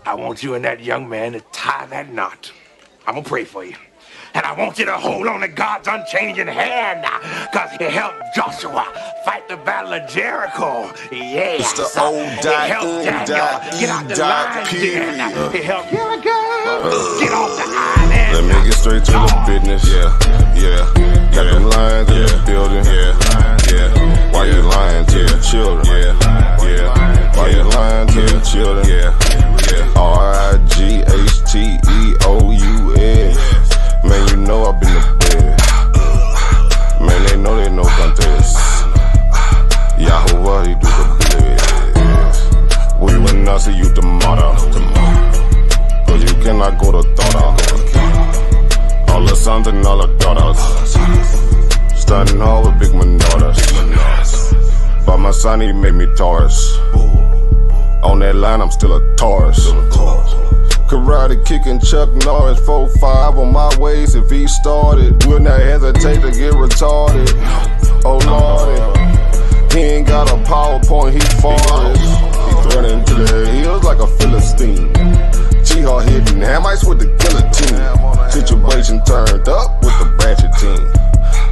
I want you and that young man to tie that knot. I'm gonna pray for you. And I want you to hold on to God's unchanging hand, because he helped Joshua fight the battle of Jericho. Yes. It's the old He helped Daniel get out the lion's den. He helped get off the island. Let me get straight to the business. Got them lions in the building. Why you lying to the children? Why you lying to the children? RIGHTEOUS. Man, you know I've been to bed. Man, they know they no contest. Yahuwah, he do the bless. We will not see you tomorrow. Cause you cannot go to thought. All the sons and all the daughters. Standing hard with big manodas. But my son, he made me Taurus. On that line, I'm still a Taurus. Karate kicking Chuck Norris, 4-5 on my waist. If he started, will not hesitate to get retarded. Oh lordy, he ain't got a PowerPoint, he farted. He running to the hills like a Philistine. Jihad hitting Hamites with the guillotine. Situation turned up with the ratchet team.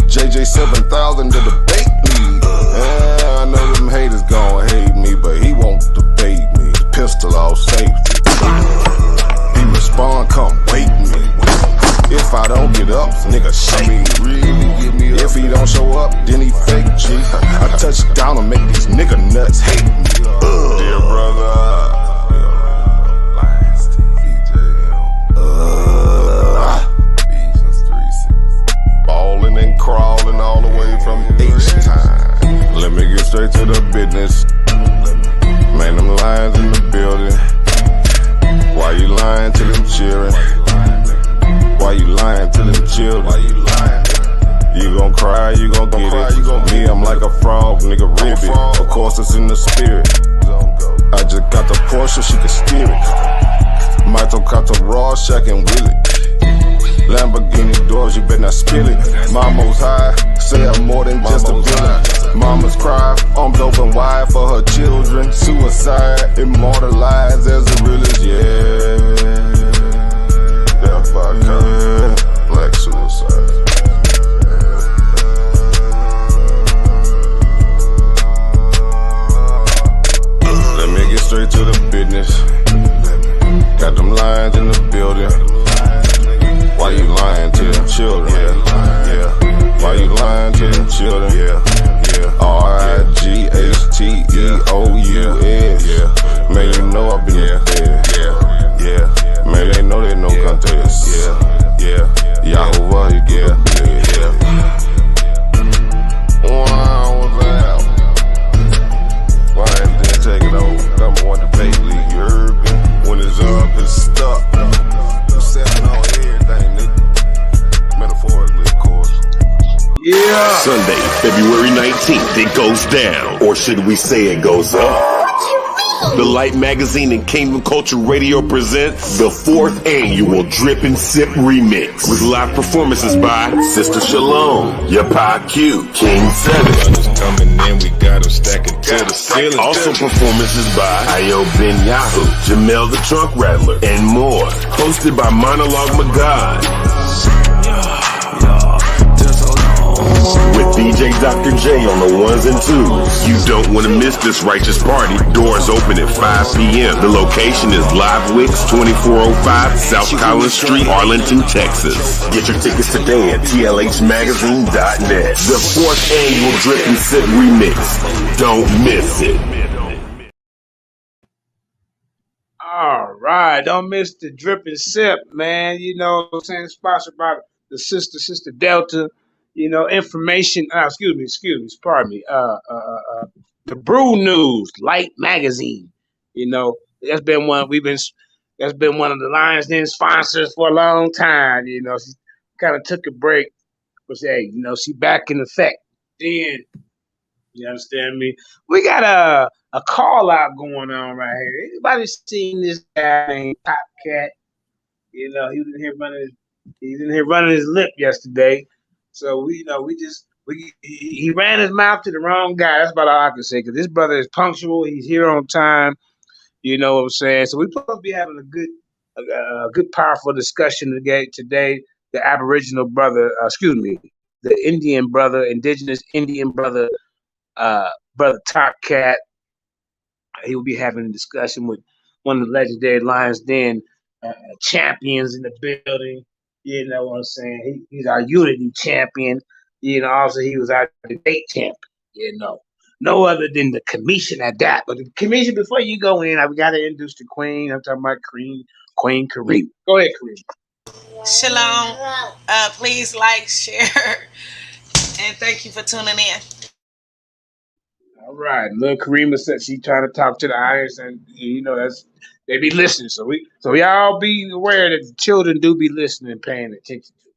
JJ 7000 to the debate league. I know them haters gon' hate me, but he won't debate me. Pistol off safety. He respond, come wake me. If I don't get up, nigga shake me. If he don't show up, then he fake G. I touch down and make these nigga nuts hate me. Dear brother. Ballin' and crawling all the way from H-Time. Let me get straight to the business. Man, them lions in the building. Why you lying to them children? Why you lying to them children? You gon' cry, you gon' get it. Me, I'm like a frog, nigga, ribbit. Of course, it's in the spirit. I just got the Porsche, she can steer it. Michael got the Rorschach and Willie. Lamborghini doors, you better not spill it. Mama's high, say I'm more than just a villain. Mama's cry, arms open wide for her children. Suicide, immortalized as the realest, Death by black suicide. Let me get straight to the business. Got them lions in the building. Why you lying to them children? Why you lying to them children? RIGHTEOUS. Man, you know I've been there. Man, they know they no contest. Yahuwah, he get Wow, what's that? Why didn't they take it over? Number one debate league, you heard me? When it's up, it's stuck. I'm stepping on everything, nigga. Metaphorically, of course. Sunday, February 19th, it goes down. Or should we say it goes up? The Light Magazine and Kingdom Culture Radio presents the 4th annual Drip and Sip Remix with live performances by Sister Shalom, Yapa Q, King 7. Coming in, we got them stacking to the ceiling. Also performances by Ayo Ben Yahoo, Jamel the Trunk Rattler, and more. Hosted by Monologue Magad. With DJ Dr. J on the ones and twos. You don't want to miss this righteous party. Doors open at 5 p.m. The location is Live Wicks, 2405 South Collins Street, Arlington, Texas. Get your tickets today at tlhmagazine.net. The 4th annual Drip and Sip Remix. Don't miss it. All right, don't miss the Drip and Sip, man. You know what I'm saying? Sponsored by the Sister Delta. You know, information. Pardon me. The Brew News Light Magazine. You know, that's been one of the Lions Den sponsors for a long time. You know, she kind of took a break, but hey, you know, she back in effect. Then, you understand me? We got a call out going on right here. Anybody seen this guy named Top Cat? You know, he was in here running his lip yesterday. So he ran his mouth to the wrong guy. That's about all I can say. Because this brother is punctual. He's here on time. You know what I'm saying? So we're supposed to be having a good, powerful discussion today. The Aboriginal brother, the Indian brother, indigenous Indian brother, brother Top Cat. He will be having a discussion with one of the legendary Lions Den champions in the building. You know what I'm saying? He's our unity champion. You know, also he was our debate champion. You know, no other than the commission at that. But the commission, before you go in, we got to introduce the queen. I'm talking about Queen Kareem. Go ahead, Kareem. Shalom. Please like, share, and thank you for tuning in. All right, little Karima said she trying to talk to the audience, and you know they be listening. So we all be aware that the children do be listening and paying attention to.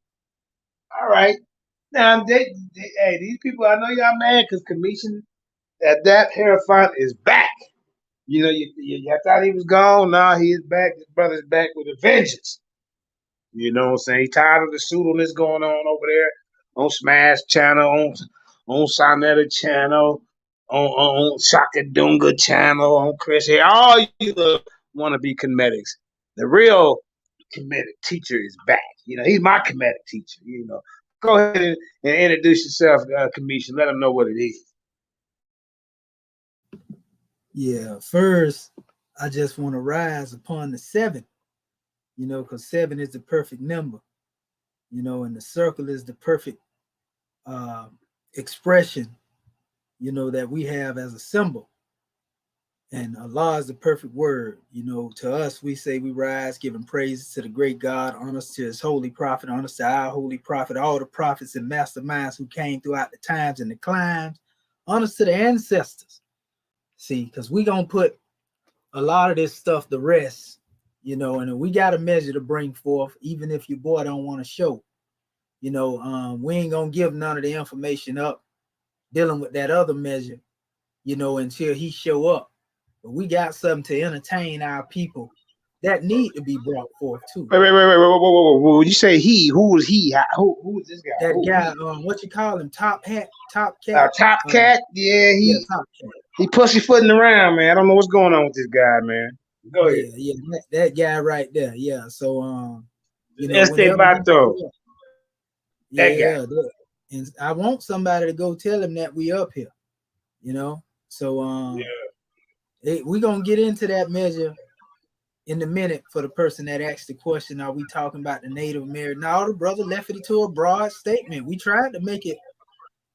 All right, now hey, these people, I know y'all mad because commission that Hierophant is back. You know, you thought he was gone. Now he is back. His brother's back with a vengeance. You know what I'm saying? He tired of the pseudonym going on over there on Smash Channel, on Sonetta Channel, on Shakadunga Channel, on Chris here. All you want to be comedics. The real comedic teacher is back. You know, he's my comedic teacher. You know, go ahead and introduce yourself, Commission. Let them know what it is. Yeah, first, I just want to rise upon the 7, you know, because 7 is the perfect number, you know, and the circle is the perfect expression, you know, that we have as a symbol. And Allah is the perfect word. You know, to us, we say we rise, giving praises to the great God, honors to his holy prophet, honors to our holy prophet, all the prophets and masterminds who came throughout the times and the climes, honors to the ancestors. See, because we going to put a lot of this stuff to rest, you know, and we got a measure to bring forth, even if your boy don't want to show. You know, we ain't going to give none of the information up dealing with that other measure, you know, until he show up. But we got something to entertain our people that need to be brought forth too. Wait. When you say he, who was he? Who is this guy? That guy, what you call him? Top Cat? Top Cat? Yeah, Top Cat. He pussyfooting around, man. I don't know what's going on with this guy, man. Go ahead. Yeah, that guy right there. Yeah, so you know, Bato. Yeah, and I want somebody to go tell him that we up here, you know. So we're gonna get into that measure in a minute. For the person that asked the question, are we talking about the Native American? No, the brother left it to a broad statement. We tried to make it,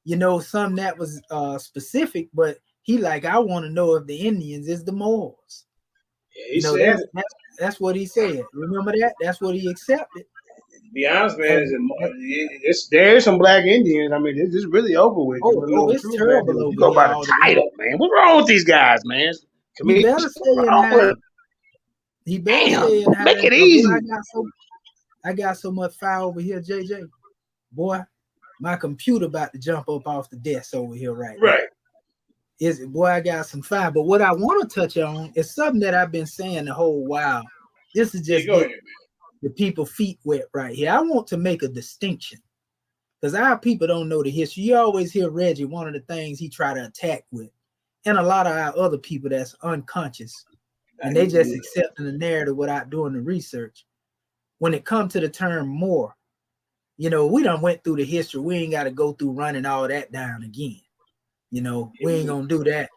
you know, something that was specific, but he like, I want to know if the Indians is the Moors. Yeah, you know, that's what he said. Remember that? That's what he accepted. To be honest, man, there's some black Indians. I mean, this is really over with. It's terrible over you go by the title, man. What's wrong with these guys, man? He better stay in high. He better stay in high. Make it easy. I got so much fire over here, JJ. Boy, my computer about to jump up off the desk over here right now. Boy, I got some fire. But what I want to touch on is something that I've been saying the whole while. This is just the people feet wet right here. I want to make a distinction because our people don't know the history. You always hear Reggie, one of the things he try to attack with, and a lot of our other people that's unconscious, and they just accepting the narrative without doing the research. When it comes to the term Moor, you know, we done went through the history. We ain't got to go through running all that down again. You know, we ain't gonna do that.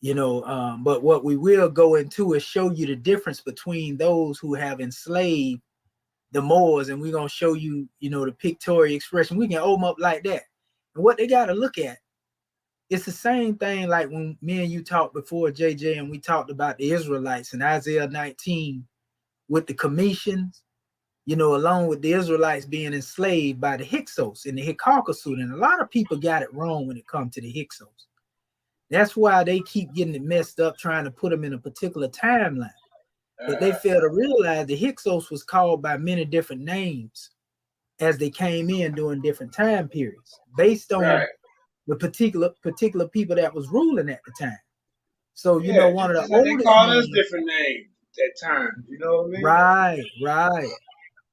You know, but what we will go into is show you the difference between those who have enslaved the Moors, and we're gonna show you, you know, the pictorial expression. We can open up like that. And what they got to look at, it's the same thing like when me and you talked before, JJ, and we talked about the Israelites in Isaiah 19 with the Commissions, you know, along with the Israelites being enslaved by the Hiksos and the Hikakasut. And a lot of people got it wrong when it comes to the Hiksos. That's why they keep getting it messed up, trying to put them in a particular timeline. But they fail to realize the Hyksos was called by many different names as they came in during different time periods, based on the particular people that was ruling at the time. So, you know, one of the oldest, they call us different names at times, you know what I mean? Right.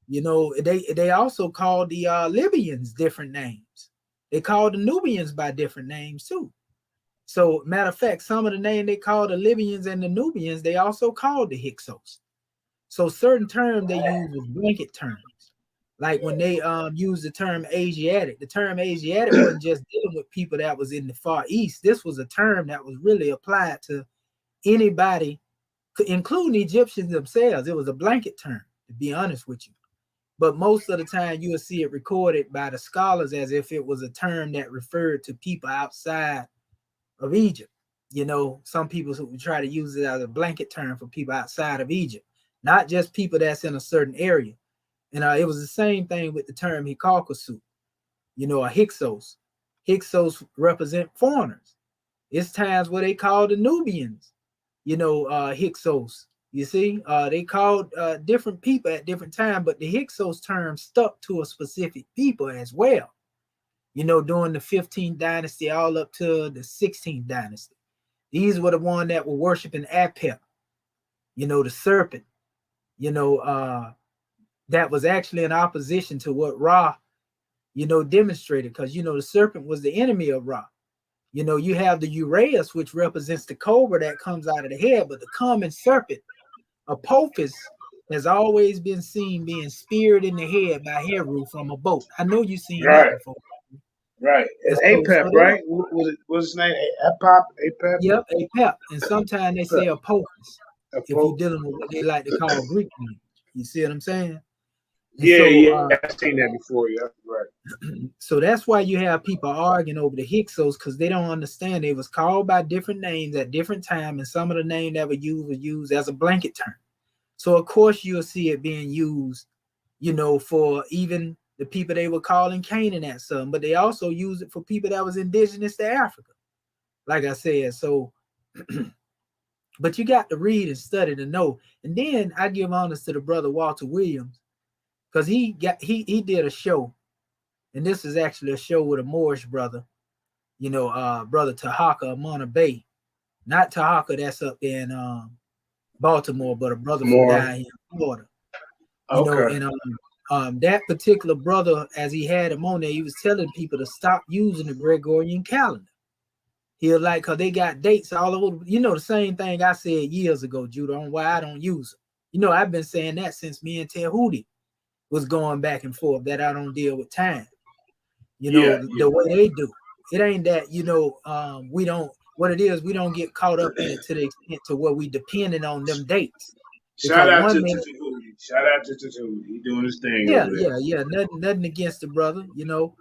You know, they also called the Libyans different names. They called the Nubians by different names too. So, matter of fact, some of the name they call the Libyans and the Nubians, they also called the Hyksos. So certain terms they use was blanket terms. Like when they use the term Asiatic, the term Asiatic wasn't just dealing with people that was in the Far East. This was a term that was really applied to anybody, including Egyptians themselves. It was a blanket term, to be honest with you. But most of the time you will see it recorded by the scholars as if it was a term that referred to people outside of Egypt. You know, some people would try to use it as a blanket term for people outside of Egypt, not just people that's in a certain area. And it was the same thing with the term Hiksos, you know, or Hyksos. Hyksos represent foreigners. It's times where they call the Nubians, you know, Hyksos. You see, they called different people at different times, but the Hyksos term stuck to a specific people as well. You know, during the 15th dynasty all up to the 16th dynasty. These were the ones that were worshiping Apep, you know, the serpent, you know, that was actually in opposition to what Ra, you know, demonstrated, because, you know, the serpent was the enemy of Ra. You know, you have the Uraeus, which represents the cobra that comes out of the head, but the common serpent, Apophis, has always been seen being speared in the head by Heru from a boat. I know you've seen that before. Right. It's Apep, right? What's his name? Apep? Yep, Apep. And sometimes they say Apophis, if you're dealing with what they like to call Greek language. You see what I'm saying? And I've seen that before. Yeah, right. So that's why you have people arguing over the Hyksos, because they don't understand. They was called by different names at different times, and some of the names that were used as a blanket term. So of course you'll see it being used, you know, for even the people they were calling Canaan some, but they also use it for people that was indigenous to Africa, like I said. So, but you got to read and study to know. And then I give honors to the brother Walter Williams, because he did a show, and this is actually a show with a Moorish brother, you know, brother Tahaka Amana Bay, not Tahaka that's up in Baltimore, but a brother from down here in Florida. You know, and that particular brother, as he had him on there, he was telling people to stop using the Gregorian calendar. He was like, because they got dates all over, you know, the same thing I said years ago, Judah, on why I don't use it. You know, I've been saying that since me and Tehudi was going back and forth, that I don't deal with time. You know, the way they do. It ain't that, you know, we don't, what it is, we don't get caught up in it to the extent to where we depending on them dates. Shout out to Tehudi. Shout out to Tehudi. He doing his thing. Yeah. Nothing against the brother, you know.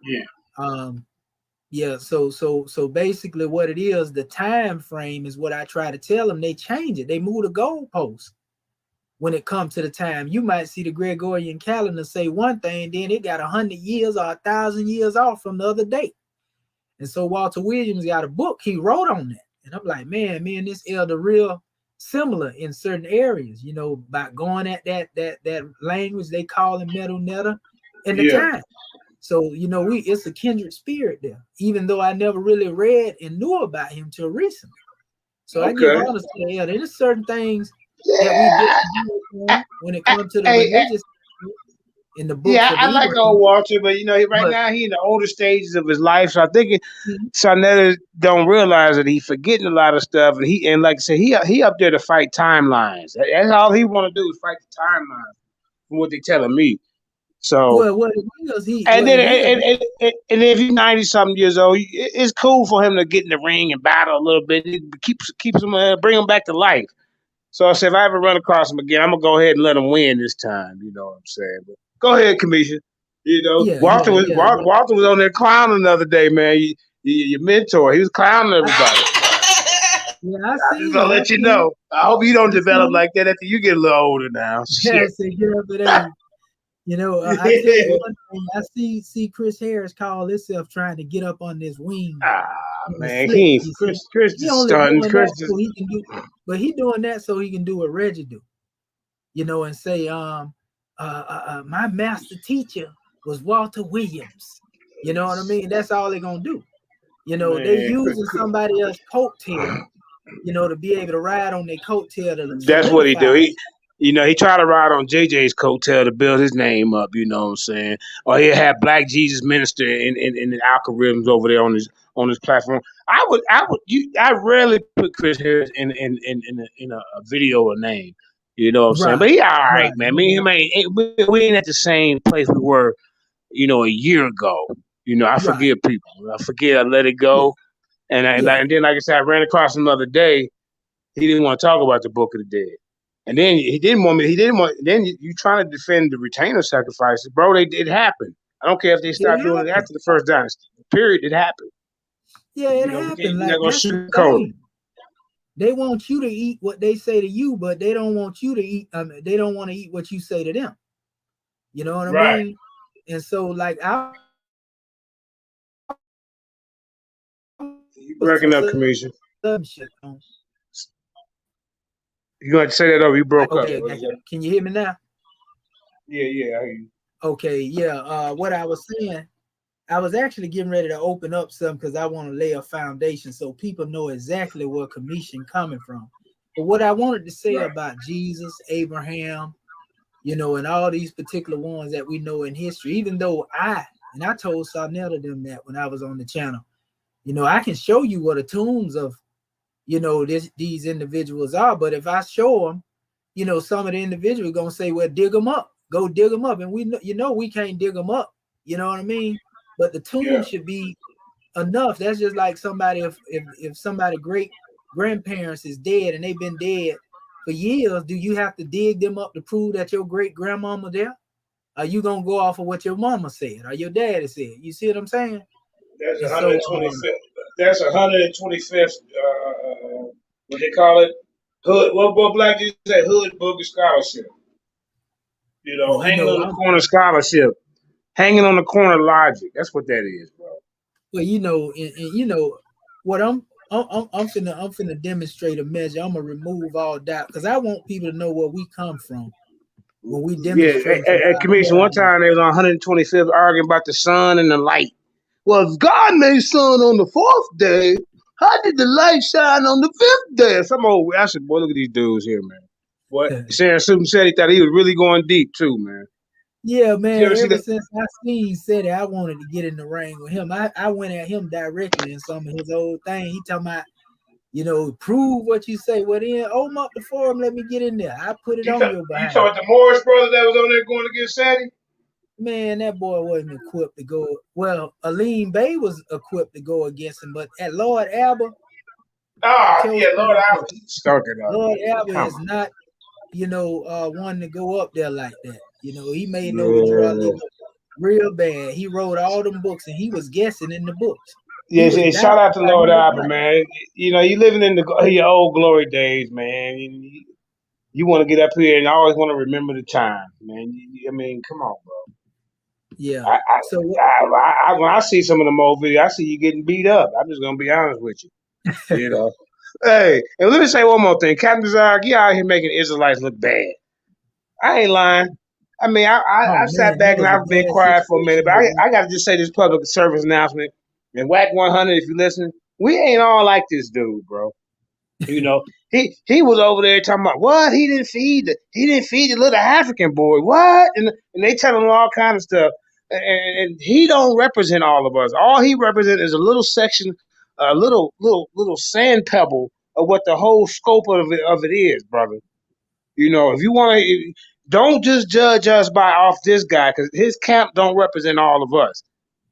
So basically what it is, the time frame is what I try to tell them. They change it. They move the goalposts when it comes to the time. You might see the Gregorian calendar say one thing, then it got 100 years or 1,000 years off from the other date. And so Walter Williams got a book he wrote on that. And I'm like, man, me and this elder real similar in certain areas, you know, by going at that language they call it metal netta and the time. So, you know, it's a kindred spirit there, even though I never really read and knew about him till recently. So I give honor to the elder. There's certain things that we do when it comes to the religious in the books. I like old Walter, but you know, now he in the older stages of his life. So I think Sarnetta don't realize that he's forgetting a lot of stuff, and like I said, he up there to fight timelines. That's all he want to do is fight the timelines from what they telling me. So what it is, and if he's 90-something years old, it's cool for him to get in the ring and battle a little bit. It keeps him, bring him back to life. So I said, if I ever run across him again, I'm gonna go ahead and let him win this time. You know what I'm saying? But go ahead, Kamisha. You know, Walter was on there clowning the other day, man. Your mentor, he was clowning everybody. I just gonna let you know. I hope you don't develop like that after you get a little older now. Get up at age. You know, I tell you one thing, I see Chris Harris call himself trying to get up on this wing. Man, Chris just stunned. But he doing that so he can do what Reggie do. You know, and say, my master teacher was Walter Williams. You know what I mean? That's all they're gonna do. You know, they using somebody else's coattail, you know, to be able to ride on their coattail. That's what he do. He tried to ride on JJ's coattail to build his name up, you know what I'm saying? Or he'll have Black Jesus minister in the algorithms over there on on this platform. I rarely put Chris Harris in a video or name. You know what I'm saying? But he all right, man. Me and him we ain't at the same place we were, a year ago. I forgive people. I forget. I let it go. And then, like I said, I ran across him the other day. He didn't want to talk about the Book of the Dead. And then he didn't want me. He didn't want. Then you trying to defend the retainer sacrifices, bro? It happened. I don't care if they stopped doing it after the first dynasty. Period. It happened. Yeah, it happened. Like that's the thing. They want you to eat what they say to you, but they don't want you to eat. They don't want to eat what you say to them. You know what I mean? And so, like, you breaking up, Commission. You going to say that over? You broke up. Can you hear me now? Yeah, I hear you. Okay, yeah. What I was saying, I was actually getting ready to open up some because I want to lay a foundation so people know exactly where Commission coming from. But what I wanted to say about Jesus, Abraham, and all these particular ones that we know in history, even though I told Sarnetta them that when I was on the channel, I can show you what the tombs of, these individuals are. But if I show them, some of the individuals are going to say, well, dig them up, go dig them up. And we can't dig them up. You know what I mean? But the tomb should be enough. That's just like somebody, if somebody great grandparents is dead and they've been dead for years, do you have to dig them up to prove that your great grandmama there? Are you gonna go off of what your mama said or your daddy said? You see what I'm saying? That's 125th. That's 125th. What they call it? Hood. What Black Jesus say? Hood Book of Scholarship. Hanging on the corner scholarship. Hanging on the corner logic. That's what that is, bro. Well, and what I'm finna demonstrate a measure. I'm gonna remove all doubt because I want people to know where we come from when we demonstrate. At Commission, one time they was on 125th arguing about the sun and the light. Well, if God made sun on the fourth day, how did the light shine on the fifth day? Some old. I said, boy, look at these dudes here, man. What? Sharon Susan said he thought he was really going deep too, man. Yeah, man. Ever since I seen Seti, I wanted to get in the ring with him. I went at him directly in some of his old thing. He talking about, prove what you say. Well, then open up the forum, let me get in there. I put it on your behind. You talking the Morris brother that was on there going against Seti? Man, that boy wasn't equipped to go. Well, Aline Bay was equipped to go against him, but at Lord Albert. Lord Albert. Lord Albert is not, one to go up there like that. He made those drugs real bad. He wrote all them books and he was guessing in the books. Yeah, shout out to Lord Albert, man. You living in your old glory days, man. You want to get up here and always want to remember the time, man. I mean, come on, bro. Yeah. When I see some of them old videos, I see you getting beat up. I'm just gonna be honest with you. Hey, and let me say one more thing. Captain Desire, you out here making Israelites look bad. I ain't lying. I mean, I sat back and I've been quiet for a minute, but I got to just say this public service announcement. And Whack 100, if you listen, we ain't all like this dude, bro. He was over there talking about what he didn't feed the little African boy. What? And they telling him all kind of stuff. And he don't represent all of us. All he represents is a little section, a little sand pebble of what the whole scope of it is, brother. If you want to, don't just judge us off this guy because his camp don't represent all of us.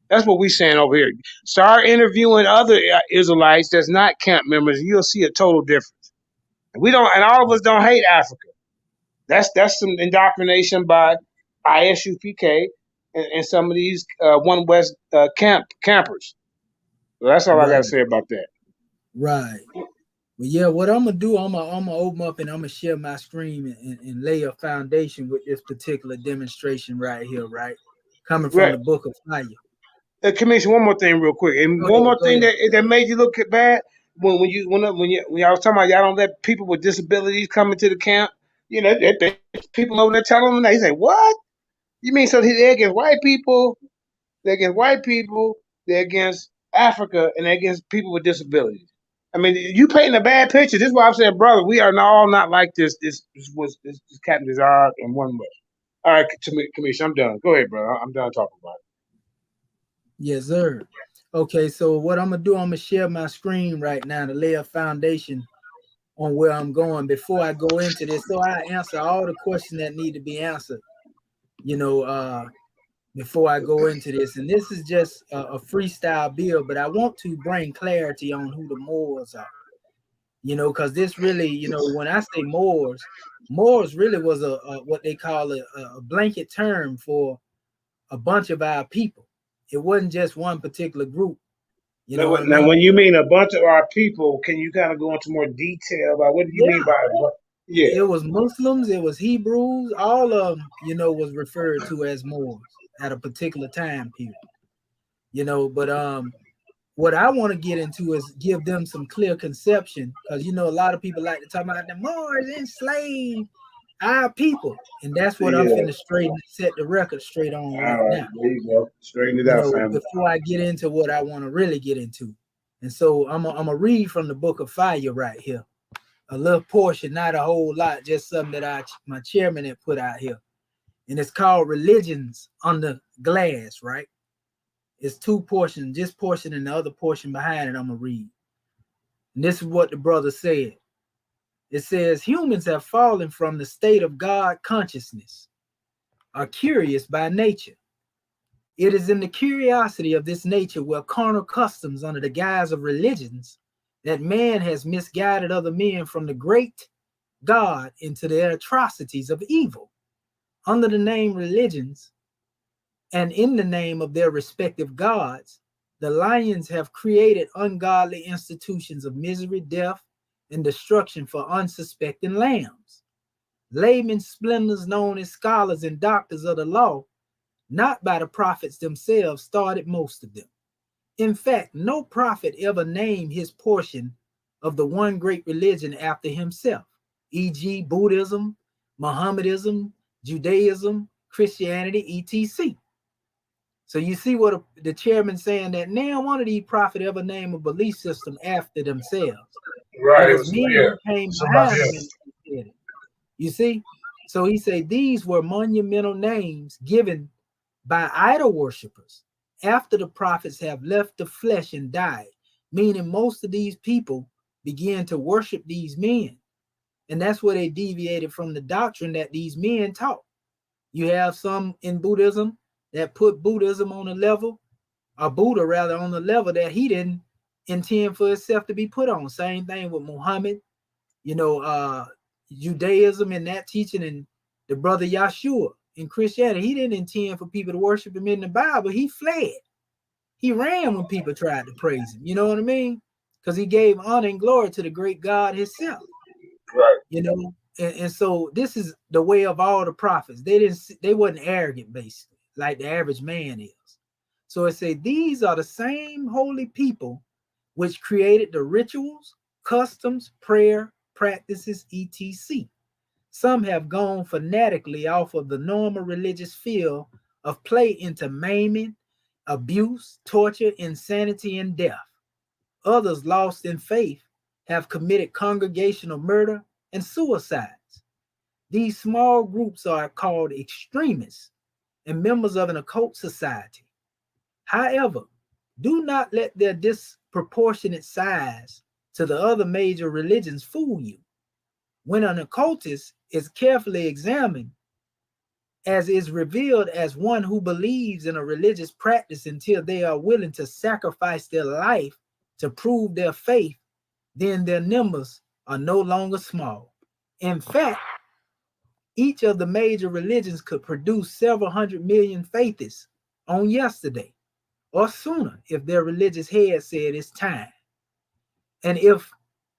That's what we saying over here. Start interviewing other Israelites that's not camp members, and you'll see a total difference. And all of us don't hate Africa. That's some indoctrination by ISUPK and some of these One West campers. So that's all I got to say about that. Right. Well, yeah, what I'm gonna do, I'm gonna open up and I'm gonna share my screen and lay a foundation with this particular demonstration right here, right? Coming from the Book of Fire. Commission, one more thing real quick. And one more thing that made you look bad when y'all was talking about y'all don't let people with disabilities come into the camp. People over there telling them that. He say, what? You mean so they're against white people, they're against white people, they're against Africa, and they're against people with disabilities. I mean, you painting a bad picture. This is why I'm saying, brother, we are all not like this. This Captain Desire and One Way. All right, Commission, I'm done. Go ahead, bro. I'm done talking about it. Yes, sir. Okay, so what I'm gonna do, I'm gonna share my screen right now to lay a foundation on where I'm going before I go into this. So I answer all the questions that need to be answered, you know, before I go into this. And this is just a freestyle build, but I want to bring clarity on who the Moors are, you know, because this really, you know, when I say Moors, Moors really was a what they call a blanket term for a bunch of our people. It wasn't just one particular group. You know what I Now, mean? when you mean a bunch of our people, can you kind of go into more detail about what do you mean Yeah. by yeah? It was Muslims, it was Hebrews, all of them, you know, was referred to as Moors at a particular time period. You know, but what I want to get into is give them some clear conception, because you know a lot of people like to talk about the Moors enslaved our people, and that's what I'm Yeah. finna set the record straight on All right right, now. there you go. Straighten it You out, know, family. before I get into what I want to really get into, and so I'm gonna read from the Book of Fire right here, a little portion, not a whole lot, just something that my chairman had put out here, and it's called Religions Under Glass, right? It's two portions, this portion and the other portion behind it I'm gonna read. And this is what the brother said. It says, humans have fallen from the state of God consciousness, are curious by nature. It is in the curiosity of this nature where carnal customs under the guise of religions that man has misguided other men from the great God into their atrocities of evil. Under the name religions and in the name of their respective gods, the lions have created ungodly institutions of misery, death, and destruction for unsuspecting lambs. Laymen splendors known as scholars and doctors of the law, not by the prophets themselves, started most of them. In fact, no prophet ever named his portion of the one great religion after himself, e.g., Buddhism, Mohammedanism, Judaism, Christianity, etc. So you see what the chairman saying, that now one of these prophets ever named a belief system after themselves. It Right. It was was men yeah. who came Somebody behind them and else. said it. You see? So he said these were monumental names given by idol worshippers after the prophets have left the flesh and died, meaning most of these people began to worship these men. And that's where they deviated from the doctrine that these men taught. You have some in Buddhism that put Buddhism on a level, or Buddha rather, on the level that he didn't intend for himself to be put on. Same thing with Muhammad, you know, Judaism and that teaching, and the brother Yahshua in Christianity. He didn't intend for people to worship him in the Bible. He fled. He ran when people tried to praise him. You know what I mean? Because he gave honor and glory to the great God himself. Right. You know, and so this is the way of all the prophets. They wasn't arrogant, basically, like the average man is. So it say these are the same holy people which created the rituals, customs, prayer, practices, etc. Some have gone fanatically off of the normal religious field of play into maiming, abuse, torture, insanity, and death. Others, lost in faith, have committed congregational murder and suicides. These small groups are called extremists and members of an occult society. However, do not let their disproportionate size to the other major religions fool you. When an occultist is carefully examined, as is revealed as one who believes in a religious practice until they are willing to sacrifice their life to prove their faith, then their numbers are no longer small. In fact, each of the major religions could produce several 100 million faithists on yesterday, or sooner, if their religious head said it's time. And if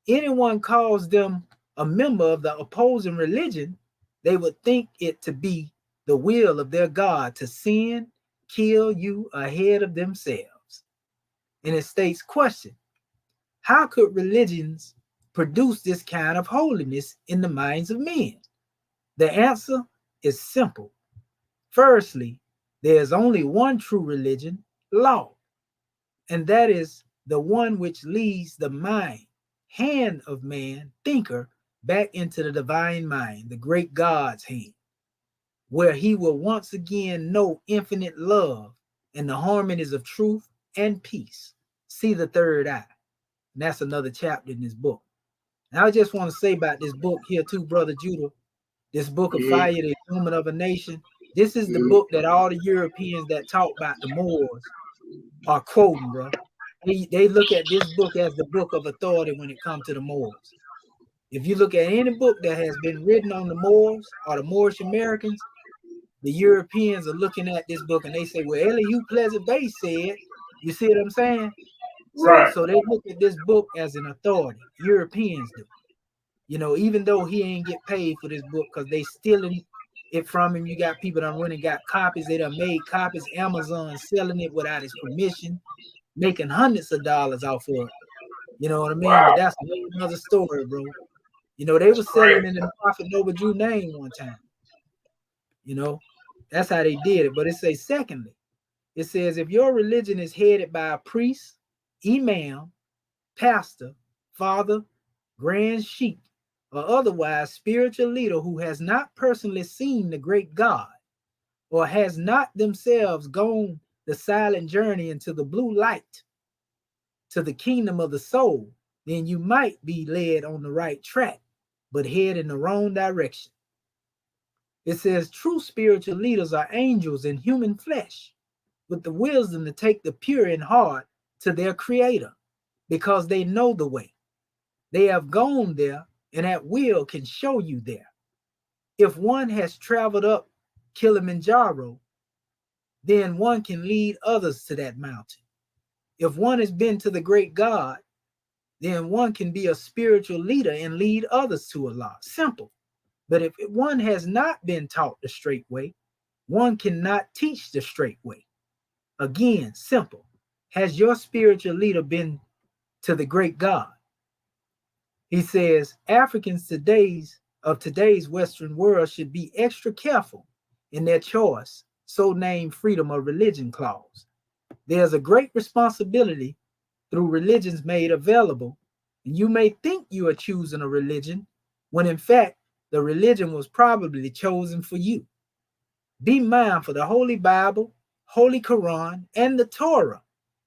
anyone calls them a member of the opposing religion, they would think it to be the will of their God to sin, kill you ahead of themselves. And it states, question, how could religions produce this kind of holiness in the minds of men? The answer is simple. Firstly, there is only one true religion, law, and that is the one which leads the mind, hand of man, thinker, back into the divine mind, the great God's hand, where he will once again know infinite love and the harmonies of truth and peace. See the third eye. And that's another chapter in this book. And I just want to say about this book here too, Brother Judah, this book of fire, the Human of a Nation. This is the book that all the Europeans that talk about the Moors are quoting, bro. They look at this book as the book of authority when it comes to the Moors. If you look at any book that has been written on the Moors or the Moorish Americans, the Europeans are looking at this book and they say, well, Elihu Pleasant Bay said, you see what I'm saying? So they look at this book as an authority. Europeans do. You know, even though he ain't get paid for this book because they stealing it from him. You got people that went and got copies. They done made copies. Amazon selling it without his permission, making hundreds of dollars off of it. You know what I mean? Wow. But that's another story, bro. You know, they were selling in the Prophet Noble Jew name one time. You know, that's how they did it. But it says, secondly, it says, if your religion is headed by a priest, imam, pastor, father, grand sheikh, or otherwise spiritual leader who has not personally seen the great God, or has not themselves gone the silent journey into the blue light, to the kingdom of the soul, then you might be led on the right track, but head in the wrong direction. It says true spiritual leaders are angels in human flesh, with the wisdom to take the pure in heart to their creator, because they know the way. They have gone there and at will can show you there. If one has traveled up Kilimanjaro, then one can lead others to that mountain. If one has been to the great God, then one can be a spiritual leader and lead others to Allah. Simple. But if one has not been taught the straight way, one cannot teach the straight way. Again, simple. Has your spiritual leader been to the great God? He says Africans of today's Western world should be extra careful in their choice, so-named freedom of religion clause. There's a great responsibility through religions made available, and you may think you are choosing a religion when in fact the religion was probably chosen for you. Be mindful the Holy Bible, Holy Quran, and the Torah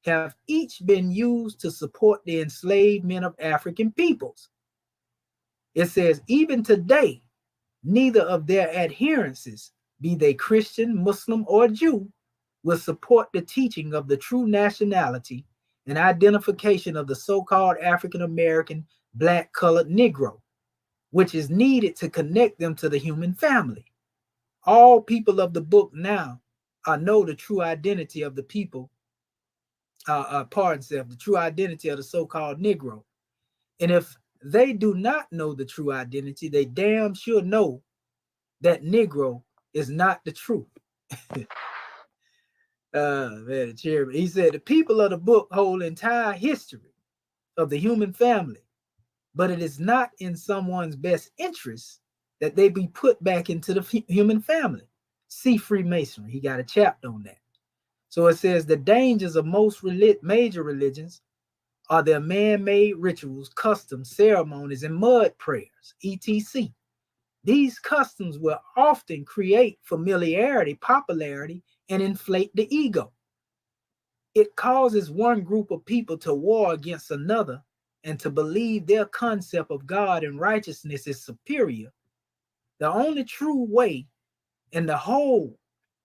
have each been used to support the enslavement of African peoples. It says, even today, neither of their adherents, be they Christian, Muslim, or Jew, will support the teaching of the true nationality and identification of the so-called African American, black, colored Negro, which is needed to connect them to the human family. All people of the book now know the true identity of the people, the true identity of the so-called Negro. And if they do not know the true identity, they damn sure know that Negro is not the truth. Man, the chairman, he said, the people of the book hold entire history of the human family, but it is not in someone's best interest that they be put back into the human family. See Freemasonry. He got a chapter on that. So it says the dangers of most major religions are their man-made rituals, customs, ceremonies, and mud prayers, etc. These customs will often create familiarity, popularity, and inflate the ego. It causes one group of people to war against another and to believe their concept of God and righteousness is superior. The only true way in the whole,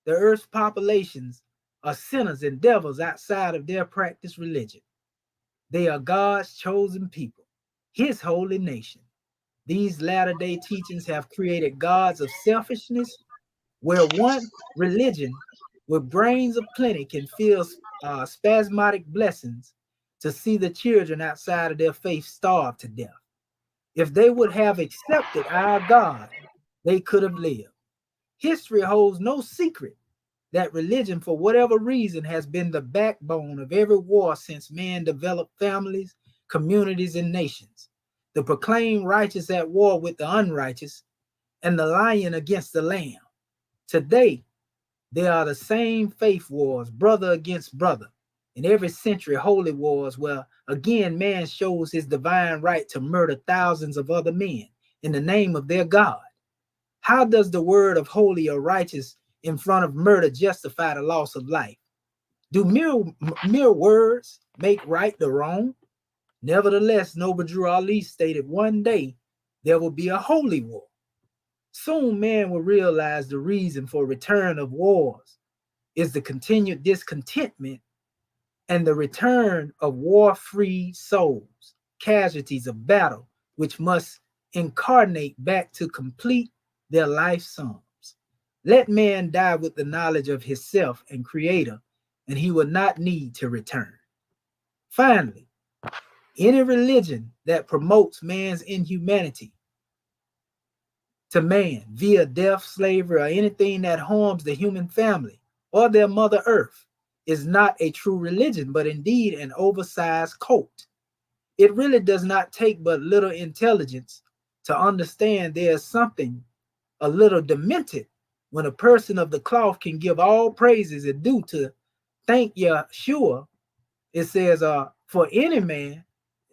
the earth's populations are sinners and devils outside of their practice religion. They are God's chosen people, his holy nation. These latter-day teachings have created gods of selfishness, where one religion with brains of plenty can feel spasmodic blessings to see the children outside of their faith starve to death. If they would have accepted our God, they could have lived. History holds no secret that religion, for whatever reason, has been the backbone of every war since man developed families, communities, and nations. The proclaimed righteous at war with the unrighteous, and the lion against the lamb. Today, there are the same faith wars, brother against brother. In every century, holy wars where, again, man shows his divine right to murder thousands of other men in the name of their God. How does the word of holy or righteous in front of murder justify the loss of life? Do mere words make right the wrong? Nevertheless, Noble Drew Ali stated one day there will be a holy war. Soon man will realize the reason for return of wars is the continued discontentment and the return of war-free souls, casualties of battle, which must incarnate back to complete their life sums. Let man die with the knowledge of himself and creator, and he will not need to return. Finally, any religion that promotes man's inhumanity to man via death, slavery, or anything that harms the human family or their mother earth is not a true religion, but indeed an oversized cult. It really does not take but little intelligence to understand there is something a little demented when a person of the cloth can give all praises and due to thank Yeshua. It says, for any man,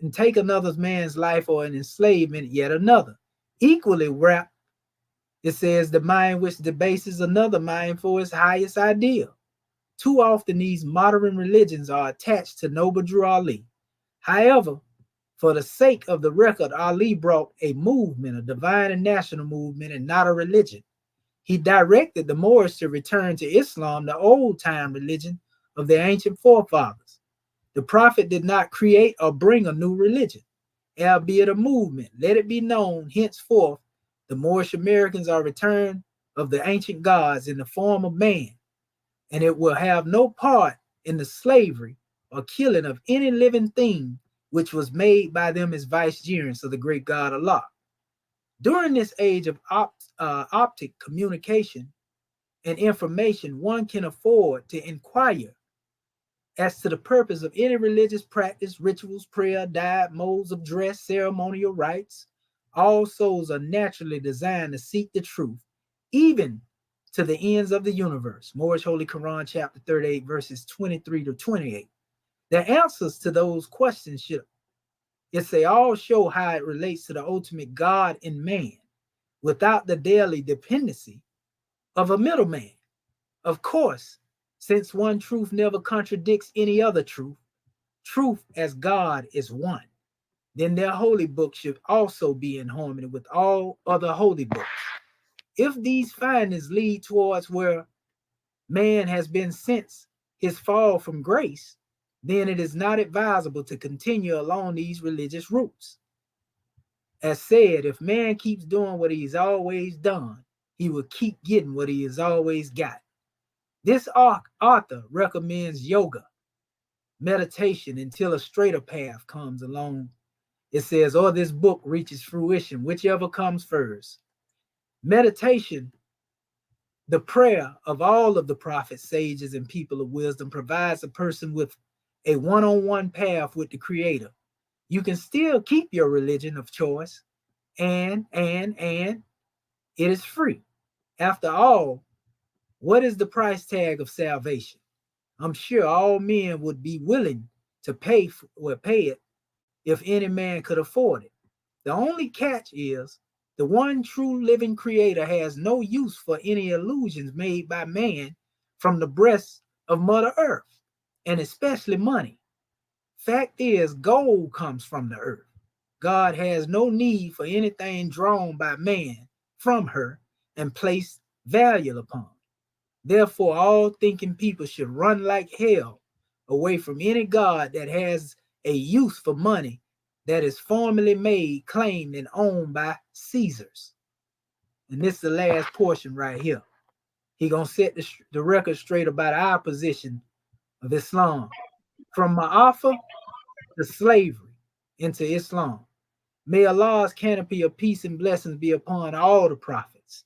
and take another man's life or an enslavement, yet another. Equally wrapped, it says, the mind which debases another mind for its highest ideal. Too often these modern religions are attached to Noble Drew Ali. However, for the sake of the record, Ali brought a movement, a divine and national movement, and not a religion. He directed the Moors to return to Islam, the old-time religion of their ancient forefathers. The Prophet did not create or bring a new religion, albeit a movement. Let it be known, henceforth, the Moorish Americans are returned of the ancient gods in the form of man, and it will have no part in the slavery or killing of any living thing which was made by them as vicegerents of the great God Allah. During this age of optic communication and information, one can afford to inquire as to the purpose of any religious practice, rituals, prayer, diet, modes of dress, ceremonial rites. All souls are naturally designed to seek the truth, even to the ends of the universe. Moorish Holy Quran, chapter 38, verses 23 to 28. The answers to those questions should, they all show how it relates to the ultimate God in man, without the daily dependency of a middleman. Of course, since one truth never contradicts any other truth, truth as God is one, then their holy book should also be in harmony with all other holy books. If these findings lead towards where man has been since his fall from grace, then it is not advisable to continue along these religious routes. As said, if man keeps doing what he's always done, he will keep getting what he has always got. This author recommends yoga, meditation until a straighter path comes along. It says, or this book reaches fruition, whichever comes first. Meditation, the prayer of all of the prophets, sages, and people of wisdom, provides a person with a one-on-one path with the Creator. You can still keep your religion of choice, and it is free. After all, what is the price tag of salvation? I'm sure all men would be willing to pay it if any man could afford it. The only catch is the one true living Creator has no use for any illusions made by man from the breast of Mother Earth, and especially money. Fact is, gold comes from the earth. God has no need for anything drawn by man from her and placed value upon. Therefore, all thinking people should run like hell away from any God that has a use for money that is formally made, claimed, and owned by Caesars. And this is the last portion right here. He gonna set the record straight about our position of Islam. From Ma'afa to slavery into Islam. May Allah's canopy of peace and blessings be upon all the prophets.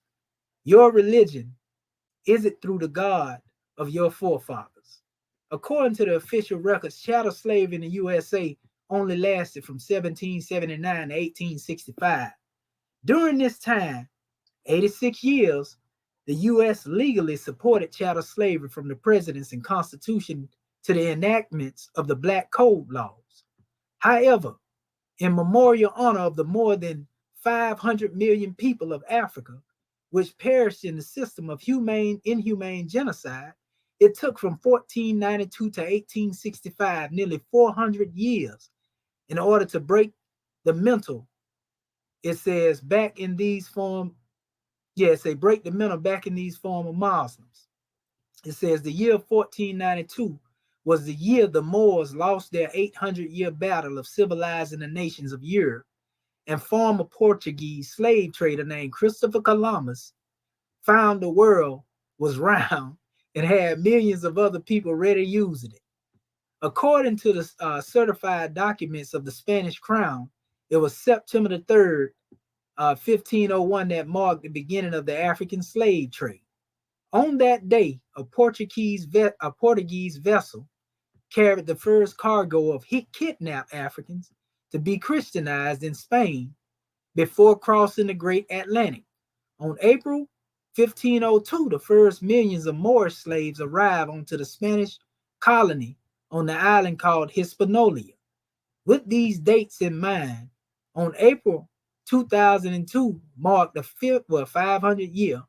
Your religion, is it through the God of your forefathers? According to the official records, chattel slavery in the USA only lasted from 1779 to 1865. During this time, 86 years, the U.S. legally supported chattel slavery from the presidents and constitution to the enactments of the Black Code laws. However, in memorial honor of the more than 500 million people of Africa, which perished in the system of inhumane genocide, It took from 1492 to 1865, nearly 400 years, in order to break the mental. It says back in these form, break the mental back in these former Muslims. It says the year 1492 was the year the Moors lost their 800-year battle of civilizing the nations of Europe, and former Portuguese slave trader named Christopher Columbus found the world was round and had millions of other people ready using it. According to the certified documents of the Spanish crown, it was September the 3rd, 1501 that marked the beginning of the African slave trade. On that day, a Portuguese vessel carried the first cargo of kidnapped Africans to be Christianized in Spain before crossing the Great Atlantic. On April 1502, the first millions of Moorish slaves arrived onto the Spanish colony on the island called Hispaniola. With these dates in mind, on April 2002 marked the 500th year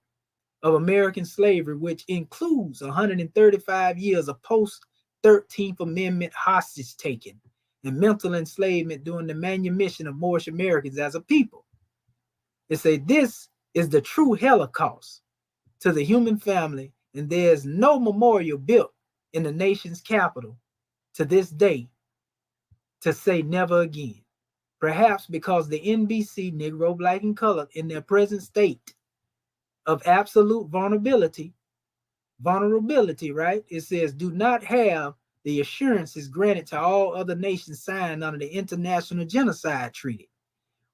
of American slavery, which includes 135 years of post-13th Amendment hostage taking and mental enslavement during the manumission of Moorish Americans as a people. It say this is the true Holocaust to the human family, and there's no memorial built in the nation's capital to this day to say never again. Perhaps because the NBC, Negro, Black, and Colored, in their present state of absolute vulnerability, right? It says, do not have the assurances granted to all other nations signed under the International Genocide Treaty.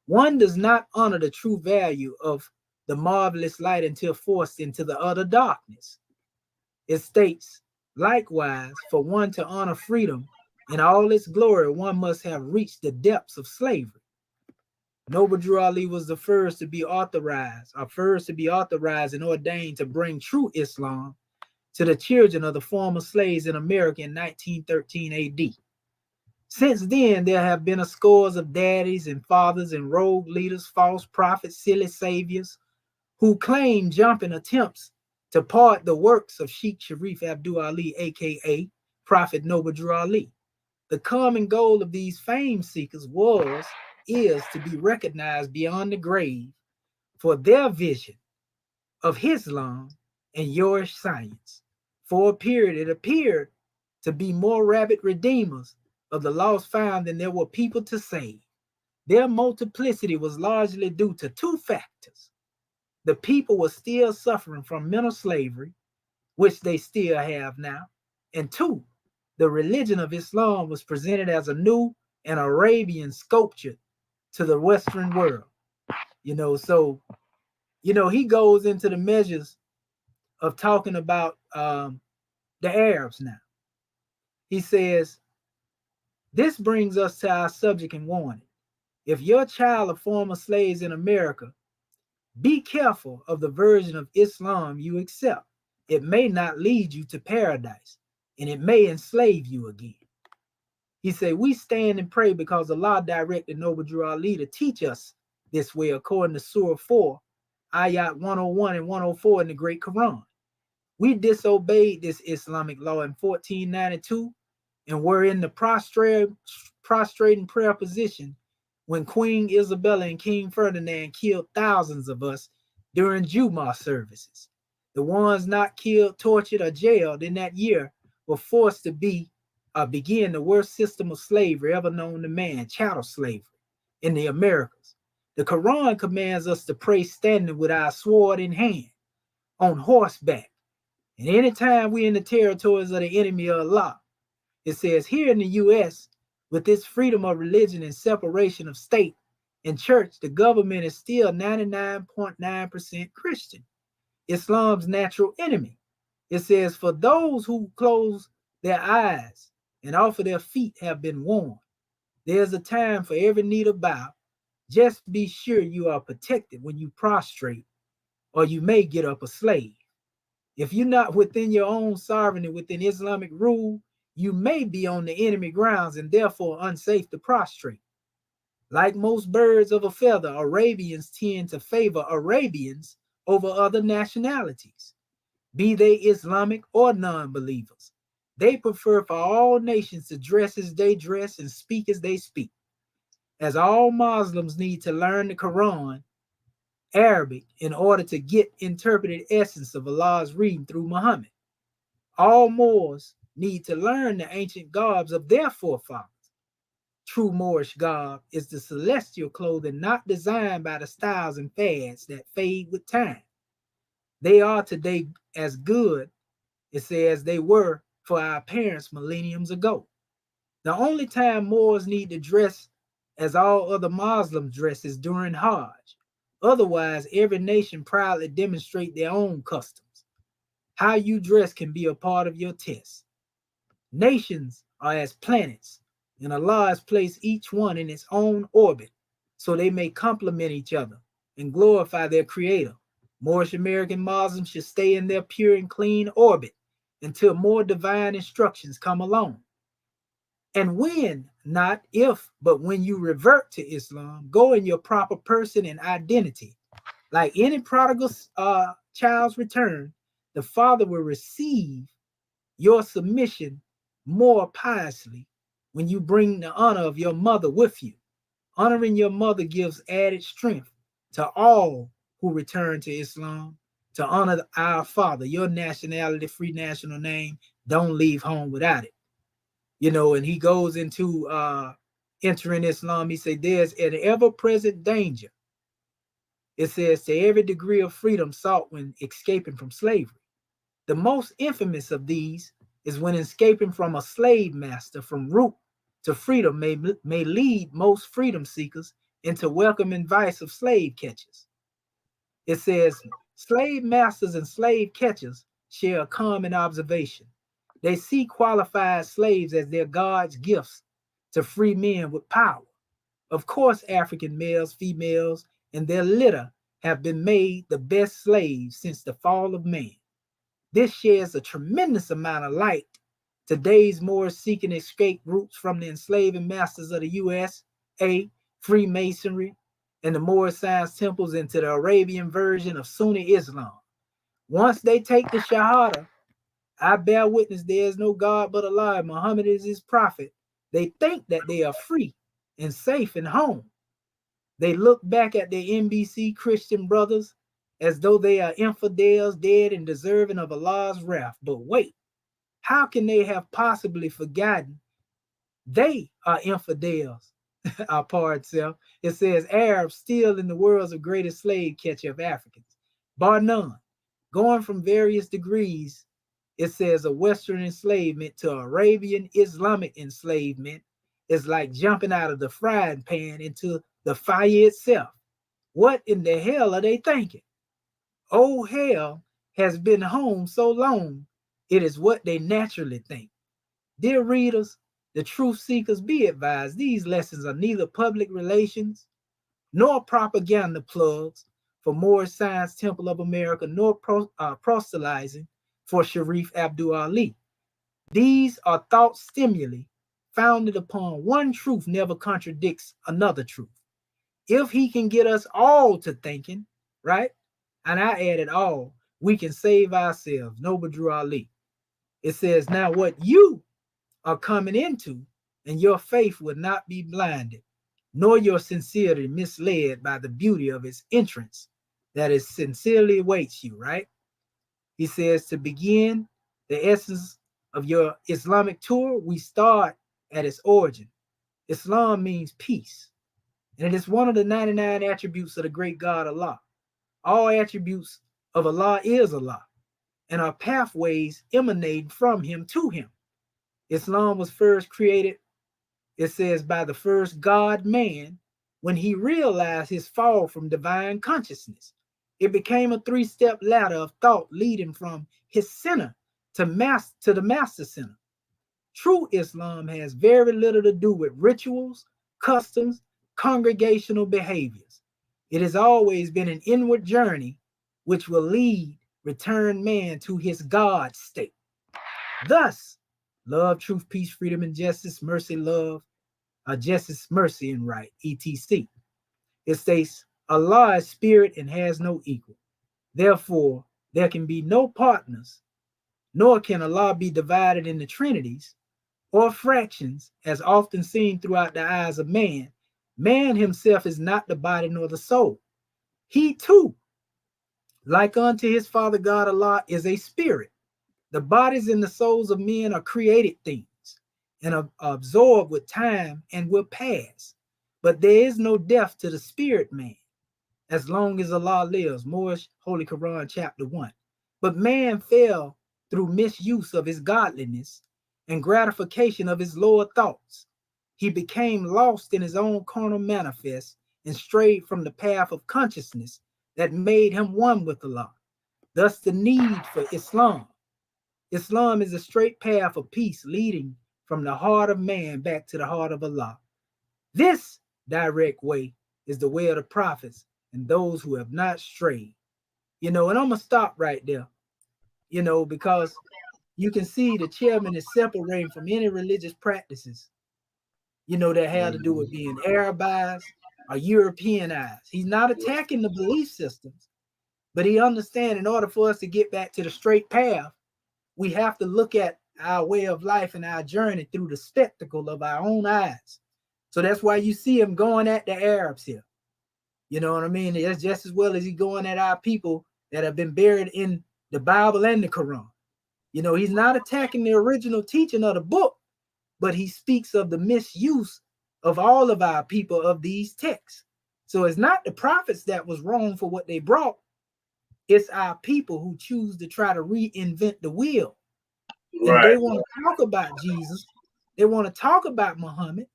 One does not honor the true value of the marvelous light until forced into the utter darkness. It states, likewise, for one to honor freedom in all its glory, one must have reached the depths of slavery. Noble Drew Ali was the first to be authorized and ordained to bring true Islam to the children of the former slaves in America in 1913 AD. Since then, there have been a scores of daddies and fathers and rogue leaders, false prophets, silly saviors, who claim jumping attempts to part the works of Sheikh Sharif Abdul Ali, aka Prophet Noble Drew Ali. The common goal of these fame seekers is to be recognized beyond the grave for their vision of Islam and Yorush science. For a period, it appeared to be more rabid redeemers of the lost found than there were people to save. Their multiplicity was largely due to two factors. The people were still suffering from mental slavery, which they still have now, and two, the religion of Islam was presented as a new and Arabian sculpture to the Western world. So he goes into the measures of talking about the Arabs now. He says, this brings us to our subject and warning. If your child of former slaves in America, be careful of the version of Islam you accept. It may not lead you to paradise, and it may enslave you again. He said, we stand and pray because Allah directed Noble Drew Ali to teach us this way according to Surah 4, Ayat 101 and 104 in the Great Quran. We disobeyed this Islamic law in 1492 and were in the prostrating prayer position when Queen Isabella and King Ferdinand killed thousands of us during Jumu'ah services. The ones not killed, tortured, or jailed in that year were forced to begin the worst system of slavery ever known to man, chattel slavery, in the Americas. The Quran commands us to pray standing with our sword in hand, on horseback. And anytime we're in the territories of the enemy of Allah, it says here in the U.S., with this freedom of religion and separation of state and church, the government is still 99.9% Christian, Islam's natural enemy. It says, for those who close their eyes and offer their feet have been warned. There's a time for every knee to bow. Just be sure you are protected when you prostrate, or you may get up a slave. If you're not within your own sovereignty, within Islamic rule, you may be on the enemy grounds and therefore unsafe to prostrate. Like most birds of a feather, Arabians tend to favor Arabians over other nationalities. be they Islamic or non-believers. They prefer for all nations to dress as they dress and speak as they speak. As all Muslims need to learn the Quran, Arabic, in order to get interpreted essence of Allah's reading through Muhammad. All Moors need to learn the ancient garbs of their forefathers. True Moorish garb is the celestial clothing not designed by the styles and fads that fade with time. They are today as good, it says, they were for our parents millenniums ago. The only time Moors need to dress as all other Muslims dress is during Hajj. Otherwise, every nation proudly demonstrate their own customs. How you dress can be a part of your test. Nations are as planets, and Allah has placed each one in its own orbit so they may complement each other and glorify their creator. Moorish American Muslims should stay in their pure and clean orbit until more divine instructions come along. And when, not if, but when you revert to Islam, go in your proper person and identity. Like any prodigal child's return, the father will receive your submission more piously when you bring the honor of your mother with you. Honoring your mother gives added strength to all who return to Islam. To honor our father, your nationality, free national name, don't leave home without it. You know, and he goes into entering Islam. He said, there's an ever-present danger. It says, to every degree of freedom sought when escaping from slavery. The most infamous of these is when escaping from a slave master from root to freedom may lead most freedom seekers into welcoming vice of slave catchers. It says, slave masters and slave catchers share a common observation. They see qualified slaves as their God's gifts to free men with power. Of course, African males, females, and their litter have been made the best slaves since the fall of man. This sheds a tremendous amount of light. Today's Moors seeking escape routes from the enslaving masters of the USA, Freemasonry, and the Moorish science temples into the Arabian version of Sunni Islam. Once they take the Shahada, I bear witness there is no God but Allah, Muhammad is his prophet. They think that they are free and safe and home. They look back at their NBC Christian brothers as though they are infidels, dead and deserving of Allah's wrath. But wait, how can they have possibly forgotten they are infidels? Our part itself. It says Arabs still in the world's greatest slave catcher of Africans, bar none. Going from various degrees, it says a Western enslavement to Arabian Islamic enslavement is like jumping out of the frying pan into the fire itself. What in the hell are they thinking? Oh, hell has been home so long, it is what they naturally think. Dear readers, the truth seekers, be advised, these lessons are neither public relations nor propaganda plugs for Moorish Science Temple of America, nor proselytizing for Sharif Abdul Ali. These are thought stimuli founded upon one truth never contradicts another truth. If he can get us all to thinking, right? And I added all, we can save ourselves. Noble Drew Ali. It says, now what you are coming into, and your faith will not be blinded, nor your sincerity misled by the beauty of its entrance that is sincerely awaits you, right? He says, to begin the essence of your Islamic tour, we start at its origin. Islam means peace, and it is one of the 99 attributes of the great God Allah. All attributes of Allah is Allah, and our pathways emanate from him to him. Islam was first created, it says, by the first God man when he realized his fall from divine consciousness. It became a three-step ladder of thought leading from his center to the master center. True Islam has very little to do with rituals, customs, congregational behaviors. It has always been an inward journey which will return man to his God state. Thus, love, truth, peace, freedom, and justice, mercy, love, justice, mercy, and right, etc. It states, Allah is spirit and has no equal. Therefore, There can be no partners, nor can Allah be divided into trinities or fractions, as often seen throughout the eyes of man. Man himself is not the body nor the soul. He too, like unto his Father God Allah, is a spirit. The bodies and the souls of men are created things and are absorbed with time and will pass. But there is no death to the spirit man as long as Allah lives. Moorish Holy Quran, chapter 1. But man fell through misuse of his godliness and gratification of his lower thoughts. He became lost in his own carnal manifest and strayed from the path of consciousness that made him one with Allah. Thus the need for Islam. Islam is a straight path of peace leading from the heart of man back to the heart of Allah. This direct way is the way of the prophets and those who have not strayed. And I'm going to stop right there, because you can see the chairman is separating from any religious practices, that have to do with being Arabized or Europeanized. He's not attacking the belief systems, but he understands in order for us to get back to the straight path, we have to look at our way of life and our journey through the spectacle of our own eyes. So that's why you see him going at the Arabs here. You know what I mean? It's just as well as he going at our people that have been buried in the Bible and the Quran. He's not attacking the original teaching of the book, but he speaks of the misuse of all of our people of these texts. So it's not the prophets that was wrong for what they brought. It's our people who choose to try to reinvent the wheel. Right. And they want to talk about Jesus. They want to talk about Muhammad.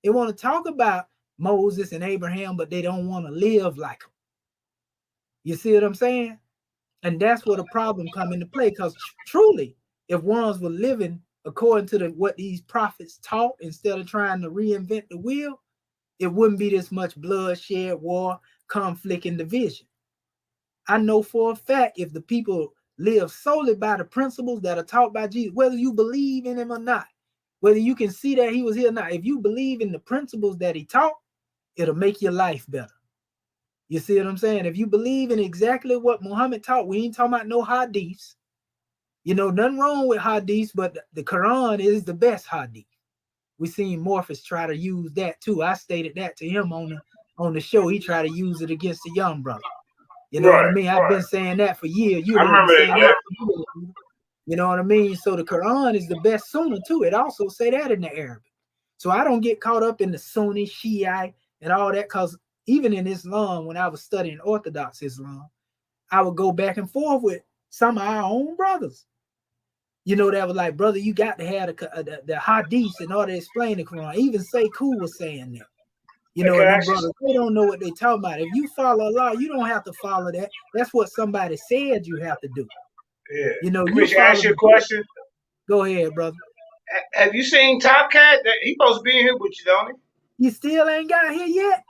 They want to talk about Moses and Abraham, but they don't want to live like them. You see what I'm saying? And that's where the problem come into play, because truly, if ones were living according to what these prophets taught instead of trying to reinvent the wheel, it wouldn't be this much bloodshed, war, conflict, and division. I know for a fact if the people live solely by the principles that are taught by Jesus, whether you believe in him or not, whether you can see that he was here or not, if you believe in the principles that he taught, it'll make your life better. You see what I'm saying? If you believe in exactly what Muhammad taught, we ain't talking about no hadiths. Nothing wrong with hadiths, but the Quran is the best hadith. We seen Morpheus try to use that too. I stated that to him on the show. He tried to use it against the young brother. You know what I mean? I've been saying that for years. I remember that. You know what I mean? So the Quran is the best sunnah too. It also say that in the Arabic. So I don't get caught up in the Sunni, Shiite, and all that, because even in Islam, when I was studying Orthodox Islam, I would go back and forth with some of our own brothers. That was like, brother, you got to have the hadiths in order to explain the Quran. Even Sekou was saying that. Them brothers, they don't know what they talking about. If you follow Allah, you don't have to follow that. That's what somebody said you have to do. Yeah. You ask you a question. Go ahead, brother. Have you seen Top Cat? He supposed to be in here with you, don't he? You still ain't got here yet?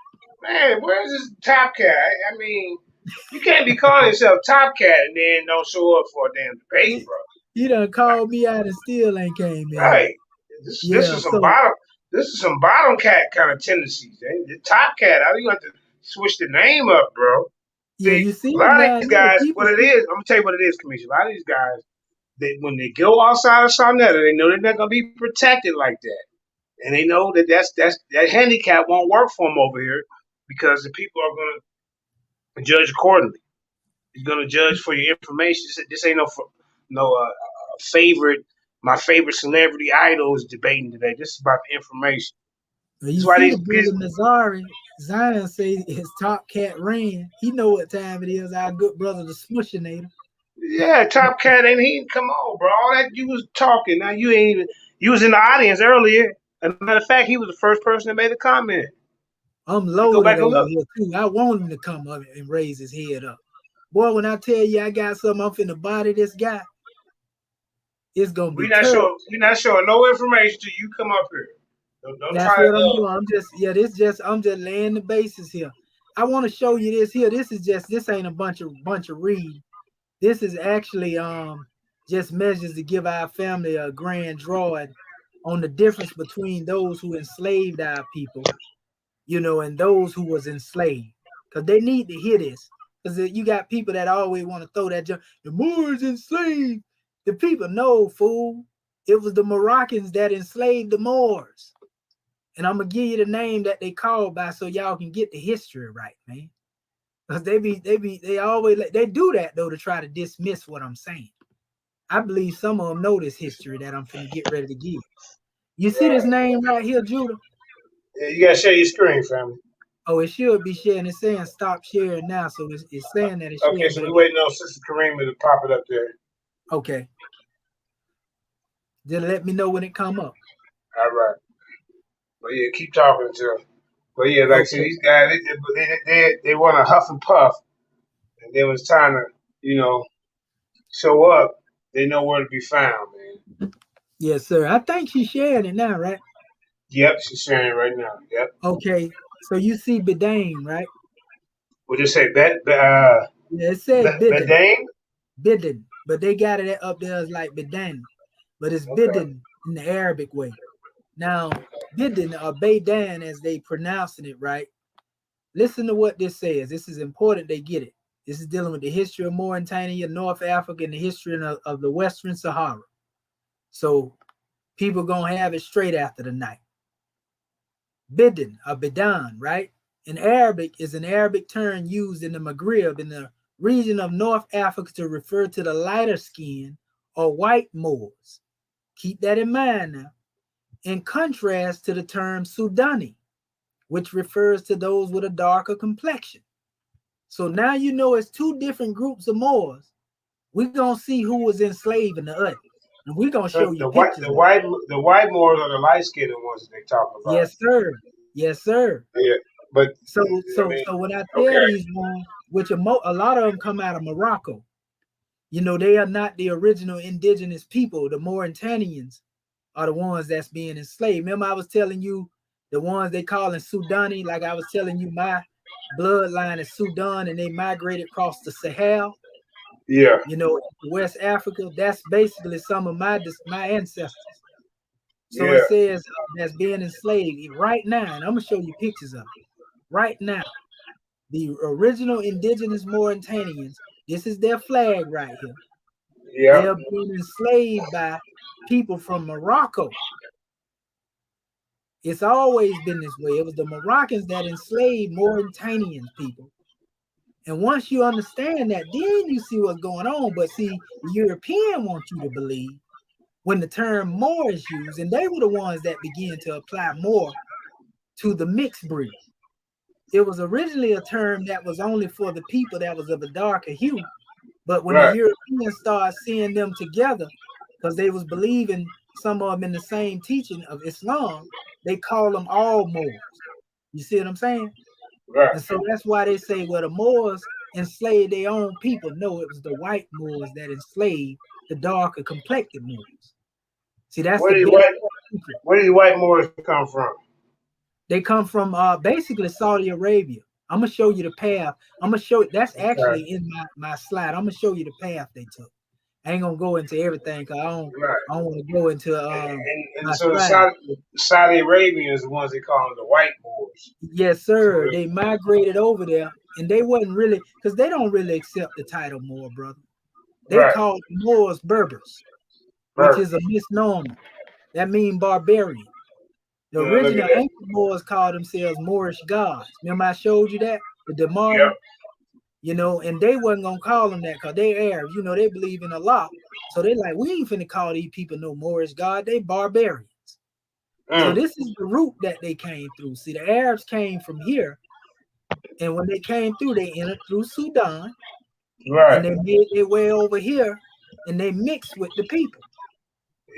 Man, where's this Top Cat? I mean, you can't be calling yourself Top Cat and then don't show up for a damn debate, bro. You done called me out and still ain't came in. Right. This is some bottom cat kind of tendencies. The Top Cat, how you have to switch the name up, bro? Yeah, you see, a lot of these guys, what it is, I'm gonna tell you what it is, Commissioner. A lot of these guys, when they go outside of Sarnetta, they know they're not gonna be protected like that, and they know that that handicap won't work for them over here because the people are gonna judge accordingly. He's gonna judge for your information. This ain't no favorite. My favorite celebrity idol is debating today. This is about the information. You see the brother Nazari, Zion say his Top Cat ran. He know what time it is. Our good brother, the Smushinator. Yeah, Top Cat ain't he? Come on, bro. All that you was talking. Now you ain't even. You was in the audience earlier. As a matter of fact, he was the first person that made a comment. I'm loaded over here too. I want him to come up and raise his head up. Boy, when I tell you I got something, I'm finna body this guy. It's gonna be. We're not showing no information till you come up here. Don't That's try what I'm doing. I'm just laying the basis here. I want to show you this here. This ain't a bunch of reading. This is actually just measures to give our family a grand drawing on the difference between those who enslaved our people, and those who was enslaved. Because they need to hear this. Because you got people that always want to throw that jump. The Moors enslaved the people. No, fool. It was the Moroccans that enslaved the Moors. And I'm gonna give you the name that they called by so y'all can get the history right, man. Because they always they do that though to try to dismiss what I'm saying. I believe some of them know this history that I'm finna get ready to give. You see this name right here, Judah? Yeah, you gotta share your screen, family. Oh, it should be sharing. It's saying stop sharing now, so it's saying that it's okay. sharing. So we're waiting on Sister Karima to pop it up there. Okay. Just let me know when it come up. All right. But yeah, keep talking to them. But yeah, like I said, these guys, they want to huff and puff, and then when it's time to, show up, they know where to be found, man. Yes, sir. I think she's sharing it now, right? Yep, she's sharing it right now. Yep. Okay. So you see Bedane, right? We'll just say yeah, it said Bedane? Bidden, but they got it up there as like Bedan, but it's Bidden in the Arabic way. Now, Bidden or Baydan as they pronouncing it, right? Listen to what this says. This is important they get it. This is dealing with the history of Mauritania, North Africa, and the history of the Western Sahara. So people gonna have it straight after the night. Bidden or Bidan, right? In Arabic is an Arabic term used in the Maghreb in the region of North Africa to refer to the lighter skin or white Moors. Keep that in mind now. In contrast to the term Sudani, which refers to those with a darker complexion. So now you know it's two different groups of Moors. We're gonna see who was enslaved in the other. And we're gonna show you pictures. The white Moors are the light skinned ones that they talk about. Yes, sir. Yes, sir. Yeah. But so when I tell these ones, which a lot of them come out of Morocco, they are not the original indigenous people. The Mauritanians are the ones that's being enslaved. Remember, I was telling you the ones they call in Sudani, like I was telling you, my bloodline is Sudan, and they migrated across the Sahel. Yeah. West Africa. That's basically some of my ancestors. So it says that's being enslaved right now, and I'm gonna show you pictures of it. Right now, the original indigenous Mauritanians, this is their flag right here. Yeah. They are being enslaved by people from Morocco. It's always been this way. It was the Moroccans that enslaved Mauritanian people. And once you understand that, then you see what's going on. But see, the European want you to believe when the term Moor is used, and they were the ones that began to apply Moor to the mixed breed. It was originally a term that was only for the people that was of a darker hue. But when the Europeans started seeing them together, because they was believing some of them in the same teaching of Islam, they call them all Moors. You see what I'm saying? Right. And so that's why they say, well, the Moors enslaved their own people. No, it was the white Moors that enslaved the darker complected Moors. See, that's where do the white Moors come from? They come from basically Saudi Arabia. I'm gonna show you the path. I'm gonna show you that's actually in my slide. I'm gonna show you the path they took. I ain't gonna go into everything because I don't want to go into and so the Saudi Arabians, the ones they call them the white Moors. Yes, sir. They migrated over there, and they wasn't really because they don't really accept the title Moor, brother. They call Moors Berbers, which is a misnomer. That means barbarian. The original ancient Moors called themselves Moorish gods. Remember I showed you that? The Demar, and they wasn't going to call them that because they Arabs. They believe in Allah. So they like, we ain't finna call these people no Moorish god. They barbarians. So this is the route that they came through. See, the Arabs came from here. And when they came through, they entered through Sudan. Right. And they made their way over here and they mixed with the people.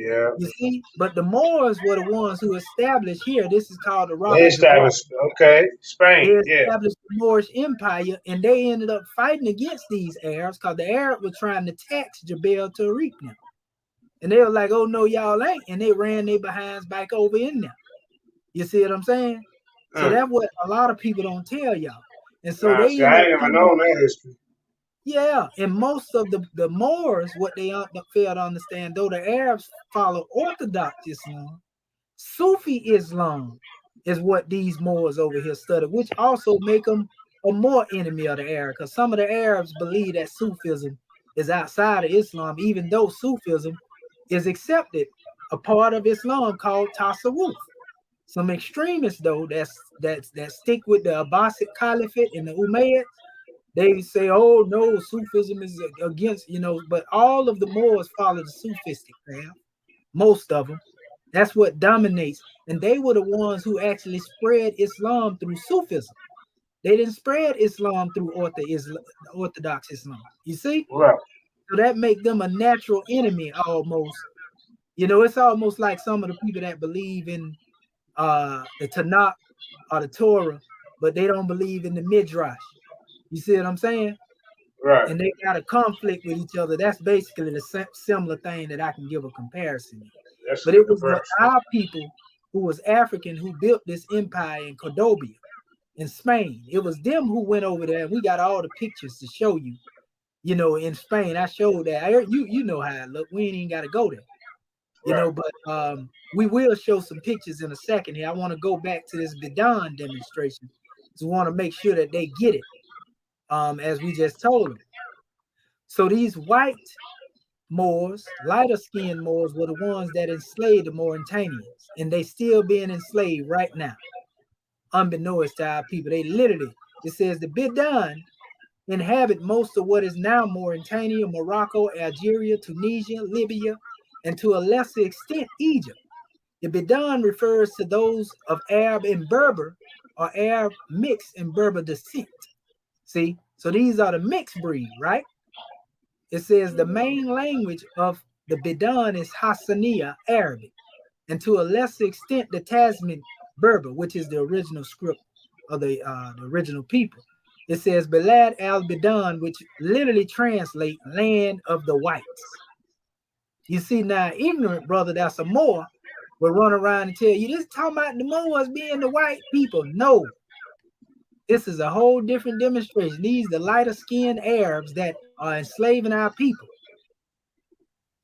Yeah. You see, but the Moors were the ones who established here. This is called the Rock. They established, Spain. They established the Moorish Empire, and they ended up fighting against these Arabs because the Arabs were trying to tax Jebel Tariq now. And they were like, oh no, y'all ain't. And they ran their behinds back over in there. You see what I'm saying? So that's what a lot of people don't tell y'all. And so I ain't never known that history. Yeah, and most of the Moors, what they fail to understand, though the Arabs follow Orthodox Islam, Sufi Islam is what these Moors over here study, which also make them or more enemy of the Arab, because some of the Arabs believe that Sufism is outside of Islam, even though Sufism is accepted, a part of Islam called Tasawwuf. Some extremists, though, that stick with the Abbasid Caliphate and the Umayyads, they say, oh no, Sufism is against, but all of the Moors follow the Sufistic path, most of them. That's what dominates. And they were the ones who actually spread Islam through Sufism. They didn't spread Islam through Orthodox Islam. You see? Right. So that make them a natural enemy almost. It's almost like some of the people that believe in the Tanakh or the Torah, but they don't believe in the Midrash. You see what I'm saying? Right. And they got a conflict with each other. That's basically the similar thing that I can give a comparison. But it was our people who was African who built this empire in Cordoba, in Spain. It was them who went over there. And we got all the pictures to show you. In Spain, I showed that. You know how it looked. We ain't even got to go there. But we will show some pictures in a second here. I want to go back to this Bidan demonstration. So we want to make sure that they get it, as we just told them. So these white Moors, lighter skinned Moors, were the ones that enslaved the Mauritanians, and they still being enslaved right now, unbeknownst to our people. They literally, it says the Bidan inhabit most of what is now Mauritania, Morocco, Algeria, Tunisia, Libya, and to a lesser extent, Egypt. The Bidan refers to those of Arab and Berber, or Arab mixed and Berber descent. See, so these are the mixed breed, right? It says the main language of the Bidan is Hassaniya, Arabic, and to a lesser extent, the Tasman Berber, which is the original script of the original people. It says Bilad al-Bidan, which literally translate land of the whites. You see, now, ignorant brother, that's a Moor, will run around and tell you, this is talking about the Moors being the white people. No. This is a whole different demonstration. These are the lighter skinned Arabs that are enslaving our people,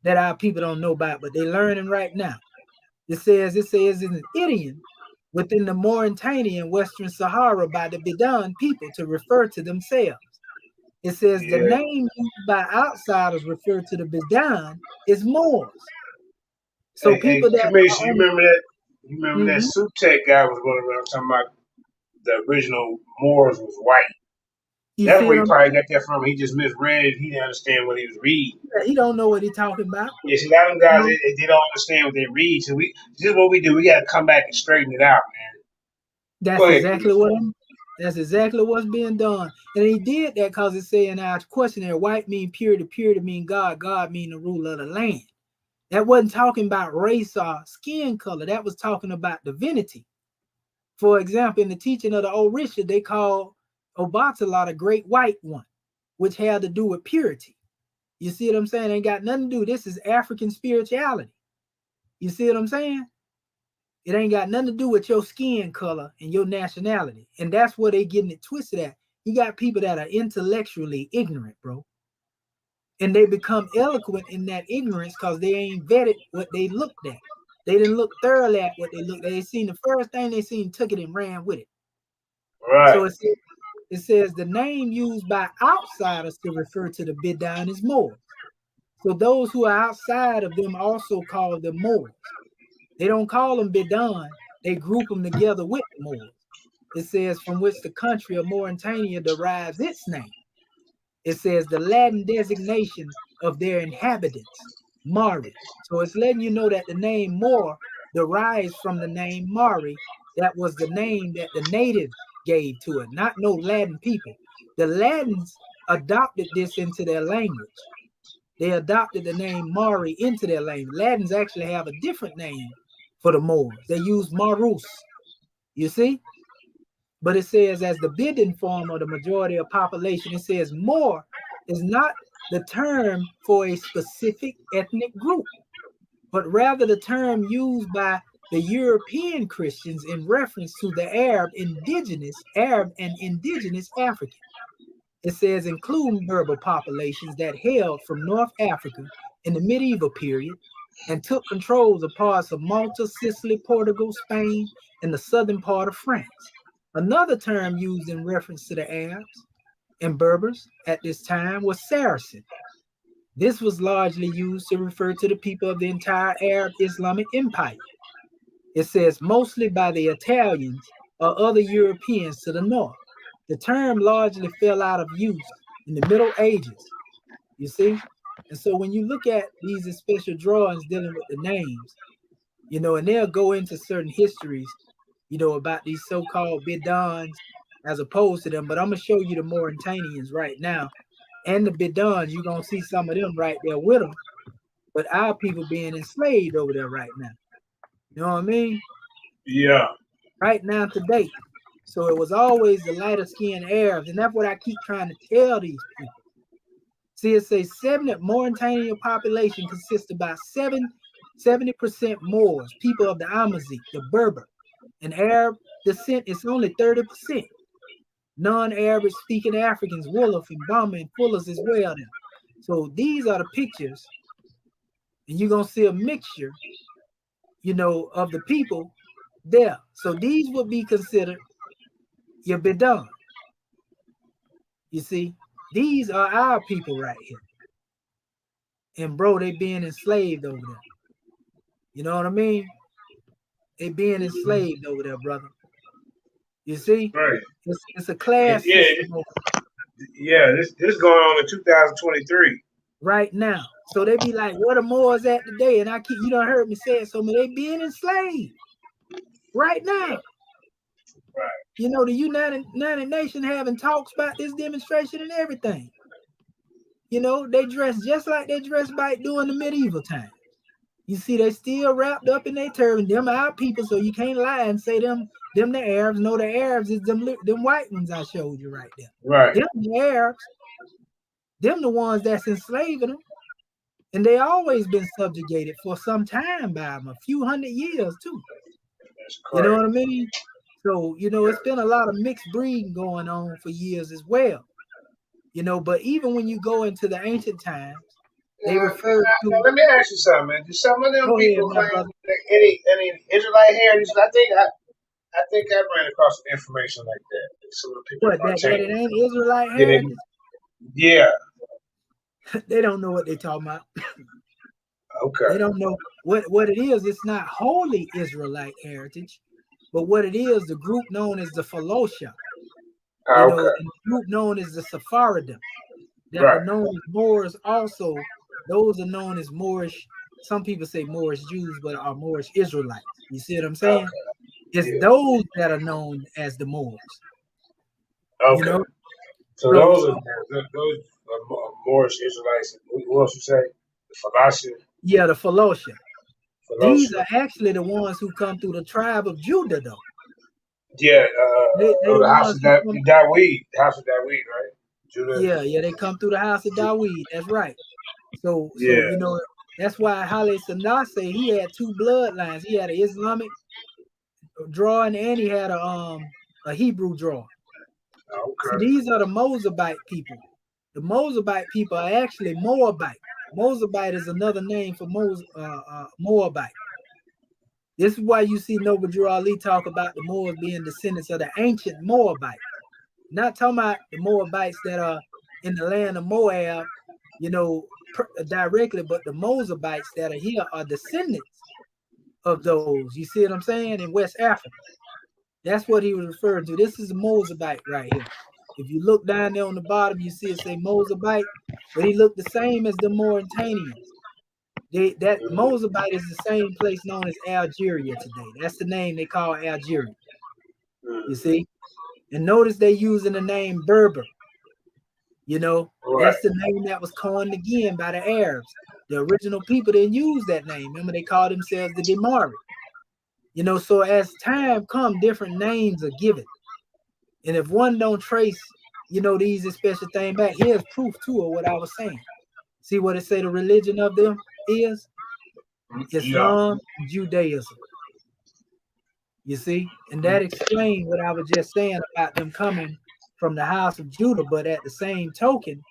that our people don't know about, but they're learning right now. It says in an idiom within the Mauritania and Western Sahara by the Bidan people to refer to themselves. It says the name used by outsiders refer to the Bidan is Moors. So people that you remember that? You remember that Sutek guy was going around talking about the original Moors was white. That's where he probably got that from. He just misread it. He didn't understand what he was reading. Yeah, he don't know what he's talking about. Yeah, see, a lot of them guys, they don't understand what they read. So this is what we do. We got to come back and straighten it out, man. That's exactly what's being done. And he did that because it said in our questionnaire, white mean purity, purity mean God, God mean the ruler of the land. That wasn't talking about race or skin color. That was talking about divinity. For example, in the teaching of the Orisha, they call Obatala the great white one, which had to do with purity. You see what I'm saying? It ain't got nothing to do. This is African spirituality. You see what I'm saying? It ain't got nothing to do with your skin color and your nationality. And that's where they getting it twisted at. You got people that are intellectually ignorant, bro. And they become eloquent in that ignorance because they ain't vetted what they looked at. They didn't look thoroughly at what they looked at. They seen the first thing they seen, took it and ran with it. Right. So it says the name used by outsiders to refer to the Bidan is Moors. So those who are outside of them also call them Moors. They don't call them Bidan. They group them together with the Moors. It says from which the country of Mauritania derives its name. It says the Latin designation of their inhabitants, Mari. So it's letting you know that the name Moor derives from the name Mari. That was the name that the natives gave to it, not no Latin people. The Latins adopted this into their language. They adopted the name Mari into their language. Latins actually have a different name for the Moors. They use Marus, you see? But it says as the Bidan form of the majority of population, it says Moor is not the term for a specific ethnic group, but rather the term used by the European Christians in reference to the Arab and indigenous African. It says including Berber populations that hailed from North Africa in the medieval period and took control of parts of Malta, Sicily, Portugal, Spain, and the southern part of France. Another term used in reference to the Arabs and Berbers at this time was Saracen. This was largely used to refer to the people of the entire Arab Islamic Empire. It says mostly by the Italians or other Europeans to the north. The term largely fell out of use in the Middle Ages, you see? And so when you look at these special drawings dealing with the names, you know, and they'll go into certain histories, you know, about these so-called Bidons as opposed to them. But I'm going to show you the Mauritanians right now. And the Bidons, you're going to see some of them right there with them. But our people being enslaved over there right now. You know what I mean? Yeah. Right now today. So it was always the lighter skinned Arabs. And that's what I keep trying to tell these people. See, it says Mauritanian population consists of about 70% Moors, people of the Amazigh, the Berber. And Arab descent is only 30%. Non-Arabic speaking Africans, Wolof and Bama and Fullers as well. Then. So these are the pictures. And you're going to see a mixture, you know, of the people there. So these would be considered your Bedouin. You see, these are our people right here. And bro, they being enslaved over there. You know what I mean? They being enslaved over there, brother. You see? Right. It's a class system. This going on in 2023. Right now. So they be like, where the Moors at today? And you done heard me say it, so they being enslaved. Right now. Right. You know, the United Nations having talks about this demonstration and everything. You know, they dress just like they dressed back during the medieval times. You see, they still wrapped up in their turban. Them our people, so you can't lie and say them the Arabs. No, the Arabs is them white ones I showed you right there. Right. Them the Arabs. Them the ones that's enslaving them. And they always been subjugated for some time by them, a few hundred years too. You know what I mean? So, you know, it's been a lot of mixed breeding going on for years as well. You know, but even when you go into the ancient times, they refer to. Let me ask you something, man. Do some of them people claim any Israelite heritage? I think I ran across some information like that. Some of the people that it ain't Israelite heritage? Yeah. They don't know what they're talking about. Okay. They don't know what it is. It's not wholly Israelite heritage, but what it is, the group known as the Falosha. You know, and the group known as the Sephardim. That are known as Moors also. Those are known as Moorish. Some people say Moorish Jews, but are Moorish Israelites. You see what I'm saying? It's those that are known as the Moors. Okay. You know? So those are Moorish Israelites. What else you say? The Falosha? Yeah, the Falosha. These are actually the ones who come through the tribe of Judah, though. Yeah, the house of Dawid. House of Dawid, right? Judah. Yeah, they come through the house of Dawid. That's right. So you know, that's why Haile Selassie, he had two bloodlines. He had an Islamic drawing and he had a Hebrew drawing. Okay. So these are the Mozabite people. The Mozabite people are actually Moabite. Mozabite is another name for Moabite. This is why you see Noble Drew Ali talk about the Moors being descendants of the ancient Moabite. Not talking about the Moabites that are in the land of Moab, you know, directly, but the Mozabites that are here are descendants of those. You see what I'm saying? In West Africa. That's what he was referring to. This is a Mozabite right here. If you look down there on the bottom, you see it say Mozabite, but he looked the same as the Mauritanians. That Mozabite is the same place known as Algeria today. That's the name they call Algeria. You see? And notice they using the name Berber. You know, that's the name that was coined again by the Arabs. The original people didn't use that name. Remember, they called themselves the Demari. You know, so as time comes, different names are given. And if one don't trace, you know, these special things back, here's proof too of what I was saying. See what it say the religion of them is? Islam, Judaism. You see? And that explains what I was just saying about them coming from the house of Judah, but at the same token,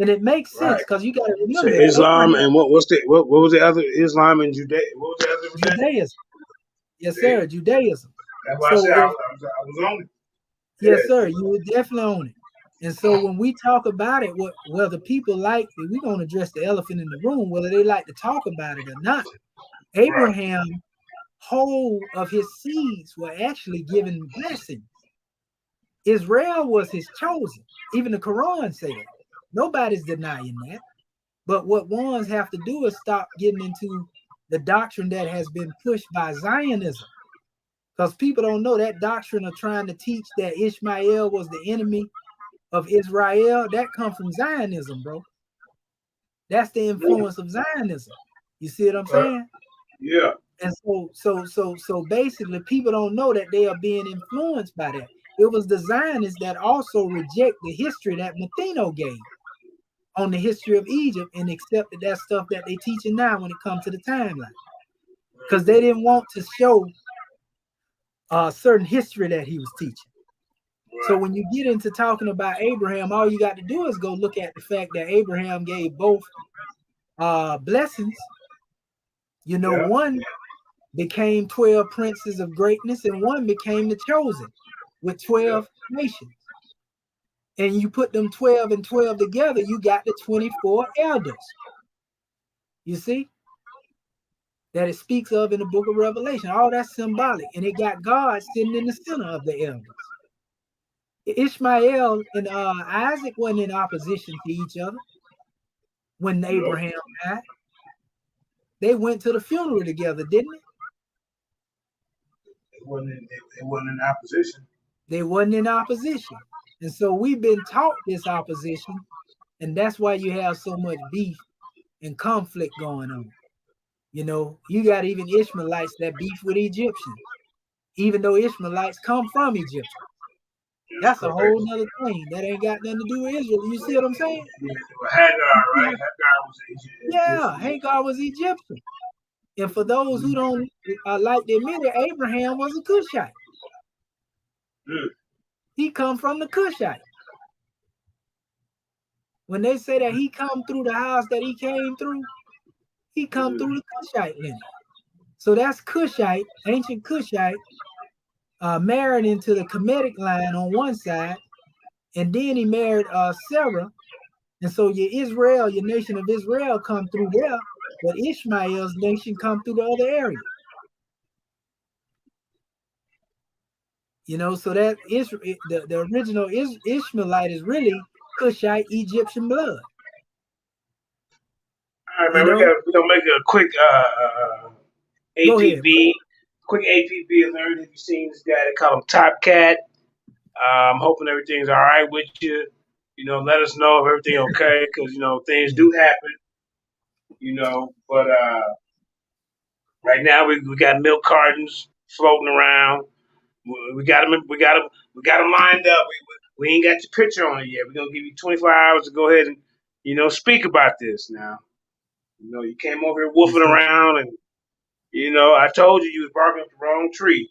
and it makes sense because you got to remember so Islam and what was the other Islam and Judaism? What was the other religion? Judaism. Yes, sir, Judaism. That's why I said I was on it. Yes, sir. You would definitely own it. And so when we talk about it, whether people like it, we're going to address the elephant in the room, whether they like to talk about it or not. Abraham, whole of his seeds were actually given blessings. Israel was his chosen. Even the Quran say that. Nobody's denying that. But what ones have to do is stop getting into the doctrine that has been pushed by Zionism. Because people don't know that doctrine of trying to teach that Ishmael was the enemy of Israel. That comes from Zionism, bro. That's the influence of Zionism. You see what I'm saying? Yeah. And so basically, people don't know that they are being influenced by that. It was the Zionists that also reject the history that Matheno gave on the history of Egypt and accepted that stuff that they teaching now when it comes to the timeline. Because they didn't want to show a certain history that he was teaching. So when you get into talking about Abraham, all you got to do is go look at the fact that Abraham gave both blessings. You know, one became 12 princes of greatness and one became the chosen with 12 nations. And you put them 12 and 12 together, you got the 24 elders. You see? That it speaks of in the book of Revelation. All that's symbolic. And it got God sitting in the center of the elders. Ishmael and Isaac weren't in opposition to each other when Abraham died. They went to the funeral together, didn't they? They wasn't in opposition. They wasn't in opposition. And so we've been taught this opposition, and that's why you have so much beef and conflict going on. You know, you got even Ishmaelites that beef with Egyptians, even though Ishmaelites come from Egypt. That's a whole nother thing. That ain't got nothing to do with Israel. You see what I'm saying? Hagar, right? Hagar was Egyptian. Yeah, Hagar was Egyptian. And for those who don't like to admit it, Abraham was a Cushite. He come from the Cushite. When they say that he come through the house that he came through, he come through the Cushite lineage. So that's Cushite, ancient Cushite, married into the Kemetic line on one side, and then he married Sarah. And so your Israel, your nation of Israel come through there, but Ishmael's nation come through the other area. You know, so that is the original Ishmaelite is really Cushite Egyptian blood. All right, man, we're gonna make a quick APB. Quick APB alert. Have you seen this guy? They call him Top Cat. I'm hoping everything's all right with you. You know, let us know if everything okay, because you know things do happen. You know, but right now we got milk cartons floating around. We got them lined up. We ain't got your picture on it yet. We're gonna give you 24 hours to go ahead and speak about this now. You know, you came over here woofing around, and I told you was barking up the wrong tree.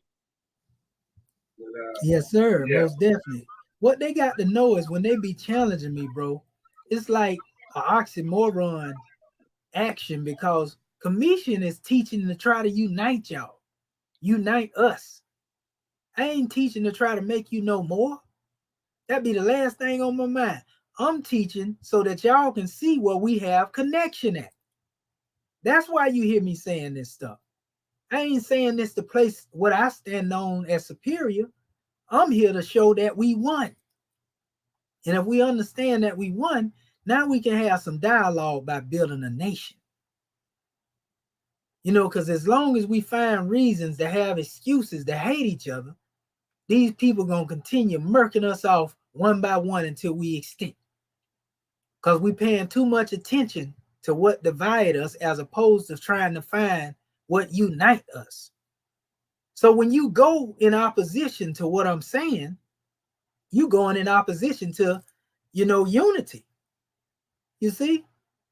But, yes, sir, most definitely. What they got to know is when they be challenging me, bro, it's like an oxymoron action, because commission is teaching to try to unite y'all, unite us. I ain't teaching to try to make you know more. That'd be the last thing on my mind. I'm teaching so that y'all can see where we have connection at. That's why you hear me saying this stuff. I ain't saying this to place what I stand on as superior. I'm here to show that we won. And if we understand that we won, now we can have some dialogue by building a nation. You know, because as long as we find reasons to have excuses to hate each other, these people going to continue murking us off one by one until we extinct. Because we paying too much attention to what divide us as opposed to trying to find what unite us. So when you go in opposition to what I'm saying, you going in opposition to, unity. You see?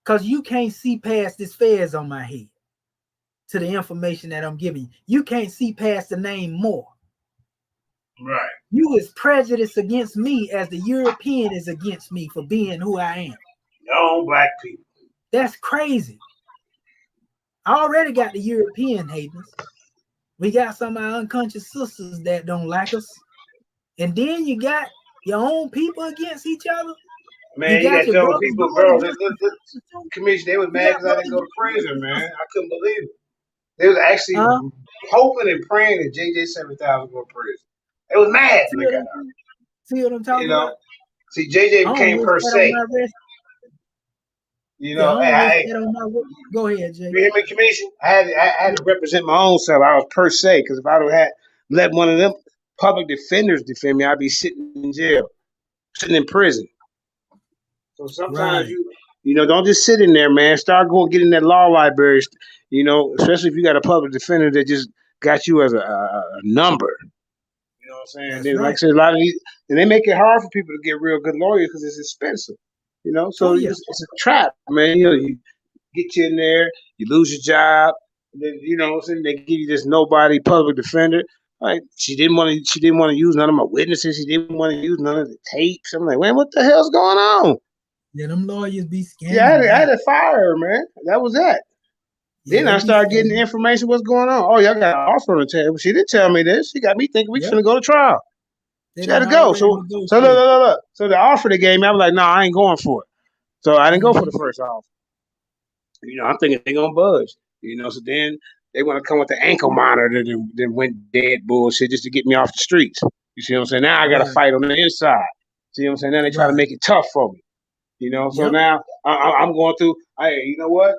Because you can't see past this fez on my head to the information that I'm giving you. You can't see past the name more. Right. You is prejudiced against me as the European is against me for being who I am. No black people. That's crazy. I already got the European haters. We got some of our unconscious sisters that don't like us. And then you got your own people against each other. Man, you got got your young brothers people, going bro. against The commission, they was you mad got because I didn't brothers go to going prison, man. against I couldn't believe it. They was actually huh? hoping and praying that JJ 7000 would go to prison. They was mad when they got out. See what I'm You talking know, about? see, JJ I don't became wish per that on se. my rest. You Yeah, know, I don't wish hey, that on my rest. Go ahead, Jay. you hear me, commission? I had to represent my own self. I was per se because if I would have had let one of them public defenders defend me, I'd be sitting in jail, sitting in prison. So sometimes Right. don't just sit in there, man. Start going, get in that law library. Especially if you got a public defender that just got you as a number. You know what I'm saying? That's Then, like I right. said, a lot of these, and they make it hard for people to get real good lawyers because it's expensive. Oh So yeah. it's a trap, man. You get you in there, you lose your job, and then what I'm saying, they give you this nobody public defender. Like she didn't want to use none of my witnesses. She didn't want to use none of the tapes. I'm like, man, what the hell's going on? Yeah, them lawyers be Yeah, scamming I had now. to fire her, man. That was that. Yeah, Then they I be started getting the scamming. information what's going on. Oh, y'all got an offer on the table. She didn't tell me this. She got me thinking we Yep. finna go to trial. They She had done to go. already So look, look, negotiated. look, look. So the offer they gave me, I was like, no, I ain't going for it. So I didn't go for the Mm-hmm. first offer. I'm thinking they gonna budge. So then they want to come with the ankle monitor that went dead bullshit just to get me off the streets. You see what I'm saying? Now I got to Right. fight on the inside. See what I'm saying? Now they try to Right. make it tough for me. So Yep. now I'm going through. Hey, you know what?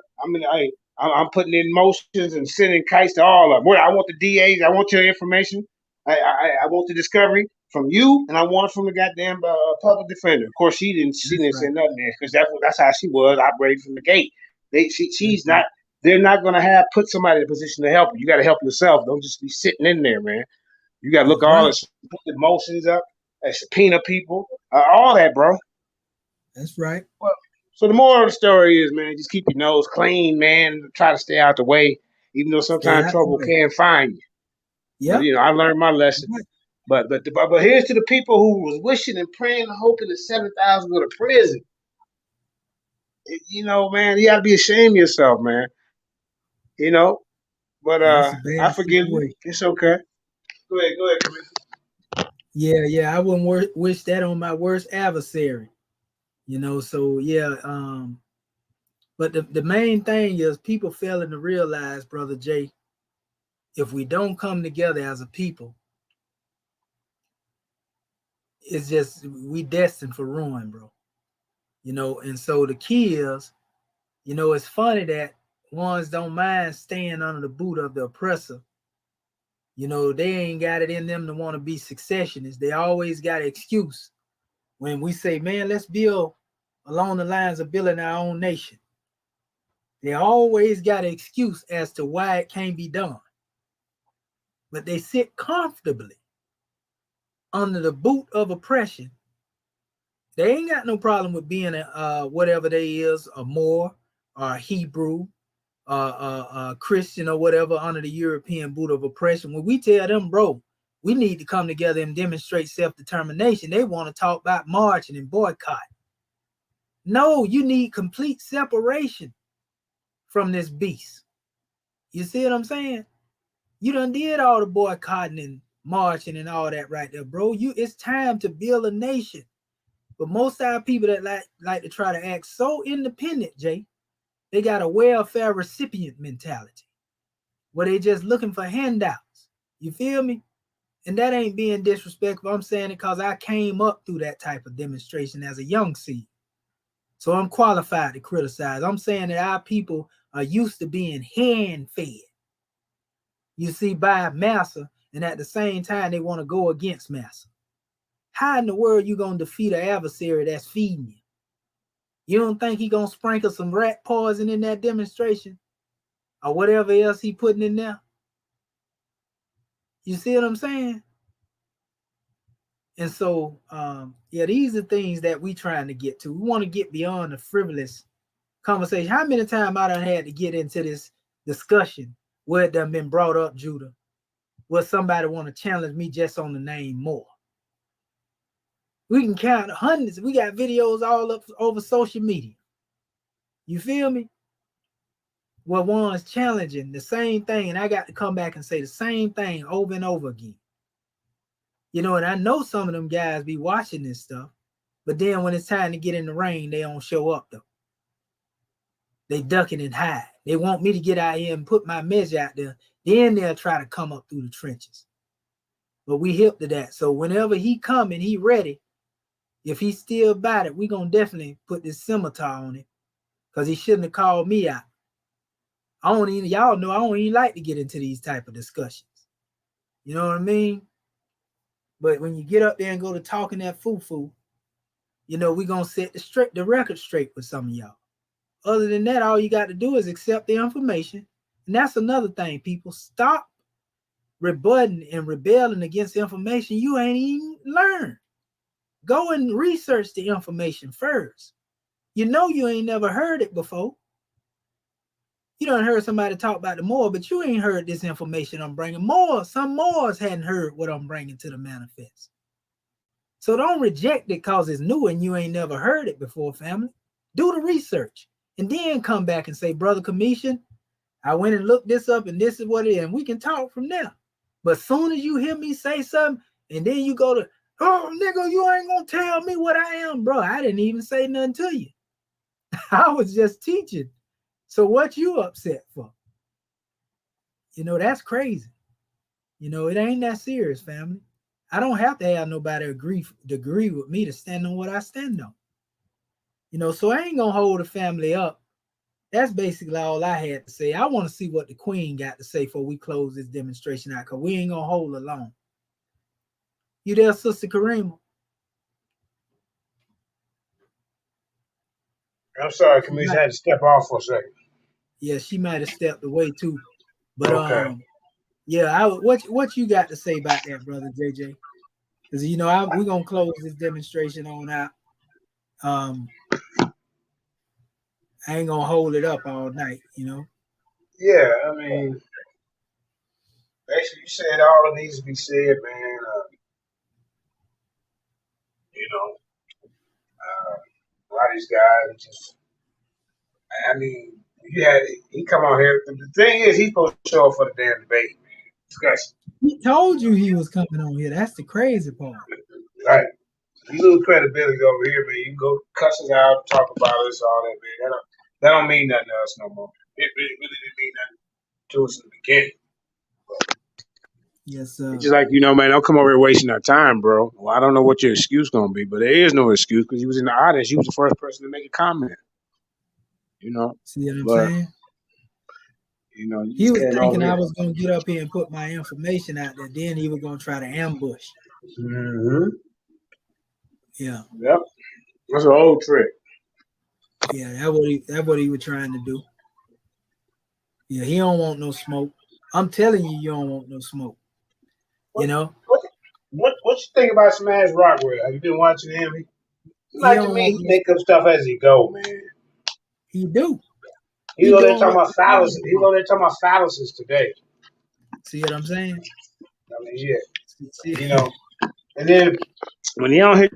I'm putting in motions and sending kites to all of them. Where I want the DAs, I want your information. I want the discovery from you, and I want it from the goddamn public defender. Of course, she didn't That's say right. nothing there because that's how she was operating from the gate. That's She's right. not. They're not going to put somebody in a position to help you. You got to help yourself. Don't just be sitting in there, man. You got to look That's all right. this, put the motions up, subpoena people, all that, bro. That's right. Well, so the moral of the story is, man, just keep your nose clean, man. Try to stay out the way, even though Stay sometimes out the trouble way. can find you. But Yep. I learned my lesson. Right. But here's to the people who was wishing and praying and hoping that 7,000 go to prison. Man, you got to be ashamed of yourself, man. But That's a I bad forgive you. situation. It's okay. Go ahead, Commissioner. Yeah. I wouldn't wish that on my worst adversary. So yeah. But the main thing is people failing to realize, Brother Jay, if we don't come together as a people, it's just we destined for ruin, bro. And so the key is, it's funny that ones don't mind staying under the boot of the oppressor. They ain't got it in them to want to be successionists. They always got an excuse. When we say, man, let's build along the lines of building our own nation, they always got an excuse as to why it can't be done. But they sit comfortably under the boot of oppression. They ain't got no problem with being a whatever they is, a Moor or a Hebrew, Christian or whatever under the European boot of oppression. When we tell them, bro, we need to come together and demonstrate self-determination, they want to talk about marching and boycott. No, you need complete separation from this beast. You see what I'm saying? You done did all the boycotting and marching and all that right there, bro. It's time to build a nation. But most of our people that like to try to act so independent, Jay, they got a welfare recipient mentality where they just looking for handouts. You feel me? And that ain't being disrespectful. I'm saying it because I came up through that type of demonstration as a young seed. So I'm qualified to criticize. I'm saying that our people are used to being hand-fed. You see, by massa, and at the same time, they want to go against massa. How in the world you going to defeat an adversary that's feeding you? You don't think he going to sprinkle some rat poison in that demonstration? Or whatever else he putting in there? You see what I'm saying? And so, these are things that we trying to get to. We want to get beyond the frivolous conversation. How many times I done had to get into this discussion where it done been brought up, Judah, where somebody want to challenge me just on the name More? We can count hundreds. We got videos all up over social media. You feel me? Where one's challenging the same thing, and I got to come back and say the same thing over and over again. You know, and I know some of them guys be watching this stuff, but then when it's time to get in the rain, they don't show up though. They ducking and hide. They want me to get out here and put my message out there. Then they'll try to come up through the trenches. But we hip to that. So whenever he come and he ready, if he's still about it, we gonna definitely put this scimitar on it, because he shouldn't have called me out. Y'all know I don't even like to get into these type of discussions. You know what I mean? But when you get up there and go to talking that foo-foo, you know, we're going to set the record straight with some of y'all. Other than that, all you got to do is accept the information. And that's another thing, people. Stop rebutting and rebelling against information you ain't even learned. Go and research the information first. You know you ain't never heard it before. You done heard somebody talk about the Moor, but you ain't heard this information I'm bringing. Some Moors hadn't heard what I'm bringing to the manifest. So don't reject it because it's new and you ain't never heard it before, family. Do the research and then come back and say, Brother Commission, I went and looked this up and this is what it is. And we can talk from there. But soon as you hear me say something and then you go to, oh, nigga, you ain't going to tell me what I am, bro. I didn't even say nothing to you. I was just teaching. So what you upset for? You know, that's crazy. You know, it ain't that serious, family. I don't have to have nobody agree with me to stand on what I stand on. You know, so I ain't going to hold the family up. That's basically all I had to say. I want to see what the Queen got to say before we close this demonstration out, because we ain't going to hold her long. You there, Sister Karima? I'm sorry, Commission, I had to step off for a second. Yeah, she might have stepped away too. But okay. Yeah, what you got to say about that, Brother JJ? Because you know, we're gonna close this demonstration on out. I ain't gonna hold it up all night, you know. Yeah, I mean, basically, you said all that needs to be said, man. You know, a lot of these guys just, I mean, he come on here. The thing is, he's supposed to show up for the damn debate, man. Discussion. He told you he was coming on here. That's the crazy part. Right. You lose credibility over here, man. You can go cuss us out, talk about us, all that, man. That don't mean nothing to us no more. It really didn't mean nothing to us in the beginning. Yes, sir. It's just like, you know, man, don't come over here wasting our time, bro. Well, I don't know what your excuse gonna be, but there is no excuse because you was in the audience. You was the first person to make a comment. You know. See what I'm saying? You know, he was thinking I was gonna get up here and put my information out there. Then he was gonna try to ambush. Mm-hmm. Yeah. Yep. That's an old trick. Yeah, that's what he was trying to do. Yeah, he don't want no smoke. I'm telling you, you don't want no smoke. You know. What you think about Smash Rockwell? Have you been watching him? Like to me, he make up stuff as he go, man. He do. He's on there talking about fallacies. He's on there talking about fallacies today. See what I'm saying? I mean, yeah. You know, and then when he don't hit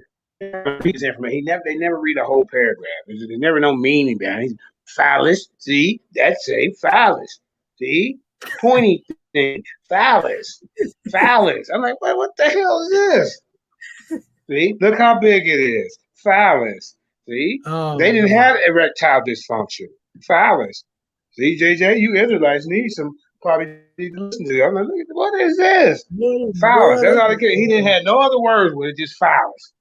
his information, they never read a whole paragraph. They never know meaning behind it. He's phallus. See, that's a phallus. See, pointy thing. Phallus. Phallus. I'm like, what the hell is this? See, look how big it is. Phallus. See, they didn't have erectile dysfunction. Phallus. See, JJ, you Israelites probably need to listen to it. I'm like, look, what is this? Phallus. That's all they care. He didn't have no other words with it, just phallus.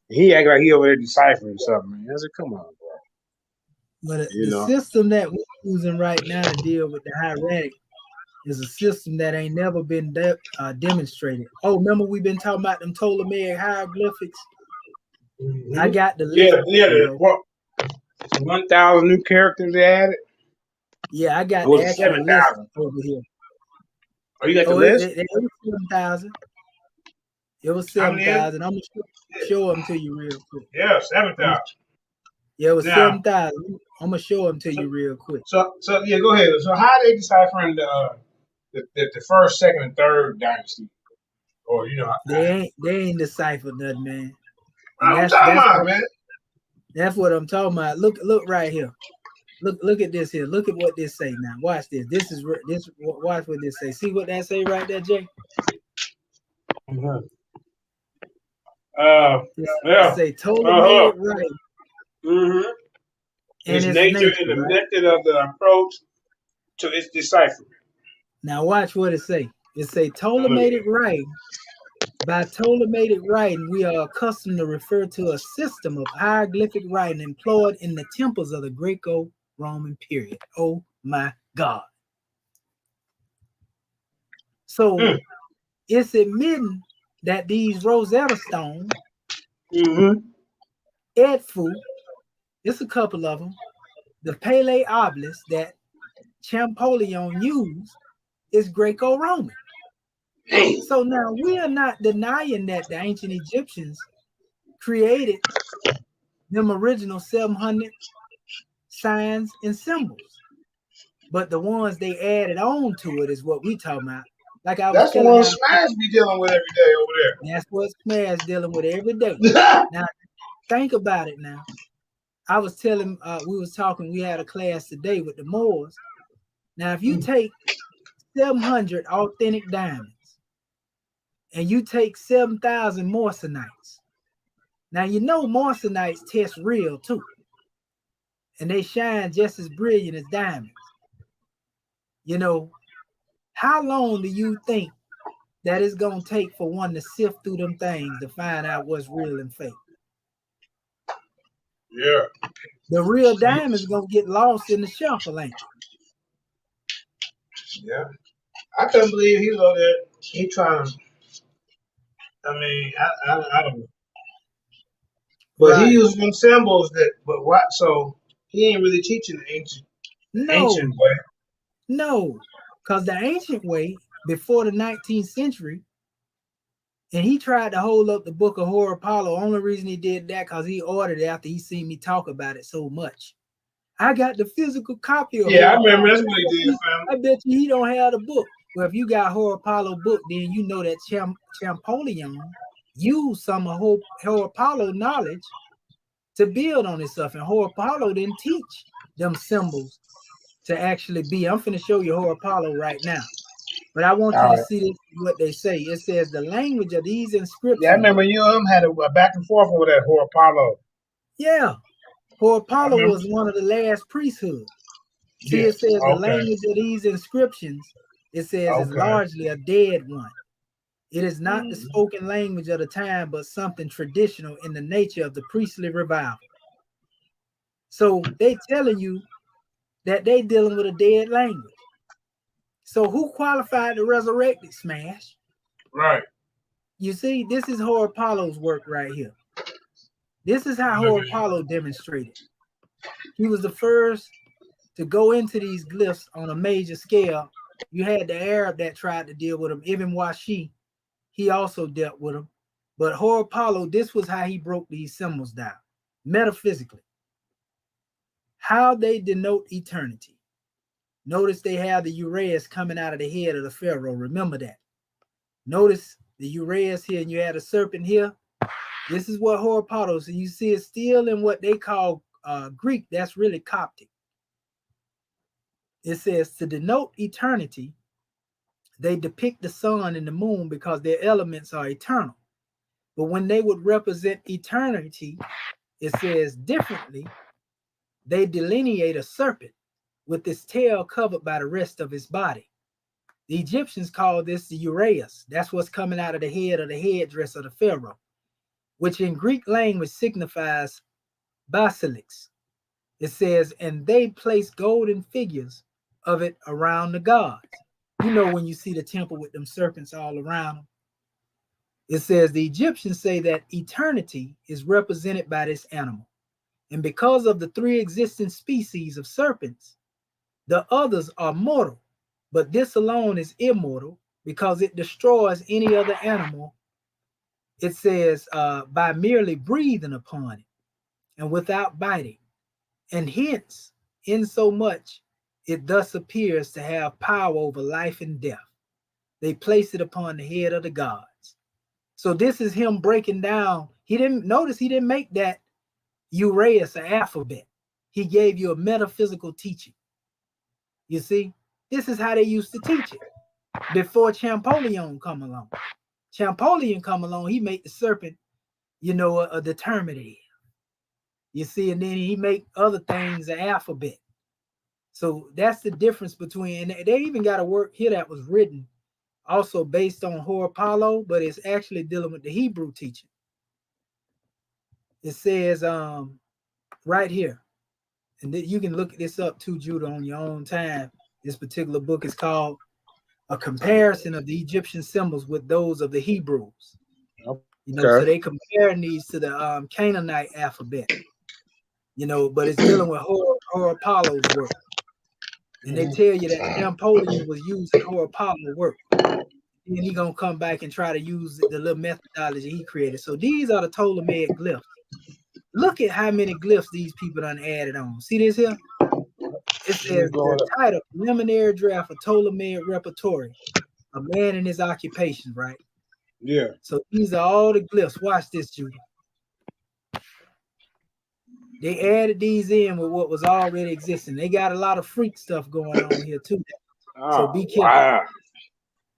He act like he over there deciphering something, man. I said, come on, bro. But the system that we're using right now to deal with the hieratic is a system that ain't never been demonstrated. Oh, remember we've been talking about them Ptolemaic hieroglyphics? Mm-hmm. I got the list. What? 1,000 new characters they added? Yeah, I got the actual list over here. Oh, you got the list? It was 7,000. It was 7,000. I'm going to show them to you real quick. Yeah, 7,000. Yeah, it was 7,000. I'm going to show them to you real quick. So yeah, go ahead. So how are they deciphering the first, second, and third dynasty? Or, you know. They ain't deciphered nothing, man. That's what I'm talking about. Look right here. Look at this here. Look at what this say now. Watch this. Watch what this say. See what that say right there, Jay? It's a Ptolemaic writing. Its nature and the method of the approach to its decipherment. Now watch what it say. It's a Ptolemaic writing. By Ptolemaic writing, we are accustomed to refer to a system of hieroglyphic writing employed in the temples of the Greco-Roman period. Oh my God. So it's admitting that these Rosetta Stone, Edfu, it's a couple of them, the Pele obelisk that Champollion used is Greco-Roman. So now we are not denying that the ancient Egyptians created them original 700 signs and symbols, but the ones they added on to it is what we talking about. Like I was that's the one Smash be dealing with every day over there. That's what Smash dealing with every day. Now think about it. Now I was telling, we was talking. We had a class today with the Moors. Now if you take 700 authentic diamonds and you take 7,000 moissanites, now you know moissanites test real too, and they shine just as brilliant as diamonds. You know, how long do you think that it's gonna take for one to sift through them things to find out what's real and fake? Yeah. The real diamond's gonna get lost in the shuffle, ain't it? Yeah. I couldn't believe he was over there. He trying to. I mean, I don't know. But he used them symbols that. But what? So he ain't really teaching the ancient way. No, because the ancient way before the 19th century, and he tried to hold up the book of Horapollo. Only reason he did that because he ordered it after he seen me talk about it so much. I got the physical copy of I remember that's what he did. I bet you he don't have the book. Well, if you got Horapollo book, then you know that Champollion used some of Horapollo knowledge to build on this stuff, and Horapollo didn't teach them symbols to actually be. I'm finna show you Horapollo right now. But I want you to see this, what they say. It says the language of these inscriptions. Yeah, I remember you and him had a back and forth with that Horapollo. Yeah. Horapollo was one of the last priesthoods. See, it says the language of these inscriptions, it says is largely a dead one. It is not the spoken language of the time, but something traditional in the nature of the priestly revival. So they telling you that they dealing with a dead language. So who qualified to resurrect it, Smash? Right. You see, this is Horapollo's work right here. This is how Horapollo demonstrated. He was the first to go into these glyphs on a major scale. You had the Arab that tried to deal with them. Ibn Washi, he also dealt with them. But Horapollo, this was how he broke these symbols down, metaphysically. How they denote eternity. Notice they have the uraeus coming out of the head of the pharaoh. Remember that. Notice the uraeus here, and you had a serpent here. This is what Horapollo, so you see it still in what they call Greek. That's really Coptic. It says to denote eternity, they depict the sun and the moon because their elements are eternal. But when they would represent eternity, it says differently, they delineate a serpent with its tail covered by the rest of his body. The Egyptians call this the uraeus. That's what's coming out of the head of the headdress of the pharaoh, which in Greek language signifies basilex. It says, and they place golden figures of it around the gods. You know when you see the temple with them serpents all around them. It says the Egyptians say that eternity is represented by this animal. And because of the three existing species of serpents, the others are mortal, but this alone is immortal because it destroys any other animal. It says by merely breathing upon it and without biting, and hence, in so much, it thus appears to have power over life and death. They place it upon the head of the gods. So this is him breaking down. He didn't make that uraeus an alphabet. He gave you a metaphysical teaching. You see, this is how they used to teach it before Champollion come along. Champollion come along, he make the serpent, you know, a determinative. You see, and then he make other things an alphabet. So that's the difference between, and they even got a work here that was written also based on Horopalo, but it's actually dealing with the Hebrew teaching. It says right here, and you can look this up too, Judah, on your own time. This particular book is called A Comparison of the Egyptian Symbols with Those of the Hebrews. Okay. You know, so they comparing these to the Canaanite alphabet. You know, but it's dealing with Horopalo's work. And they tell you that Champollion was using Horopalo work. And he gonna come back and try to use the little methodology he created. So these are the Ptolemaic glyphs. Look at how many glyphs these people done added on. See this here? It says the title, preliminary draft of Ptolemaic repertory, a man in his occupation, right? Yeah. So these are all the glyphs. Watch this, Judah. They added these in with what was already existing. They got a lot of freak stuff going on here too. So be careful. Wow.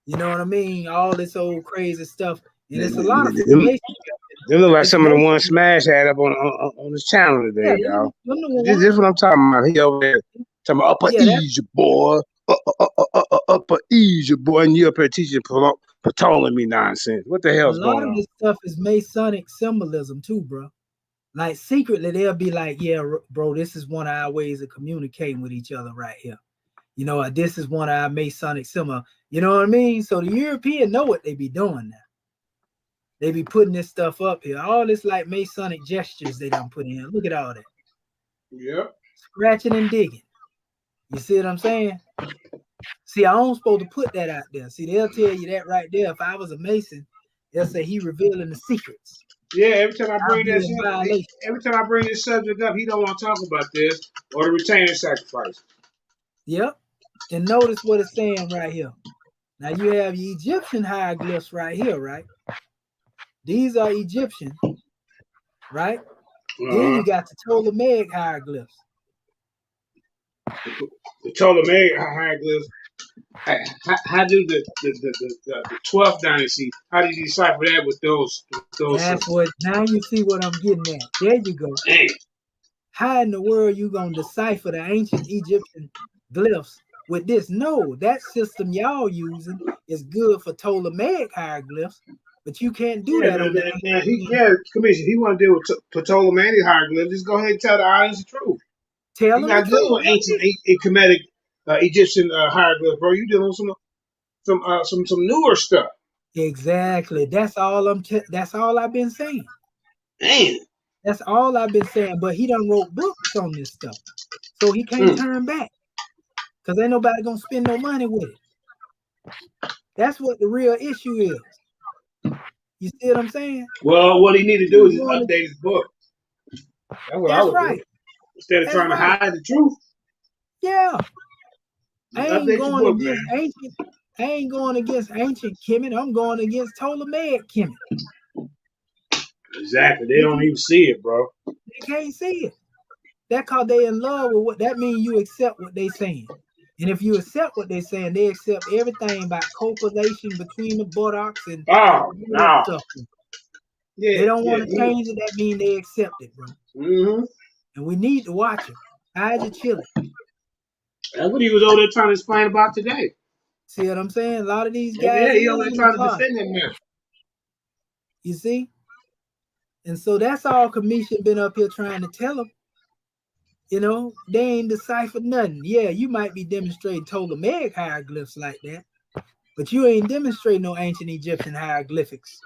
You know what I mean? All this old crazy stuff. And it's a lot of information. They look like some of the ones Smash had up on his channel today, y'all. This is what I'm talking about. He over there talking about Upper Egypt, boy. Upper Egypt, boy. And you up here teaching Ptolemy nonsense. What the hell's going on? A lot of this stuff is Masonic symbolism too, bro. Like secretly, they'll be like, yeah, bro, this is one of our ways of communicating with each other right here. You know, this is one of our Masonic symbols. You know what I mean? So the European know what they be doing now. They be putting this stuff up here. All this like Masonic gestures they done put in. Look at all that. Yep. Scratching and digging. You see what I'm saying? See, I don't supposed to put that out there. See, they'll tell you that right there. If I was a Mason, they'll say he revealing the secrets. Yeah, every time I bring this subject up, he don't want to talk about this or the retainer sacrifice. Yep. And notice what it's saying right here. Now you have your Egyptian hieroglyphs right here, right? These are Egyptian, right? Then you got the Ptolemaic hieroglyphs. The Ptolemaic hieroglyphs. How do the 12th dynasty? How do you decipher that with those? That's what. Now you see what I'm getting at. There you go. Dang. How in the world you gonna decipher the ancient Egyptian glyphs with this? No, that system y'all using is good for Ptolemaic hieroglyphs, but you can't do that. Commission. He want to deal with Ptolemaic hieroglyphs. Just go ahead and tell the audience the truth. Tell You're not dealing with ancient Kemetic Egyptian hieroglyphs, bro. You dealing with some newer stuff. Exactly. That's all that's all I've been saying. Man. That's all I've been saying. But he done wrote books on this stuff, so he can't turn back. Cause ain't nobody gonna spend no money with it. That's what the real issue is. You see what I'm saying? Well, what he need to do is just update his book. That's what I would do. Instead of trying to hide the truth. Yeah. I ain't going against ancient Kemet. I'm going against Ptolemaic Kemet. Exactly. They don't even see it, bro. They can't see it. That's cause they in love with what that means. You accept what they saying. And if you accept what they're saying, they accept everything about copulation between the buttocks and stuff. Yeah, they don't want to change it. That means they accept it, bro. Mm-hmm. And we need to watch it. Hide your chili. That's what he was over there trying to explain about today. See what I'm saying? A lot of these guys. Yeah, he over there trying to defend them now. You see? And so that's all Commission been up here trying to tell them. You know, they ain't deciphered nothing. Yeah, you might be demonstrating Ptolemaic hieroglyphs like that, but you ain't demonstrating no ancient Egyptian hieroglyphics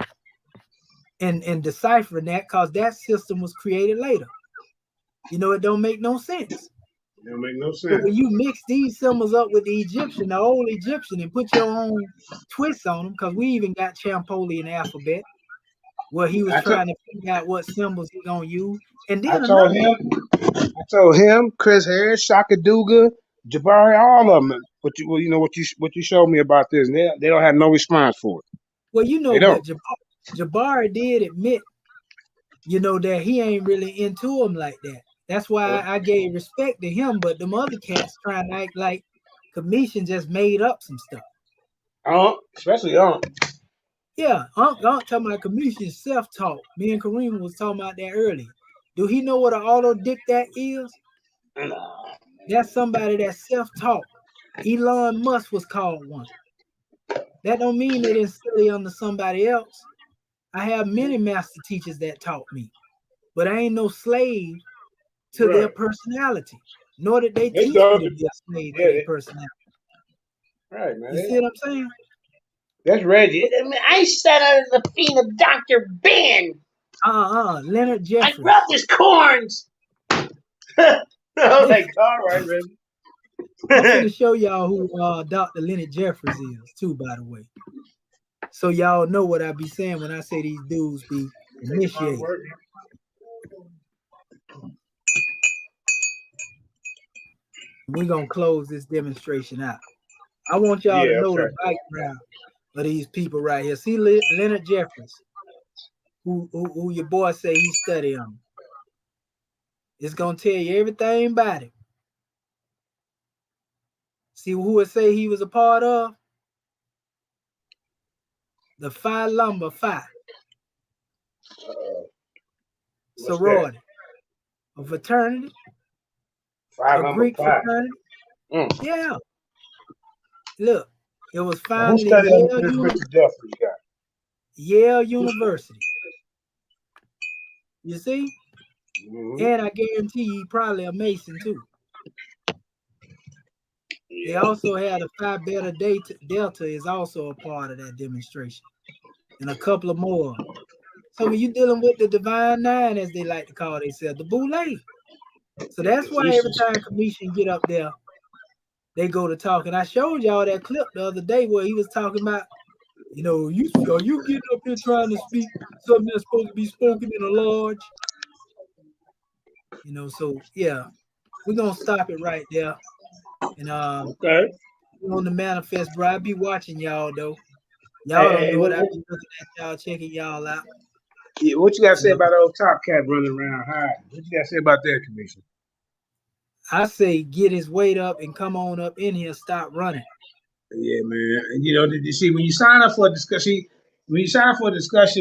and deciphering that because that system was created later. You know, it don't make no sense. It don't make no sense. But when you mix these symbols up with the Egyptian, the old Egyptian, and put your own twists on them, because we even got Champollion alphabet, where he was trying to figure out what symbols he gonna use. And then I told him, Chris Harris, Shaka Duga, Jabari, all of them. What you showed me about this, and they don't have no response for it. Well, you know, but Jabari did admit, you know, that he ain't really into them like that. That's why I gave respect to him, but them other cats trying to act like Commission just made up some stuff. Especially Yeah, I'm talking about commission self-taught. Me and Kareem was talking about that earlier. Do he know what an autodidact is? That's somebody that's self-taught. Elon Musk was called one. That don't mean they didn't study under somebody else. I have many master teachers that taught me, but I ain't no slave to their personality, nor did they teach me to be a slave to their personality. Right, man. You see what I'm saying? That's Reggie. I sat under the feet of Dr. Ben. Leonard Jeffries. I rubbed his corns. Oh my God, right, Reggie. I'm going to show y'all who Dr. Leonard Jeffries is, too, by the way. So y'all know what I be saying when I say these dudes be initiated. We're going to close this demonstration out. I want y'all to know the background of these people right here. See Leonard Jeffries, who your boy say he study on. It's going to tell you everything about him. See who it say he was a part of? The Phi Lambda Phi. Sorority. A fraternity. A Greek fraternity. Yeah. Look, it was founded at Yale University. You see? And I guarantee you probably a Mason too. They also had a Phi Beta Delta is also a part of that demonstration. And a couple of more. So when you're dealing with the Divine Nine, as they like to call themselves, the Boule. So that's why every time Commission get up there, they go to talk. And I showed y'all that clip the other day where he was talking about, you know, you getting up here trying to speak something that's supposed to be spoken in a lodge. You know, so yeah, we're gonna stop it right there. And on the manifest, bro. I be watching y'all though. Y'all don't know what I be looking at y'all, checking y'all out. Yeah, what you gotta say about old Top Cat running around hiding? What you gotta say about that, Commission? I say get his weight up and come on up in here, stop running. Yeah, man. And you know, did you see when you sign up for a discussion,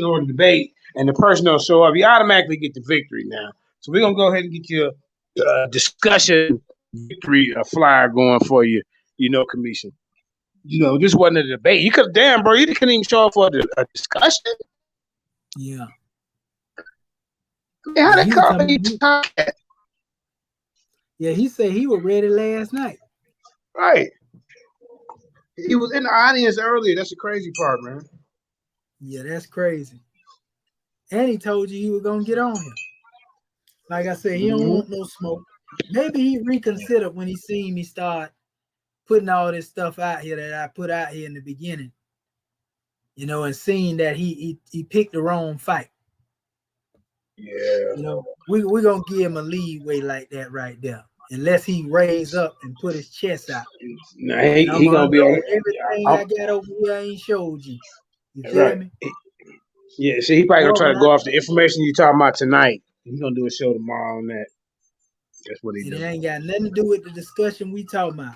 or a debate, and the person don't show up, you automatically get the victory now. So we're gonna go ahead and get your discussion victory flyer going for you. You know, Commission. You know, this wasn't a debate. You could, damn, bro, you couldn't even show up for a discussion. Yeah. How they call you Top Cat? Yeah, he said he was ready last night. Right. He was in the audience earlier. That's the crazy part, man. Yeah, that's crazy. And he told you he was gonna get on him. Like I said, he don't want no smoke. Maybe he reconsidered when he seen me start putting all this stuff out here that I put out here in the beginning. You know, and seeing that he picked the wrong fight. Yeah. You know, we're gonna give him a leeway like that right there. Unless he raise up and put his chest out. Nah, he gonna be on everything I got over here. I ain't showed you. You feel me? Yeah, see, he probably gonna try to go off the information you talking about tonight. He's gonna do a show tomorrow on that. That's what he does. It ain't got nothing to do with the discussion we talking about.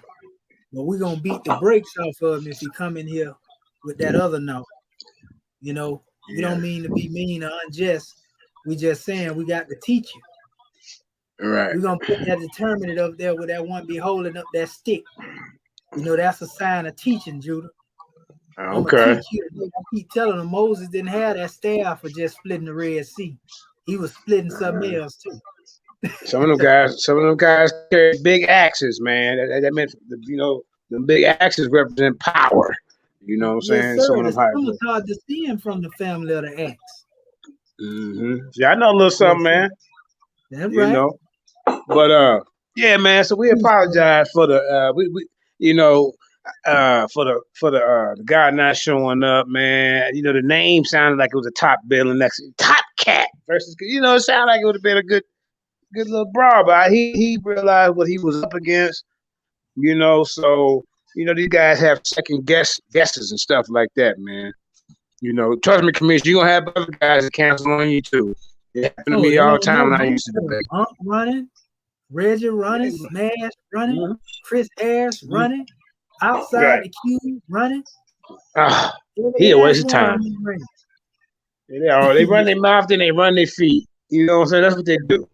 But we're gonna beat the brakes off of him if he come in here with that other note. You know, we don't mean to be mean or unjust. We just saying we got to teach you. Right. We're gonna put that determinative up there where that one be holding up that stick. You know, that's a sign of teaching, Judah. Okay. Teach you. I keep telling them Moses didn't have that staff for just splitting the Red Sea. He was splitting something else too. Some of them guys carry big axes, man. That meant, you know, the big axes represent power. You know what I'm saying? Sir, some of them the hard to see him from the family of the axe. Yeah, I know a little something, man. That's you right. know. But yeah, man. So we apologize for the for the guy not showing up, man. You know, the name sounded like it was a top billing next Top Cat versus, you know, it sounded like it would have been a good little brawl, but he realized what he was up against, you know. So, you know, these guys have second guesses and stuff like that, man. You know, trust me, Commissioner, you're gonna have other guys that cancel on you too. It happened to me all the time when I used to debate. Running, Reggie running, Smash running, Chris Harris running, outside the queue running. He a waste of Every last time. one of them. They run their mouth, then they run their feet. You know what I'm saying? That's what they do.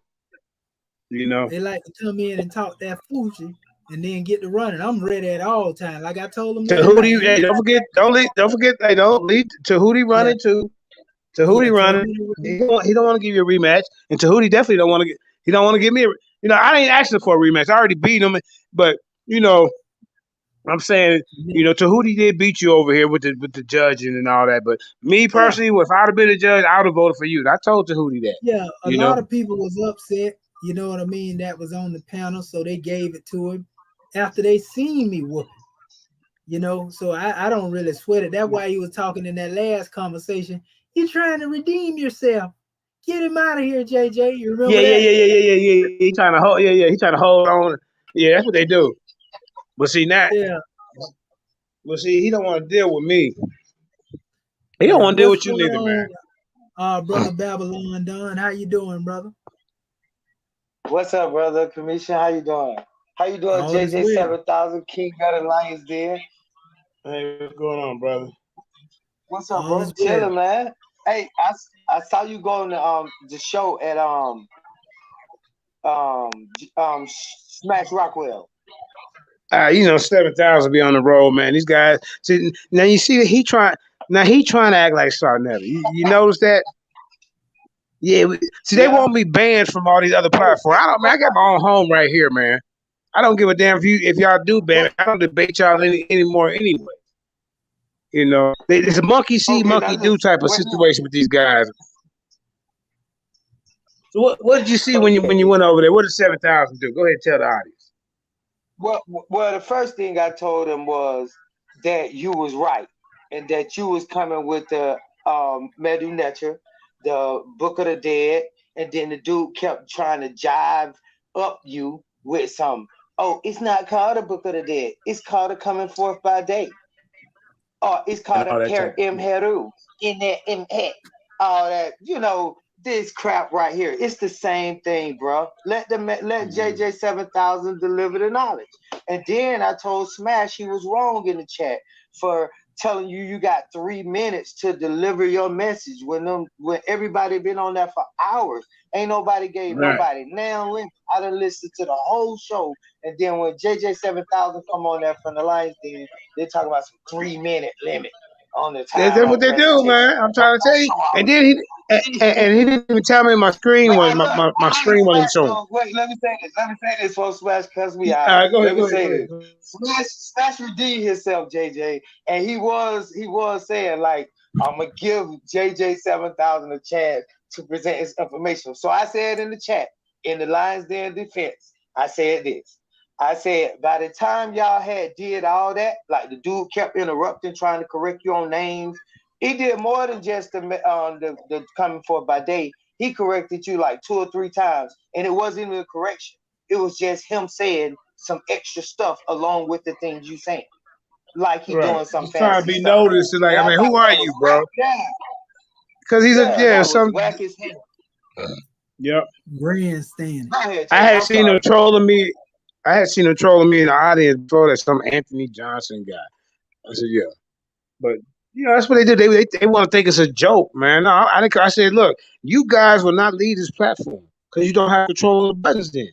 You know, They like to come in and talk that foolishness and then get to running. I'm ready at all times. Like I told them last Tahuti, night. hey, don't forget, hey, don't leave Tahuti running too. Tahuti running. He don't want to give you a rematch, and Tahuti definitely don't want to. He don't want to give me a. You know, I ain't asking for a rematch. I already beat him, but you know, I'm saying, you know, Tahuti did beat you over here with the judging and all that. But me personally, if I'd have been a judge, I would have voted for you. I told Tahuti that. Yeah, a lot of people was upset. You know what I mean? That was on the panel, so they gave it to him after they seen me whooping. You know, so I don't really sweat it. That's why he was talking in that last conversation. You're trying to redeem yourself. Get him out of here, JJ. You remember that? Yeah. He trying to hold. He trying to hold on. Yeah, that's what they do. But see now. Yeah. But see, he don't want to deal with me. He don't want to deal with you neither, man. Brother Babylon Don, how you doing, brother? What's up, brother? Commission, how you doing? How you doing, JJ 7000, King Gun Lions there? Hey, what's going on, brother? What's up, bro? Chilling, man. Hey, I saw you go on the show at Smash Rockwell. You know, 7,000 be on the road, man. These guys. See, now you see that he trying to act like Sarnetta. You notice that? Yeah. See, they want me banned from all these other platforms. I got my own home right here, man. I don't give a damn if y'all do ban me. I don't debate y'all anymore anyway. You know, it's a monkey see, monkey do type of situation with these guys. So what did you see when you went over there? What did 7,000 do? Go ahead and tell the audience. Well, the first thing I told him was that you was right and that you was coming with the Medu Neter, the Book of the Dead, and then the dude kept trying to jive up you with some. Oh, it's not called a Book of the Dead. It's called a Coming Forth by Day. Or it's called a Per Imheru. In that all that, you know, this crap right here. It's the same thing, bro. Let JJ 7000 deliver the knowledge. And then I told Smash he was wrong in the chat for telling you got 3 minutes to deliver your message when everybody been on that for hours. Ain't nobody gave nobody. Now I done listened to the whole show, and then when JJ 7000 come on there from the Lions Den, they talk about some 3-minute limit on the time. That's what they do, man. I'm trying to tell you. And then he didn't even tell me my screen was my screen wasn't showing. Wait, let me say this before Smash cuss me out. All right, go ahead. This. Smash redeemed himself, JJ, and he was saying like, I'm gonna give JJ 7000 a chance to present his information. So I said in the chat, in the Lions Den defense, I said this. I said, by the time y'all had did all that, like the dude kept interrupting, trying to correct you on names, he did more than just the Coming Forth by Day. He corrected you like 2 or 3 times, and it wasn't even a correction. It was just him saying some extra stuff along with the things you saying, like he doing some fancy trying to be stuff. noticed. Like, I mean, who are you, bro? Because he's some whack his head. Yep. Grandstand. I had seen him trolling me in the audience before, that some Anthony Johnson guy. I said, yeah. But, you know, that's what they do. They want to think it's a joke, man. No, I said, look, you guys will not lead this platform because you don't have control of the buttons then.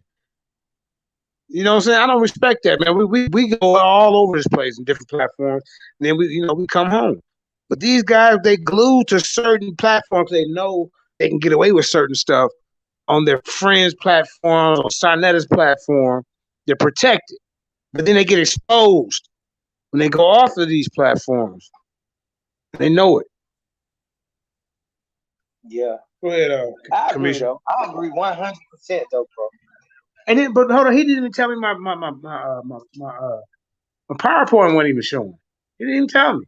You know what I'm saying? I don't respect that, man. We go all over this place in different platforms, and then we come home. But these guys, they glued to certain platforms. They know they can get away with certain stuff on their friends' platforms, on Sarnetta's platform. They're protected. But then they get exposed when they go off of these platforms. They know it. Yeah. Go ahead, I agree, though. I agree 100%, though, bro. And then, but hold on, he didn't even tell me my PowerPoint wasn't even showing. He didn't even tell me.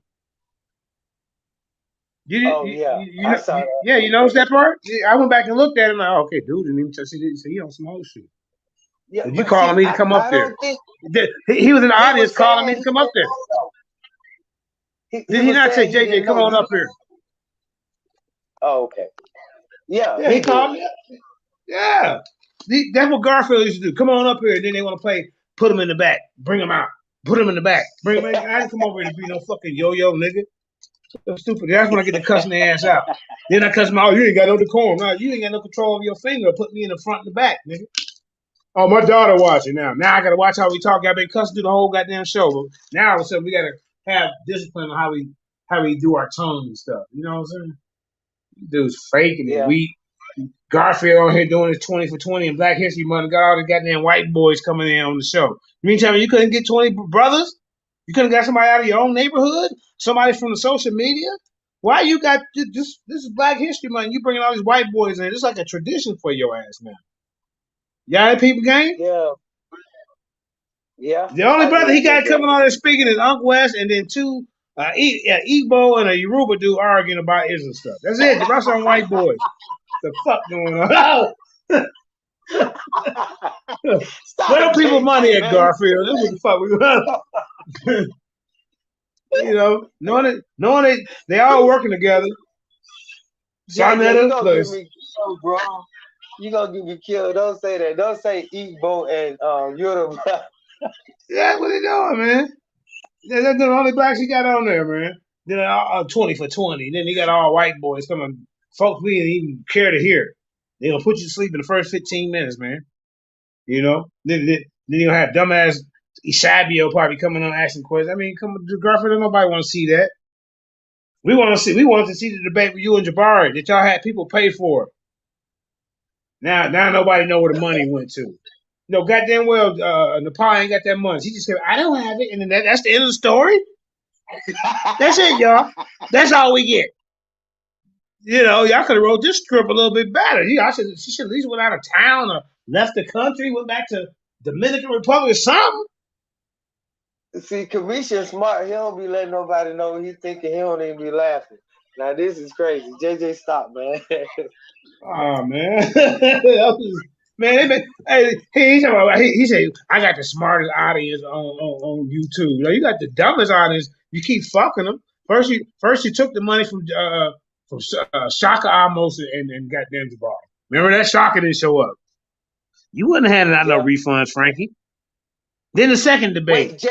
You noticed that part? I went back and looked at him like, okay, dude didn't even tell. He on some old shit. Yeah, you calling me to come up there? He was in the audience calling me to come up there. Did he not say, JJ, come on up here? Oh, okay. Yeah, he called me. Yeah. That's what Garfield used to do. Come on up here. And then they want to play, put him in the back. Bring him out. Put him in the back. Bring him in. I didn't come over here to be no fucking yo-yo nigga. So stupid. That's when I get to cussing their ass out. Then I cuss them out. You ain't got no decorum. No, you ain't got no control over your finger. Put me in the front and the back, nigga. Oh, my daughter watching now. Now I gotta watch how we talk. I've been cussing through the whole goddamn show. But now all of a sudden we gotta have discipline on how we do our tone and stuff. You know what I'm saying? Dude's faking it. We Garfield on here doing his 20 for 20 and Black History Month. Got all the goddamn white boys coming in on the show. You mean tell me you couldn't get 20 brothers? You couldn't got somebody out of your own neighborhood? Somebody from the social media? Why you got this is Black History Month. You bringing all these white boys in. It's like a tradition for your ass now. Y'all had people game? Yeah. Yeah. The only brother he got coming on there speaking is Uncle West and then two Igbo and a Yoruba dude arguing about Israel stuff. That's it. The rest of them white boys. The fuck going on? Where do people money at, Garfield? This is what the fuck we want. You know, knowing they all working together. Sonetta, please. Bro, you gonna get me killed. Don't say that. Don't say Igbo and Yoruba. Yeah, what they doing, man? They're the only blacks he got on there, man. Then 20 for 20. Then he got all white boys coming. Folks we didn't even care to hear. They're gonna put you to sleep in the first 15 minutes, man. You know? Then you'll have dumbass Isabio probably coming on asking questions. I mean, come on, Garfield, nobody wanna see that. We wanted to see the debate with you and Jabari that y'all had people pay for. Now nobody know where the money went to. No, goddamn well, Nepal ain't got that money. He just said, I don't have it. And then that's the end of the story. That's it, y'all. That's all we get. You know, y'all could have wrote this script a little bit better. She should at least went out of town or left the country, went back to Dominican Republic or something. See, Kamisha smart. He don't be letting nobody know what he's thinking. He don't even be laughing. Now, this is crazy. JJ, stop, man. Oh, man. Man, he said, I got the smartest audience on YouTube. You know, you got the dumbest audience. You keep fucking them. First you took the money from Shaka almost and goddamn Jabari. Remember that? Shaka didn't show up. You wouldn't have handed out no refunds, Frankie. Then the second debate.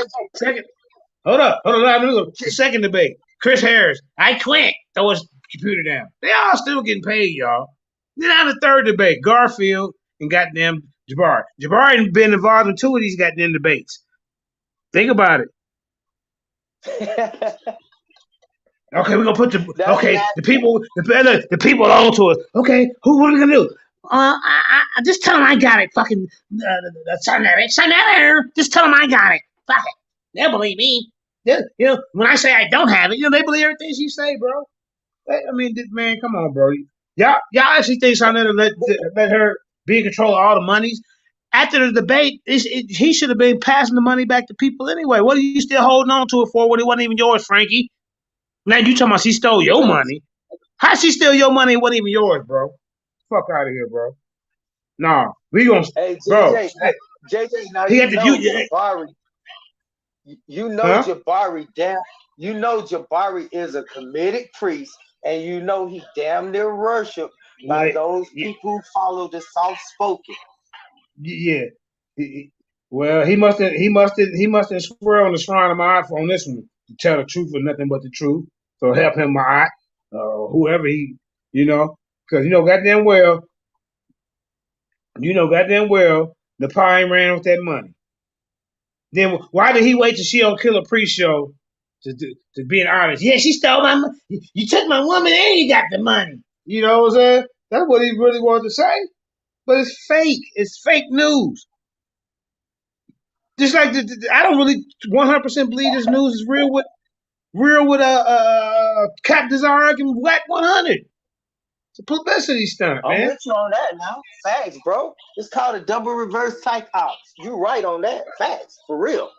Hold up. The second debate. Chris Harris, I quit. Throw his computer down. They all still getting paid, y'all. Then on the third debate, Garfield and goddamn Jabari. Jabari been involved in two of these goddamn debates. Think about it. Okay, we're gonna put the people on to us. Okay, what are we gonna do? I just tell them I got it. Fucking Sonetta. Just tell them I got it. Fuck it. They'll believe me. You know, when I say I don't have it, you know, they believe everything she say, bro. I mean, man, come on, bro. Y'all actually think Sonetta let her be in control of all the monies? After the debate, he should have been passing the money back to people anyway. What are you still holding on to it for when it wasn't even yours, Frankie? Now you talking about she stole your money. How she steal your money? It wasn't even yours, bro. Fuck out of here, bro. Nah, we gonna, bro. JJ, now Jabari. You know Jabari damn. You know Jabari is a committed priest, and you know he damn near worshipped by those people who follow the soft spoken. Yeah. Well, he must have swear on the shrine of my eye on this one to tell the truth and nothing but the truth. So help him, my eye, whoever he, you know, because goddamn well, the pie ain't ran with that money. Then why did he wait till she on Killer Priest show to be honest? Yeah, she stole my money. You took my woman and you got the money. You know what I'm saying? That's what he really wanted to say. But it's fake. It's fake news. Just like I don't really 100% believe this news is real with Cap Desire arguing Whack 100. It's a publicity stunt, man. I'm with you on that now. Facts, bro. It's called a double reverse type ops. You right on that. Facts, for real.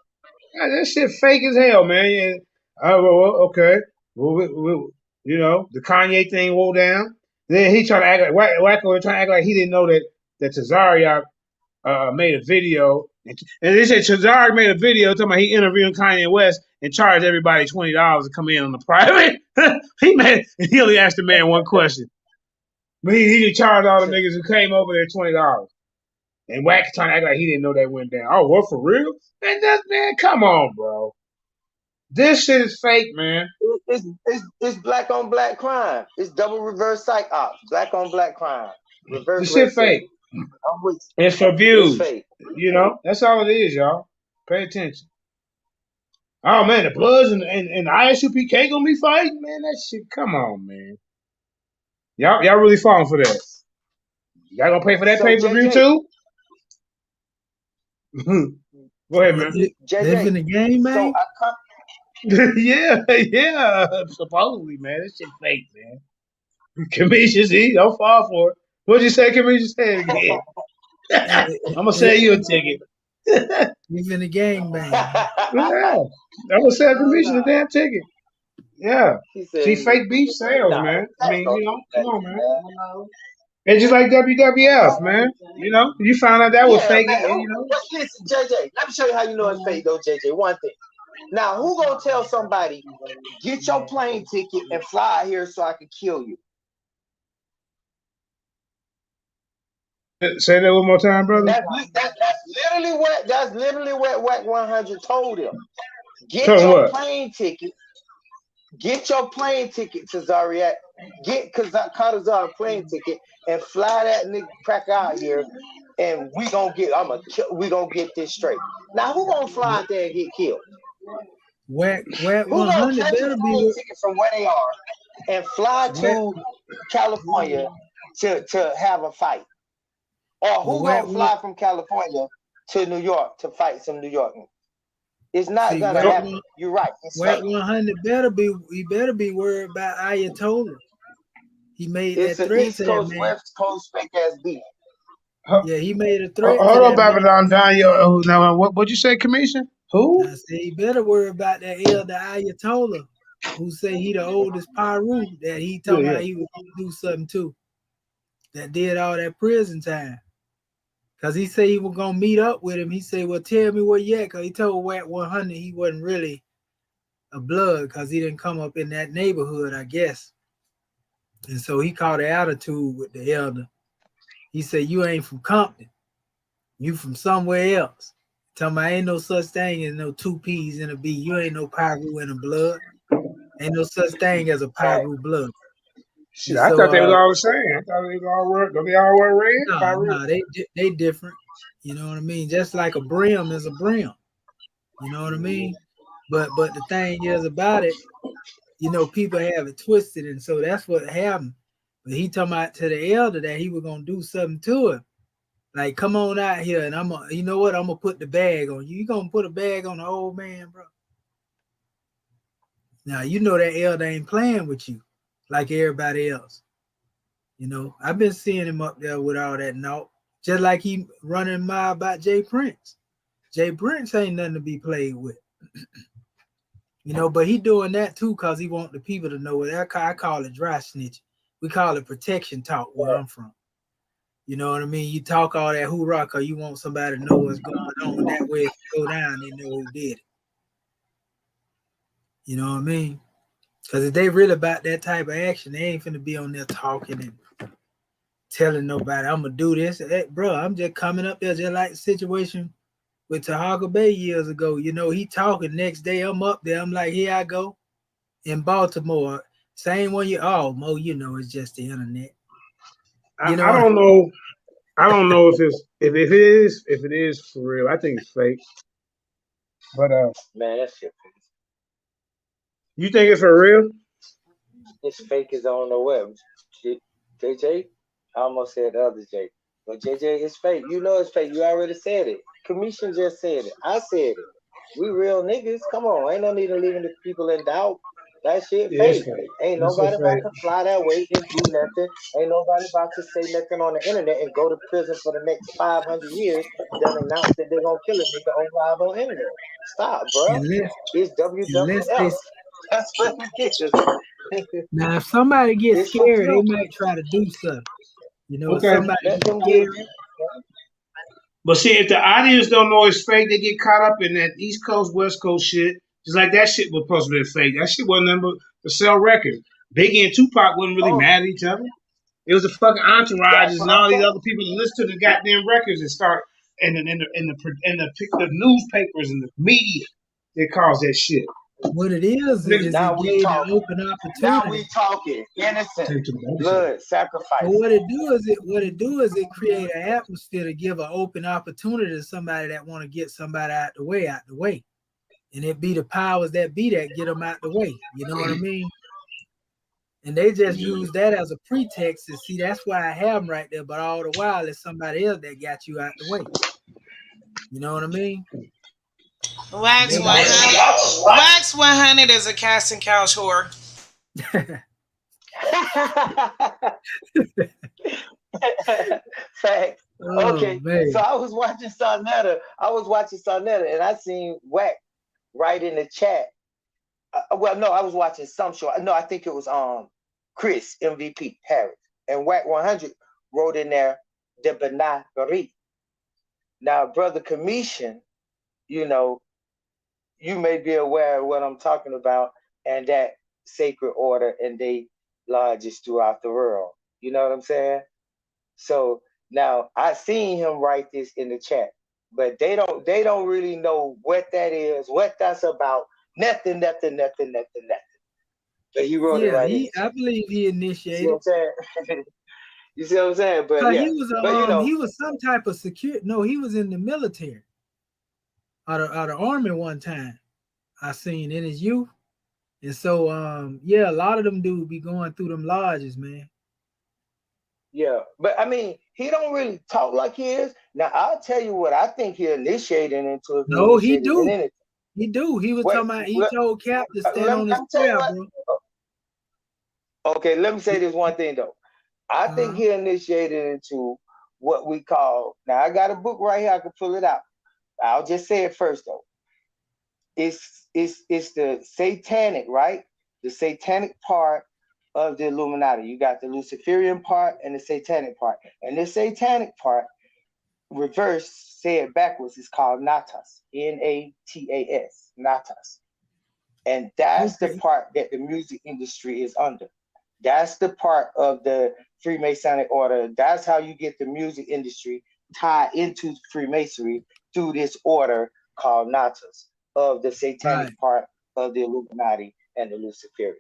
Yeah, that shit fake as hell, man. Okay. Well, the Kanye thing wore down. Then he tried to act like Wacko trying to act like he didn't know that Tazariak made a video. And they said Tazariak made a video talking about he interviewing Kanye West and charged everybody $20 to come in on the private. He only asked the man one question. But he didn't charge all the niggas who came over there $20. And Wack trying to act like he didn't know that went down. Oh, what, for real? Man, come on, bro. This shit is fake, man. It's black on black crime. It's double reverse psych ops. Black on black crime. Reverse This shit racism. fake. It's for views. It's fake. You know, that's all it is, y'all. Pay attention. Oh man, the Bloods and the ISUPK gonna be fighting, man. That shit, come on, man. Y'all really falling for that? Y'all gonna pay for that pay-per-view too? Go ahead, man. Live in the game, man. Yeah. Supposedly, man. That shit fake, man. Kamisha, see, don't fall for it. What'd you say, Kamisha? Say it again. I'm gonna sell you a ticket. Live in the game, man. Yeah. I'm gonna sell Kamisha the damn ticket. Yeah. See, fake beef sales, man. I mean, you know, come on, man. It's just like WWF, man. You know, you found out that was fake, man. and you know. Listen, JJ, let me show you how you know it's fake, though, JJ. One thing. Now, who gonna tell somebody, get your plane ticket and fly out here so I can kill you? Say that one more time, brother. That's literally what Whack 100 told him. Get your plane ticket. Get your plane ticket to Zariat. Get Kadazar a plane ticket and fly that nigga cracker out here, and we gonna get this straight. Now, who gonna fly out there and get killed? Whack 100 better be ticket from where they are and fly to California to have a fight. Or who gonna fly from California to New York to fight some New Yorkers? It's not gonna happen. You're right. Whack 100 better be worried about Ayatollah. He made that threat East Coast, West Coast fake ass beef. Yeah, he made a threat. Hold on, Babylon Daniel. Now, what'd you say, Commission? Who? I said he better worry about that elder Ayatollah, who say he the oldest Paru that he talking about he was gonna do something too. That did all that prison time. Cause he said he was gonna meet up with him. He said, "Well, tell me where you at." Cause he told Whack 100 he wasn't really a blood, cause he didn't come up in that neighborhood, I guess. And so he caught an attitude with the elder. He said, "You ain't from Compton. You from somewhere else." Tell me, ain't no such thing as no two P's in a B. You ain't no Pyru in a blood. Ain't no such thing as a Pyru blood. Shit, I thought they was all the same. I thought they was all red. Don't they all wear red? No, they different. You know what I mean? Just like a brim is a brim. You know what I mean? But the thing is about it, you know, people have it twisted, and so that's what happened. But he talking about to the elder that he was gonna do something to him. Like, come on out here, and you know what? I'm gonna put the bag on you. You gonna put a bag on the old man, bro? Now you know that elder ain't playing with you like everybody else. You know, I've been seeing him up there with all that note, just like he running my about Jay Prince. Jay Prince ain't nothing to be played with. You know, but he doing that too because he want the people to know it. I call it dry snitch. We call it protection talk where I'm from. You know what I mean? You talk all that hoorah because you want somebody to know what's going on. That way if you go down, they know who did it. You know what I mean? Because if they really about that type of action, they ain't finna be on there talking and telling nobody, I'm going to do this. Hey, bro, I'm just coming up there just like the situation with Tahaka Bay years ago. You know, he talking next day. I'm up there. I'm like, here I go. In Baltimore. Same one Mo, you know, it's just the internet. You know, I don't know. I don't know if it is for real. I think it's fake. But man, that shit fake. You think it's for real? It's fake as on the web. JJ, I almost said the other J. But JJ, it's fake. You know it's fake. You already said it. Commission just said it. I said it. We real niggas. Come on. Ain't no need to leaving the people in doubt. That shit fake. Ain't nobody about to fly that way and do nothing. Ain't nobody about to say nothing on the internet and go to prison for the next 500 years. Then announce that they're gonna kill a nigga on live on internet. Stop, bro. It's WWF. That's what it is. Now, if somebody gets scared, they might try to do something. You know, if somebody gets scared. But see, if the audience don't know it's fake, they get caught up in that East Coast, West Coast shit. Just like that shit was supposed to be fake. That shit wasn't nothing but to sell records. Biggie and Tupac wasn't really mad at each other. It was the fucking entourages and all these other people that listen to the goddamn records and start in the newspapers and the media that caused that shit. What it is now it we gave an talking. open opportunity. Now we talking. Innocent blood sacrifice. So what it do is it create an atmosphere to give an open opportunity to somebody that want to get somebody out the way. And it be the powers that be that get them out the way. You know what I mean? And they just use that as a pretext to see that's why I have them right there. But all the while, it's somebody else that got you out the way. You know what I mean? Wax 100. Wax 100 is a casting couch whore. Fact. Okay, man. so I was watching Sarnetta, and I seen Wack right in the chat. Well, no, I was watching some show. No, I think it was Chris MVP Harris, and Wack 100 wrote in there the Benagari. Now, brother Commission, you know, you may be aware of what I'm talking about, and that sacred order and they lodges throughout the world. You know what I'm saying? So now I seen him write this in the chat, but they don't really know what that is, what that's about. Nothing. But he wrote it right. I believe he initiated. You see what I'm saying? You see what I'm saying? But yeah, he was some type of security. No, he was in the military. Out of army one time. I seen in his youth. And so a lot of them dudes be going through them lodges, man. Yeah, but I mean, he don't really talk like he is. Now I'll tell you what I think he initiated into. No, he do. He do. He was talking about. He told Cap to stand on his square, bro. Okay, let me say this one thing though. I think he initiated into what we call. Now I got a book right here. I can pull it out. I'll just say it first though. It's the satanic, right? The satanic part of the Illuminati. You got the Luciferian part and the satanic part. And the satanic part, reverse, say it backwards, is called Natas. Natas. Natas. And that's the part that the music industry is under. That's the part of the Freemasonic order. That's how you get the music industry tied into Freemasonry through this order called Natas of the satanic part of the Illuminati and the Luciferian.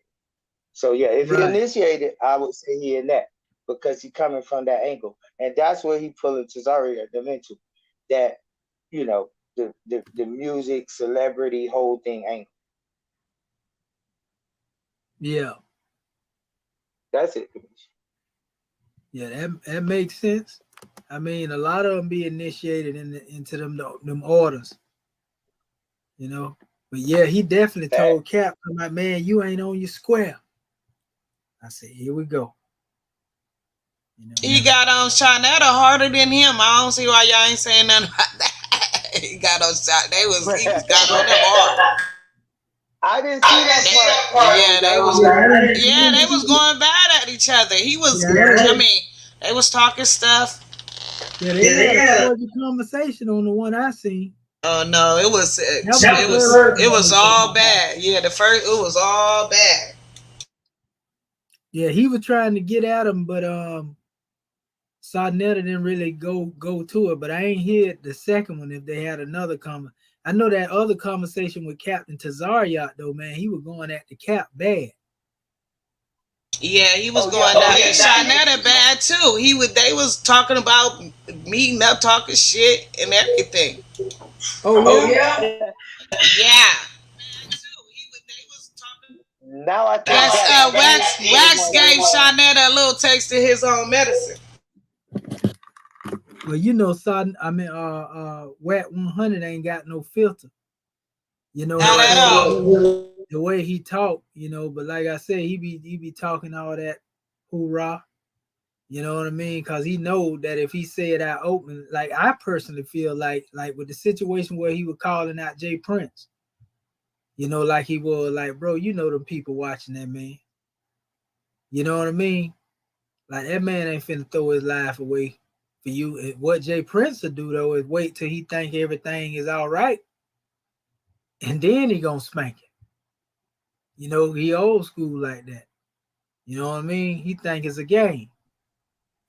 So yeah, if he initiated, I would say he in that because he coming from that angle, and that's where he pulling Cesario them into that, you know, the music celebrity whole thing angle. Yeah, that's it. Yeah, that makes sense. I mean, a lot of them be initiated into them orders, you know. But yeah, he definitely told Cap, "I'm like, man, you ain't on your square." I said, "Here we go." You know, he got on Shanetta harder than him. I don't see why y'all ain't saying nothing about that. He got on shot. He was got on them hard. I didn't see that part. Yeah, they was going bad at each other. He was. I mean, they was talking stuff. Yeah, they had a conversation on the one I seen. Oh no, it was all bad. Yeah, it was all bad. Yeah, he was trying to get at him, but Sarnetta didn't really go to it. But I ain't hear the second one if they had another comment. I know that other conversation with Captain Tazariot though, man, he was going at the Cap bad. Yeah, he was going at the Sarnetta bad too. They was talking about meeting up, talking shit and everything. Oh yeah. Yeah. Now I think Wax gave Shanetta a little taste of his own medicine. Well, you know, Wack 100 ain't got no filter. You know, not at all. The way he talk, you know, but like I said, he be talking all that hoorah. You know what I mean? Because he know that if he say it out open, like I personally feel like with the situation where he was calling out Jay Prince. You know, like he was like, bro, you know them people watching that man. You know what I mean? Like that man ain't finna throw his life away for you. What Jay Prince will do though is wait till he think everything is all right, and then he gonna spank it. You know, he old school like that. You know what I mean? He think it's a game.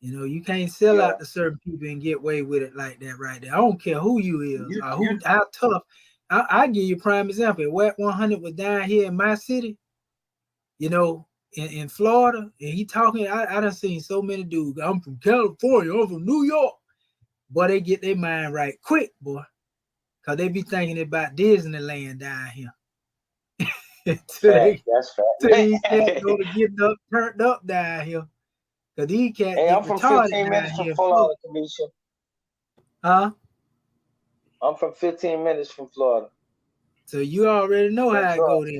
You know, you can't sell out to certain people and get away with it like that right there. I don't care who you is, how tough. I give you a prime example. Whack 100 was down here in my city, in Florida, and he talking. I done seen so many dudes. I'm from California. I'm from New York. Boy, they get their mind right quick, boy, because they be thinking about Disneyland down here. That's fact. These cats go to get turned up down here. Because these cats Hey, get I'm from retarded 15 down minutes here. from Florida, Kamisha. Huh? I'm from 15 minutes from Florida. So you already know how it go there.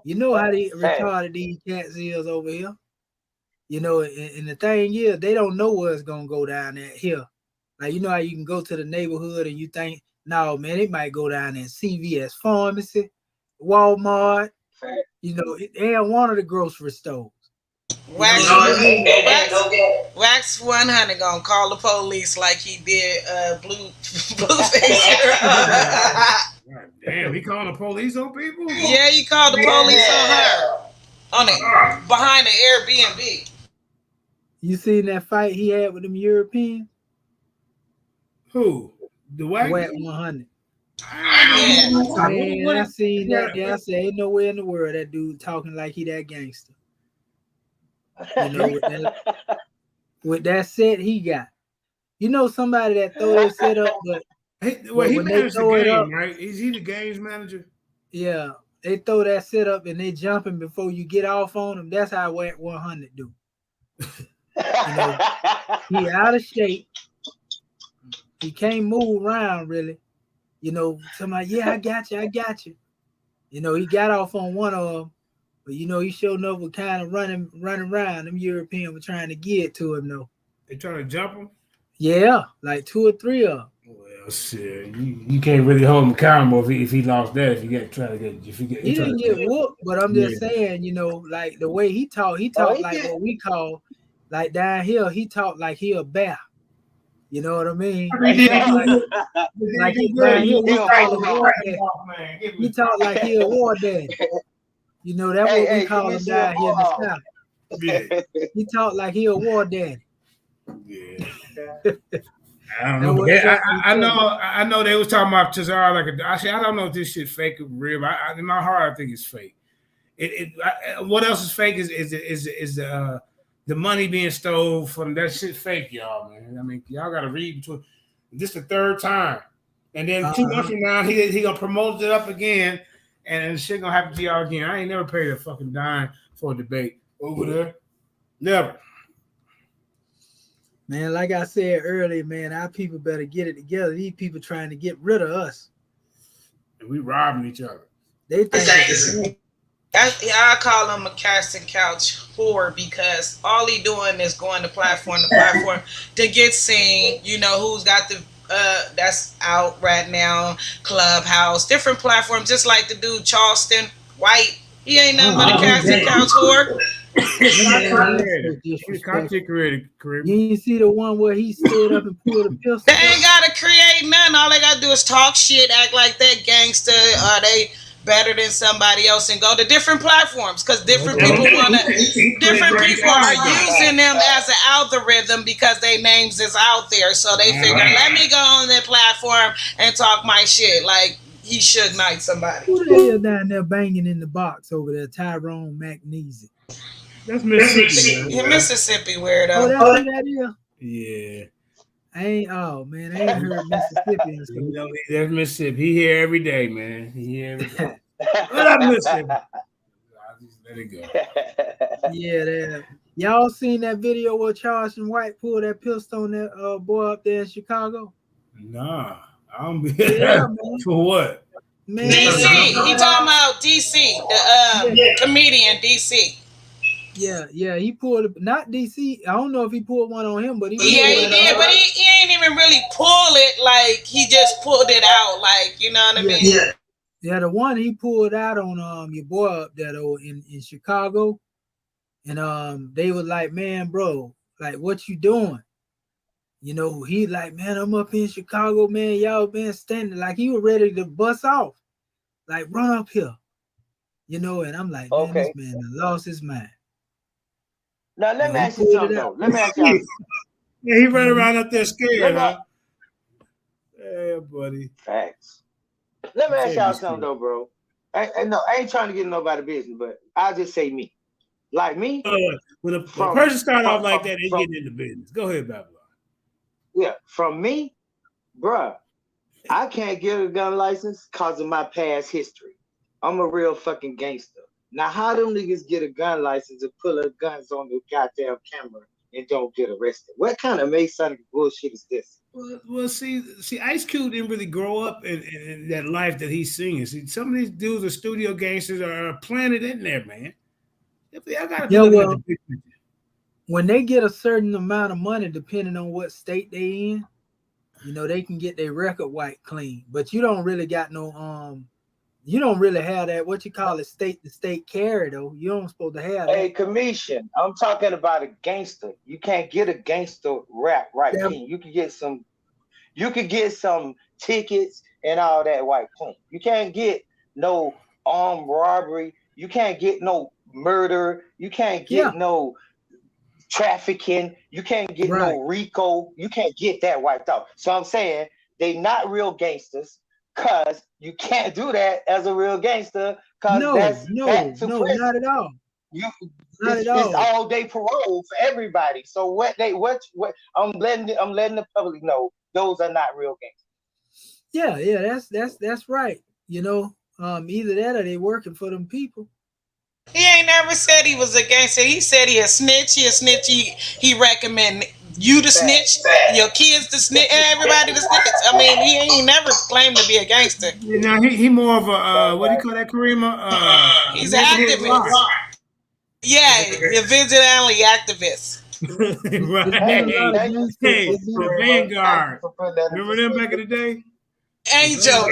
You know how retarded these cats is over here. And the thing is, they don't know where it's gonna go down there here. Like, you know how you can go to the neighborhood and you think, no, man, it might go down there CVS Pharmacy, Walmart, and one of the grocery stores. Wax 100 gonna call the police like he did Blueface. Damn, he calling the police on people? Yeah, he called the police on her. On it. Behind the Airbnb. You seen that fight he had with them Europeans? Who? The Whack 100. Yeah. Man, I seen that. I said, ain't nowhere in the world that dude talking like he that gangster. With that set he got. Somebody that throw their set up, but he managed the game, right? Is he the games manager? Yeah, they throw that set up and they jumping before you get off on them. That's how Whack 100 do. He out of shape. He can't move around really. Somebody, yeah, I got you. He got off on one of them, but he showed up with kind of running around. Them Europeans were trying to get to him though. They trying to jump him? Yeah, like 2 or 3 of them. Well, shit, you can't really hold him accountable if he lost that. He didn't get whooped, but I'm just saying, like the way he talked like what we call, like down here, he talked like he a bear. You know what I mean? He talk like he a war daddy. That's what we call him down here in the South. Yeah. He talk like he a war daddy. Yeah. I don't know. I know they was talking about Tazar I don't know if this shit fake or real. In my heart, I think it's fake. What else is fake is the money being stole from that shit fake, y'all, man. I mean, y'all got to read between this the 3rd time. And then 2 months from now, he gonna promote it up again, and shit gonna happen to y'all again. I ain't never paid a fucking dime for a debate over there. Never. Man, like I said earlier, man, our people better get it together. These people trying to get rid of us. And we robbing each other. They think I call him a casting couch whore because all he doing is going to platform to platform to get seen. Who's got the that's out right now, Clubhouse, different platforms, just like the dude Charleston White. He ain't nothing but a casting couch whore. Content creator. You see the one where he stood up and pulled a pistol? They ain't gotta create nothing. All they gotta do is talk shit, act like that gangster. Are they better than somebody else and go to different platforms? Because different people are using them as an algorithm because their names is out there. So they figure, let me go on their platform and talk my shit. Like he should knight somebody. Who the hell down there banging in the box over there? Tyrone McNeasy. That's Mississippi. Mississippi weirdo. Oh, that's what that is? Yeah. I ain't heard Mississippi. That's Mississippi. He here every day, man. He here every day. What up, Mississippi? Let it go. Yeah, y'all seen that video where Charleston White pulled that pistol on that boy up there in Chicago? Nah, I don't be for what? Man, DC. He talking about DC, the comedian DC. Yeah, he pulled not DC. I don't know if he pulled one on him, but he did, but he ain't even really pull it. Like he just pulled it out. Like, you know what I mean? Yeah, the one he pulled out on your boy up there though in Chicago, and they was like, man, bro, like what you doing? He like, man, I'm up in Chicago, man. Y'all been standing like he was ready to bust off, like run up here, and I'm like, man, this man lost his mind. Now let me ask you something though. Let me ask you. Yeah, he run around up there scared, huh? Yeah, buddy. Facts. Let me ask y'all something though, bro. I ain't trying to get in nobody's business, but I'll just say me. Like me, when a person start off like that, they get into business. Go ahead, Babylon. Yeah, from me, bruh, I can't get a gun license because of my past history. I'm a real fucking gangster. Now, how them niggas get a gun license and pull their guns on the goddamn camera and don't get arrested? What kind of Masonic bullshit is this? Well, see, Ice Cube didn't really grow up in that life that he's singing. See, some of these dudes are studio gangsters are planted in there, man. I gotta be looking at the big picture. When they get a certain amount of money, depending on what state they in, you know, they can get their record wiped clean. But you don't really got no you don't really have that, what you call it, state to state carry though. You don't supposed to have that. Hey, commission, I'm talking about a gangster. You can't get a gangster rap right. Yeah. You can get some tickets and all that white clean. You can't get no armed robbery. You can't get no murder. You can't get no trafficking. You can't get no RICO. You can't get that wiped out. So I'm saying they not real gangsters. Cause you can't do that as a real gangster. Cause no, not at all. It's all day parole for everybody. So what I'm letting the public know those are not real gangsters. Yeah, that's right. You know, either that or they working for them people. He ain't never said he was a gangster. He said he a snitch. He recommend you to snitch, your kids to snitch, and everybody to snitch. I mean, he ain't never claimed to be a gangster. Now he more of a what do you call that, Karima? He's an activist. Yeah, a vigilante activist. Right. Hey, for Vanguard. Remember them back in the day? Angel,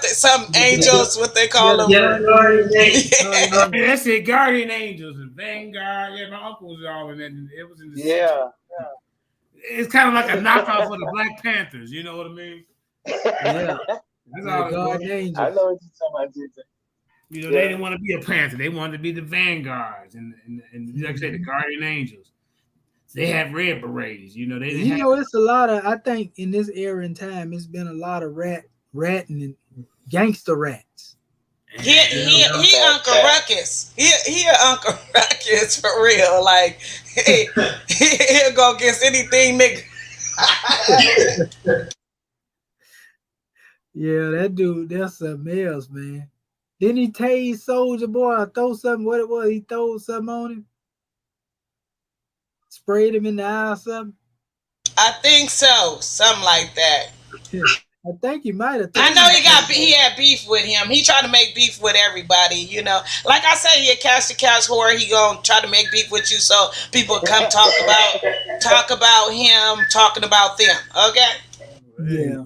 some angels, what they call them. That's it, Guardian Angels and Vanguard. Yeah, my uncle was all in that. It was in the 60s. It's kind of like a knockoff of the Black Panthers. You know what I mean? Yeah. That's all Guardian Angels. I know what you're talking about. You know, they didn't want to be a Panther. They wanted to be the Vanguards and like I said, the Guardian Angels. They have red berets, you know. It's a lot of. I think in this era and time, it's been a lot of ratting and gangster rats. He Uncle Ruckus. He Uncle Ruckus for real. Like he'll go against anything, nigga. Yeah, that dude, that's something else, man. Didn't he tase Soldier Boy or throw something? What it was? He threw something on him. Sprayed him in the eye or something? I think so. Something like that. I think he might have. I know he had beef with him. He tried to make beef with everybody, you know. Like I say, he a Couch to Couch horror. He gonna try to make beef with you so people come talk about him, talking about them. Okay? Yeah.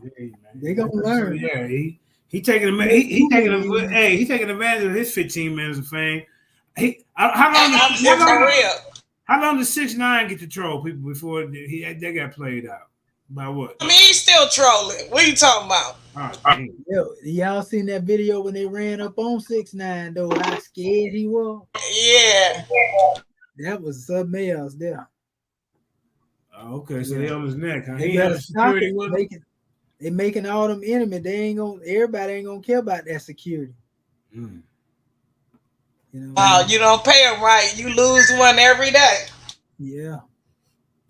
They gonna learn. Yeah, he taking advantage of his 15 minutes of fame. How long did 6ix9ine get to troll people before they got played out? By what? I mean, he's still trolling. What are you talking about? Y'all seen that video when they ran up on 6ix9ine though? How scared he was? Yeah. That was something else there. Oh, okay, so they on his neck. Huh? They better stop it. They making all them enemies. Everybody ain't gonna care about that security. Mm. You know, you don't pay them right, you lose one every day. Yeah,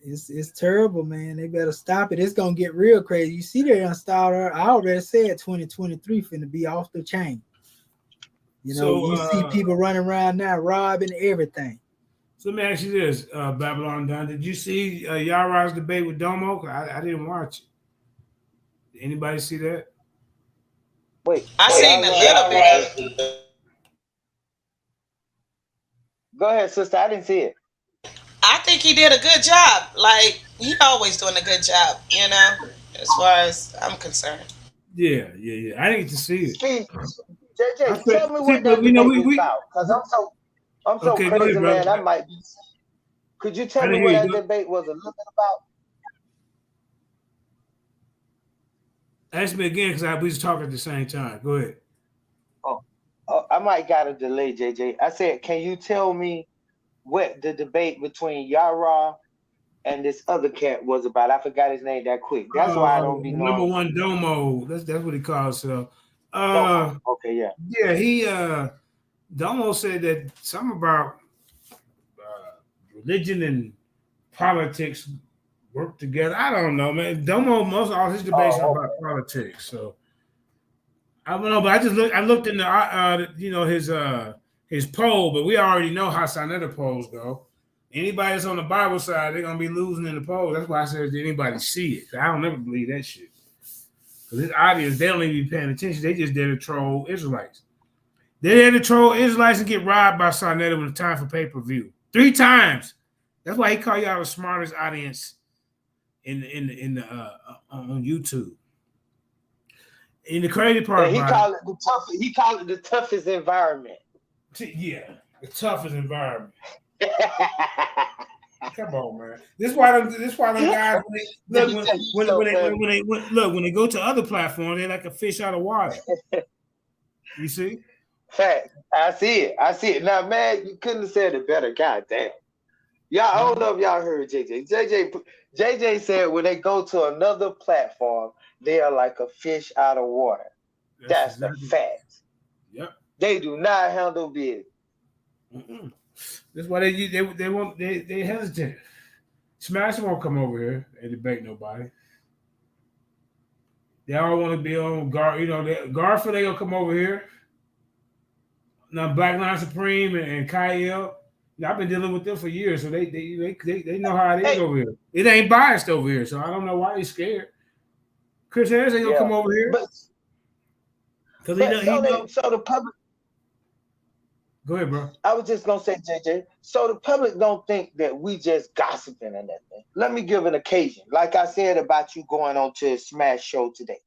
it's terrible, man. They better stop it. It's gonna get real crazy. You see, they installed her. I already said 2023 finna be off the chain. You know, you see people running around now robbing everything. So let me ask you this, Babylon Don. Did you see Yara's debate with Domo? I didn't watch it. Did anybody see that? Wait, I seen a little bit. Go ahead, sister. I didn't see it. I think he did a good job. Like, he always doing a good job, you know, as far as I'm concerned. Yeah. I didn't get to see it. JJ, tell me what that debate was about. Because I'm so crazy, man. I might be. Could you tell me what that debate was a little bit about? Ask me again, because we was talking at the same time. Go ahead. Oh, I might got a delay, JJ. I said, can you tell me what the debate between Yara and this other cat was about? I forgot his name that quick. That's why I don't be knowing. Number one Domo. That's what he calls himself. Okay, yeah. Yeah, he Domo said that something about religion and politics work together. I don't know, man. Domo, most of all his debates are about politics. So I don't know, but I looked in the his poll, but we already know how Sinetta polls go. Anybody that's on the Bible side, they're gonna be losing in the poll. That's why I said, did anybody see it? I don't never believe that shit. Because this audience, they don't even be paying attention. They just there to troll Israelites. They're there to troll Israelites and get robbed by Sinetta when it's time for pay-per-view. 3 times. That's why he called y'all the smartest audience on YouTube. In the crazy part, he called it the toughest environment. Yeah, the toughest environment. Come on, man. This why them guys when they go to other platforms, they're like a fish out of water. You see? Fact. I see it. Now, man, you couldn't have said it better. God damn. Y'all, I don't know if y'all heard JJ. JJ said when they go to another platform, they are like a fish out of water. That's the fact. Yep. They do not handle business. That's why they hesitate. Smash won't come over here and debate nobody. They all want to be on guard. Garfield, they gonna come over here. Now Black Line Supreme and Kyle. I've been dealing with them for years, so they know how it is over here. It ain't biased over here, so I don't know why he's scared. Chris Harris ain't gonna come over here because the public. Go ahead, bro. I was just gonna say, JJ. So the public don't think that we just gossiping and nothing. Let me give an occasion, like I said about you going on to a Smash show today.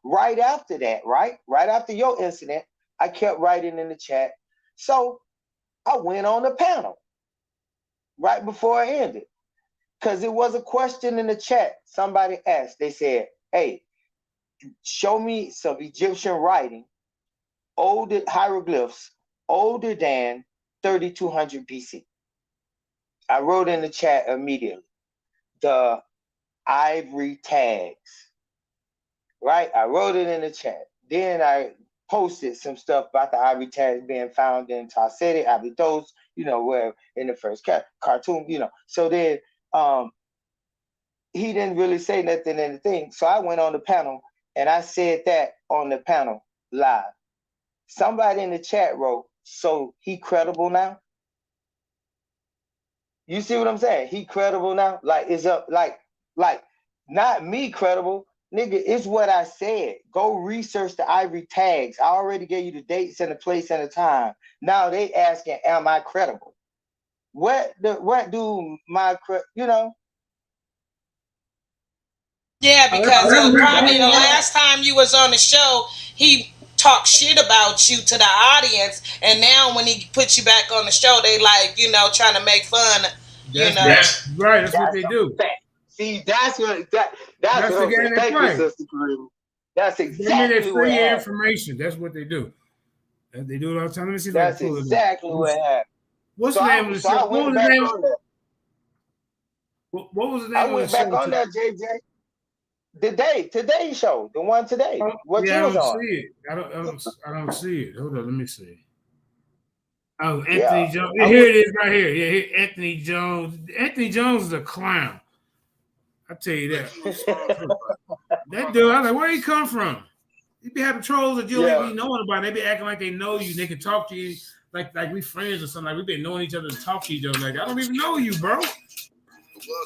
Right after that, right after your incident, I kept writing in the chat. So I went on the panel right before it ended because it was a question in the chat. Somebody asked, they said, hey, show me some Egyptian writing, older hieroglyphs, older than 3200 BC. I wrote in the chat immediately, the ivory tags, right? I wrote it in the chat. Then I posted some stuff about the ivory tags being found in Tarseti, Abydos, where in the first cartoon, So then he didn't really say nothing in the thing. So I went on the panel and I said that on the panel live. Somebody in the chat wrote, so he credible now? You see what I'm saying? He credible now? Like, it's up, like not me credible. Nigga, it's what I said. Go research the ivory tags. I already gave you the dates and the place and the time. Now they asking, am I credible? What do my, Yeah, because probably the last time you was on the show, he talked shit about you to the audience, and now when he puts you back on the show, they trying to make fun. That's right. That's what they do. See, that's what that's the game they play. That's exactly what happened. Information. That's what they do. They do it all the time. Let me see. That's exactly what happened. What's the name of the show? What was the name? What was the name? I went back on that, JJ. Today's show, the one today. What you was on? See it. I don't see it. Hold on, let me see. Oh, Anthony Jones. Here it is, right here. Yeah, Anthony Jones. Anthony Jones is a clown. I tell you that. That dude, I was like, where he come from? You be having trolls that you don't even know about. They be acting like they know you. They can talk to you like we friends or something. Like we've been knowing each other to talk to each other. Like I don't even know you, bro.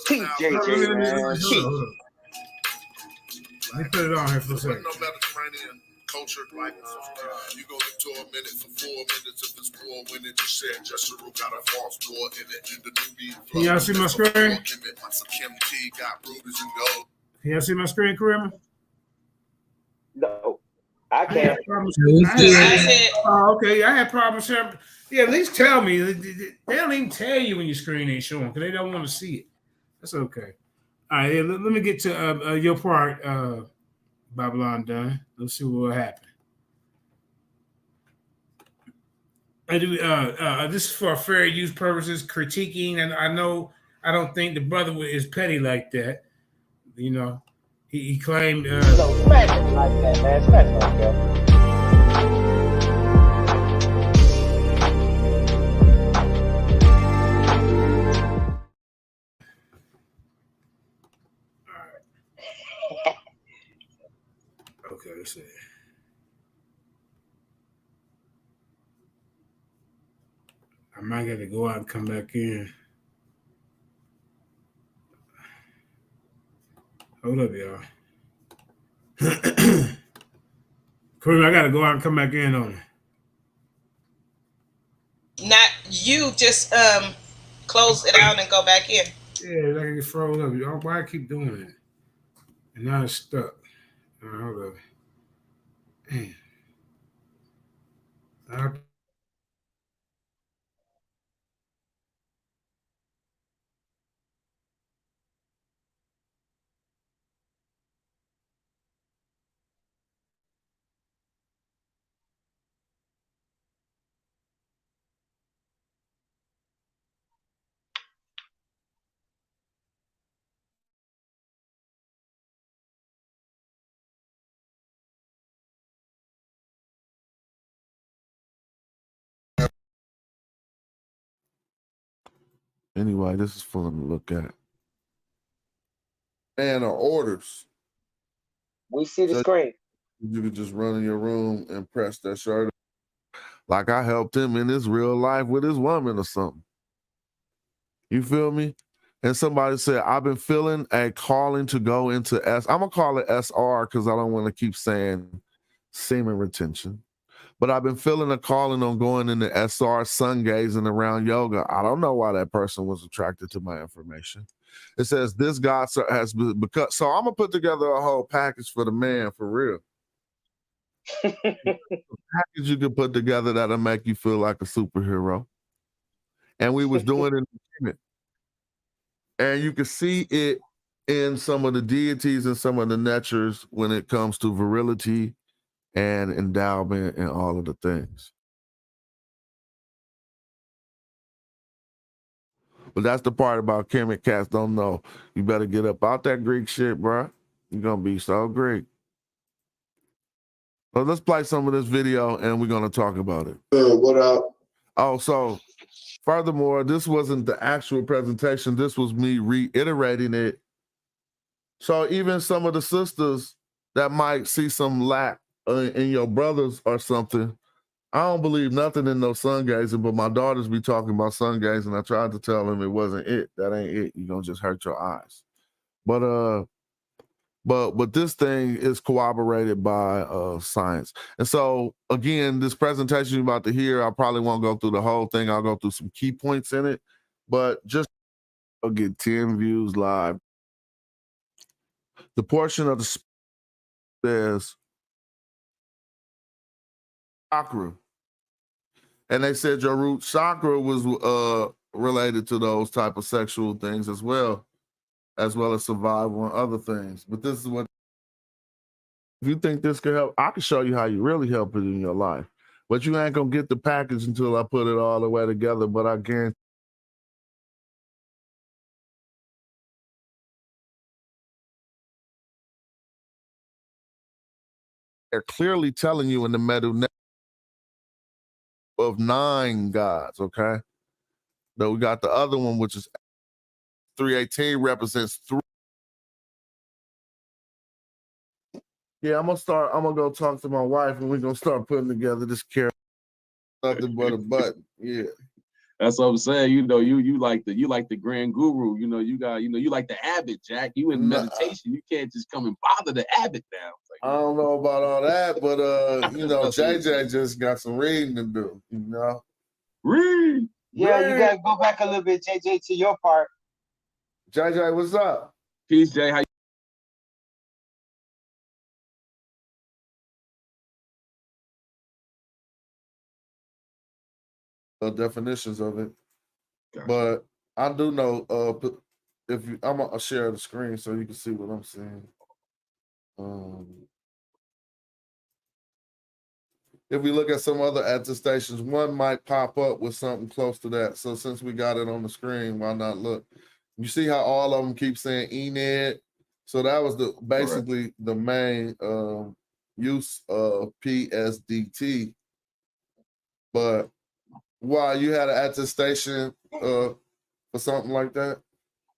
Keep JJ, man. Let me put it on here for a second. Culture, like you go into a minute for 4 minutes of this war when it just said Jeshurun got a false door in it in the Nubian flow. Can y'all see my screen? Can y'all see my screen, Kareem? No, I can't. Oh, okay. I had problems sharing. Yeah, at least tell me. They don't even tell you when your screen ain't showing because they don't want to see it. That's okay. All right, let me get to your part, Babylon done. Let's see what will happen. This is for fair use purposes, critiquing, and I don't think the brother is petty like that. He claimed. No, smash it like that, man. Smash it like that. Okay, let's see. I might have to go out and come back in. Hold up, y'all. Kareem, I gotta go out and come back in on it. Not you, just close it out and go back in. Yeah, I get froze up. Y'all, why I keep doing it? And now it's stuck. Hold up. Man. Anyway, this is fun to look at. And our orders. We see the screen. You could just run in your room and press that shirt. Like I helped him in his real life with his woman or something. You feel me? And somebody said, I've been feeling a calling to go into I'm going to call it SR because I don't want to keep saying semen retention. But I've been feeling a calling on going into SR, sun gazing around yoga. I don't know why that person was attracted to my information. It says this God has because. So I'm going to put together a whole package for the man for real. Package you can put together that'll make you feel like a superhero. And we was doing it. And you can see it in some of the deities and some of the natures when it comes to virility and endowment and all of the things. But that's the part about Kemet cats don't know. You better get up out that Greek shit, bro. You're going to be so Greek. So let's play some of this video and we're going to talk about it. What up? Oh, so furthermore, this wasn't the actual presentation. This was me reiterating it. So even some of the sisters that might see some lack in your brothers or something, I don't believe nothing in no sun gazing, but my daughters be talking about sun gazing. I tried to tell them it wasn't it. That ain't it. You're gonna just hurt your eyes. But this thing is corroborated by science. And so again, this presentation you're about to hear, I probably won't go through the whole thing. I'll go through some key points in it, but just I'll get 10 views live. The portion of the says chakra. And they said your root chakra was related to those type of sexual things as well as survival and other things. But this is what, if you think this could help, I can show you how you really help it in your life. But you ain't gonna get the package until I put it all the way together. But I guarantee they're clearly telling you in the Medu of 9 gods, okay? Then we got the other one, which is 318 represents 3. Yeah, I'm gonna go talk to my wife and we're gonna start putting together this character. Nothing but a button. Yeah. That's what I'm saying. You know, you like the grand guru. You know, you like the abbot, Jack. You in meditation. You can't just come and bother the abbot now. I don't know about all that, but you know, JJ just got some reading to do, you know. Read. Yeah, you gotta go back a little bit, JJ, to your part. JJ, what's up? Peace, Jay. How you? Definitions of it. Gotcha. But I do know if you, I'm gonna share the screen so you can see what I'm saying. If we look at some other attestations, one might pop up with something close to that. So since we got it on the screen, why not look? You see how all of them keep saying Ened? So that was basically the main use of PSDT. But why you had an attestation for something like that?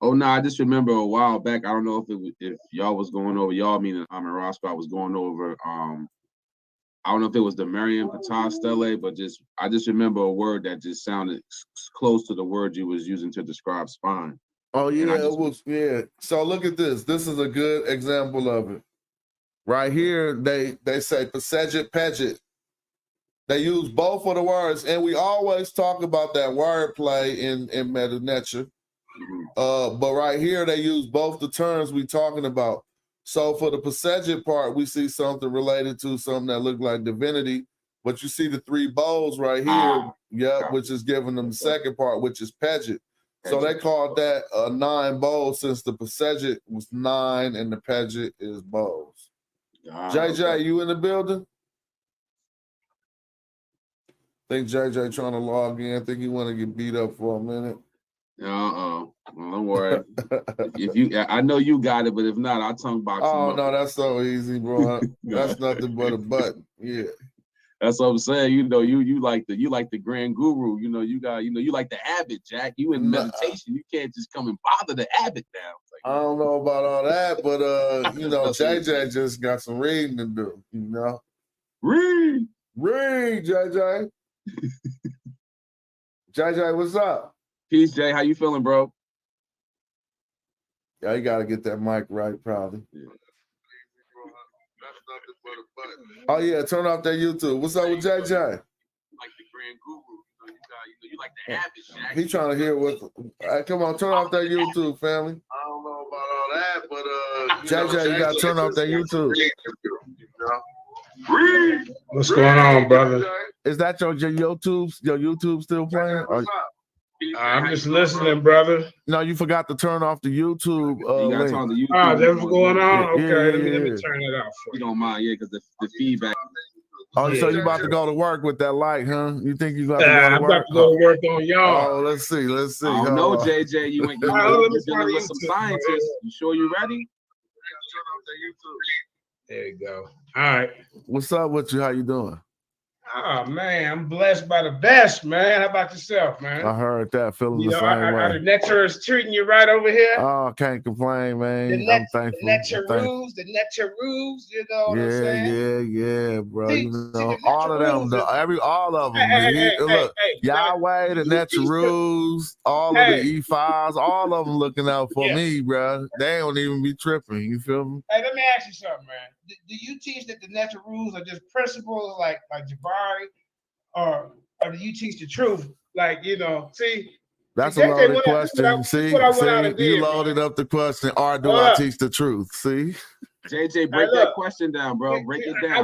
Oh no, I just remember a while back. I don't know if y'all was going over, y'all meaning I'm in Roscoe, was going over I don't know if it was the Mariam Patah Stele, but I just remember a word that just sounded close to the word you was using to describe spine. Oh yeah, it was, yeah. So look at this. This is a good example of it. Right here, they say Pasejet Pejet. They use both of the words, and we always talk about that wordplay in Medu Neter. But right here, they use both the terms we're talking about. So for the Pasejet part, we see something related to something that looked like divinity, but you see the three bowls right here, which is giving them the second part, which is Pejet. So they called that a 9 bowls since the Pasejet was 9 and the Pejet is bowls. JJ, you in the building? Think JJ trying to log in. Think he want to get beat up for a minute. Well, don't worry. I know you got it, but if not, I'll tongue box him up. No, that's so easy, bro. That's nothing but a button. Yeah. That's what I'm saying. You like the grand guru. You like the abbot, Jack. You in meditation. You can't just come and bother the abbot now. I don't know about all that, but JJ just got some reading to do. Read, JJ. JJ, what's up? Peace, Jay. How you feeling, bro? Yeah, you got to get that mic right, probably. Yeah. Oh, yeah, turn off that YouTube. What's up with JJ? Like the grand guru. You like the abbot, Jack. He trying to hear what... come on, turn off that YouTube, family. I don't know about all that, but... JJ, you got to turn off that YouTube. What's going on, brother? Is that your YouTube still playing? I'm just listening, brother. No, you forgot to turn off the YouTube link. That's what's going on? Okay, let me turn it off for you. Don't mind, because the feedback. Oh, so you about to go to work with that light, huh? You think you got to go to work? I'm about to go to work on y'all. Oh, let's see. I don't know, JJ. You ain't dealing with some scientists. You sure you ready? There you go. All right. What's up with you? How you doing? Oh, man, I'm blessed by the best, man. How about yourself, man? I heard that. Feeling the same way. The Neter is treating you right over here. Oh, can't complain, man. I'm thankful. The Neter rules, you know what I'm saying? Yeah, bro. All of them, all of them. Look, Yahweh, the Neter rules, all of the E5s, all of them looking out for me, bro. They don't even be tripping. You feel me? Hey, let me ask you something, man. Do you teach that the Neter rules are just principles like Jabari, or do you teach the truth? See. That's a loaded question. See, you loaded up the question. Or do I teach the truth? See, JJ, break that question down, bro. Break it down. I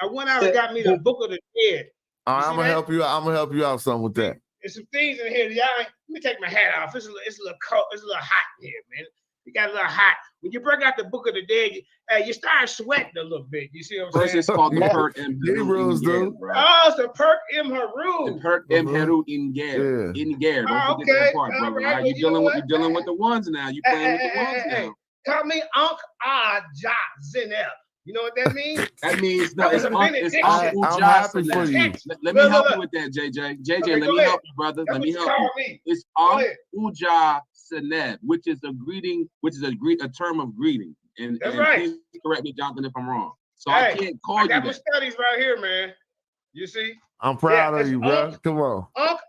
went out and got me the Book of the Dead. I'm gonna help you. I'm gonna help you out some with that. There's some things in here. Let me take my hat off. It's a little cold. It's a little hot in here, man. It got a little hot. When you break out the Book of the Dead, you start sweating a little bit. You see what I'm saying? First, it's called the Perk M. Hebrews, dude. Oh, it's the Perk M. Harut. The Perk M. Harut in Ger. In Ger. Don't forget that part, brother. Right? You're dealing with the ones now. You playing with the ones now. Call me Unc Zineb. You know what that means? That means no, it's I'm happy for you. Let me help you with that, JJ. JJ, let me help you, brother. Let me help you. It's Uja Seneb, which is a greeting, a term of greeting. And please correct me, Jonathan, if I'm wrong. So I can't call you that. I got my studies right here, man. You see? I'm proud of you, bro. Come on. Unc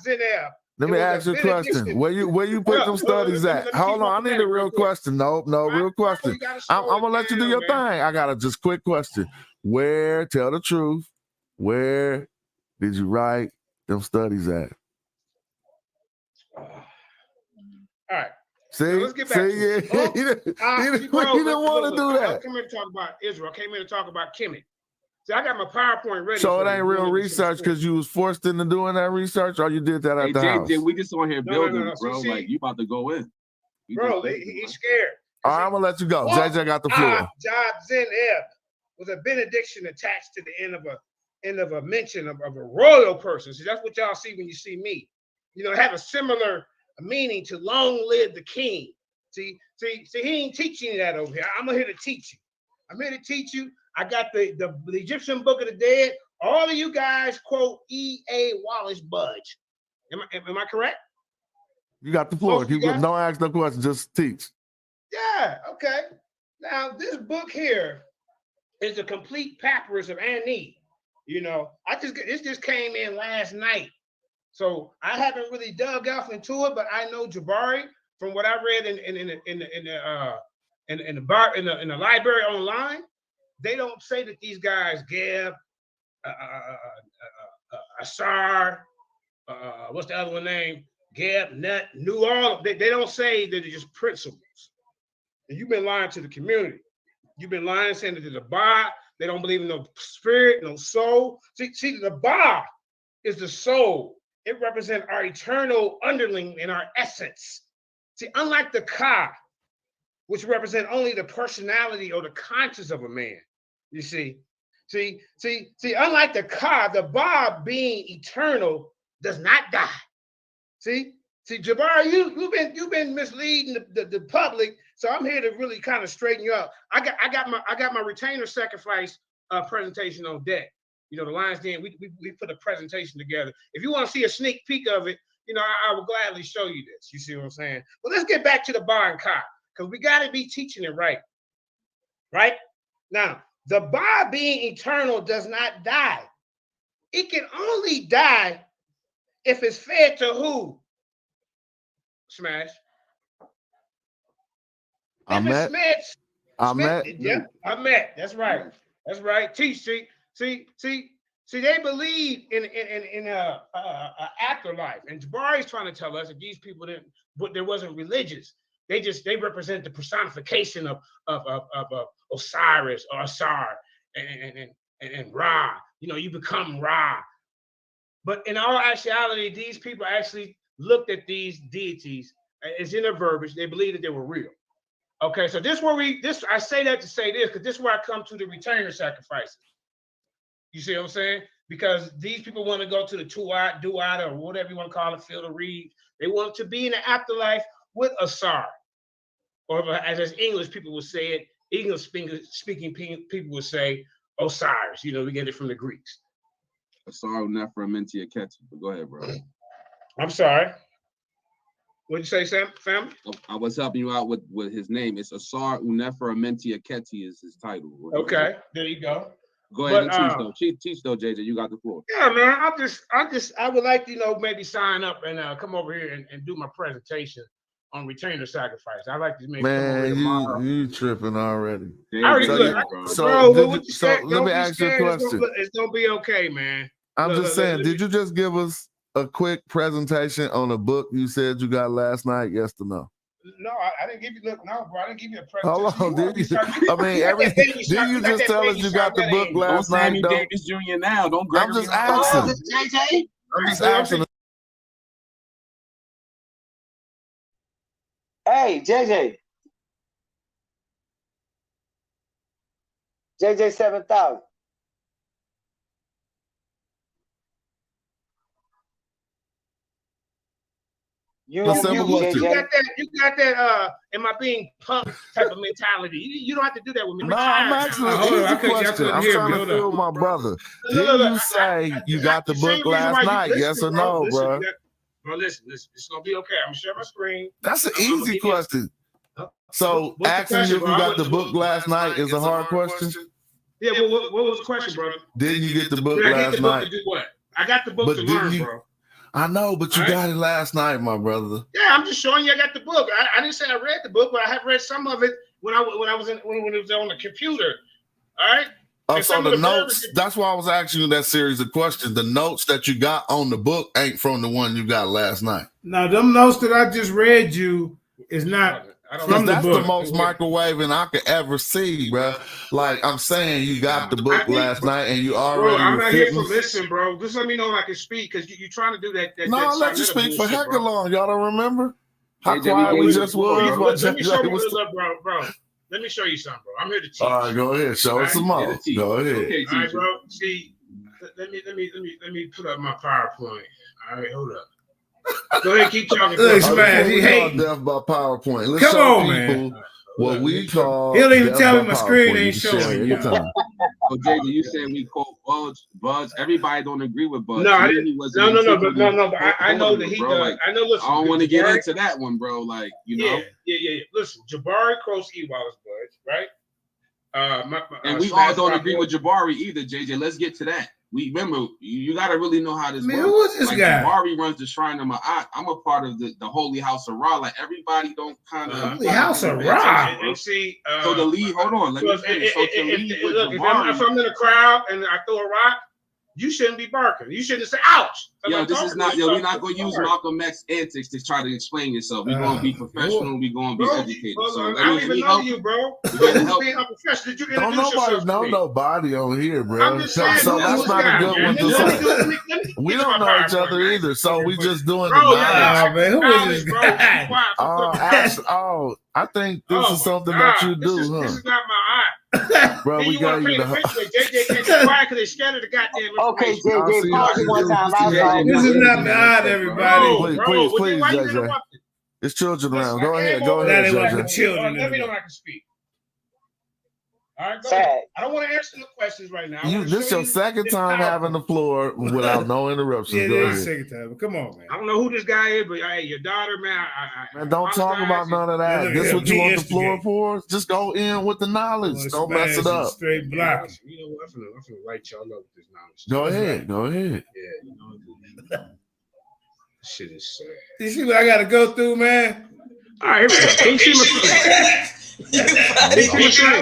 Zineb. Let me ask you a question. Where you put them studies at? Hold on, I need a real question. No, real question. I'm gonna let you do your thing. I got a just quick question. Tell the truth, where did you write them studies at? All right. See, so let's get back to he didn't want to do that. I came here to talk about Israel. I came here to talk about Kemet. See, I got my PowerPoint ready. So it ain't real research because you was forced into doing that research, or you did that at the house? We just on here building, bro. Like you about to go in. Bro, he's scared. All right, I'm gonna let you go. JJ got the floor. Zineb was a benediction attached to the end of a mention of a royal person. See, that's what y'all see when you see me. Have a similar meaning to long live the king. See, he ain't teaching you that over here. I'm here to teach you. I'm here to teach you. I got the Egyptian Book of the Dead. All of you guys quote E.A. Wallace Budge. Am I correct? You got the floor. Don't ask no questions. Just teach. Yeah. Okay. Now this book here is a complete papyrus of Annie. You know, this just came in last night, so I haven't really dug off into it, but I know Jabari from what I read in the library online. They don't say that these guys Geb, Asar, what's the other one name? Geb, Nut, knew all. They don't say that they're just principles. And you've been lying to the community. You've been lying, saying that there's a Ba. They don't believe in no spirit, no soul. See, the Ba is the soul. It represents our eternal underling in our essence. See, unlike the Ka, which represent only the personality or the conscience of a man. You see, unlike the Ka, the Ba being eternal does not die. See, Jabari, you've been misleading the public, so I'm here to really kind of straighten you out. I got my retainer sacrifice presentation on deck. You know, the Lions Den, we put a presentation together. If you want to see a sneak peek of it, you know, I will gladly show you this. You see what I'm saying? But let's get back to the Ba and Ka, because we got to be teaching it right. Right? Now, the Ba being eternal does not die. It can only die if it's fed to who? Smash. Ahmed. Yeah, Ahmed. That's right. That's right. Teach. See, they believe in afterlife, and Jabari's trying to tell us that these people there wasn't religious. They represent the personification of Osiris or Asar and Ra. You know, you become Ra. But in all actuality, these people actually looked at these deities as in their verbiage. They believed that they were real. Okay, so I say that to say this, because this is where I come to the retainer sacrifices. You see what I'm saying? Because these people want to go to the Duat or whatever you want to call it, field of reeds. They want to be in the afterlife with Asar. Or as English people would say it, English speaking people would say Osiris. You know, we get it from the Greeks. Asar Neferamentia Ketchi. But go ahead, bro. I'm sorry. What'd you say, fam? I was helping you out with his name. It's Asar Neferamentia Ketchi is his title. Okay, there you go. Go ahead and teach though. Teach though, JJ. You got the floor. Yeah, man. I would like to, maybe sign up and come over here and do my presentation on retainer sacrifice. I like to make. Man, you tripping already. So let me ask you a question. It's gonna be okay, man. I'm just saying. Did you just give us a quick presentation on a book you said you got last night? Yes or no? No, I didn't give you. Look, no, bro, I didn't give you a presentation. Hold on, did you? I mean, did you just tell us you got the book last night? Don't Davis Jr. now. Don't. I'm just asking. JJ. I'm just asking. Hey, JJ 7000. You got that, am I being punked type of mentality. You don't have to do that with me. No, I'm actually I'm trying to feel my brother. Did you say you got the book last night? Yes or no, bro? Bro, listen, it's gonna be okay. I'm gonna share my screen. That's an easy question. So asking you if you got the book last night is a hard question? Yeah, what was the question, bro? Didn't you get the book last night? To do what? I got the book to learn, bro. I know, but you got it last night, my brother. Yeah, I'm just showing you I got the book. I didn't say I read the book, but I have read some of it when it was on the computer. All right. Oh, so the notes, that's why I was asking you that series of questions. The notes that you got on the book ain't from the one you got last night. Now, them notes that I just read you is not from the book. That's the most microwaving I could ever see, bro. Like, I'm saying you got the book last night and you already... Bro, I'm not here for listen, bro. Just let me know I can speak, because you're trying to do that. No, I'll let you speak for heck of long. Y'all don't remember? How quiet we just was? Let me show you bro. Let me show you something, bro. I'm here to teach. All right, go ahead. Show us some more. Go ahead. Okay, all right, bro. See, let me put up my PowerPoint. All right, hold up. Go ahead, keep talking. Man, he hates deaf by PowerPoint. Let's show people what we call. He'll even tell me my screen ain't showing. So JJ, you said we call Buds. Everybody don't agree with Buds. No, but I know that he does. Like, I know. Listen, I don't want to get into that one, bro. Like, you know. Yeah. Listen, Jabari Cross Ewalla's Buds, right? And we all don't agree with Jabari either, JJ. Let's get to that. We remember you got to really know how this works. Who is this guy? Jabari runs the Shrine of Ma'at. I'm a part of the Holy House of Ra. Like everybody don't kind of Holy House of Ra. And see, so the lead. Hold on, let me finish. So to lead with Jabari, if I'm in a crowd and I throw a rock, you shouldn't be barking. You shouldn't say "ouch." Yo, this is not. Yo, we're not gonna use Malcolm X antics to try to explain yourself. We're gonna be professional. We're gonna be educated. So I don't even know you, bro. Being unprofessional. Did you don't nobody know nobody on here, bro. I'm just saying, so that's not a good one to say. We don't know each other either, so we just doing the knowledge. Man, who is this guy? I think this is something that you do, huh? This is not my eye. Bro, we got you. JJ can't be quiet because they scattered the goddamn. Okay, JJ, pause it one time. This is not the eye, everybody. Please, JJ. It's children around. Go ahead, JJ. Let me know I can speak. All right, go ahead. I don't want to answer the questions right now. This is your second time having the floor without no interruptions. Yeah, this is the second time. But come on, man. I don't know who this guy is, but hey, your daughter, man. Man, don't talk about none of that. This is what you want the floor for? Just go in with the knowledge. Don't mess it up. Straight block. You know what? I'm gonna light y'all up with this knowledge. Go ahead. Yeah, you know. Shit is sad. You see what I got to go through, man? All right, here we go. Can you see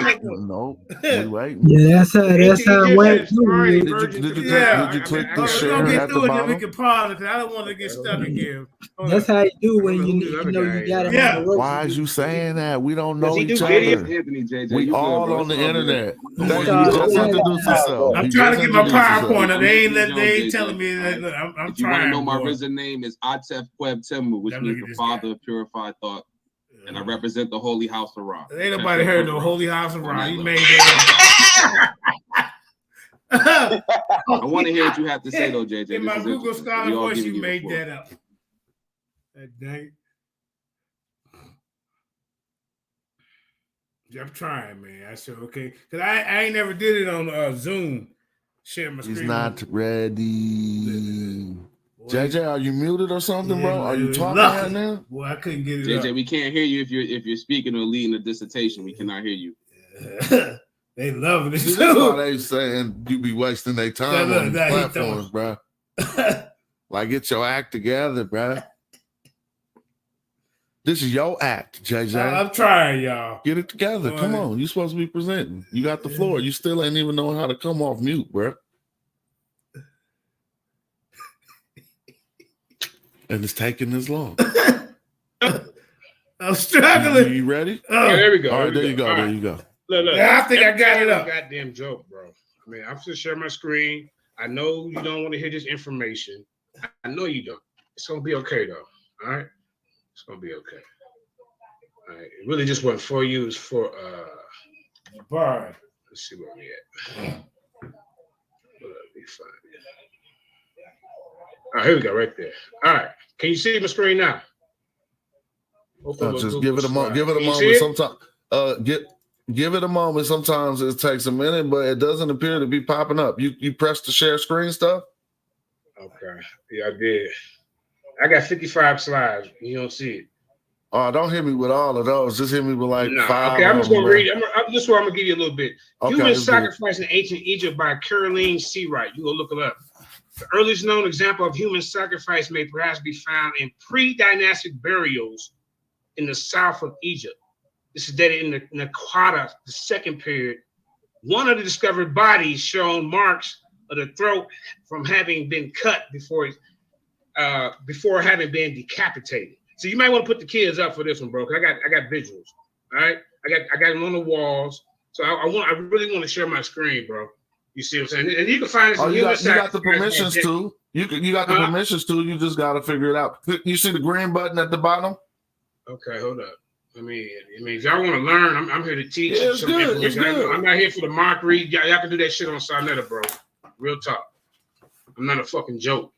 my No, we waiting. Yeah, that's how it went. Did you click the share at the bottom? We can pause it because I don't want to get stuck again. That's how you do when you know you got it. Yeah. Why is you saying that? We don't know each other. We all on the internet. Thank you. Just introduce yourself. I'm trying to get my PowerPoint. They ain't telling me that. Look, I'm trying. You want to know my risen name is Atef Queb Temu, which means the father of purified thought. And I represent the Holy House of Ra. Ain't nobody heard no Holy House of Ra. You made that up. I want to hear what you have to say, though, JJ. In my Google Scholar voice, you made that up. That dang. I'm trying, man. I said, okay. Because I ain't never did it on Zoom. Share my screen. He's not ready. JJ, are you muted or something, bro? Are you talking right now? Boy, I couldn't get it. JJ, we can't hear you if you're speaking or leading a dissertation. We cannot hear you. They love this. That's why they saying you be wasting their time on these platforms, bro. Like, get your act together, bro. This is your act, JJ. I'm trying, y'all. Get it together. Come on. You're supposed to be presenting. You got the floor. You still ain't even know how to come off mute, bro. And it's taking this long. I'm struggling. You ready? Yeah, there we go. All right, there you go. There you go. Look. I think I got it up. Goddamn joke, bro. I mean, I'm just sharing my screen. I know you don't want to hear this information. I know you don't. It's gonna be okay though. All right. It's gonna be okay. All right. It really just wasn't for you. It's for Bar. Let's see where we at. Well, be fine. All right, here we go, right there. All right. Can you see my screen now? Just give it a moment. Give it a moment. Sometimes give it a moment. Sometimes it takes a minute, but it doesn't appear to be popping up. You press the share screen stuff? Okay. Yeah, I did. I got 55 slides. You don't see it. Oh, don't hit me with all of those. Just hit me with like 5. Okay, I'm just gonna read it. This is where I'm gonna give you a little bit. Okay, Human Sacrifice in Ancient Egypt by Caroline Seawright. You go look it up. The earliest known example of human sacrifice may perhaps be found in pre-dynastic burials in the south of Egypt. This is dated in the Naqada, the second period. One of the discovered bodies showed marks of the throat from having been cut before having been decapitated. So you might want to put the kids up for this one, bro. Cause I got visuals. All right, I got them on the walls. So I really want to share my screen, bro. You see what I'm saying? And you can find this. You got the permissions too. You got the permissions too. You just got to figure it out. You see the green button at the bottom? Okay, hold up. I mean, if y'all want to learn, I'm here to teach. Yeah, it's good. It's good. I'm not here for the mockery. Y'all can do that shit on Sonetta, bro. Real talk. I'm not a fucking joke.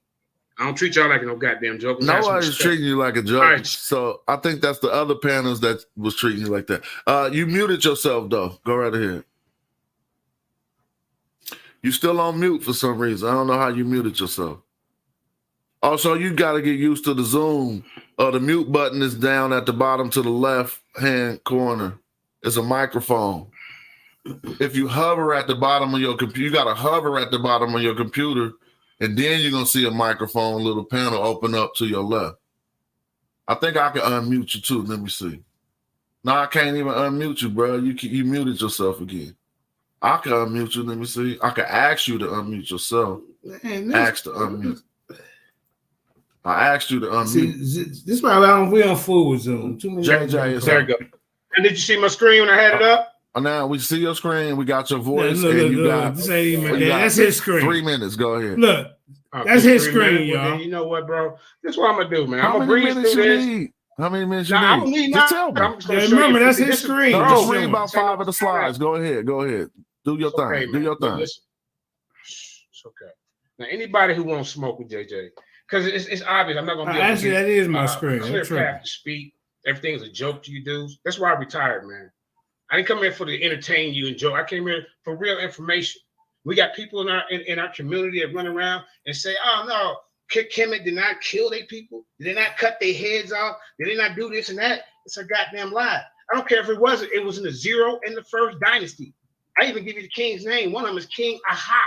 I don't treat y'all like no goddamn joke. Nobody's treating you like a joke. Right. So I think that's the other panels that was treating you like that. You muted yourself though. Go right ahead. You still on mute for some reason. I don't know how you muted yourself. Also, you got to get used to the Zoom. The mute button is down at the bottom to the left-hand corner. It's a microphone. If you hover at the bottom of your computer, you got to hover at the bottom of your computer, and then you're going to see a microphone little panel open up to your left. I think I can unmute you too. Let me see. No, I can't even unmute you, bro. You muted yourself again. I can unmute you. Let me see. I can ask you to unmute yourself. Ask to unmute. I asked you to unmute. See, this is why we on fool with Zoom. Too many JJ, there you go. And did you see my screen when I had it up? Now we see your screen. We got your voice. Look, this ain't even that's his screen. 3 minutes. Go ahead. Look, that's his screen, y'all. You know what, bro? This is what I'm gonna do, man. I'm gonna breeze through this. How many minutes you need? I don't need just tell me. Remember, that's his screen. Just read about 5 of the slides. Go ahead. Do your thing. Okay, do your thing. Listen. It's okay. Now, anybody who won't smoke with JJ, because it's obvious. I'm not gonna be able actually, that is my screen. Clear path to speak. Everything's a joke to you dudes. That's why I retired, man. I didn't come here for to entertain you and joke. I came here for real information. We got people in our community that run around and say, "Oh no, Kemet did not kill their people. Did they not cut their heads off? Did they not do this and that?" It's a goddamn lie. I don't care if it was in the 0 and the 1st dynasty. I even give you the king's name. One of them is King Aha.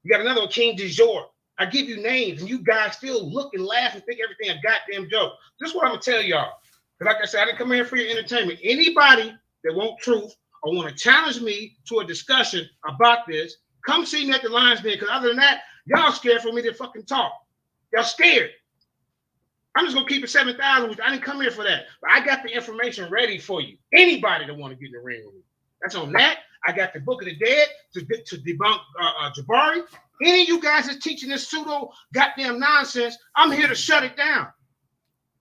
You got another one, King DeJor. I give you names, and you guys still look and laugh and think everything a goddamn joke. This is what I'm gonna tell y'all. Because like I said, I didn't come here for your entertainment. Anybody that want truth or want to challenge me to a discussion about this, come see me at the Lions Den. Because other than that, y'all scared for me to fucking talk. Y'all scared. I'm just gonna keep it 7,000. I didn't come here for that. But I got the information ready for you. Anybody that want to get in the ring with me. That's on that. I got the Book of the Dead to debunk Jabari. Any of you guys that's teaching this pseudo goddamn nonsense, I'm here to shut it down.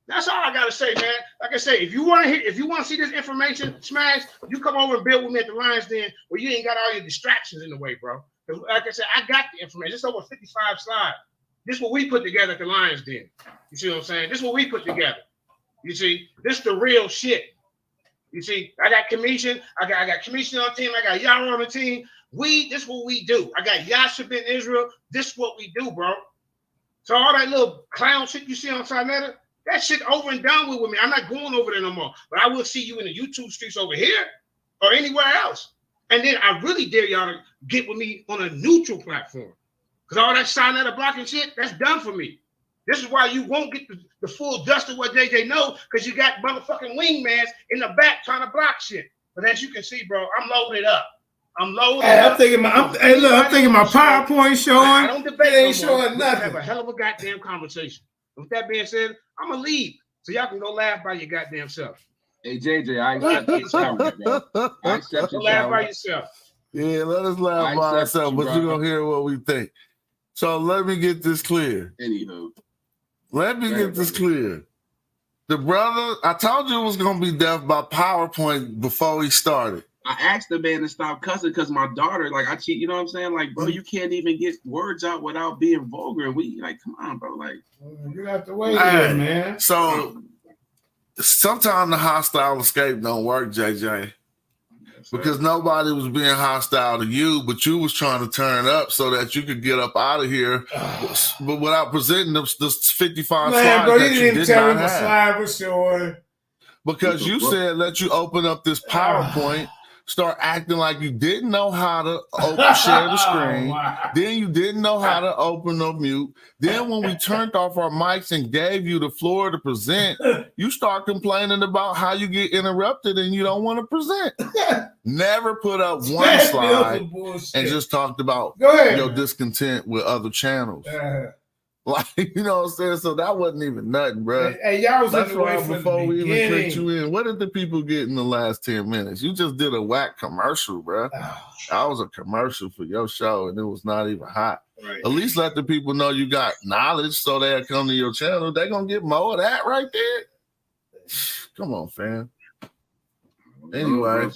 That's all I gotta say, man. Like I say, if you want to see this information, Smash, you come over and build with me at the Lions Den where you ain't got all your distractions in the way, bro. Like I said, I got the information. It's over 55 slides. This is what we put together at the Lions Den. You see what I'm saying? This is what we put together. You see, this is the real shit. You see, I got Commission. I got Commission on the team. I got Yara on the team. This is what we do. I got Yashib in Israel. This is what we do, bro. So all that little clown shit you see on Sinetta, that shit over and done with me. I'm not going over there no more. But I will see you in the YouTube streets over here or anywhere else. And then I really dare y'all to get with me on a neutral platform. Because all that Sinetta blocking shit, that's done for me. This is why you won't get the full dust of what JJ knows, because you got motherfucking wingmans in the back trying to block shit. But as you can see, bro, I'm loaded up. I'm thinking my PowerPoint showing. I don't debate. It ain't showing nothing. Have a hell of a goddamn conversation. With that being said, I'm gonna leave so y'all can go laugh by your goddamn self. Hey JJ, I accept your challenge, bro. I accept your laugh by yourself. Yeah, let us laugh by ourselves, but you're gonna hear what we think. So let me get this clear. Anywho. Let me get this clear. The brother, I told you it was going to be deaf by PowerPoint before he started. I asked the man to stop cussing because my daughter, like, I cheat, you know what I'm saying? Like, bro, you can't even get words out without being vulgar. And we, like, come on, bro. Like, you have to wait here, man. So sometimes the hostile escape don't work, JJ. Because nobody was being hostile to you, but you was trying to turn up so that you could get up out of here, but without presenting this 55 slides bro, that you did not have. Slide was showing. Because you said let you open up this PowerPoint, start acting like you didn't know how to share the screen. Then you didn't know how to open or mute. Then when we turned off our mics and gave you the floor to present, you start complaining about how you get interrupted and you don't want to present. Never put up one slide and just talked about your discontent with other channels. Like, you know what I'm saying? So that wasn't even nothing, bro. Hey, y'all was That's why before we even clicked you in, what did the people get in the last 10 minutes? You just did a whack commercial, bro. That was a commercial for your show, and it was not even hot. Right. At least let the people know you got knowledge so they'll come to your channel. They're going to get more of that right there. Come on, fam. Anyway.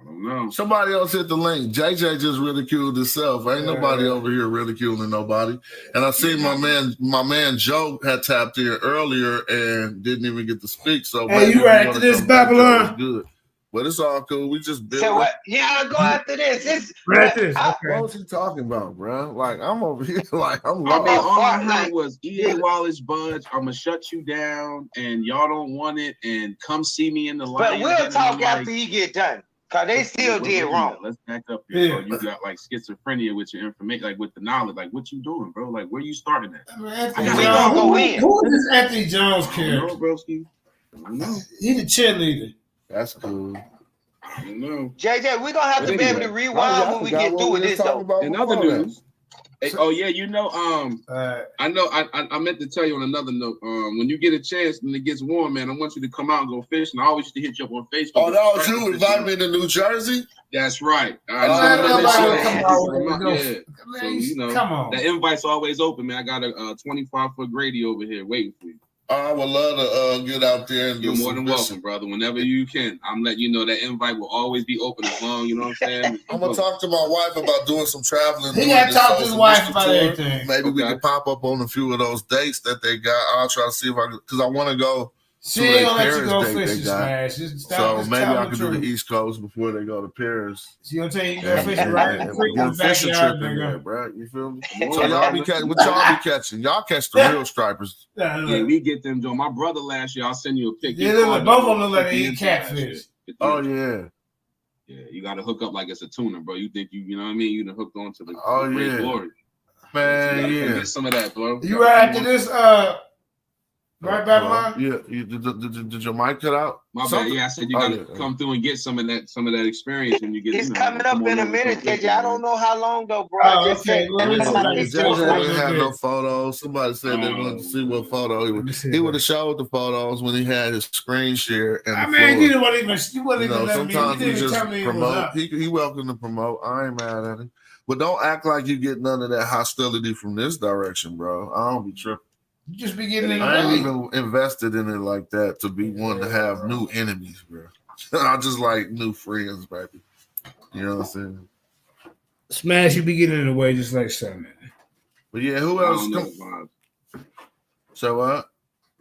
I don't know. Somebody else hit the link. JJ just ridiculed himself. Ain't nobody over here ridiculing nobody. And I see my man Joe had tapped in earlier and didn't even get to speak. So hey, you right to this Babylon? Good. But it's all cool. We just build. So what? Yeah, I'll go after this. What was he talking about, bro? Like I'm over here, like I'm. I mean, all I heard was EA Wallace Budge. I'm gonna shut you down, and y'all don't want it. And come see me in the light. But we'll talk after he get done, cause they still did wrong. Let's back up here. Bro. You got like schizophrenia with your information, like with the knowledge. Like what you doing, bro? Like where you starting at? Who is this Anthony Jones character? Broski? I don't know. He the cheerleader. That's cool. I don't know. JJ, we're gonna have to be able to rewind when we get through with this though. In other news. Hey, oh yeah, you know, I know I meant to tell you on another note, when you get a chance and it gets warm, man, I want you to come out and go fishing. I always used to hit you up on Facebook. Oh, that was you invited me to New Jersey? That's right. So you know, come on. The invite's always open, man. I got a 25-foot Grady over here waiting for you. I would love to get out there and you're more than welcome, brother. Whenever you can, I'm letting you know that invite will always be open as long. You know what I'm saying? I'm gonna talk to my wife about doing some traveling. He got to talk to his wife about everything. Maybe we can pop up on a few of those dates that they got. I'll try to see if I can, because I want to go. She ain't gonna let you go fishing, Smash. So maybe I can do the East Coast before they go to Paris. She gonna tell you go fishing right in the fishing trip in there, bro. You feel me? So y'all be catching. What y'all be catching? Y'all catch the real stripers. Yeah, we get them, Joe. My brother last year, I'll send you a pic. Yeah, both of them look like they eat catfish. Oh yeah. Yeah, you got to hook up like it's a tuna, bro. You think you know what I mean? You done hooked on to the great glory. Man, so you get some of that, bro. You right after this, right back line? Yeah, did your mic cut out? My bad. Yeah, I said you got to come through and get some of that experience when you get. It's coming up in a minute, KJ. I don't know how long though, bro. JJ didn't have no photos. Somebody said they wanted to see what photo he would have showed the photos when he had his screen share. And I mean, you didn't even let me. Sometimes he just promote. He welcome to promote. I ain't mad at him, but don't act like you get none of that hostility from this direction, bro. I don't be tripping. You just be getting in. I ain't even invested in it like that to be one to have new enemies, bro. I just like new friends, baby. You know what I'm saying? Smash, you be getting in the way just like something. But yeah, who else? So what?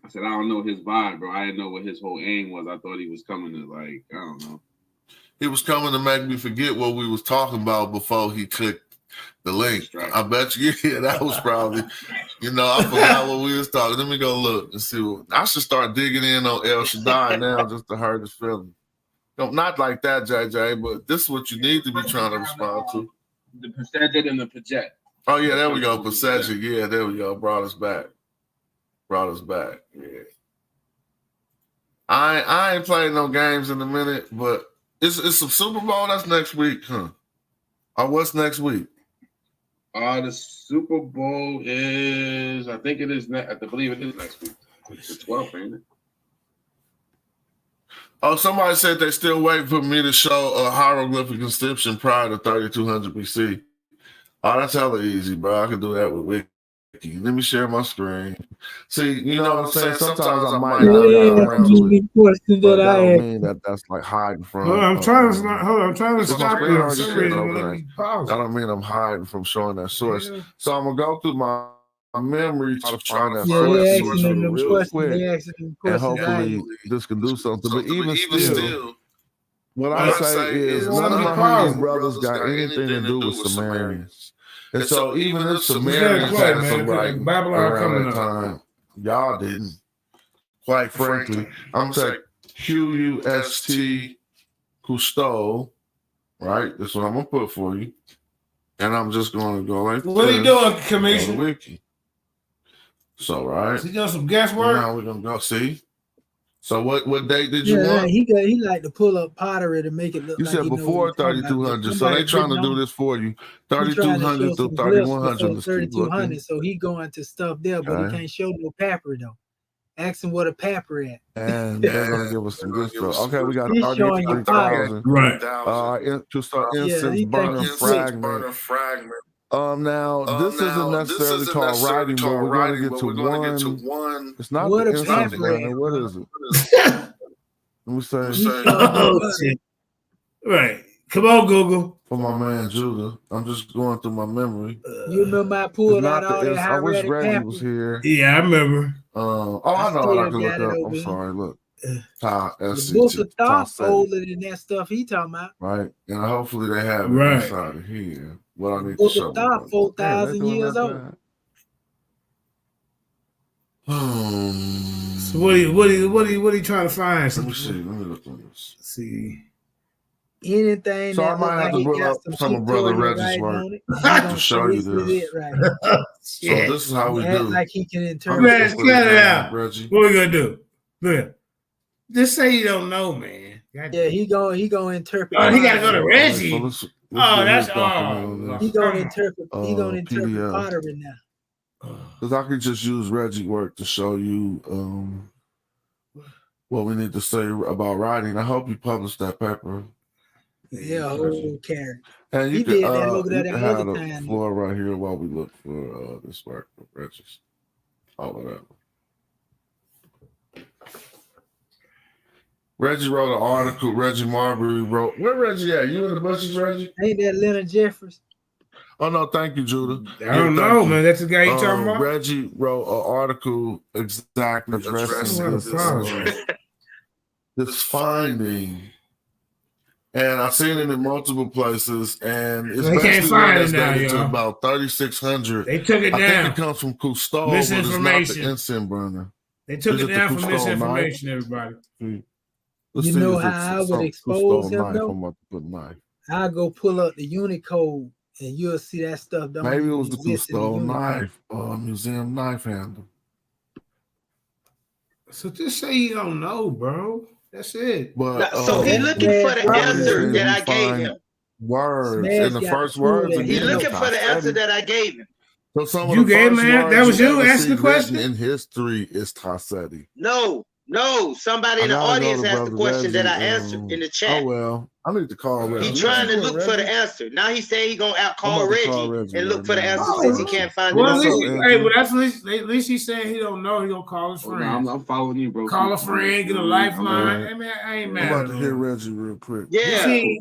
I said I don't know his vibe, bro. I didn't know what his whole aim was. I thought he was coming to I don't know. He was coming to make me forget what we was talking about before he clicked the link. I bet you, that was probably, I forgot what we was talking. Let me go look and see I should start digging in on El Shaddai now just to hurt his feelings. No, not like that, JJ, but this is what you need to be trying to respond to. The percentage and the project. Oh, yeah, there we go. Percentage. Yeah, there we go. Brought us back. Yeah. I ain't playing no games in a minute, but it's some Super Bowl. That's next week, huh? Or what's next week? The Super Bowl is, I think it is. I believe it is next week. It's the 12th, ain't it? Oh, somebody said they still waiting for me to show a hieroglyphic inscription prior to 3200 BC. Oh, that's hella easy, bro. I can do that with Wiki. Let me share my screen. See, you know what I'm saying? Sometimes I might not around to it, but that don't mean that's like hiding from. I'm trying to stop it. I don't mean I'm hiding from showing that source. Yeah. So I'm gonna go through my memory to find that source real quick, and hopefully this can do something. But even still, what I say is none of my Hebrew brothers got anything to do with Sumerians. And so even if Sumerians had some writing around that time, y'all didn't. Quite frankly, I'm saying Qust Cousteau, right? That's what I'm gonna put for you. And I'm just gonna go like what are you doing, Commission? Wiki. So right. So you doing some guesswork? Now we're gonna go see. So what date did you want? He like to pull up pottery to make it look. You like said before 3200, so they trying to do this for you. 3200 to 3100. 3200, so he going to stuff there, but he can't show no papyri though. Ask him what a papyri at. And they're gonna give us some good stuff. Okay, we got 33,000. Right. To start incense burner fragment. Now this isn't necessarily called writing, but we're going to get to one. It's not the incense burner. What is it? Let me say. Right. Come on, Google. For my man Judah, I'm just going through my memory. You remember I pulled out all that I wish Reggie was here. Yeah, I remember. I know. I can look up. I'm sorry. Look, The book of thought older than that stuff he talking about. Right. And hopefully they have it inside of here. What I need book to show of thought 4,000 years old. So what are you trying to find? Let me see. Let me look on this. See. Anything so that I might have to bring up some of Brother Reggie's work to show you this. So this is how we do. Like he can interpret. Let it out, Reggie. What we gonna do? Look, just say you don't know, man. Yeah, he gonna interpret. Oh, he gotta go to Reggie. That's all. He gonna interpret. He gonna interpret PDF. pottery now. Because I could just use Reggie work to show you what we need to say about writing. I hope you publish that paper. Yeah, whole carrot. And you he can, did that over there you that can other have time. the floor right here while we look for this work of Reggie's. All of that. Reggie wrote an article. Reggie Marbury wrote. Where Reggie at? You in the bushes, Reggie? Ain't that Leonard Jeffers? Oh no, thank you, Judah. I don't know, man. That's the guy you talking about. Reggie wrote an article exactly addressing this finding, and I've seen it in multiple places, and it's basically dated to about 3600. They took it down. I think it comes from Cousteau, but it's not the incense burner. They took it down from misinformation, everybody. You know how I would expose him, though? I'm about to put a knife. I'll go pull up the Unicode, and you'll see that stuff. Maybe it was the Cousteau knife, museum knife handle. So just say you don't know, bro. That's it. But so he's looking for the answer that I gave him. Words in the first words. He's looking for the answer that I gave him. So some of the gave him that was you asking the question. In history is Tassetti. No, somebody in the audience asked the question that I answered in the chat. Oh well, I need to call Reggie. He's trying to look for the answer. Now he's saying he's gonna call Reggie and look for the answer since he can't find it. Well, at least he's saying he don't know. He gonna call his friend. I'm following you, bro. Call a friend, get a lifeline. I mean, I ain't mad. I'm about to hear Reggie real quick. Yeah.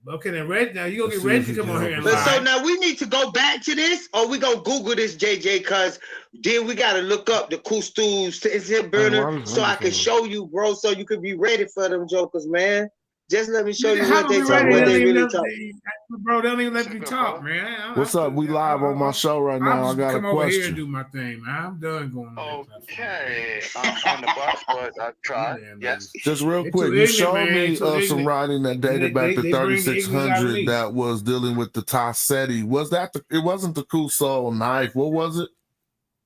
Okay, then Reggie. Now you gonna get Reggie to come on here and lie. So now we need to go back to this, or we gonna Google this, JJ, because then we gotta look up the Cousteau's incense burner so I can show you, bro, so you could be ready for them jokers, man. Just let me show you what they talk. What they really talk. Bro, they don't even let me talk, man. What's up? We live on my show right now. I got a question. Come over here and do my thing, man. I'm done going. Okay, I'm on the bus, but I tried. Yes. Just real quick, you showed me some writing that dated back to 3600 that was dealing with the Tassetti. Was that it wasn't the Cousteau knife? What was it?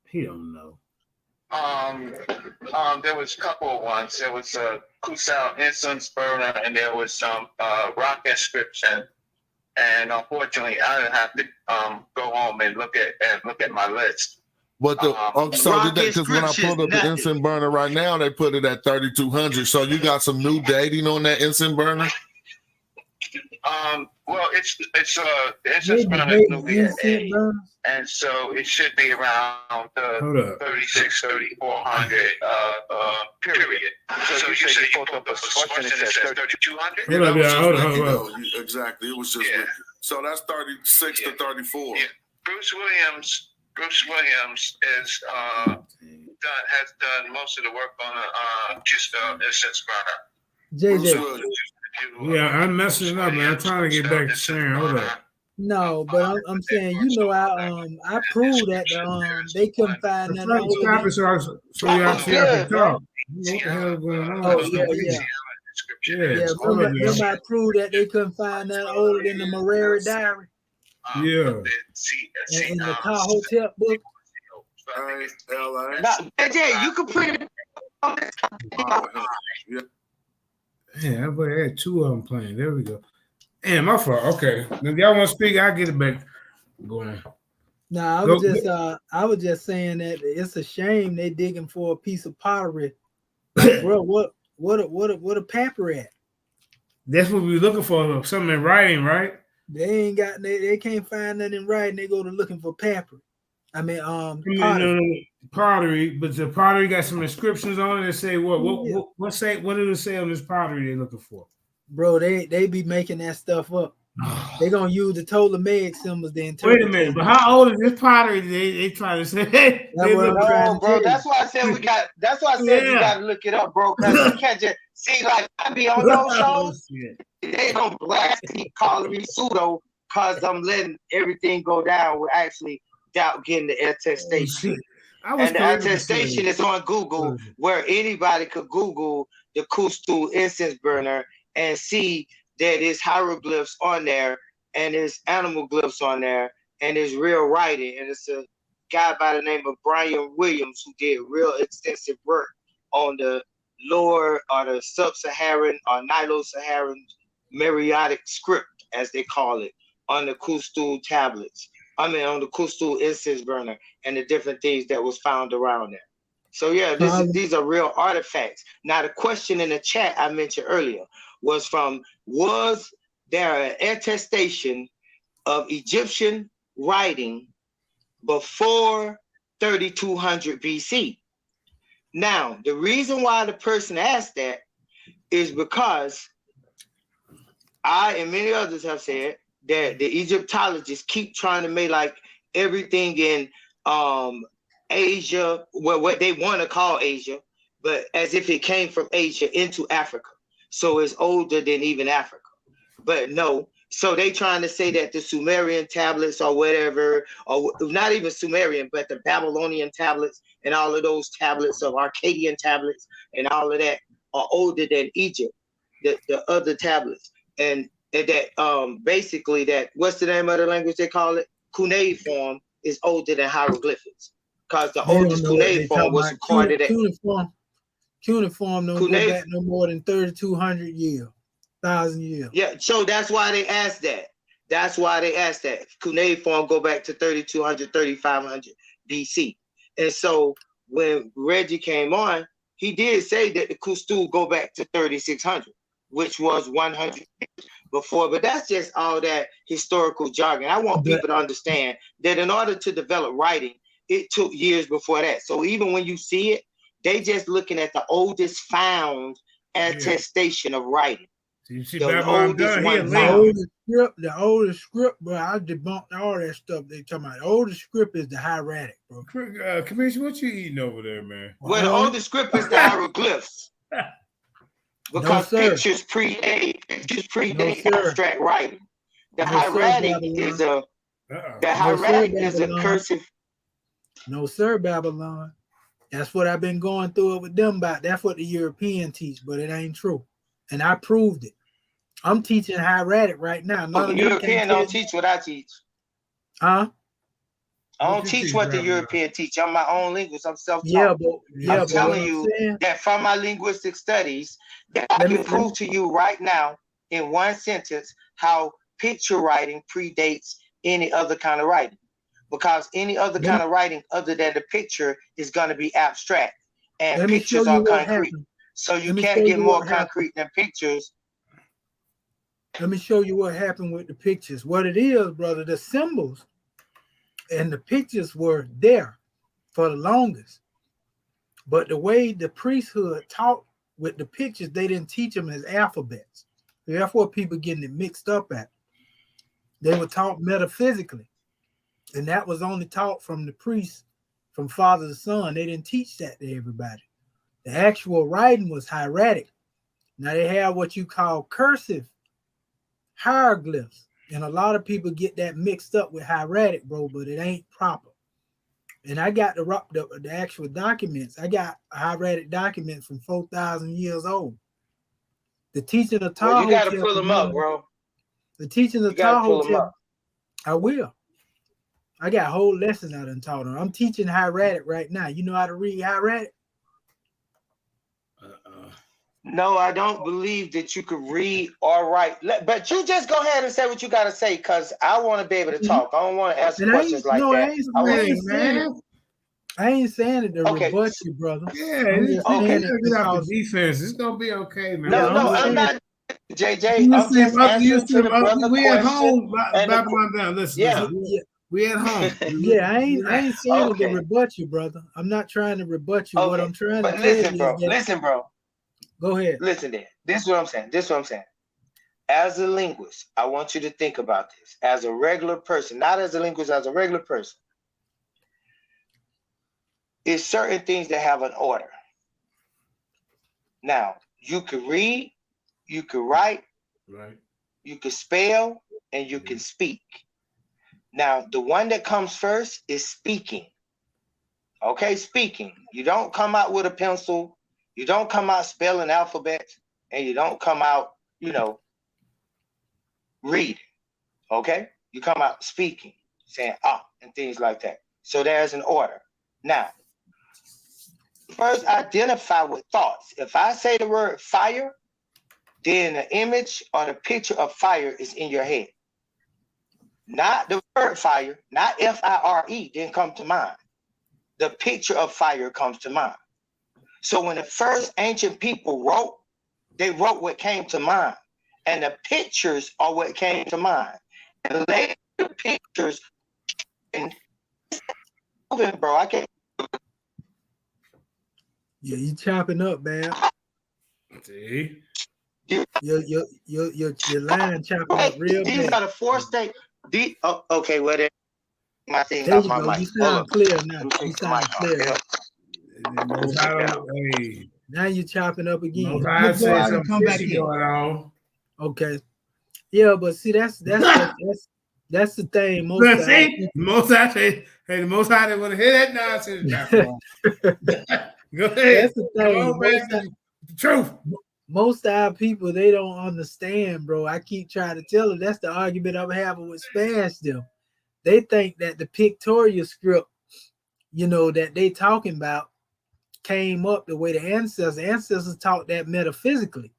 He don't know. There was a couple of ones. There was a Cousteau incense burner, and there was some rock inscription. And unfortunately, I didn't have to go home and look at my list. But so did that, because when I pulled up the incense burner right now, they put it at 3200. So you got some new dating on that incense burner? Well, it's the incense burner is newly and so it should be around the 3400 period. So you said you pulled up a question that says 3200? Hold on. Exactly. It was just so that's 36 to 34. Yeah. Bruce Williams is has done most of the work on just incense burner. JJ. Yeah, I'm messing it up, man. I'm trying to get back to sharing. Hold up. No, but I'm saying, I proved that they couldn't find nothing. Stop it, so y'all see I can talk. What the hell is going on? Oh, yeah. Remember I proved that they couldn't find nothing older than the Marrero Diary. Yeah. And the Car Hotel book. JJ, you can put it. Yeah, I had two of them playing. There we go. Damn, my fault. Okay. If y'all want to speak, I'll get it back going. No, I was just saying that it's a shame they digging for a piece of pottery. Bro, what a paper at? That's what we were looking for, something in writing, right? They can't find nothing in writing. They go to looking for paper. I mean, pottery, but the pottery got some inscriptions on it that say what did it say on this pottery they're looking for? Bro, they be making that stuff up. They're gonna use the Ptolemaic symbols to Wait interpret. a minute, but how old is this pottery? They trying to say. No, bro. That's why I said we got. That's why I said you got to look it up, bro. Because you can't just see like I be on your shows. They don't blast me calling me pseudo because I'm letting everything go down. We're actually doubt getting the attestation. And the attestation is on Google, where anybody could Google the Kustu incense burner and see that there's hieroglyphs on there and there's animal glyphs on there and there's real writing. And it's a guy by the name of Brian Williams who did real extensive work on the lower or the sub-Saharan or Nilo-Saharan Mariotic script, as they call it, on the Kustu tablets. On the Kustu incense burner and the different things that was found around there. So yeah, these are real artifacts. Now the question in the chat I mentioned earlier was there an attestation of Egyptian writing before 3200 BC? Now, the reason why the person asked that is because I and many others have said that the Egyptologists keep trying to make like everything in Asia, what they want to call Asia, but as if it came from Asia into Africa. So it's older than even Africa. But no, so they trying to say that the Sumerian tablets or whatever, or not even Sumerian, but the Babylonian tablets and all of those tablets of Akkadian tablets and all of that are older than Egypt, the other tablets. And that basically that, what's the name of the language they call it? Cuneiform is older than hieroglyphics. Because the oldest cuneiform was recorded at Cuneiform don't go back no more than 3,200 years, 1,000 years. Yeah, so that's why they asked that. Cuneiform go back to 3,200, 3,500 BC. And so when Reggie came on, he did say that the Kustu go back to 3,600, which was 100 years before. But that's just all that historical jargon. I want people to understand that in order to develop writing, it took years before that. So even when you see it, they just looking at the oldest found attestation of writing. So you see the oldest script, bro. I debunked all that stuff they talking about. The oldest script is the hieratic, bro. Commissioner, what you eating over there, man? Well, the oldest script is the hieroglyphs. Because pictures predate abstract writing. The hieratic is a cursive. No, sir, Babylon. That's what I've been going through it with them about. That's what the European teach, but it ain't true. And I proved it. I'm teaching hieratic right now. The European don't teach what I teach. Huh? I don't teach what the European teach. I'm my own linguist. I'm self-taught. I'm telling you that from my linguistic studies, that I can prove to you right now in one sentence how picture writing predates any other kind of writing. Because any other kind of writing other than the picture is going to be abstract. And pictures are concrete. So you can't get more concrete than pictures. Let me show you what happened with the pictures. What it is, brother, the symbols and the pictures were there for the longest. But the way the priesthood taught with the pictures, they didn't teach them as alphabets. That's what people getting it mixed up at. They were taught metaphysically. And that was only taught from the priests, from father to son. They didn't teach that to everybody. The actual writing was hieratic. Now they have what you call cursive hieroglyphs. And a lot of people get that mixed up with hieratic, bro, but it ain't proper. And I got the actual documents. I got hieratic documents from 4,000 years old. The teaching of Tahoe. You got to pull them up, bro. The teaching of Tahoe. I will. I got whole lessons I done taught them. I'm teaching hieratic right now. You know how to read hieratic? No, I don't believe that you could read or write. But you just go ahead and say what you got to say, because I want to be able to talk. I don't want to ask questions like that. I ain't saying it to rebut you, brother. Yeah, get off the defense. It's going to be okay, man. No, I'm not. JJ, I'm just answering to the brother we question. At home, Babylon down. Listen. We at home. Yeah, I ain't saying it to rebut you, brother. I'm not trying to rebut you. What I'm trying to listen, bro. Listen, bro. Go ahead. Listen, then. This is what I'm saying. as a linguist, I want you to think about this. As a regular person, not as a linguist, as a regular person, it's certain things that have an order. Now, you can read, you can write, you can spell, and you can speak. Now, the one that comes first is speaking. Okay, speaking. You don't come out with a pencil, you don't come out spelling alphabets, and you don't come out, reading. Okay? You come out speaking, saying and things like that. So there's an order. Now, first identify with thoughts. If I say the word fire, then the image or the picture of fire is in your head. Not the word fire, not F-I-R-E didn't come to mind. The picture of fire comes to mind. So when the first ancient people wrote, they wrote what came to mind. And the pictures are what came to mind. And later the pictures, and bro, I can't. Yeah, you chopping up, man. See? Your line chopping up real bad. These are the four states. Okay, well, my thing there off you my go. mic. You sound clear now. You sound clear. Now you chopping up again. I say some fishy going on. Okay. Yeah, but see, that's the thing. Most High say, hey, the Most High didn't want to hear that nonsense. Go ahead. That's the thing. Go back to the truth. Most of our people, they don't understand, bro. I keep trying to tell them that's the argument I'm having with Smash them. They think that the pictorial script, that they talking about came up the way the ancestors taught that metaphysically.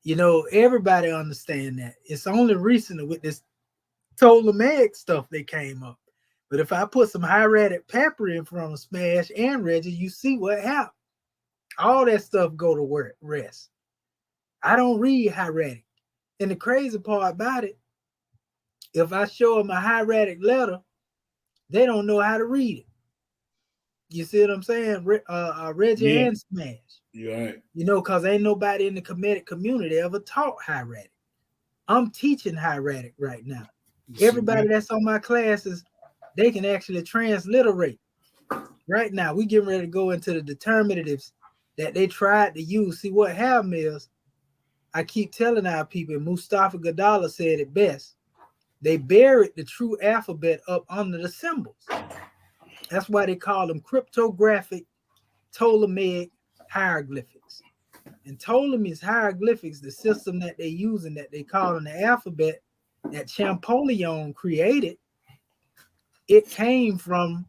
Everybody understand that. It's only recently with this Ptolemaic stuff they came up. But if I put some hieratic paper in front of Smash and Reggie, you see what happened. All that stuff go to rest. I don't read hieratic. And the crazy part about it, if I show them a hieratic letter, they don't know how to read it. You see what I'm saying? Reggie and Smash. You're right. Because ain't nobody in the Kemetic community ever taught hieratic. I'm teaching hieratic right now. Everybody that's on my classes, they can actually transliterate. Right now, we getting ready to go into the determinatives that they tried to use. See, what happened is, I keep telling our people, Mustafa Gadala said it best. They buried the true alphabet up under the symbols. That's why they call them cryptographic Ptolemaic hieroglyphics. And Ptolemy's hieroglyphics, the system that they use and that they call in the alphabet that Champollion created, it came from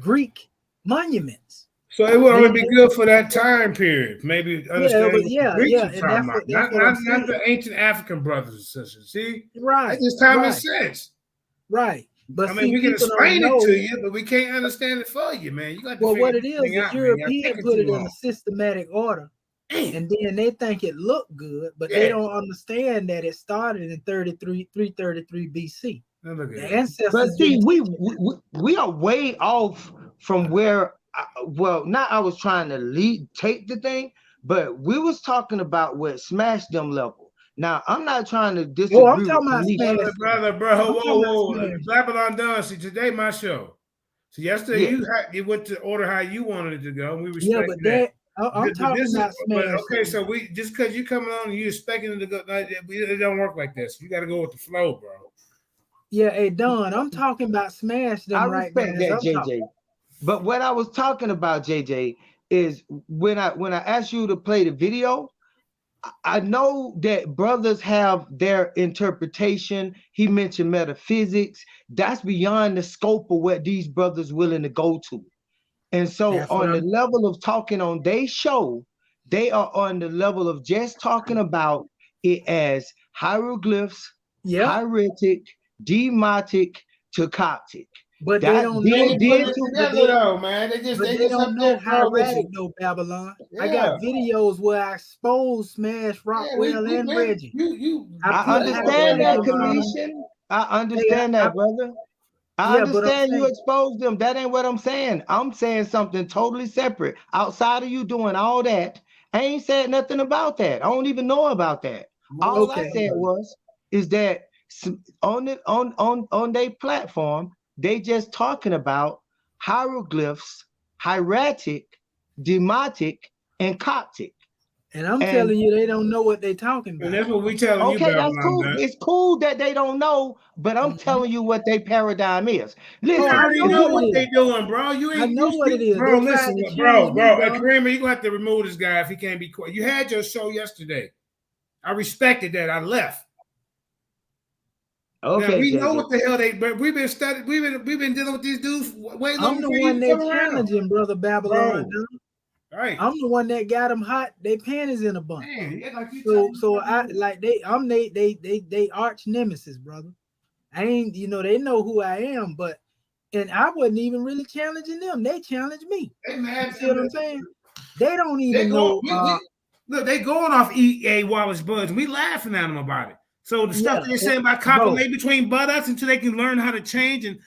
Greek monuments. So it would only be good for that time period. Maybe understand what the Greeks are talking about. Not the ancient African brothers and sisters. See? Right. It's common sense. Right. But we can explain it to you, but we can't understand it for you, man. You got to what it is, the European put it in a systematic order. And then they think it looked good, but they don't understand that it started in 333 BC. The ancestors. But see, we are way off from where. Not I was trying to take the thing, but we was talking about what Smash them level. Now I'm not trying to disagree. I'm talking about Smash, brother. Whoa. Babylon done. See, today my show. So yesterday you went to order how you wanted it to go, and we respect that. I'm talking about Smash. Okay, so we just because you coming on and you expecting it to go, it don't work like this. You got to go with the flow, bro. Yeah, hey Don, I'm talking about Smash them. I respect that, JJ. But what I was talking about, JJ, is when I asked you to play the video, I know that brothers have their interpretation. He mentioned metaphysics. That's beyond the scope of what these brothers willing to go to. And so on the level of talking on their show, they are on the level of just talking about it as hieroglyphs, hieratic, demotic to Coptic. But they don't know. Man. They don't know hieratic though, Babylon. I got videos where I expose Smash, Rockwell, and Reggie. I understand that, Commission. I understand that, brother. I understand you expose them. That ain't what I'm saying. I'm saying something totally separate. Outside of you doing all that, I ain't said nothing about that. I don't even know about that. All I said is that on their platform, they just talking about hieroglyphs, hieratic, demotic, and Coptic. And I'm telling you, they don't know what they're talking about. And that's what we telling you. Okay, that's cool. It's cool that they don't know, but I'm telling you what their paradigm is. Listen, I already know what they doing, bro. You ain't. I know what it is, bro. Listen, bro. Kareem, you gonna have to remove this guy if he can't be quiet. You had your show yesterday. I respected that. I left. Okay, now, we know what the hell they. But we've been studying. We've been dealing with these dudes way longer. I'm the one that challenging Brother Babylon. Right. I'm the one that got them hot. They panties in a bunch. Man, so I like I'm they arch nemesis, brother. I ain't, they know who I am, and I wasn't even really challenging them. They challenged me. Hey, man, you see what I'm saying? They don't even know. Look, they going off E.A. Wallace Buds. We laughing at them about it. So the stuff they're saying about copulate between buttocks until they can learn how to change and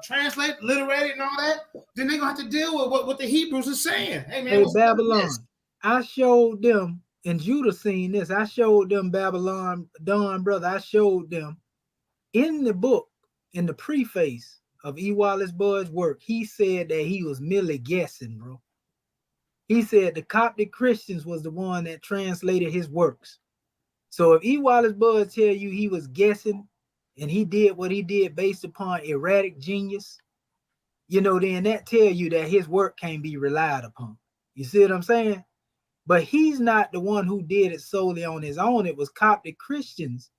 translate, literate it and all that, then they're gonna have to deal with what the Hebrews are saying. Hey man, Babylon. I showed them, and Judah seen this. I showed them Babylon, Don, brother. I showed them in the book, in the preface of E. Wallace Bud's work. He said that he was merely guessing, bro. He said the Coptic Christians was the one that translated his works. So if E. Wallace Bud tell you he was guessing and he did what he did based upon erratic genius, then that tell you that his work can't be relied upon. You see what I'm saying? But he's not the one who did it solely on his own. It was Coptic Christians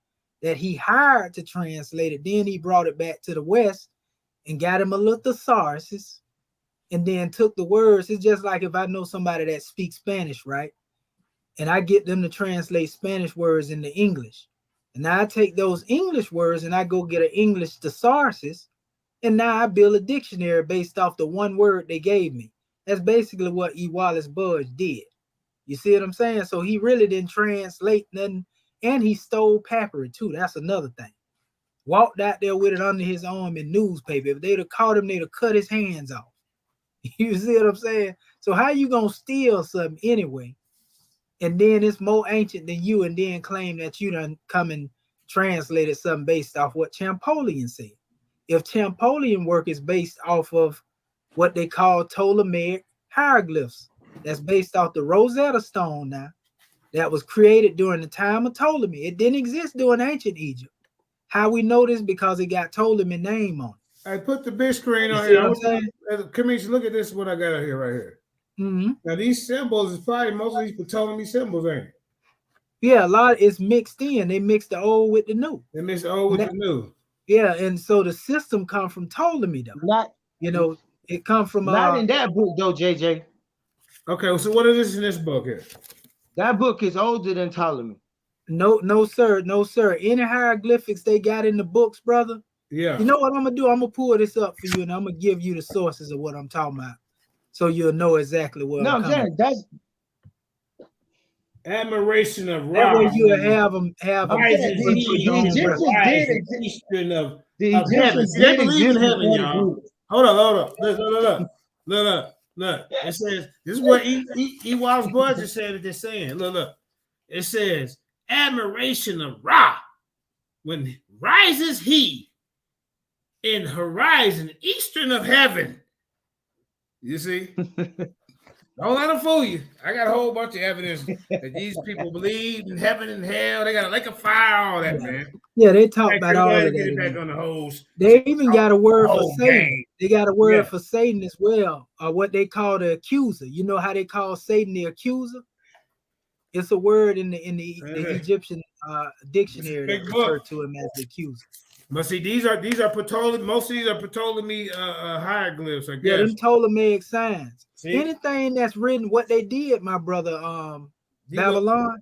that he hired to translate it. Then he brought it back to the West and got him a little thesaurus and then took the words. It's just like if I know somebody that speaks Spanish, right? And I get them to translate Spanish words into English. And now I take those English words and I go get an English thesaurus. And now I build a dictionary based off the one word they gave me. That's basically what E. Wallace Budge did. You see what I'm saying? So he really didn't translate nothing. And he stole papyri too. That's another thing. Walked out there with it under his arm in newspaper. If they'd have caught him, they'd have cut his hands off. You see what I'm saying? So how you gonna steal something anyway? And then it's more ancient than you, and then claim that you done come and translated something based off what Champollion said. If Champollion work is based off of what they call Ptolemaic hieroglyphs, that's based off the Rosetta Stone now, that was created during the time of Ptolemy. It didn't exist during ancient Egypt. How we know this? Because it got Ptolemy name on it. I put the big screen on here. Commissioner, look at this, what I got out here right here. Mm-hmm. Now these symbols is probably most of these Ptolemy symbols, ain't it? Yeah, a lot is mixed in. They mix the old with the new. They mix the old with the new. Yeah, and so the system come from Ptolemy though. It come from not in that book though, JJ. Okay, so what is this in this book here? That book is older than Ptolemy. No, sir. Any hieroglyphics they got in the books, brother. Yeah. You know what I'm gonna do? I'm gonna pull this up for you, and I'm gonna give you the sources of what I'm talking about, so you'll know exactly what. No, I'm saying that's admiration of Ra. That way you'll have them. The Egyptians they believe in heaven, y'all. Hold up. Look. It says this is what E. Wallace Budge said that they're saying. Look. It says admiration of Ra when rises he in horizon eastern of heaven. You see? Don't let them fool you. I got a whole bunch of evidence that these people believe in heaven and hell. They got a lake of fire, all that, man. Yeah, they talk about all of that. Get it back on the hose. They even got a word for Satan. They got a word for Satan as well, or what they call the accuser. You know how they call Satan the accuser? It's a word in the Egyptian dictionary that refer to him as the accuser. But see, these are Ptolemy. Most of these are Ptolemy hieroglyphs, I guess. Yeah, them Ptolemaic signs. See? Anything that's written, what they did, my brother, Babylon,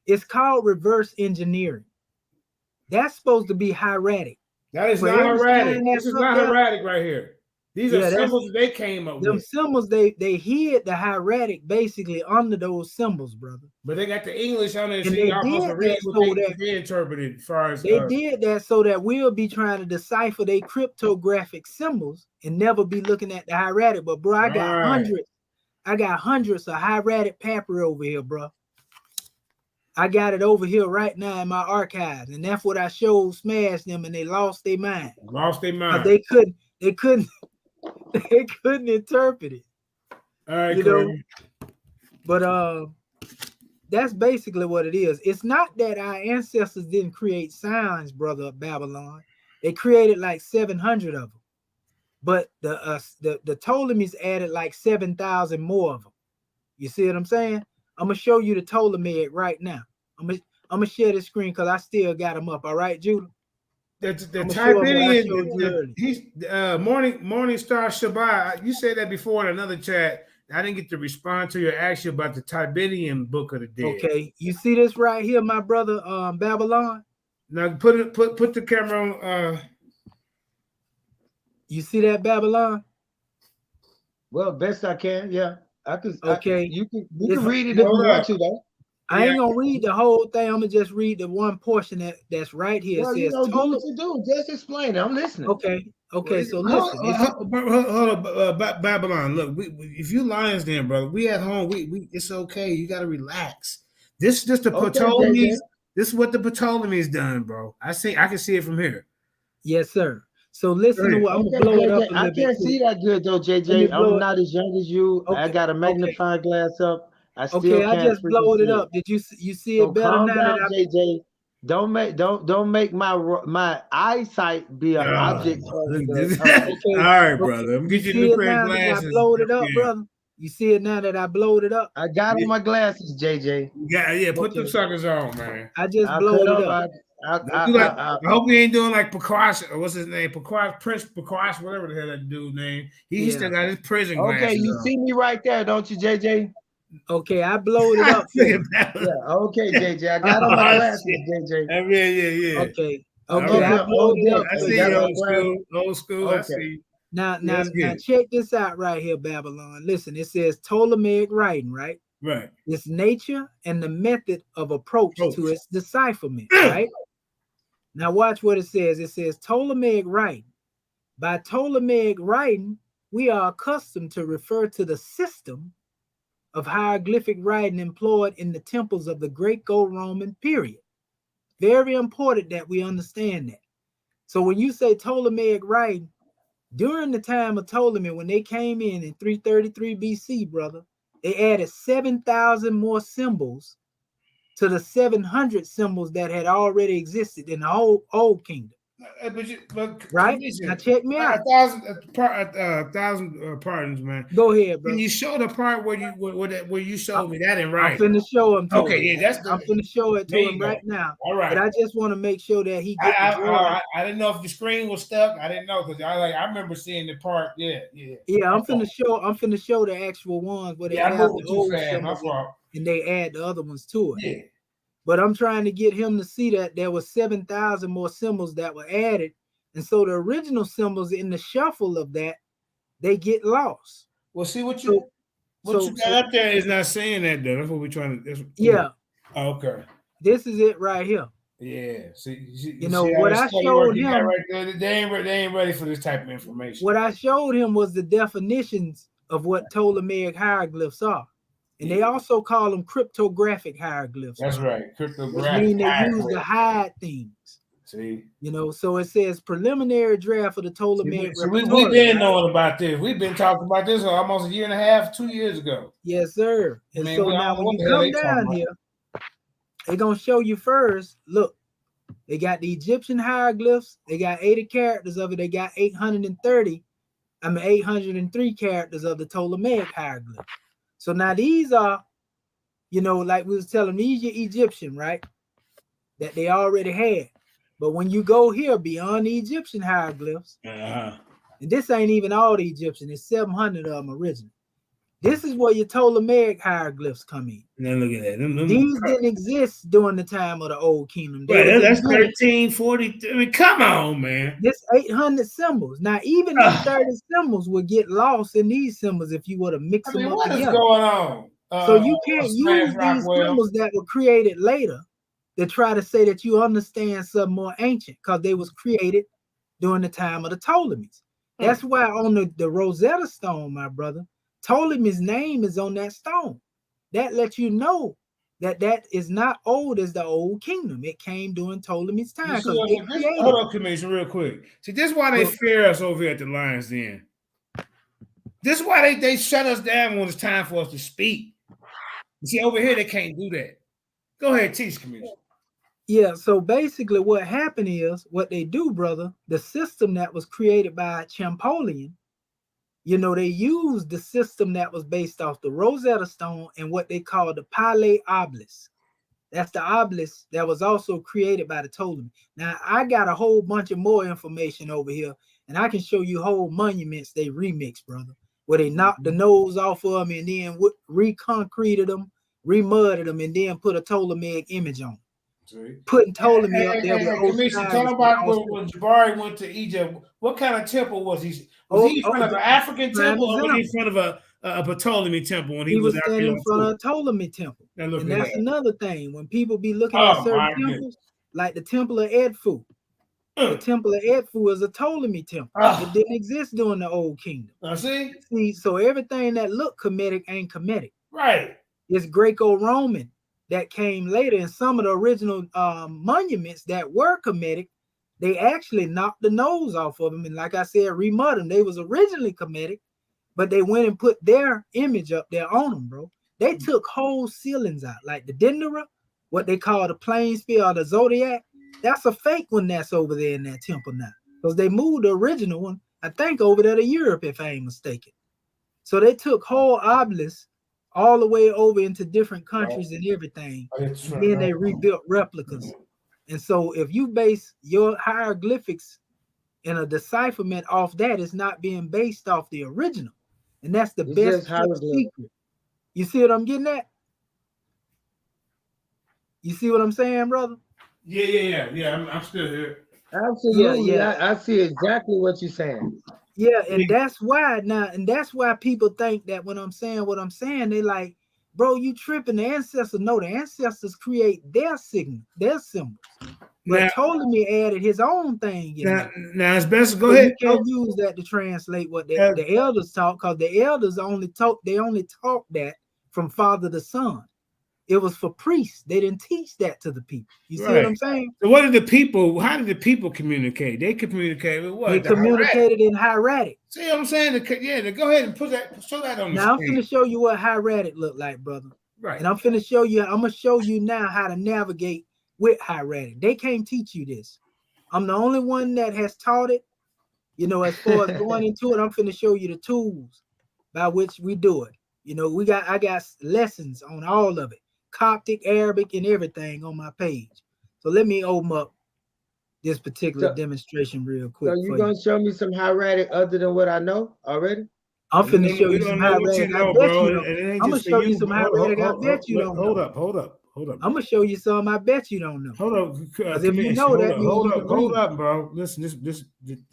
it's called reverse engineering. That's supposed to be hieratic. That is not hieratic. This is not hieratic right here. These are symbols that they came up with. Them symbols, they hid the hieratic basically under those symbols, brother. But they got the English on it, so y'all supposed to read what they interpreted as far as they did that so that we'll be trying to decipher their cryptographic symbols and never be looking at the hieratic. But bro, I got hundreds of hieratic papyri over here, bro. I got it over here right now in my archives, and that's what I showed Smash them, and they lost their mind. Lost their mind. They couldn't interpret it. All right, you know. But that's basically what it is. It's not that our ancestors didn't create signs, brother Babylon. They created like 700 of them, but the Ptolemies added like 7,000 more of them. You see what I'm saying? I'm gonna show you the Ptolemaic right now. I'm gonna share this screen because I still got them up. All right, Judah. The Tiberian, Morning Star Shabbat. You said that before in another chat. I didn't get to respond to your ask you about the Tiberian Book of the Dead. Okay, you see this right here, my brother, Babylon. Now put the camera on. You see that, Babylon? Well, best I can. Yeah, I could. Okay, you can read it if you want to, though. I ain't gonna read the whole thing. I'm gonna just read the one portion that's right here. Well, it says, do what you do. Just explain it. I'm listening. Okay. So listen. Hold up, Babylon. Look, if you Lions Den, brother, we at home. We it's okay. You gotta relax. This is just the Ptolemies. This is what the Ptolemies done, bro. I can see it from here. Yes, sir. So listen to what I'm gonna blow it up. I can't see that good though, JJ. I'm not as young as you. Okay. I got a magnifying glass up. I just blowed it up. Did you see it better calm now? Down, JJ. Don't make my eyesight be an object. All right, brother. I'm gonna get you new pair of glasses. I blowed it up, brother. You see it now that I blowed it up? I got on my glasses, JJ. Yeah, put them suckers on, man. I just blowed it up. I hope he ain't doing like Pacquas, or what's his name? Prince Pacquas, whatever the hell that dude's name. He still got his prison glasses. Okay, you see me right there, don't you, JJ? Okay, I blowed it up. Yeah, okay, JJ. I got on my glasses, JJ. Yeah. Okay, I blowed it up. I see you, old school. Okay. I see. Now check this out right here, Babylon. Listen, it says Ptolemaic writing, right? Right. Its nature and the method of approach to its decipherment, right? Now watch what it says. It says Ptolemaic writing. By Ptolemaic writing, we are accustomed to refer to the system of hieroglyphic writing employed in the temples of the Greco-Roman period. Very important that we understand that. So when you say Ptolemaic writing, during the time of Ptolemy, when they came in 333 BC, brother, they added 7,000 more symbols to the 700 symbols that had already existed in the whole Old Kingdom. Right? Now check me out. 1,000 pardons, man. Go ahead, bro. Can you show the part where you showed me that in right? I'm finna show him. Okay, I'm finna show it to him right now. All right. But I just want to make sure that he gets I didn't know if the screen was stuck. I didn't know because I remember seeing the part. Yeah. I'm finna show the actual ones where they have the old symbols and they add the other ones to it. Yeah. But I'm trying to get him to see that there were 7,000 more symbols that were added. And so the original symbols in the shuffle of that, they get lost. Well, see what you got up there is not saying that though. That's what we're trying to. Yeah. Oh, okay. This is it right here. Yeah. See, you know what I showed him right there, they ain't ready for this type of information. What I showed him was the definitions of what Ptolemaic hieroglyphs are. And they also call them cryptographic hieroglyphs. That's right. Cryptographic. Which mean they use to hide things. See? You know, so it says preliminary draft of the Ptolemaic. We've been knowing about this. We've been talking about this almost a year and a half, 2 years ago. Yes, sir. And so now when you come down here, they're going to show you first, look, they got the Egyptian hieroglyphs. They got 80 characters of it. They got 803 characters of the Ptolemaic hieroglyphs. So now these are, you know, like we was telling, these are Egyptian, right? That they already had. But when you go here beyond the Egyptian hieroglyphs, and this ain't even all the Egyptian, it's 700 of them original. This is where your Ptolemaic hieroglyphs come in. Now look at that. These didn't exist during the time of the Old Kingdom. Right, that's 1340. I mean, come on, man. This 800 symbols. Now, even the 30 symbols would get lost in these symbols if you were to mix them up together. What is going on? So you can't use these symbols that were created later to try to say that you understand something more ancient, because they was created during the time of the Ptolemies. That's why on the Rosetta Stone, my brother, Ptolemy's name is on that stone. That lets you know that is not old as the Old Kingdom. It came during Ptolemy's time. Hold on, Commission, real quick. See, this is why they fear us over here at the Lions Den. This is why they shut us down when it's time for us to speak. You see, over here, they can't do that. Go ahead, teach, Commission. Yeah, so basically what happened is, what they do, brother, the system that was created by Champollion, you know, they used the system that was based off the Rosetta Stone and what they call the Palais Obelisk. That's the obelisk that was also created by the Ptolemy. Now, I got a whole bunch of more information over here, and I can show you whole monuments they remixed, brother, where they knocked the nose off of them and then reconcreted them, remudded them, and then put a Ptolemaic image on them. Putting Ptolemy up there with Commission, tell about when Jabari went to Egypt. What kind of temple was he? Was he in front of an African temple, or was he in front of a Ptolemy temple when he was standing in front of a Ptolemy temple? And that's another thing. When people be looking at certain temples, like the Temple of Edfu, the Temple of Edfu is a Ptolemy temple. It didn't exist during the Old Kingdom. See, so everything that looked Kemetic ain't Kemetic. Right. It's Greco-Roman that came later, and some of the original monuments that were Kemetic, they actually knocked the nose off of them, and like I said, remudded them. They was originally Kemetic, but they went and put their image up there on them, bro. They took whole ceilings out, like the Dendera, what they call the plane spear or the Zodiac. That's a fake one that's over there in that temple now, because they moved the original one, I think, over there to Europe, if I ain't mistaken. So they took whole obelisks all the way over into different countries and everything. And then they rebuilt replicas. And so if you base your hieroglyphics in a decipherment off that, it's not being based off the original. And that's the best secret. You see what I'm getting at? You see what I'm saying, brother? Yeah. I'm still here. Absolutely. Yeah. I see exactly what you're saying. Yeah, and that's why now, and that's why people think that when I'm saying what I'm saying, they like, bro, you tripping. The ancestors know the ancestors create their signal, their symbols. But Ptolemy added his own thing. Now it's best go ahead. You can't use that to translate what the elders taught, because the elders only taught that from father to son. It was for priests. They didn't teach that to the people. You see what I'm saying? So what did the people? How did the people communicate? They communicated with what? They communicated in hieratic. See what I'm saying? Yeah. Go ahead and show that on the screen. Now I'm going to show you what hieratic look like, brother. Right. And I'm going to show you now how to navigate with hieratic. They can't teach you this. I'm the only one that has taught it. You know, as far as going into it, I'm going to show you the tools by which we do it. You know, I got lessons on all of it. Coptic, Arabic, and everything on my page. So let me open up this particular demonstration real quick. So you gonna show me some hieratic other than what I know already? I'm finna show you some hieratic. I'm gonna show you some hieratic. I bet you don't know. Hold up. I'm gonna show you some I bet you don't know. Hold up. Because if you know that, hold up, bro. Listen, this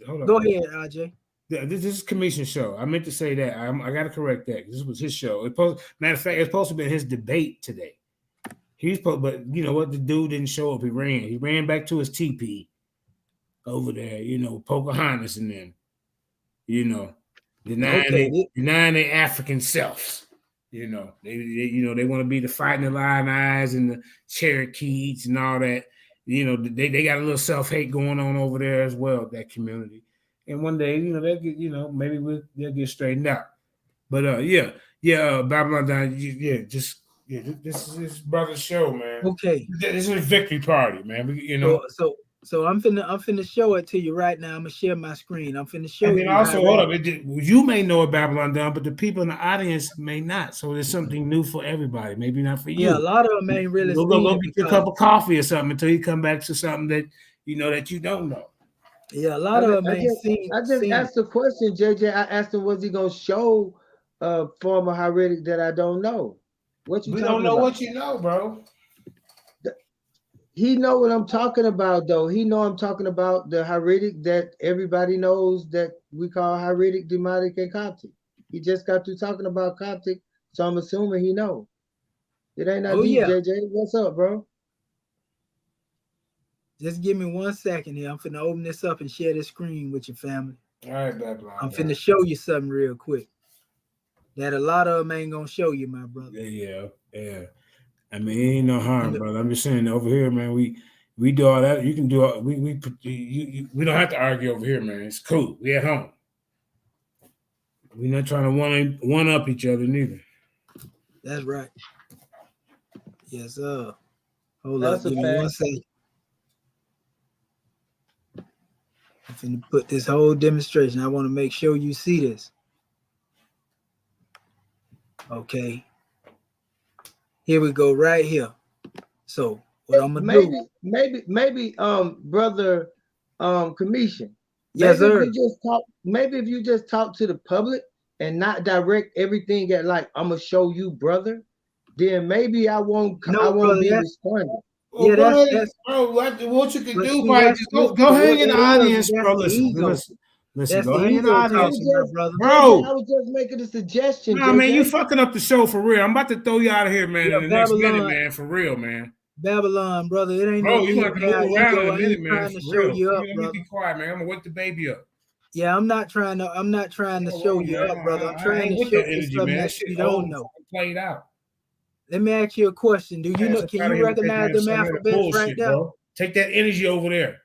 hold up. Go ahead, RJ. This is commission show. I meant to say that. I got to correct that. This was his show. Matter of fact, it's supposed to be his debate today. But you know what? The dude didn't show up. He ran back to his teepee over there. You know, Pocahontas and them. You know, denying their African selves. You know, they want to be the Fighting Illini and the Cherokees and all that. You know, they got a little self-hate going on over there as well, that community. And one day, you know, they'll get, you know, maybe they'll get straightened out. But Babylon, this is his brother's show, man. Okay. This is a victory party, man. You know. So I'm finna show it to you right now. I'm gonna share my screen. I'm finna show you. And then also, hold up. You may know what Babylon done, but the people in the audience may not. So there's something new for everybody. Maybe not for you. Yeah, a lot of them ain't really. Go get your cup of coffee or something until you come back to something that you know that you don't know. Yeah, a lot of them ain't seen. I just asked the question, JJ. I asked him, was he gonna show a form of hieratic that I don't know? What you? We don't know what you know, bro. He know what I'm talking about, though. He know I'm talking about the hieratic that everybody knows that we call hieratic, Demotic, and Coptic. He just got through talking about Coptic, so I'm assuming he know. It ain't that deep, JJ. What's up, bro? Just give me 1 second here. I'm finna open this up and share this screen with your family. All right, Babylon. I'm finna show you something real quick that a lot of them ain't gonna show you, my brother. Yeah. I mean, it ain't no harm, brother. I'm just saying over here, man. We do all that. You can do all, we don't have to argue over here, man. It's cool. We at home. We're not trying to one up each other neither. That's right. Yes, sir. Hold up, give me 1 second. I'm finna put this whole demonstration. I want to make sure you see this. Okay. Here we go, right here. So what I'm gonna do? Maybe, brother, Commission. Yes, sir. Maybe if you just talk to the public and not direct everything at like I'm gonna show you, brother, then maybe I won't be responding. Yeah, that's bro. What you can do, Mike? Just go hang in the audience, bro. Listen. Go hang in the audience, bro. I was just making a suggestion. Nah, man, you fucking up the show for real. I'm about to throw you out of here, man. In the next minute, man, for real, man. Babylon, brother, it ain't bro. No you gonna have to move around in a minute, man. Trying to show you up, brother. Be quiet, man. I'm gonna wake the baby up. Yeah, I'm not trying to show you up, brother. I'm trying to show you something that you don't know. Played out. Let me ask you a question. Do you know? Can you recognize them alphabets right there? Take that energy over there.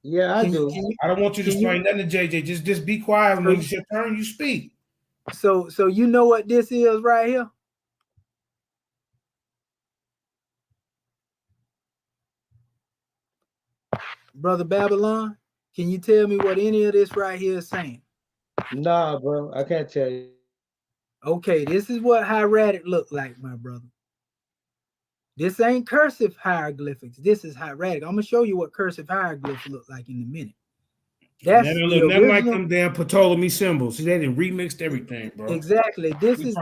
Yeah, I do. I don't want you to explain nothing to JJ. Just be quiet when it's your turn. You speak. So you know what this is right here? Brother Babylon, can you tell me what any of this right here is saying? Nah, bro, I can't tell you. Okay, this is what hieratic look like, my brother. This ain't cursive hieroglyphics. This is hieratic. I'm gonna show you what cursive hieroglyphs look like in a minute. That's that might come down Ptolemy symbols. See, they done remixed everything, bro. Exactly. This is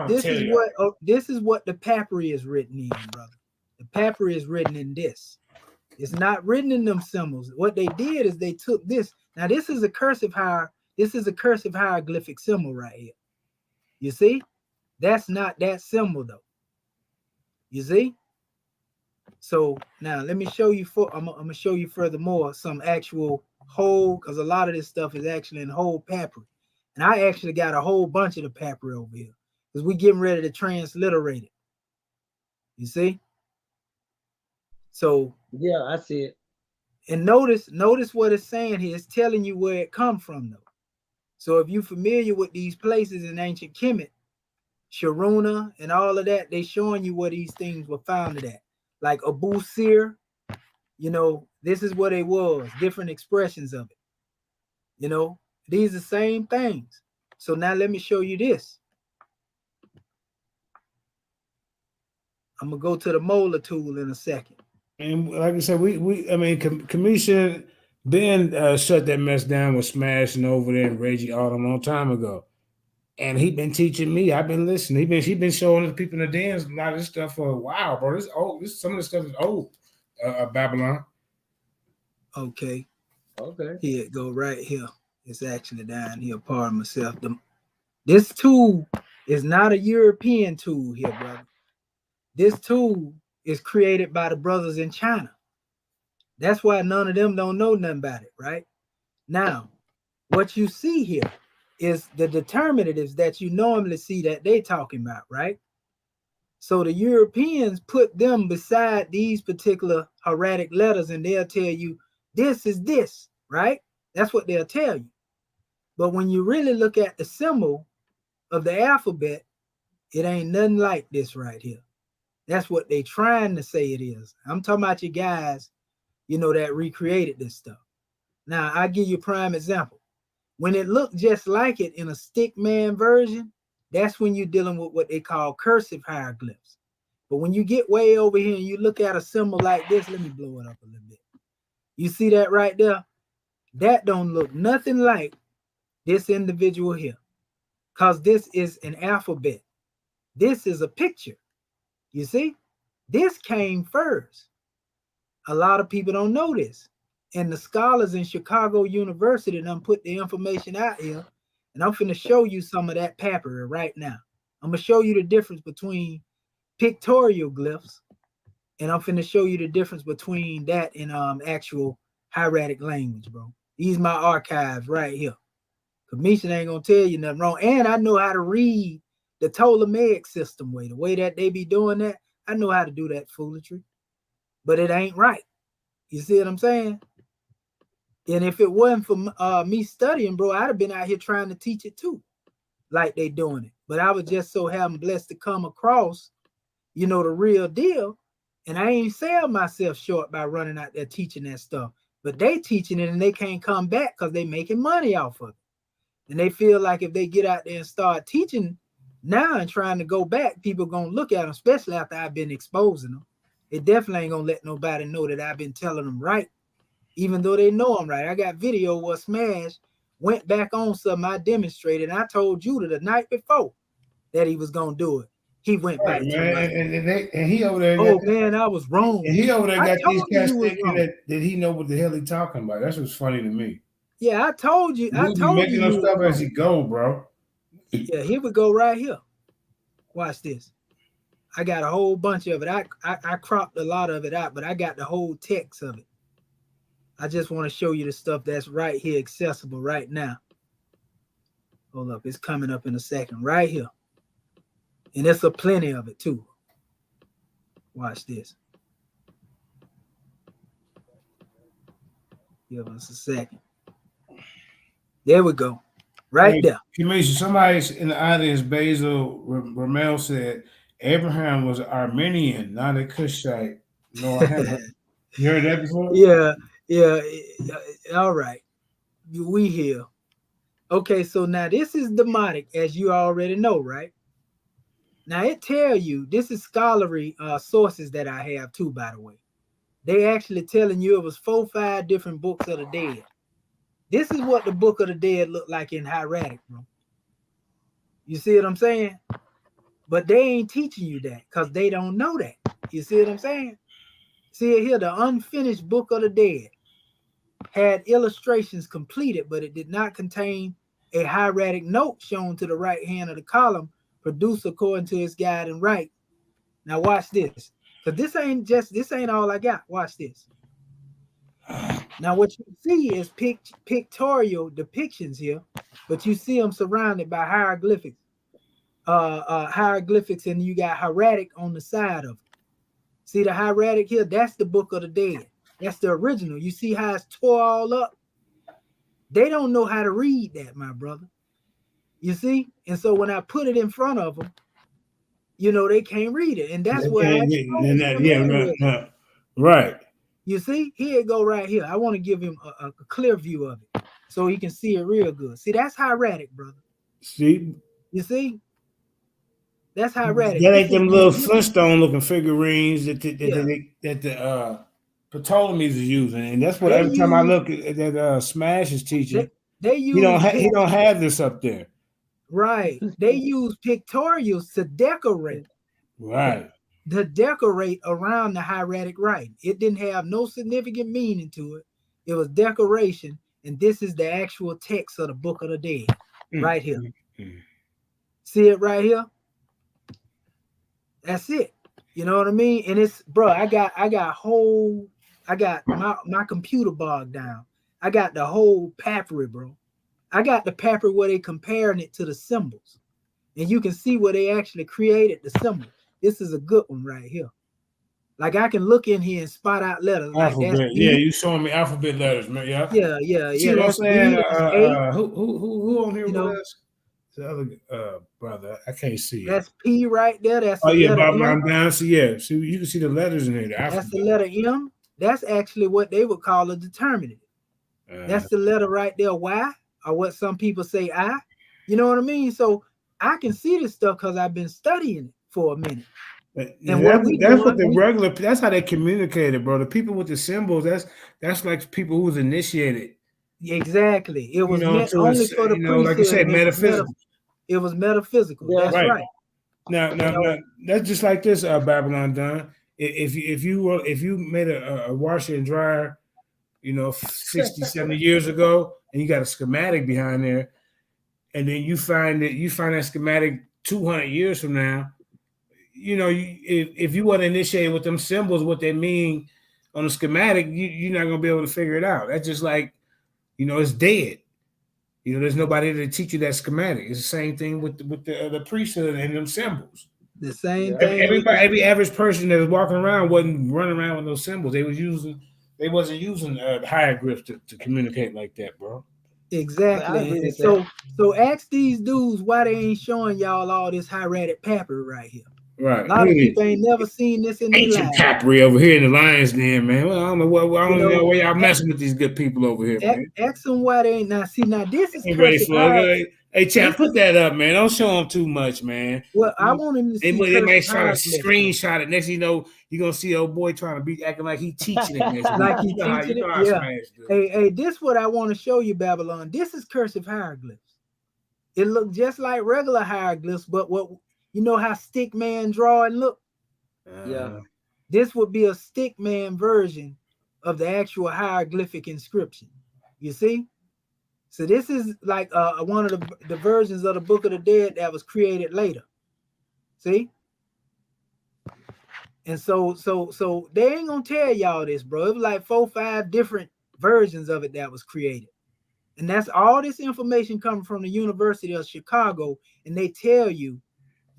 what the papyri is written in, brother. The papyri is written in this. It's not written in them symbols. What they did is they took this. Now this is a cursive hieroglyphic symbol right here. You see? That's not that symbol though. You see? So now let me show you. I'm gonna show you furthermore some actual whole, because a lot of this stuff is actually in whole papyri, and I actually got a whole bunch of the papyri over here because we getting ready to transliterate it. You see? So yeah, I see it. And notice what it's saying here. It's telling you where it come from though. So if you're familiar with these places in ancient Kemet, Sharuna and all of that, they showing you where these things were founded at. Like Abu Sir, you know, this is what it was, different expressions of it. You know, these are the same things. So now let me show you this. I'm gonna go to the molar tool in a second. And like I said, Kamisha Ben shut that mess down with Smashing Over there and Reggie Autumn a long time ago. And he been teaching me. I've been listening. He been showing the people in the dance a lot of this stuff for a while, bro. This old. Some of this stuff is old. Babylon. Okay. Here it go right here. It's actually down here. Pardon myself. This tool is not a European tool here, brother. This tool is created by the brothers in China. That's why none of them don't know nothing about it, right? Now, what you see here is the determinatives that you normally see that they talking about, right? So the Europeans put them beside these particular hieratic letters and they'll tell you, this is this, right? That's what they'll tell you. But when you really look at the symbol of the alphabet, it ain't nothing like this right here. That's what they trying to say it is. I'm talking about you guys, you know, that recreated this stuff. Now, I'll give you a prime example. When it looked just like it in a stickman version, that's when you're dealing with what they call cursive hieroglyphs. But when you get way over here and you look at a symbol like this, let me blow it up a little bit. You see that right there? That don't look nothing like this individual here, because this is an alphabet. This is a picture. You see? This came first. A lot of people don't know this. And the scholars in Chicago University done put the information out here. And I'm finna show you some of that papyri right now. I'm gonna show you the difference between pictorial glyphs, and I'm finna show you the difference between that and actual hieratic language, bro. These my archives right here. Commission ain't gonna tell you nothing wrong. And I know how to read the Ptolemaic system way, the way that they be doing that. I know how to do that foolery, but it ain't right. You see what I'm saying? And if it wasn't for me studying, bro, I'd have been out here trying to teach it too, like they doing it. But I was just so blessed to come across, the real deal. And I ain't sell myself short by running out there teaching that stuff. But they teaching it and they can't come back because they making money off of it. And they feel like if they get out there and start teaching now and trying to go back, people gonna look at them, especially after I've been exposing them. It definitely ain't gonna let nobody know that I've been telling them right, even though they know I'm right. I got video where Smash went back on something I demonstrated, and I told you the night before that he was gonna do it. He went back to and he over there. Oh man, I was wrong. And he over there got these cats thinking that he know what the hell he talking about. That's what's funny to me. Yeah, I told you. I told you. Making up stuff as he go, bro. Yeah, here we go right here. Watch this. I got a whole bunch of it. I cropped a lot of it out, but I got the whole text of it. I just want to show you the stuff that's right here, accessible right now. Hold up, it's coming up in a second, right here. And there's a plenty of it too. Watch this. Give us a second. There we go. Right there. Somebody in the audience, Basil Ramel, said Abraham was Armenian, not a Cushite. No, I haven't. You heard that before? Yeah. All right. We here. Okay, so now this is Demotic, as you already know, right? Now it tells you, this is scholarly sources that I have too, by the way. They actually telling you it was 4 or 5 different books of the dead. This is what the Book of the Dead looked like in hieratic, bro. You see what I'm saying? But they ain't teaching you that because they don't know that. You see what I'm saying? See it here, the unfinished Book of the Dead had illustrations completed, but it did not contain a hieratic note shown to the right hand of the column, produced according to its guide and right. Now watch this, because this ain't all I got. Watch this. Now what you see is pictorial depictions here, but you see them surrounded by hieroglyphics. Hieroglyphics, and you got hieratic on the side of it. See the hieratic here? That's the Book of the Dead. That's the original. You see how it's tore all up? They don't know how to read that, my brother. You see? And so when I put it in front of them, they can't read it. And that's what right. You see? Here it go right here. I want to give him a clear view of it so he can see it real good. See, that's hieratic, brother. See? You see? That's hieratic. That ain't them little Flintstone looking figurines that the Ptolemies is using, and that's what every time I look at that Smash is teaching, they use he don't have this up there. Right. They use pictorials to decorate. Right. To decorate around the hieratic writing. It didn't have no significant meaning to it. It was decoration, and this is the actual text of the Book of the Dead, right here. See it right here? That's it. You know what I mean? And it's, bro, I got my computer bogged down. I got the whole papyri, bro. I got the papyri where they comparing it to the symbols. And you can see where they actually created the symbol. This is a good one right here. Like I can look in here and spot out letters. Alphabet. Like yeah, you showing me alphabet letters, man. Yeah. See what I'm saying? Who on here with us? The other brother, I can't see. That's P right there. That's I'm down. So so you can see the letters in here. That's the letter M. That's actually what they would call a determinative. That's the letter right there, Y, or what some people say I. You know what I mean? So I can see this stuff because I've been studying it for a minute. And that's how they communicated, bro. The people with the symbols, that's like people who was initiated. Exactly. It was meant only for the priesthood. Like you said, metaphysical. It was metaphysical. That's right. Now, that's just like this, Babylon Don. If you made a washer and dryer, 60, 70 years ago, and you got a schematic behind there, and then you find that schematic 200 years from now, if you want to initiate with them symbols, what they mean on the schematic, you're not gonna be able to figure it out. That's just like, it's dead. There's nobody to teach you that schematic. It's the same thing with the priesthood and them symbols. The same thing. Every average person that was walking around wasn't running around with those symbols. They wasn't using hieroglyphs to communicate like that, bro. Exactly. And so ask these dudes why they ain't showing y'all all this hieratic papyri right here. Right. A lot of people ain't never seen this in their life. Ancient papyri over here in the lion's den, man. Well, I don't know why y'all messing with these good people over here, man. Ask them why they ain't now this is cursive hieroglyphs. Hey, champ, put that up, man. Don't show them too much, man. Well, I want him to see. They might try to screenshot it. Next thing you know, you're gonna see old boy trying to be acting like he teaching it. Like he teaching it. Yeah. Hey, this what I want to show you, Babylon. This is cursive hieroglyphs. It look just like regular hieroglyphs, but what you know how stick man draw and look? Yeah. This would be a stick man version of the actual hieroglyphic inscription. You see? So this is like one of the versions of the Book of the Dead that was created later. See? And so they ain't gonna tell y'all this, bro. It was like 4 or 5 different versions of it that was created. And that's all this information coming from the University of Chicago. And they tell you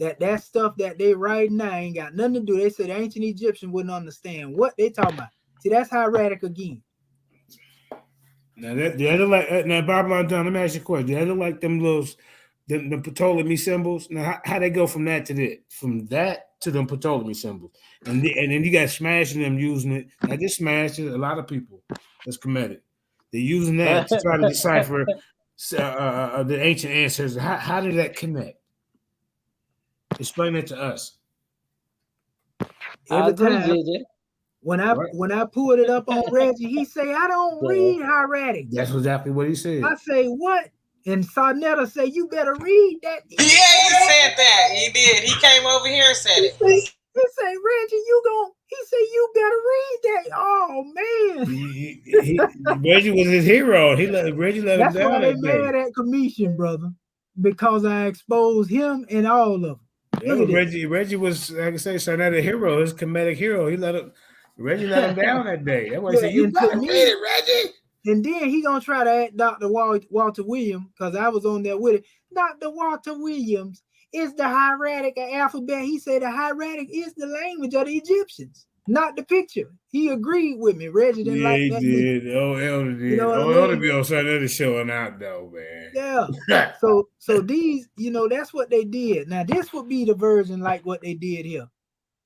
that stuff that they write now ain't got nothing to do. They said the ancient Egyptian wouldn't understand what they talking about. See, that's hieratic again. Now now Babylon John, let me ask you a question. They look like them Ptolemy symbols. Now how they go from that to this? From that to them Ptolemy symbols. And then you got smashing them using it. Now this smashes a lot of people that's committed. They're using that to try to decipher the ancient ancestors. How did that connect? Explain it to us. Every time when I pulled it up on Reggie, he say, I don't read hieratic. That's exactly what he said. I say, what? And Sarnetta say, you better read that. Yeah, he said that. He did. He came over here and said it. He say, Reggie, he say, you better read that. Oh, man. Reggie was his hero. Reggie let him down. That's why they mad at Commission, brother. Because I exposed him and all of them. Yeah, Reggie was, like I say, Sarnetta hero, his comedic hero. Reggie let him down that day. That's why he said, you better read it, Reggie. And then he gonna try to act Dr. Walter Williams, because I was on there with it. Dr. Walter Williams is the hieratic alphabet. He said the hieratic is the language of the Egyptians, not the picture. He agreed with me. Reggie didn't like that. He did. Oh, Elder did. Elder be on Sunday showing out though, man. Yeah. So these, that's what they did. Now this would be the version like what they did here.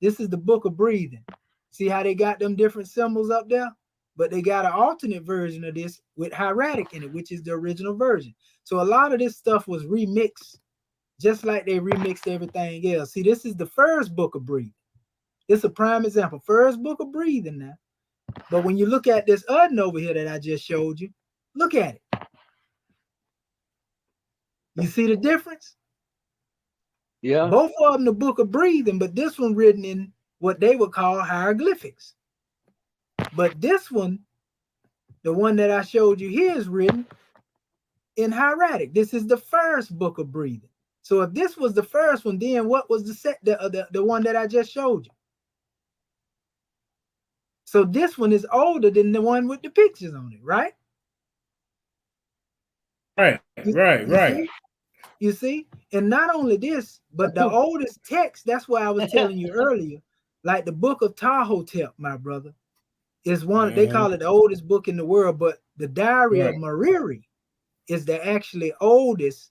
This is the Book of Breathing. See how they got them different symbols up there? But they got an alternate version of this with hieratic in it, which is the original version. So a lot of this stuff was remixed, just like they remixed everything else. See, this is the first Book of Breathing. This is a prime example. First Book of Breathing now. But when you look at this Udden over here that I just showed you, look at it. You see the difference? Yeah. Both of them the Book of Breathing, but this one written in what they would call hieroglyphics. But this one, the one that I showed you here, is written in hieratic. This is the first Book of Breathing. So if this was the first one, then what was the one that I just showed you? So this one is older than the one with the pictures on it, right? Right. You see? And not only this, but the oldest text, that's why I was telling you earlier, like the Book of Tahotep, my brother, is one, they call it the oldest book in the world, but the Diary of Mariri is the actually oldest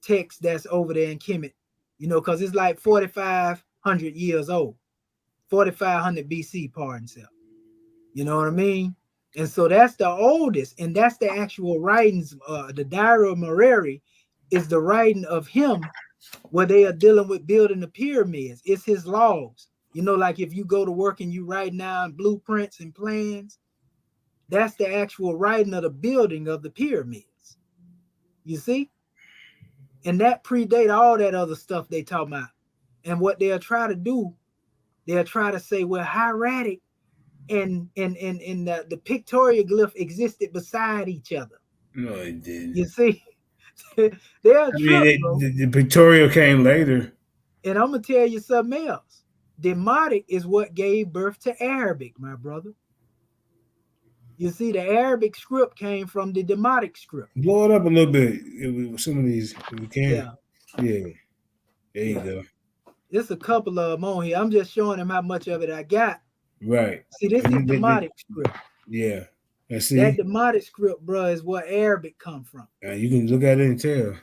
text that's over there in Kemet, because it's like 4,500 years old, 4,500 BC, pardon self. You know what I mean? And so that's the oldest, and that's the actual writings. The Diary of Mariri is the writing of him where they are dealing with building the pyramids. It's his logs. Like if you go to work and you write down blueprints and plans, that's the actual writing of the building of the pyramids. You see? And that predate all that other stuff they talk about. And what they'll try to do, they'll try to say, well, hieratic and the pictorial glyph existed beside each other. No, it didn't. You see? The pictorial came later. And I'm going to tell you something else. Demotic is what gave birth to Arabic, my brother. You see, the Arabic script came from the Demotic script. Blow it up a little bit. Some of these, if we can. Yeah. There you go. It's a couple of them on here. I'm just showing him how much of it I got. Right. See, this is Demotic script. Yeah. And see, that Demotic script, bro, is what Arabic come from. You can look at it and tell.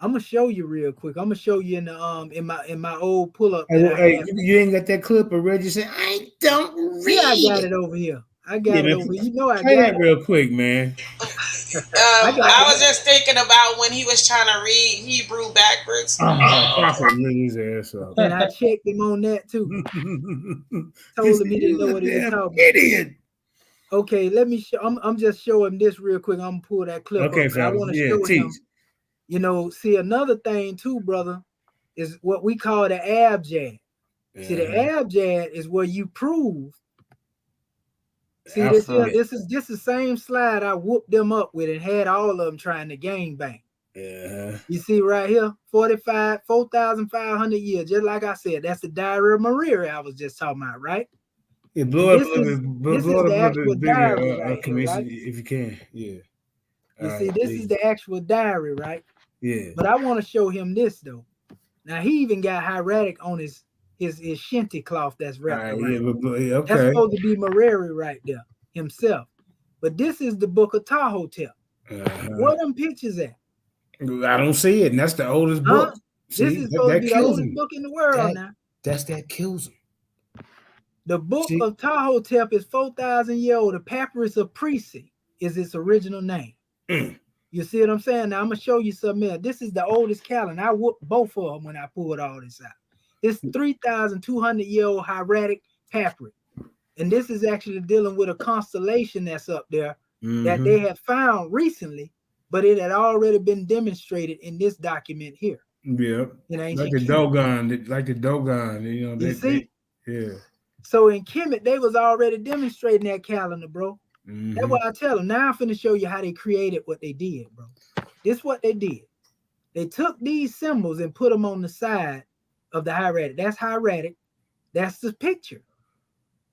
I'm gonna show you real quick. I'm gonna show you in the in my old pull up. Hey, you ain't got that clip of Reggie saying, "I don't read." Yeah, I got it over here. I got it over here. You know, I play got that it real quick, man. I was just thinking about when he was trying to read Hebrew backwards. And I checked him on that too. Told him he didn't know what he was talking about. Idiot. Okay, let me show. I'm just showing this real quick. I'm gonna pull that clip up. I want to show him. You know, see, another thing too, brother, is what we call the abjad. See, the abjad is where you prove. See, this is just the same slide I whooped them up with and had all of them trying to gangbang. You see right here, 4,500 years. Just like I said, that's the diary of Maria I was just talking about, right? Yeah, blow up this is the actual diary right here, right? If you can, yeah. You see, this is the actual diary, right? Yeah. But I want to show him this though. Now he even got hieratic on his shinty cloth that's wrapped around. Okay. That's supposed to be Mareri right there himself. But this is the Book of Tahotep. Where them pictures at? I don't see it, and that's the oldest book. See, this is supposed to be the oldest book in the world now. That kills him. The Book of Tahotep is 4,000 years old. The Papyrus of Presi is its original name. You see what I'm saying? Now I'm gonna show you something else. This is the oldest calendar. I whooped both of them when I pulled all this out. It's 3,200-year-old hieratic papyrus, and this is actually dealing with a constellation that's up there that they had found recently, but it had already been demonstrated in this document here. Yeah, like the Dogon, you know. You see? Yeah. So in Kemet, they was already demonstrating that calendar, bro. That's what I tell them. Now I'm finna show you how they created what they did, bro. This is what they did. They took these symbols and put them on the side of the hieratic. That's hieratic. That's the picture.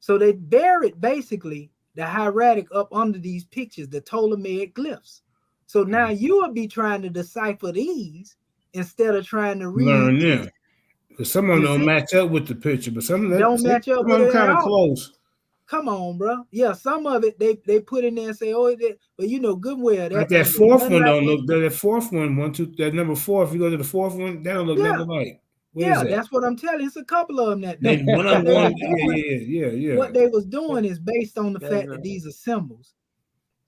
So they buried basically the hieratic up under these pictures, the Ptolemaic glyphs. So now you will be trying to decipher these instead of trying to read. Learn them. Because some of them don't match up with the picture, but some of them don't match up with it kind of close. Come on, bro. Yeah, some of it they put in there and say, "Oh, but you know, good well." That fourth one don't look. That fourth one, that number 4. If you go to the fourth one, that don't look nothing like. That's what I'm telling you. It's a couple of them that. Yeah. What they was doing is based on the fact that these are symbols.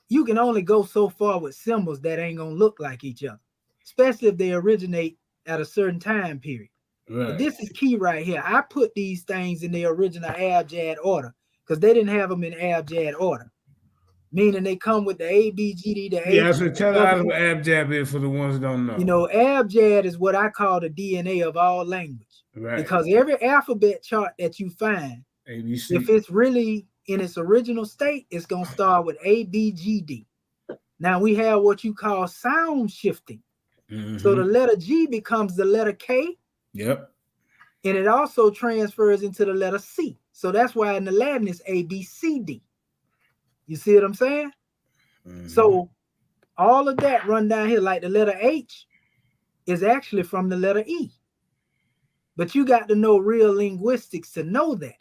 You can only go so far with symbols that ain't gonna look like each other, especially if they originate at a certain time period. Right. But this is key right here. I put these things in their original abjad order, because they didn't have them in abjad order, meaning they come with the A, B, G, D, the A. Yeah, so tell us what abjad is for the ones that don't know. You know, abjad is what I call the DNA of all language. Right. Because every alphabet chart that you find, ABC. If it's really in its original state, it's going to start with A, B, G, D. Now we have what you call sound shifting. So the letter G becomes the letter K. Yep. And it also transfers into the letter C. So that's why in the Latin it's A, B, C, D. You see what I'm saying? So all of that run down here, like the letter H is actually from the letter E. But you got to know real linguistics to know that.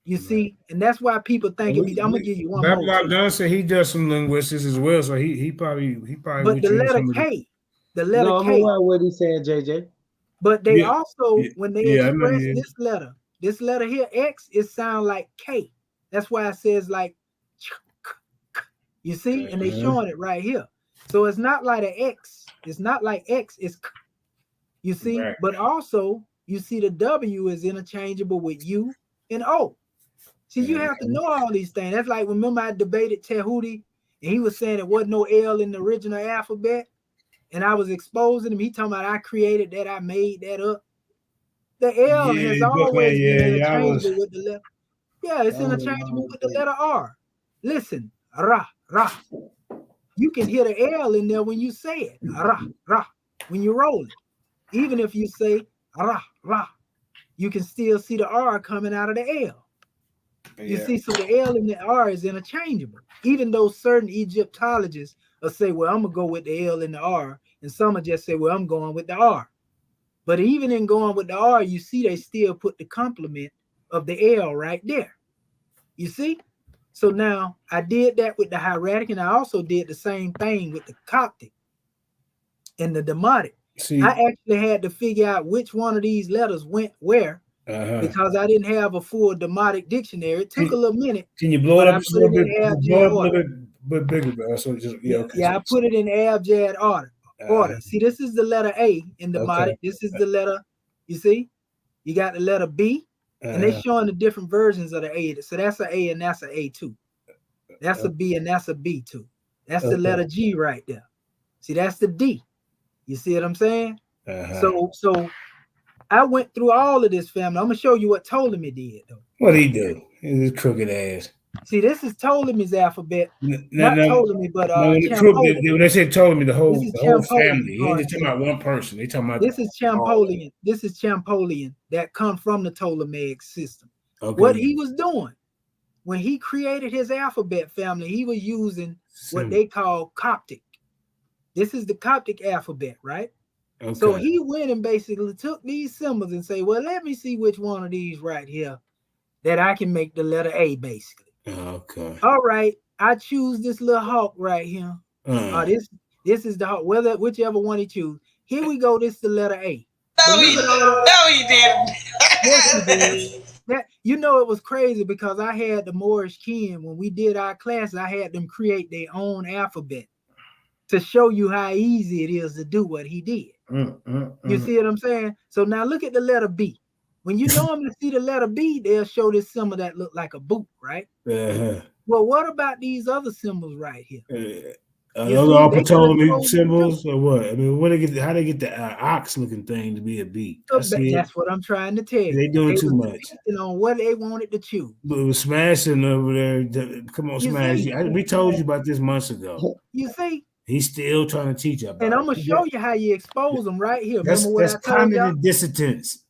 You see, and that's why people think I'm gonna give you one more. Babylon Dunn said he does some linguistics as well, so he probably. But the letter K, the letter K. What he saying, JJ? But they also, when they express this letter here, X, it sounds like K. That's why it says like, you see, and they showing it right here. So it's not like an X. It's not like X. It's K. You see, but also you see the W is interchangeable with U and O. See, you have to know all these things. That's like, remember I debated Tehuti, and he was saying there wasn't no L in the original alphabet. And I was exposing him. He talking about I created that, I made that up. The L has always been interchangeable with the letter. Yeah, it's interchangeable with the letter R. Listen, ra. You can hear the L in there when you say it. Ra, when you roll it. Even if you say ra, you can still see the R coming out of the L. You see, so the L and the R is interchangeable. Even though certain Egyptologists will say, well, I'm going to go with the L and the R. And some will just say, well, I'm going with the R. But even in going with the R, you see they still put the complement of the L right there. You see? So now I did that with the hieratic, and I also did the same thing with the Coptic and the Demotic. See, I actually had to figure out which one of these letters went where because I didn't have a full Demotic dictionary. It took a little minute. Can you blow it up a little bit? Blow it up a little bit bigger, bro. So just okay. Yeah, I put it in abjad order. See, this is the letter A in Demotic. This is the letter. You see, you got the letter B, and they're showing the different versions of the A. So that's an A and that's an A2. That's a B and that's a B2. That's the letter G right there. See, that's the D. You see what I'm saying? So I went through all of this, family. I'm gonna show you what Ptolemy did, though. What he do? His crooked ass. See, this is Ptolemy's alphabet. Not Ptolemy, but when they say Ptolemy, the whole family. They ain't just talking about one person. They talking about this is Champollion. This is Champollion that come from the Ptolemaic system. What he was doing when he created his alphabet, family, he was using what they call Coptic. This is the Coptic alphabet, right? So he went and basically took these symbols and say, well, let me see which one of these right here that I can make the letter A, basically. All right, I choose this little hawk right here. This is the hawk, whichever one he choose. Here we go, this is the letter A. No, he didn't. Yes, he did. You know, it was crazy because I had the Moorish kin, when we did our classes, I had them create their own alphabet to show you how easy it is to do what he did. You see what I'm saying? So now look at the letter B. When you normally see the letter B, they'll show this symbol that look like a boot, right? Well, what about these other symbols right here? Those all Ptolemy symbols or what? I mean, how they get the ox looking thing to be a B? That's what I'm trying to tell you. They doing too much. On what they wanted to choose. But it was smashing over there. Come on, Smash. We told you about this months ago. You see? He's still trying to teach about and I'm gonna show you how you expose them right here. That's cognitive dissonance.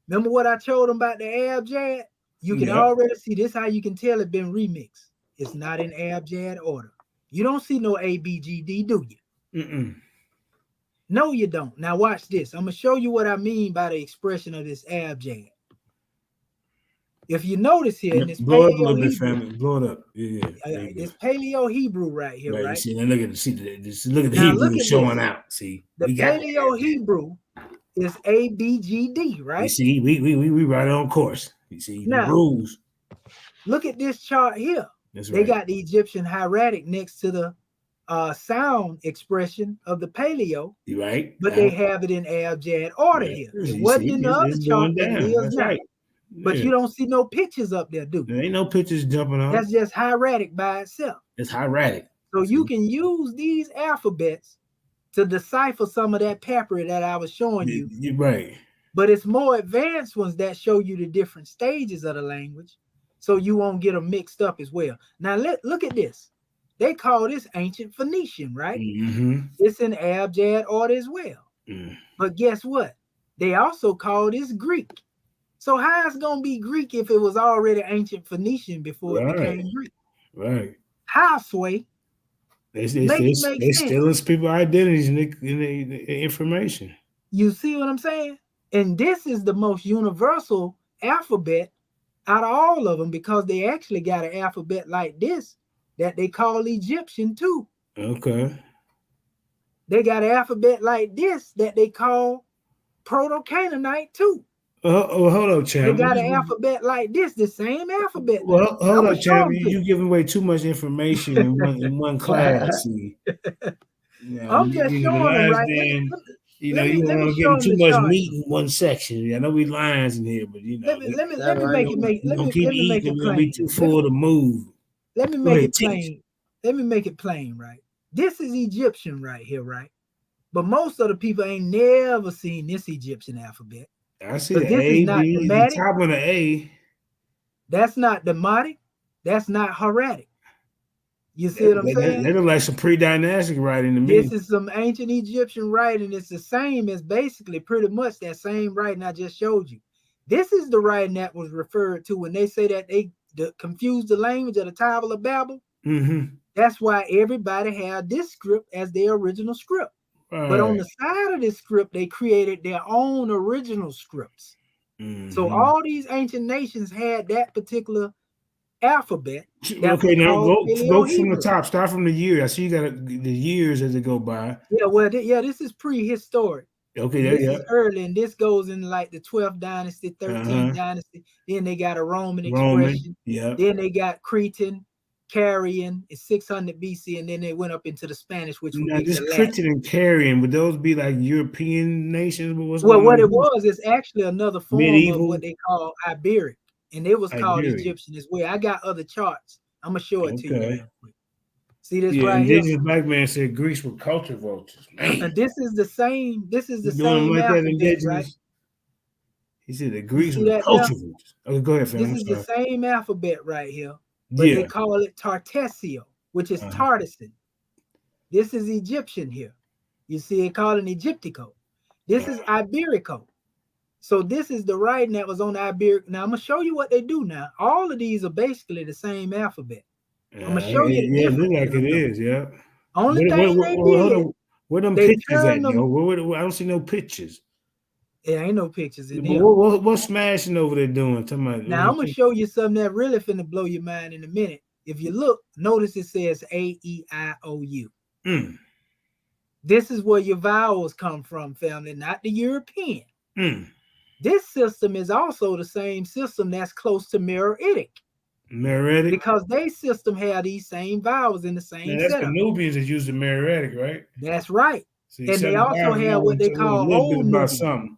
Remember what I told them about the abjad? You can already see this how you can tell it been remixed. It's not in abjad order. You don't see no A, B, G, D, do you? No, you don't. Now watch this. I'm gonna show you what I mean by the expression of this abjad. If you notice here, in this blow it up a little bit, family. Blow it up. Yeah. This Paleo Hebrew right here, right? See, now look at the Hebrew showing out. See, the Paleo Hebrew is A, B, G, D, right? You see, we right on course. You see, now, the rules. Look at this chart here. They got the Egyptian hieratic next to the sound expression of the Paleo, right? But they have it in abjad order here. It wasn't in the other chart. That's right. But you don't see no pictures up there, do you? There ain't no pictures jumping on. That's just hieratic by itself. It's hieratic. So you can use these alphabets to decipher some of that papyri that I was showing you. You're right. But it's more advanced ones that show you the different stages of the language, so you won't get them mixed up as well. Now look at this. They call this ancient Phoenician, right? It's in abjad order as well. But guess what? They also call this Greek. So how it's gonna be Greek if it was already ancient Phoenician before it became Greek? Right. How, Sway? They stealing people's identities and the information. You see what I'm saying? And this is the most universal alphabet out of all of them because they actually got an alphabet like this that they call Egyptian too. Okay. They got an alphabet like this that they call Proto-Canaanite too. Hold up, champ. They got an alphabet like this, the same alphabet. Well, hold up, champ. You giving away too much information in one class. I'm just showing them right then, you want to give them too much meat in one section. I know we lions in here, but let me make it plain. Be too full to move. Let me make it plain. Let me make it plain, right? This is Egyptian right here, right? But most of the people ain't never seen this Egyptian alphabet. I see the A, B, the top of the A. That's not Demotic. That's not hieratic. You see what I'm saying? They look like some pre-dynastic writing to me. This is some ancient Egyptian writing. It's the same as basically pretty much that same writing I just showed you. This is the writing that was referred to when they say that they confused the language of the Tower of Babel. That's why everybody had this script as their original script. But on the side of this script, they created their own original scripts. So all these ancient nations had that particular alphabet. Okay, now go from the top. Start from the year. I see you got the years as they go by. Yeah, well, this is prehistoric. Okay, this is early, and this goes in like the 12th dynasty, 13th dynasty. Then they got a Roman expression. Yeah. Then they got Cretan, Carian. It's 600 BC, and then they went up into the Spanish, which would be this Cretan and Carian. Would those be like European nations? What it was is actually another form of what they call Iberic, and it was called Egyptian as well. I got other charts. I'm gonna show it to you real quick. See this right here. Indigenous black man said Greece were culture vultures. Man. And this is the same. This is the same like alphabet, right? He said that Greece were culture vultures. Okay, go ahead, fam. This is the same alphabet right here, but they call it Tartessio, which is Tartessan. This is Egyptian here. You see, it called an Egyptico. This is Iberico. So this is the writing that was on the Iberic. Now I'm gonna show you what they do. Now all of these are basically the same alphabet. I'm gonna show you. Yeah, it looks like it is. Yeah. Only thing they did. Where them pictures at, yo? I don't see no pictures. Yeah, ain't no pictures in here. What smashing over there doing? Now I'm gonna show you something that really finna blow your mind in a minute. If you look, notice it says A-E-I-O-U. This is where your vowels come from, family, not the European. This system is also the same system that's close to Meroitic. Meroitic? Because they system have these same vowels in the same that's setup. the Nubians that use the Meroitic, right? That's right. And they also have what they call Old Nubian.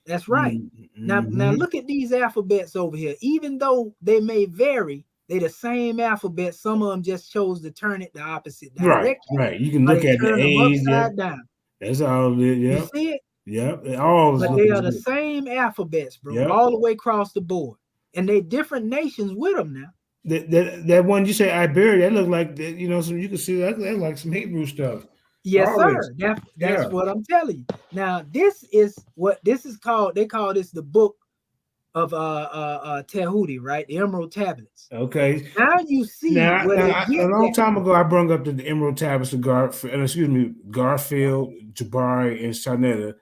That's right. Now look at these alphabets over here. Even though they may vary, they the same alphabet. Some of them just chose to turn it the opposite direction. Right. You can look at the A's. Down. That's all it is. You see it? Yeah. But they are the same alphabets, bro, all the way across the board. And they different nations with them now. That one you say Iberia, that look like so you can see that like some Hebrew stuff. Yes, sir. That's what I'm telling you. Now, this is what this is called. They call this the book of Tehuti, right? The Emerald Tablets. Okay. Now you see a long time ago I brought up the Emerald Tablets of Garfield, Jabari, and Sarnetta,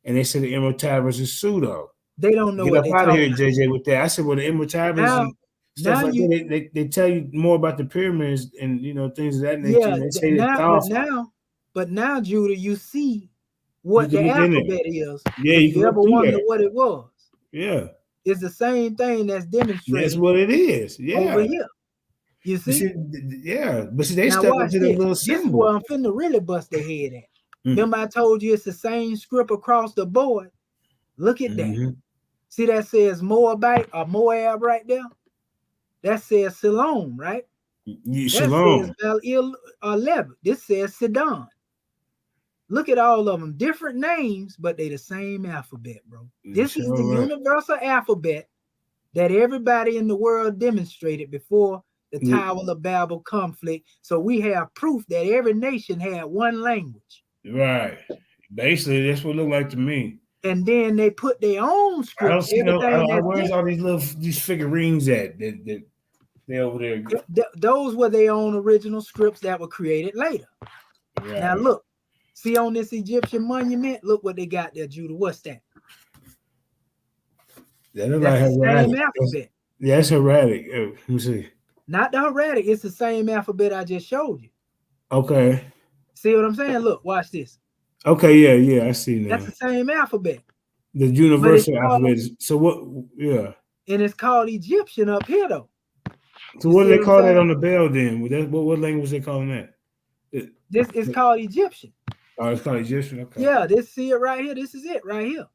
and they said the Emerald Tablets is pseudo. They don't know Get what up out of here, JJ, with that. I said, well, the Emerald Tablets and stuff like that, they tell you more about the pyramids and things of that nature. Yeah, they say but now, Judah, you see what the alphabet is. Yeah, you ever wonder what it was? Yeah, it's the same thing that's demonstrated. That's what it is. Yeah, over here. You see? But see, they step into the little symbol. This is where I'm finna really bust their head at. Remember, I told you it's the same script across the board. Look at that. See that says Moabite or Moab right there? That says Siloam, right? Shalom. That says Lev. This says Sidon. Look at all of them. Different names, but they the same alphabet, bro. This is the universal alphabet that everybody in the world demonstrated before the Tower of Babel conflict. So we have proof that every nation had one language. Right. Basically, that's what it looked like to me. And then they put their own script. I don't see where's all these figurines at? They over there. Those were their own original scripts that were created later. Right. Now look, see on this Egyptian monument, look what they got there, Judah. What's that? That looks like hieratic. Alphabet. Yeah, it's hieratic. Let me see. Not the hieratic, it's the same alphabet I just showed you. Okay. See what I'm saying? Look, watch this. Okay, yeah, I see now. That's the same alphabet. The universal alphabet. So what? Yeah. And it's called Egyptian up here, though. So what do they call that on the bell then? What language they calling that? This is called Egyptian. Oh, it's called Egyptian. Okay. Yeah, see it right here. This is it right here.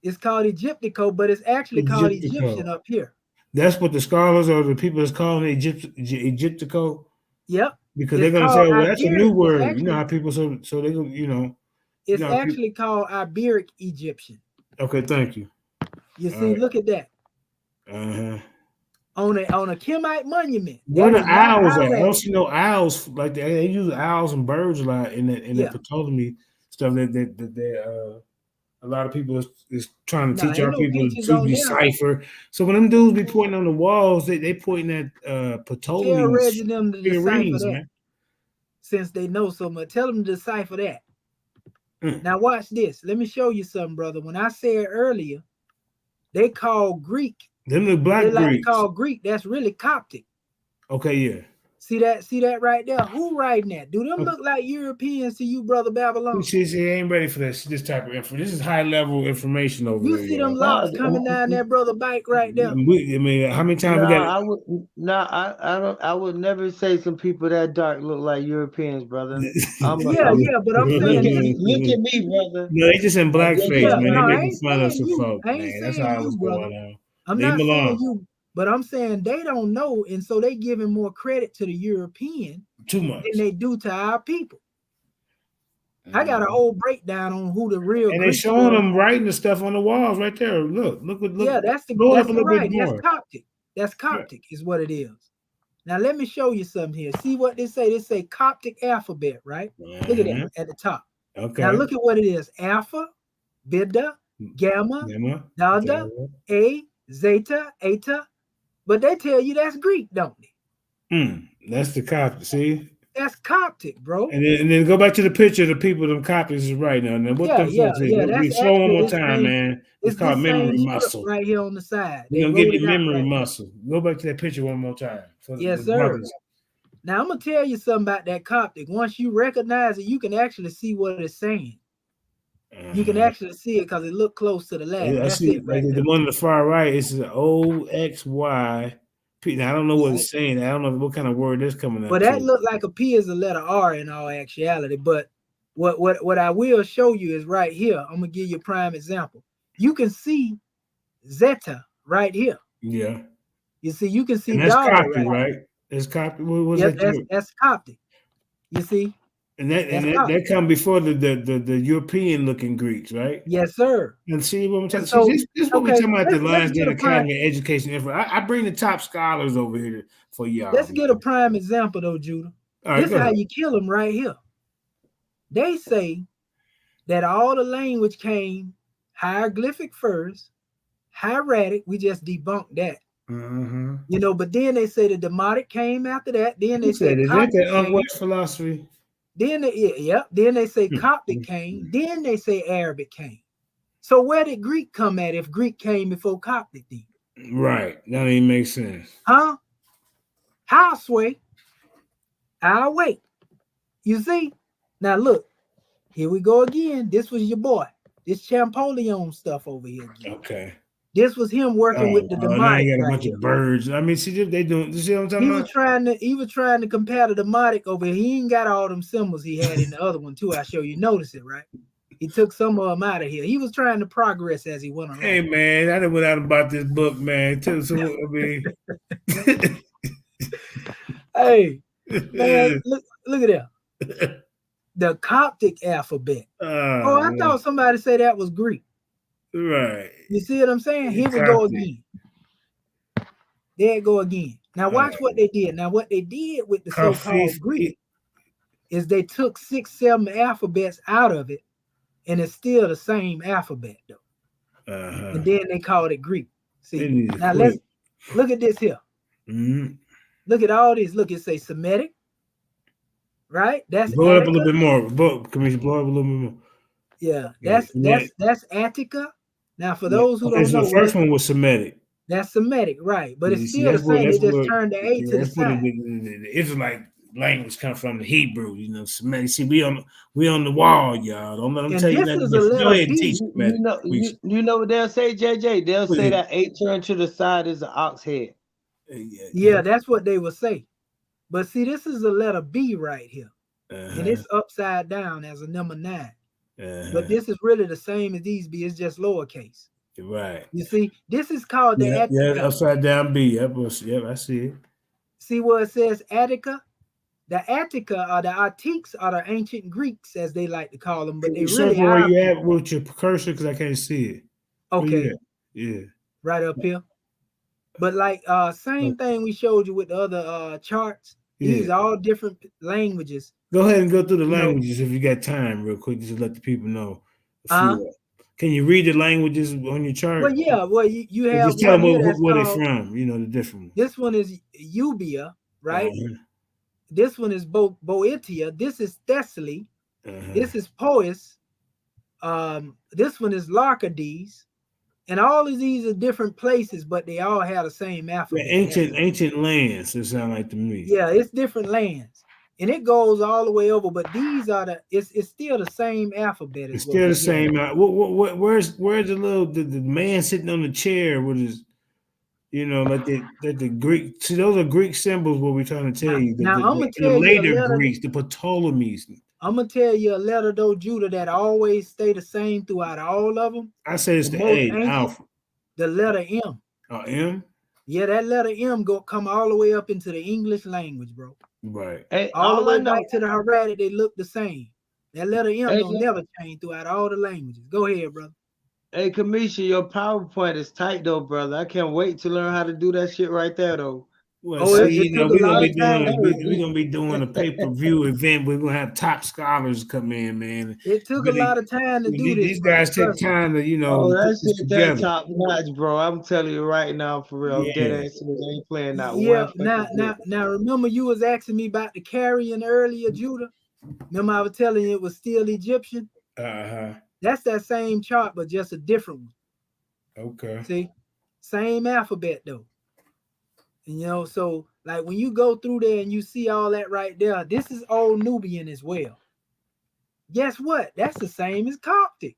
It's called Egyptico, but it's actually called Egyptian up here. That's what the scholars or the people that's calling it Egyptico. Yep. Because they're gonna say, well, that's a new word. Actually, you know how people so they gonna, It's actually called Iberic Egyptian. Okay, thank you. You see, look at that. On a Kemite monument. Where the owls at? I don't see no owls like that. They use owls and birds a lot in the Ptolemy stuff that a lot of people is trying to teach our people to decipher. So when them dudes be pointing on the walls, they pointing at Ptolemy figurines, man. since they know so much. Tell them to decipher that. Now watch this. Let me show you something, brother. When I said earlier, they call Greek. Them the black They like Greeks. to call Greek. That's really Coptic. Okay, yeah. See that right there? Who writing that? Do them look like Europeans to you, brother Babylon? She ain't ready for this type of info. This is high level information over you here. You see them locks coming down that brother bike right there? I mean, how many times we got? I would never say some people that dark look like Europeans, brother. But I'm saying look at me, brother. No, they just in blackface, man. They making fun of some folks, man. That's all what's going on. I'm not saying you. But I'm saying they don't know, and so they giving more credit to the European too much than they do to our people. I got a whole breakdown on who the real. And they showing them writing the stuff on the walls right there. Look. Yeah, that's right. That's Coptic. That's Coptic is what it is. Now let me show you something here. See what they say? They say Coptic alphabet, right? Look at that at the top. Okay. Now look at what it is: Alpha, Beta, Gamma, Delta, A, Zeta, Eta. But they tell you that's Greek, don't they? That's the Coptic. See, that's Coptic, bro. And then go back to the picture of the people. Them Coptics is right now. Now what the fuck is? Slow one more time, man. It's called memory muscle right here on the side. You're gonna give you memory muscle. Go back to that picture one more time. Yes, sir. Brothers. Now I'm gonna tell you something about that Coptic. Once you recognize it, you can actually see what it's saying. You can actually see it because it looked close to the left. Yeah, I see it right the one on the far right is OXY. Now I don't know what it's saying. I don't know what kind of word is coming out. But that looked like a P is a letter R in all actuality. But what I will show you is right here. I'm gonna give you a prime example. You can see Zeta right here. Yeah. You see, you can see and that's Coptic, right? It's Coptic. That's Coptic. You see. And that come before the European looking Greeks, right? Yes, sir. And see what I'm talking about. This is what we're talking about, the Lionsgate Academy of Education Info. I bring the top scholars over here for y'all. Let's get a prime example though, Judah. This is how you kill them right here. They say that all the language came hieroglyphic first, hieratic. We just debunked that. You know, but then they say the Demotic came after that. Then they said is that the Unwest philosophy? Then then they say Coptic came, then they say Arabic came. So where did Greek come at if Greek came before Coptic then? Right. That ain't make sense. Huh? I'll sway. I'll wait. You see? Now look, here we go again. This was your boy. This Champollion stuff over here again. Okay. This was him working with the demonic. Now you got a bunch of birds. I mean, see, they doing. You see what I'm talking about? He was trying to compare the demonic over here. He ain't got all them symbols he had in the other one too. I show you. Notice it, right? He took some of them out of here. He was trying to progress as he went along. Hey man, I done went out about this book, man. I mean, hey man, look at that. The Coptic alphabet. I thought somebody said that was Greek. Right. You see what I'm saying? Here we go again. There it go again. Now watch what they did. Now what they did with the so-called Greek is they took 6, 7 alphabets out of it, and it's still the same alphabet though. And then they called it Greek. See, now let's look at this here. Look at all this. Look, it say Semitic, right? That's blow it up a little bit more. Can we blow up a little bit more? Yeah, that's Attica. Now, for those who don't know, the first one was Semitic. That's Semitic, right? But it's still the same. They just turned the A to the side. The Israelite language comes from the Hebrew, you know. Semitic. See, we on the wall, y'all. Don't let them tell you that. Go ahead and teach Semitic. You know what they'll say, JJ? They'll say that 8 turned to the side is an ox head. Yeah, that's what they will say. But see, this is a letter B right here, and it's upside down as a number 9. But this is really the same as these B. It's just lowercase. Right. You see, this is called the Attica. Yeah, upside down B. Yep, I see it. See where it says Attica? The Attica or the Attics are the ancient Greeks, as they like to call them. But they really where you at with your cursor, because I can't see it. Okay. Yeah. Right up here. But like same thing we showed you with the other charts. These are all different languages. Go ahead and go through the languages if you got time, real quick, just to let the people know. Can you read the languages on your chart? Well, yeah. Well, you have. Just tell them where they're from. You know the different. This one is Eubia, right? This one is Boeotia. This is Thessaly. This is Pois. This one is Larcades. And all of these are different places, but they all have the same alphabet. Ancient lands, it sounds like to me. Yeah, it's different lands. And it goes all the way over, but these are it's still the same alphabet. It's still the same. Where's the man sitting on the chair with his, like the Greek? See, those are Greek symbols. What we're trying to tell you. I'm gonna tell you later letter, Greeks, the Ptolemies. I'm gonna tell you a letter though, Judah, that always stay the same throughout all of them. I say it's the A, alpha. The letter M. Oh, M. Yeah, that letter M come all the way up into the English language, bro. Right. Hey, all the way back to the Hieratic, they look the same. That letter M don't never change throughout all the languages. Go ahead, brother. Hey, Kamisha, your PowerPoint is tight though, brother. I can't wait to learn how to do that shit right there, though. Well, we're gonna be doing a pay-per-view event. We're gonna have top scholars come in, man. It took a lot of time to do this. These guys take time to, that top notch, bro. I'm telling you right now, for real. Yeah. Dead ass, ain't playing that. Yeah. Now, remember you was asking me about the carrion earlier, Judah. Remember I was telling you it was still Egyptian. That's that same chart, but just a different one. Okay. See, same alphabet though. And so like when you go through there and you see all that right there, this is Old Nubian as well. Guess what? That's the same as Coptic.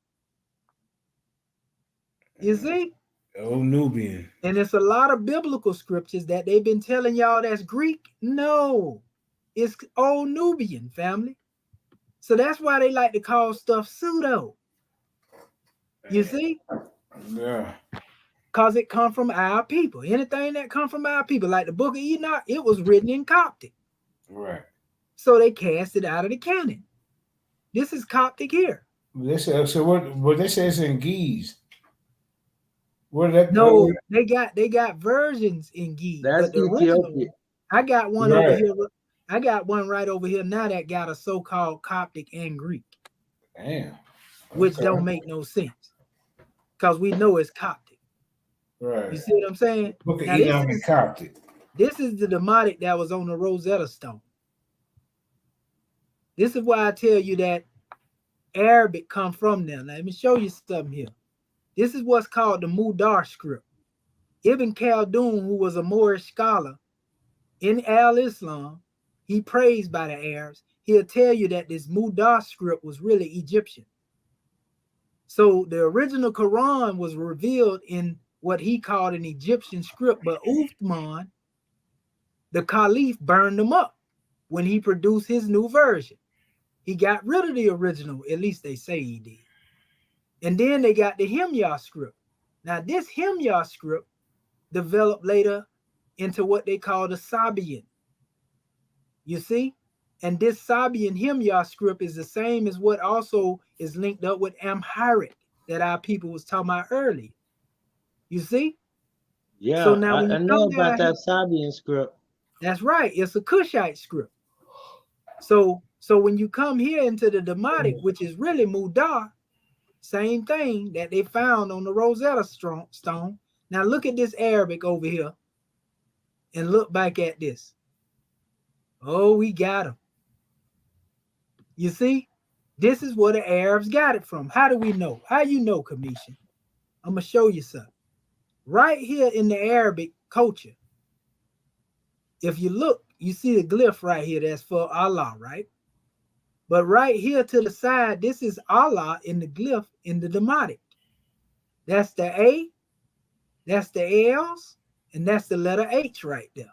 You see? Old Nubian. And it's a lot of biblical scriptures that they've been telling y'all that's Greek. No, it's Old Nubian, family. So that's why they like to call stuff pseudo. You see? Yeah. Because it come from our people. Anything that come from our people, like the Book of Enoch, it was written in Coptic. Right. So they cast it out of the canon. This is Coptic here. They say, so what they say it's in Ge'ez. They got versions in Ge'ez. That's Ethiopia. I got one over here. I got one right over here now that got a so-called Coptic and Greek. Damn. Okay. Which don't make no sense. Because we know it's Coptic. Right. You see what I'm saying? Book of Enoch and Coptic. This is the Demotic that was on the Rosetta Stone. This is why I tell you that Arabic come from there. Now, let me show you something here. This is what's called the Mudar script. Ibn Khaldun, who was a Moorish scholar in Al-Islam, he praised by the Arabs. He'll tell you that this Mudar script was really Egyptian. So the original Quran was revealed in what he called an Egyptian script, but Uthman, the Caliph, burned them up when he produced his new version. He got rid of the original, at least they say he did. And then they got the Himyar script. Now this Himyar script developed later into what they call the Sabian. You see? And this Sabian Himyar script is the same as what also is linked up with Amharic that our people was talking about earlier. You see? Yeah, so now I know about that Sabian script. That's right. It's a Cushite script. So when you come here into the Demotic, which is really Mudar, same thing that they found on the Rosetta Stone. Now look at this Arabic over here and look back at this. Oh, we got them. You see? This is where the Arabs got it from. How do we know? How you know, Kamisha? I'm going to show you something. Right here in the Arabic culture, if you look, you see the glyph right here that's for Allah, right? But right here to the side, this is Allah in the glyph in the Demotic. That's the A, that's the L's, and that's the letter H right there.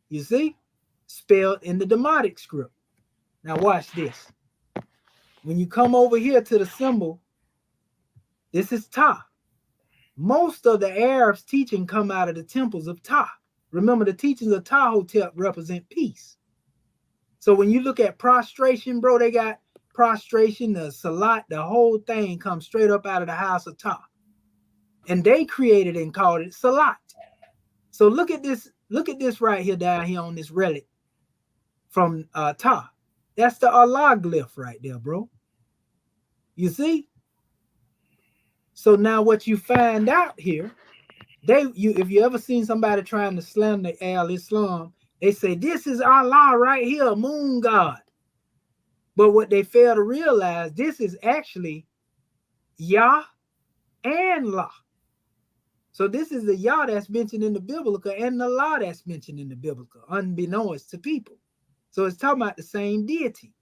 You see? Spelled in the Demotic script. Now watch this. When you come over here to the symbol, this is Ta. Most of the Arabs' teaching come out of the temples of Ta. Remember, the teachings of Tahotep represent peace. So when you look at prostration, bro, they got prostration, the salat, the whole thing comes straight up out of the house of Ta. And they created and called it salat. So look at this right here down here on this relic from Ta. That's the Allah glyph right there, bro. You see? So now what you find out here, if you ever seen somebody trying to slander Al-Islam, They say, this is Allah right here, moon god. But what they fail to realize, this is actually Yah and La. So this is the Yah that's mentioned in the biblical and the La that's mentioned in the biblical, unbeknownst to people. So it's talking about the same deity.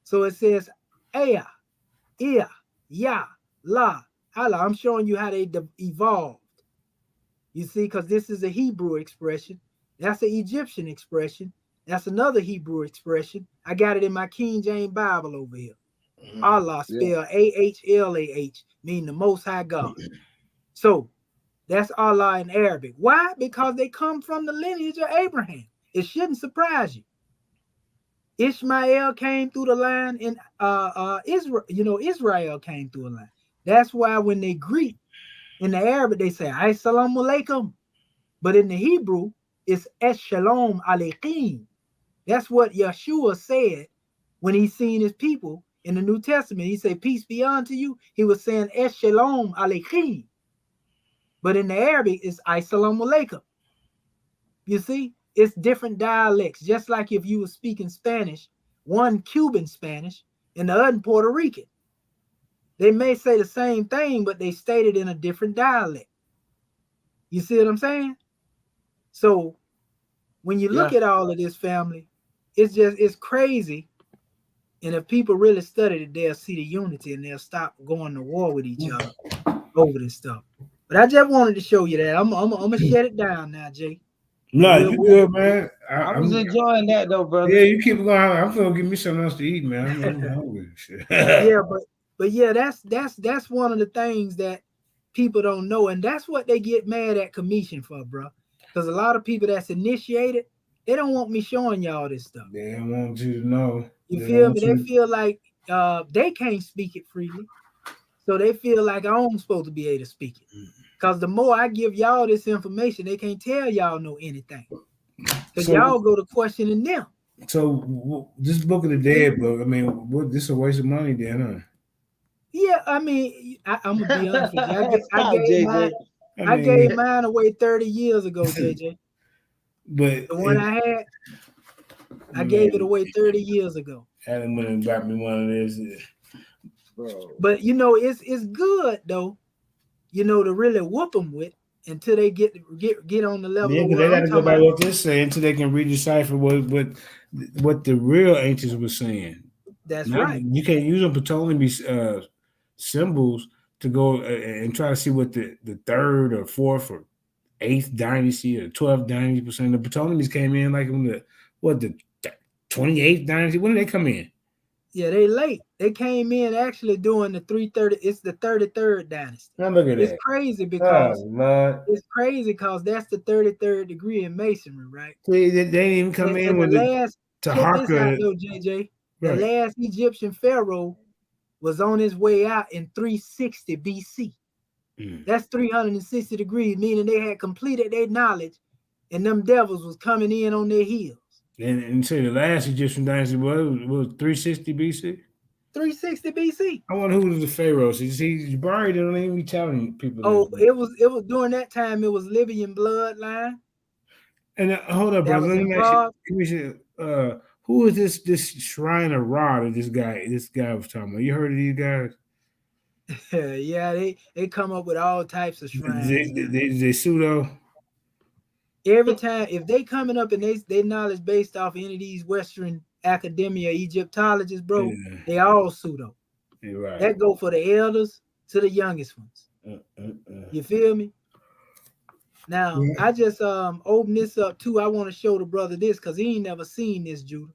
So it says, Aya, Ia, Yah, La, Allah. I'm showing you how they evolved. You see, because this is a Hebrew expression. That's an Egyptian expression. That's another Hebrew expression. I got it in my King James Bible over here. Allah, spelled A-H-L-A-H, meaning the Most High God. So that's Allah in Arabic. Why? Because they come from the lineage of Abraham. It shouldn't surprise you. Ishmael came through the line, and Israel, Israel came through a line. That's why when they greet in the Arabic, they say Assalamu alaikum. But in the Hebrew, it's Shalom Aleichem. That's what Yeshua said when he seen his people in the New Testament. He said, peace be unto you. He was saying Shalom Aleichem. But in the Arabic, it's Assalamu alaikum. You see, it's different dialects. Just like if you were speaking Spanish, one Cuban Spanish and the other Puerto Rican. They may say the same thing, but they state it in a different dialect. You see what I'm saying? So when you look at all of this, family, it's crazy. And if people really study it, they'll see the unity and they'll stop going to war with each other over this stuff. But I just wanted to show you that. I'm gonna shut it down now, Jay. No, you good, man. I was enjoying that though, brother. Yeah, you keep going. I'm gonna give me something else to eat, man. I'm hungry. Yeah, but yeah, that's one of the things that people don't know, and that's what they get mad at commission for, bro. Because a lot of people that's initiated, they don't want me showing y'all this stuff. They don't want you to know. You feel me? They feel like they can't speak it freely, so they feel like I'm supposed to be able to speak it. Because the more I give y'all this information, they can't tell y'all know anything. Because y'all go to questioning them. So this Book of the Dead book, I mean, this is a waste of money then, huh? Yeah, I mean, I'm gonna be honest with you. I gave mine away 30 years ago, JJ. But the one I had, I gave it away 30 years ago. Adam went and got me one of this. Bro. But it's good though, to really whoop them with until they get on the level. Yeah, because they got to go by what they're saying until they can redecipher what the real ancients were saying. That's right. You can't use them Ptolemy symbols to go and try to see what the third or fourth or eighth dynasty or 12th dynasty %. The Ptolemies came in like in the 28th dynasty. When did they come in? Yeah, they late. They came in actually doing the 330. It's the 33rd dynasty. Now look at that. It's crazy because that's the 33rd degree in masonry, right? They didn't even come in with JJ. The last Egyptian pharaoh was on his way out in 360 BC. That's 360 degrees, meaning they had completed their knowledge, and them devils was coming in on their heels. And say the last Egyptian dynasty was 360 BC? 360 BC. I wonder who was the pharaoh. See, Jabari don't even be telling people. Oh, it was during that time. It was Libyan bloodline. And hold up, brother. Let me ask you, who is this Shrine of Ra that this guy was talking about? You heard of these guys? Yeah, they come up with all types of shrines. They pseudo. Every time, if they coming up and they knowledge based off any of these Western academia Egyptologists, bro, they all pseudo. Right. That go for the elders to the youngest ones. You feel me? Now, I just open this up too. I want to show the brother this because he ain't never seen this, Judah.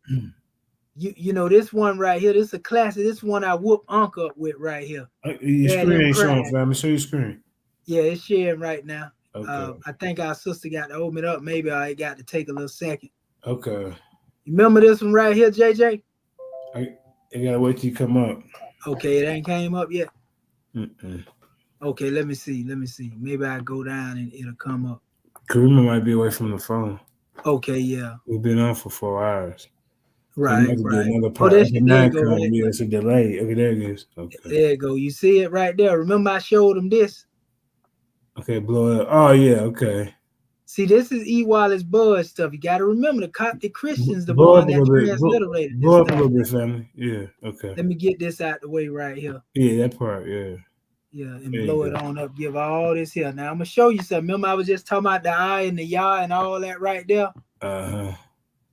You know this one right here. This is a classic. This one I whoop Unc up with right here. Your screen ain't showing, fam. Let me show your screen. Yeah, it's sharing right now. Okay. I think our sister got to open it up. Maybe I got to take a little second. Okay. You remember this one right here, JJ? I gotta wait till you come up. Okay, it ain't came up yet. Okay, let me see. Maybe I go down and it'll come up. Karima might be away from the phone. Okay, yeah. We've been on for 4 hours. Right. Another part. There go. It's a delay. Okay, there it is. Okay. There you go. You see it right there. Remember I showed them this? Okay, blow it up. Oh yeah, okay. See, this is E. Wallace Bud stuff. You got to remember the Coptic Christians, the one that transliterated this stuff. A little bit, family. Yeah, okay. Let me get this out the way right here. Yeah, that part, yeah. Yeah, and blow it on up, give all this here. Now, I'm going to show you something. Remember, I was just talking about the I and the Yah and all that right there? Uh-huh.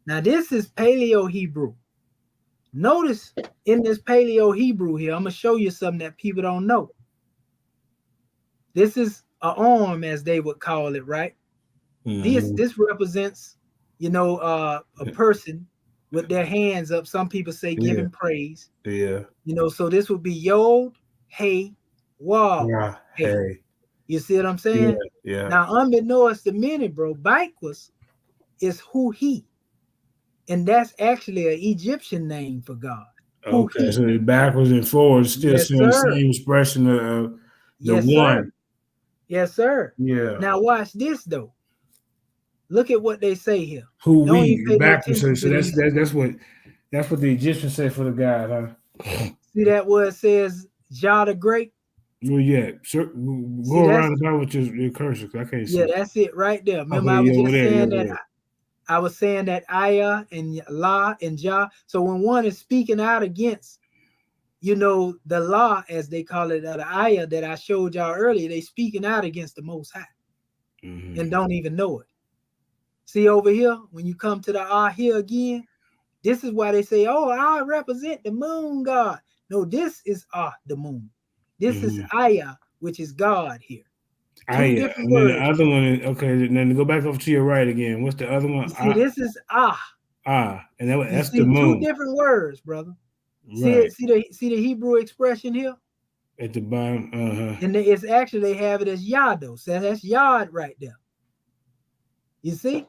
Now, this is Paleo-Hebrew. Notice in this Paleo-Hebrew here, I'm going to show you something that people don't know. This is an arm, as they would call it, right? Mm-hmm. This represents, a person with their hands up. Some people say giving praise. Yeah. So this would be Yod, Hey, Waw, Hey. You see what I'm saying? Yeah. Now, unbeknownst to many, bro, Baikwus is who he. And that's actually an Egyptian name for God. Okay, so the backwards and forwards still the same expression of the one. Sir. Yes, sir. Yeah. Now watch this though. Look at what they say here. Who we backwards. So that's what the Egyptians say for the God, huh? See that where it says Jah the Great? Well, yeah. Sir, go around about with your cursor. I can't see. Yeah, that's it right there. Remember, I was just saying that. I was saying that Ayah and La and Jah. So when one is speaking out against, the law, as they call it, the Ayah that I showed y'all earlier, they speaking out against the Most High and don't even know it. See over here, when you come to the Ah here again, this is why they say, oh, I represent the moon god. No, this is Ah, the moon. This is Ayah, which is God here. And then the other one is, okay, then go back over to your right again. What's the other one? See, this is Ah. And that's the moon. 2 different words, brother. Right. See the Hebrew expression here? At the bottom. And it's actually, they have it as Yado. So that's Yod right there. You see?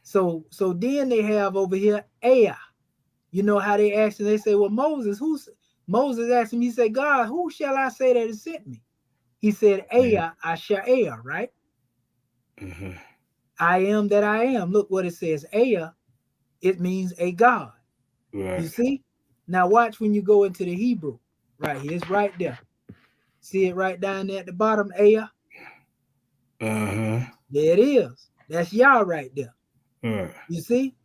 So then they have over here Ayah. You know how they ask and they say, well, Moses asked him, he said, God, who shall I say that has sent me? He said, Ayah, Asha'ah, right? I am that I am. Look what it says. Ayah, it means a God. Right. You see? Now watch when you go into the Hebrew. Right here. It's right there. See it right down there at the bottom, Ayah? There it is. That's Yah right there. You see?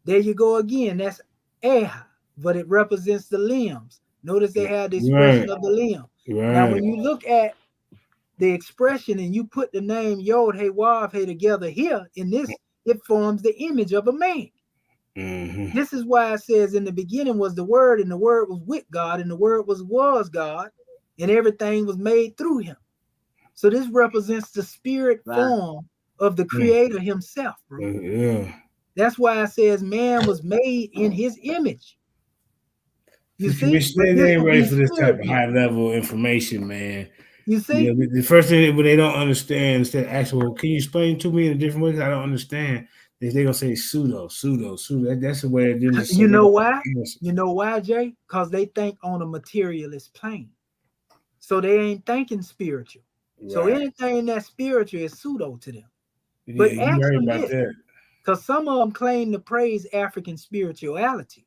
There you go again. That's Eha, but it represents the limbs. Notice they have the expression of the limb. Right. Now, when you look at the expression and you put the name Yod, Hey, Wav, Hey together here in this, it forms the image of a man. This is why it says in the beginning was the Word, and the Word was with God, and the Word was God, and everything was made through him. So this represents the spirit form of the Creator himself, bro. That's why it says man was made in his image. You see? They ain't ready for this type of high level information, man. You see? The first thing when they don't understand is that actual, can you explain to me in a different way? I don't understand. They're going to say pseudo. That's the way it is. You know why? You know why, Jay? Because they think on a materialist plane. So they ain't thinking spiritual. Right. So anything that's spiritual is pseudo to them. Yeah, but actually, because some of them claim to praise African spirituality.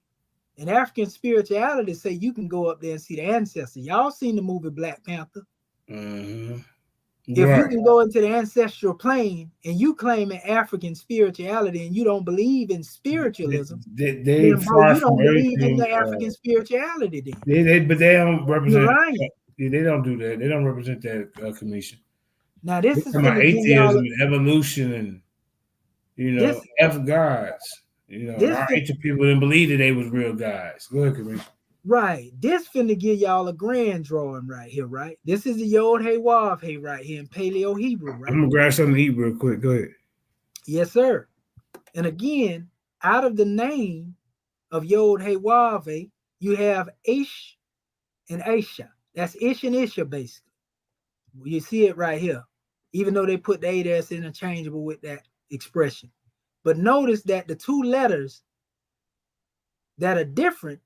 And African spirituality say you can go up there and see the ancestors. Y'all seen the movie Black Panther. If you can go into the ancestral plane and you claim an African spirituality and you don't believe in spiritualism, you don't believe in the African spirituality. Then. But they don't represent. They don't do that. They don't represent that commission. Now this is about atheism, and evolution, and F gods. Our ancient people didn't believe that they was real guys. Go ahead, Kareem. Right. This finna give y'all a grand drawing right here, right? This is the Yod Hey Wav Hey right here in Paleo Hebrew, right? I'm gonna grab something to eat real quick. Go ahead. Yes, sir. And again, out of the name of Yod Hey Wav Hey, you have Ish and Aisha. That's Ish and Isha, basically. You see it right here. Even though they put the A there, it's interchangeable with that expression. But notice that the two letters that are different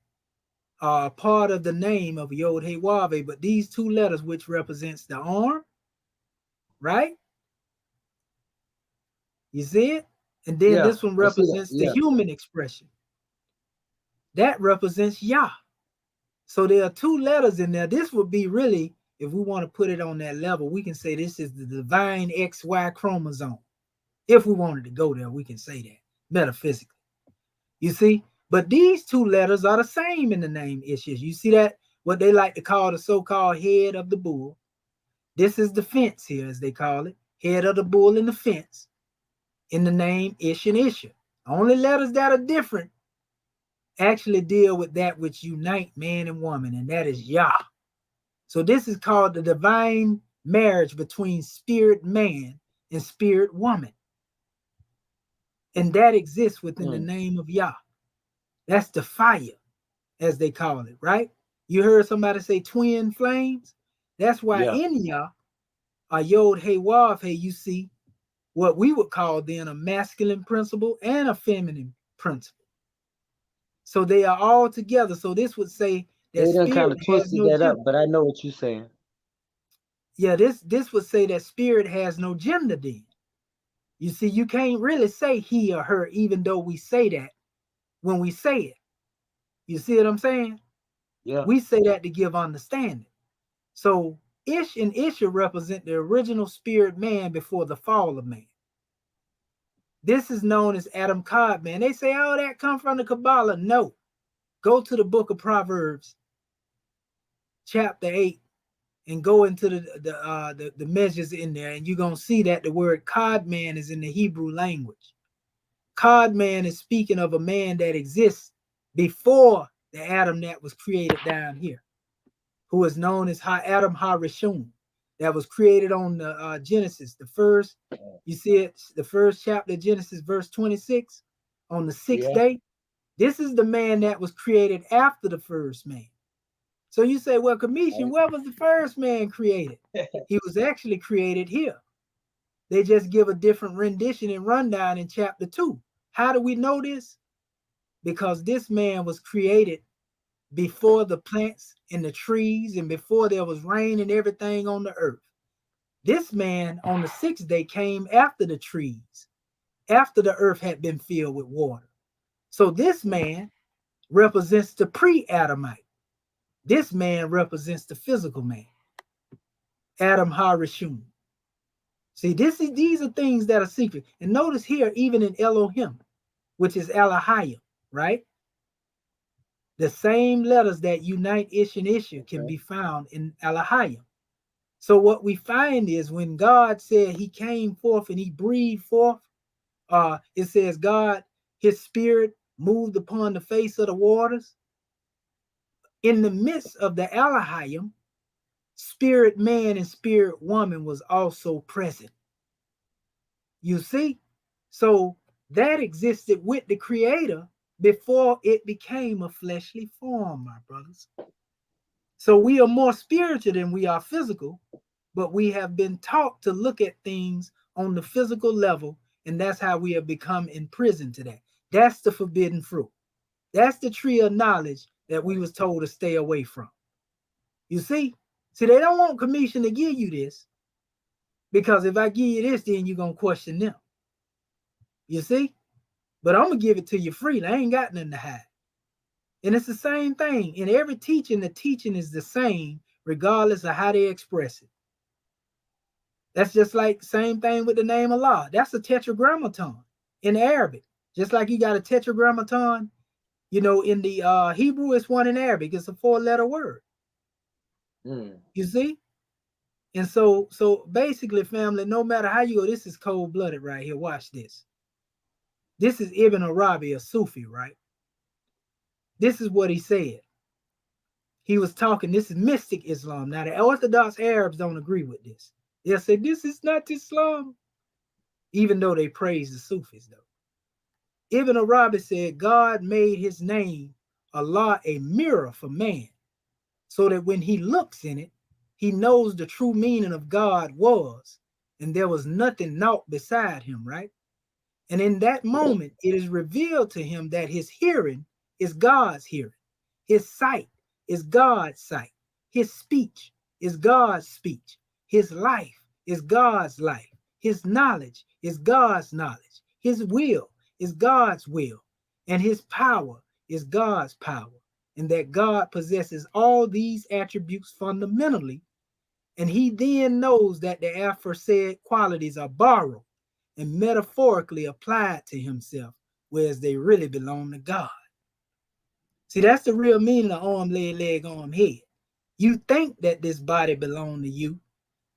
are part of the name of Yod Hey Wav Hey, but these two letters, which represents the arm, right? You see it? And then this one represents the human expression. That represents Yah. So there are two letters in there. This would be really if we want to put it on that level, we can say this is the divine XY chromosome. If we wanted to go there, we can say that metaphysically. You see? But these two letters are the same in the name Ishis. You see that? What they like to call the so-called head of the bull. This is the fence here, as they call it. Head of the bull in the fence. In the name Ish and Isha. Only letters that are different actually deal with that which unite man and woman, and that is Yah. So this is called the divine marriage between spirit man and spirit woman. And that exists within the name of Yah. That's the fire, as they call it, right? You heard somebody say twin flames? That's why in Yah, or Yod Hey Wav Hey, you see what we would call then a masculine principle and a feminine principle. So they are all together. So this would say that they done kind of twisted that up, but I know what you're saying. Yeah, this would say that spirit has no gender then. You see, you can't really say he or her, even though we say that when we say it. You see what I'm saying? Yeah. We say that to give understanding. So Ish and Isha represent the original spirit man before the fall of man. This is known as Adam Cod man. They say, oh, that come from the Kabbalah. No. Go to the book of Proverbs, chapter 8, and go into the measures in there, and you're going to see that the word Cod man is in the Hebrew language. Cod man is speaking of a man that exists before the Adam that was created down here, who is known as Adam HaRishon, that was created on the Genesis, the first, you see it, the first chapter of Genesis, verse 26, on the sixth day. This is the man that was created after the first man. So you say, well, Commission, where was the first man created? He was actually created here. They just give a different rendition and rundown in chapter 2. How do we know this? Because this man was created before the plants and the trees and before there was rain and everything on the earth. This man on the sixth day came after the trees, after the earth had been filled with water. So this man represents the pre-Adamite. This man represents the physical man, Adam HaRishon. See, these are things that are secret. And notice here, even in Elohim, which is Elohim, right? The same letters that unite Ish and Isha can be found in Elohim. So what we find is when God said he came forth and he breathed forth, it says God, his spirit moved upon the face of the waters. In the midst of the Elohim, spirit man and spirit woman was also present. You see? So that existed with the creator before it became a fleshly form, my brothers. So we are more spiritual than we are physical, but we have been taught to look at things on the physical level, and that's how we have become imprisoned to that. That's the forbidden fruit. That's the tree of knowledge that we was told to stay away from. You see? See, they don't want Commission to give you this, because if I give you this, then you're going to question them. You see? But I'm going to give it to you free. I ain't got nothing to hide. And it's the same thing. In every teaching, the teaching is the same, regardless of how they express it. That's just like same thing with the name Allah. That's a tetragrammaton in Arabic. Just like you got a tetragrammaton, you know, in the Hebrew, it's one in Arabic. It's a 4-letter word. You see? And so basically, family, no matter how you go, this is cold-blooded right here. Watch this. This is Ibn Arabi, a Sufi, right? This is what he said. He was talking, this is mystic Islam. Now, the Orthodox Arabs don't agree with this. They'll say, this is not Islam, even though they praise the Sufis, though. Ibn Arabi said, God made his name, Allah, a mirror for man, so that when he looks in it, he knows the true meaning of God was, and there was nothing, naught beside him, right? And in that moment, it is revealed to him that his hearing is God's hearing. His sight is God's sight. His speech is God's speech. His life is God's life. His knowledge is God's knowledge. His will is God's will. And his power is God's power. And that God possesses all these attributes fundamentally, And he then knows that the aforesaid qualities are borrowed and metaphorically applied to himself, whereas they really belong to God. See, that's the real meaning of arm, leg, arm, head. You think that this body belongs to you,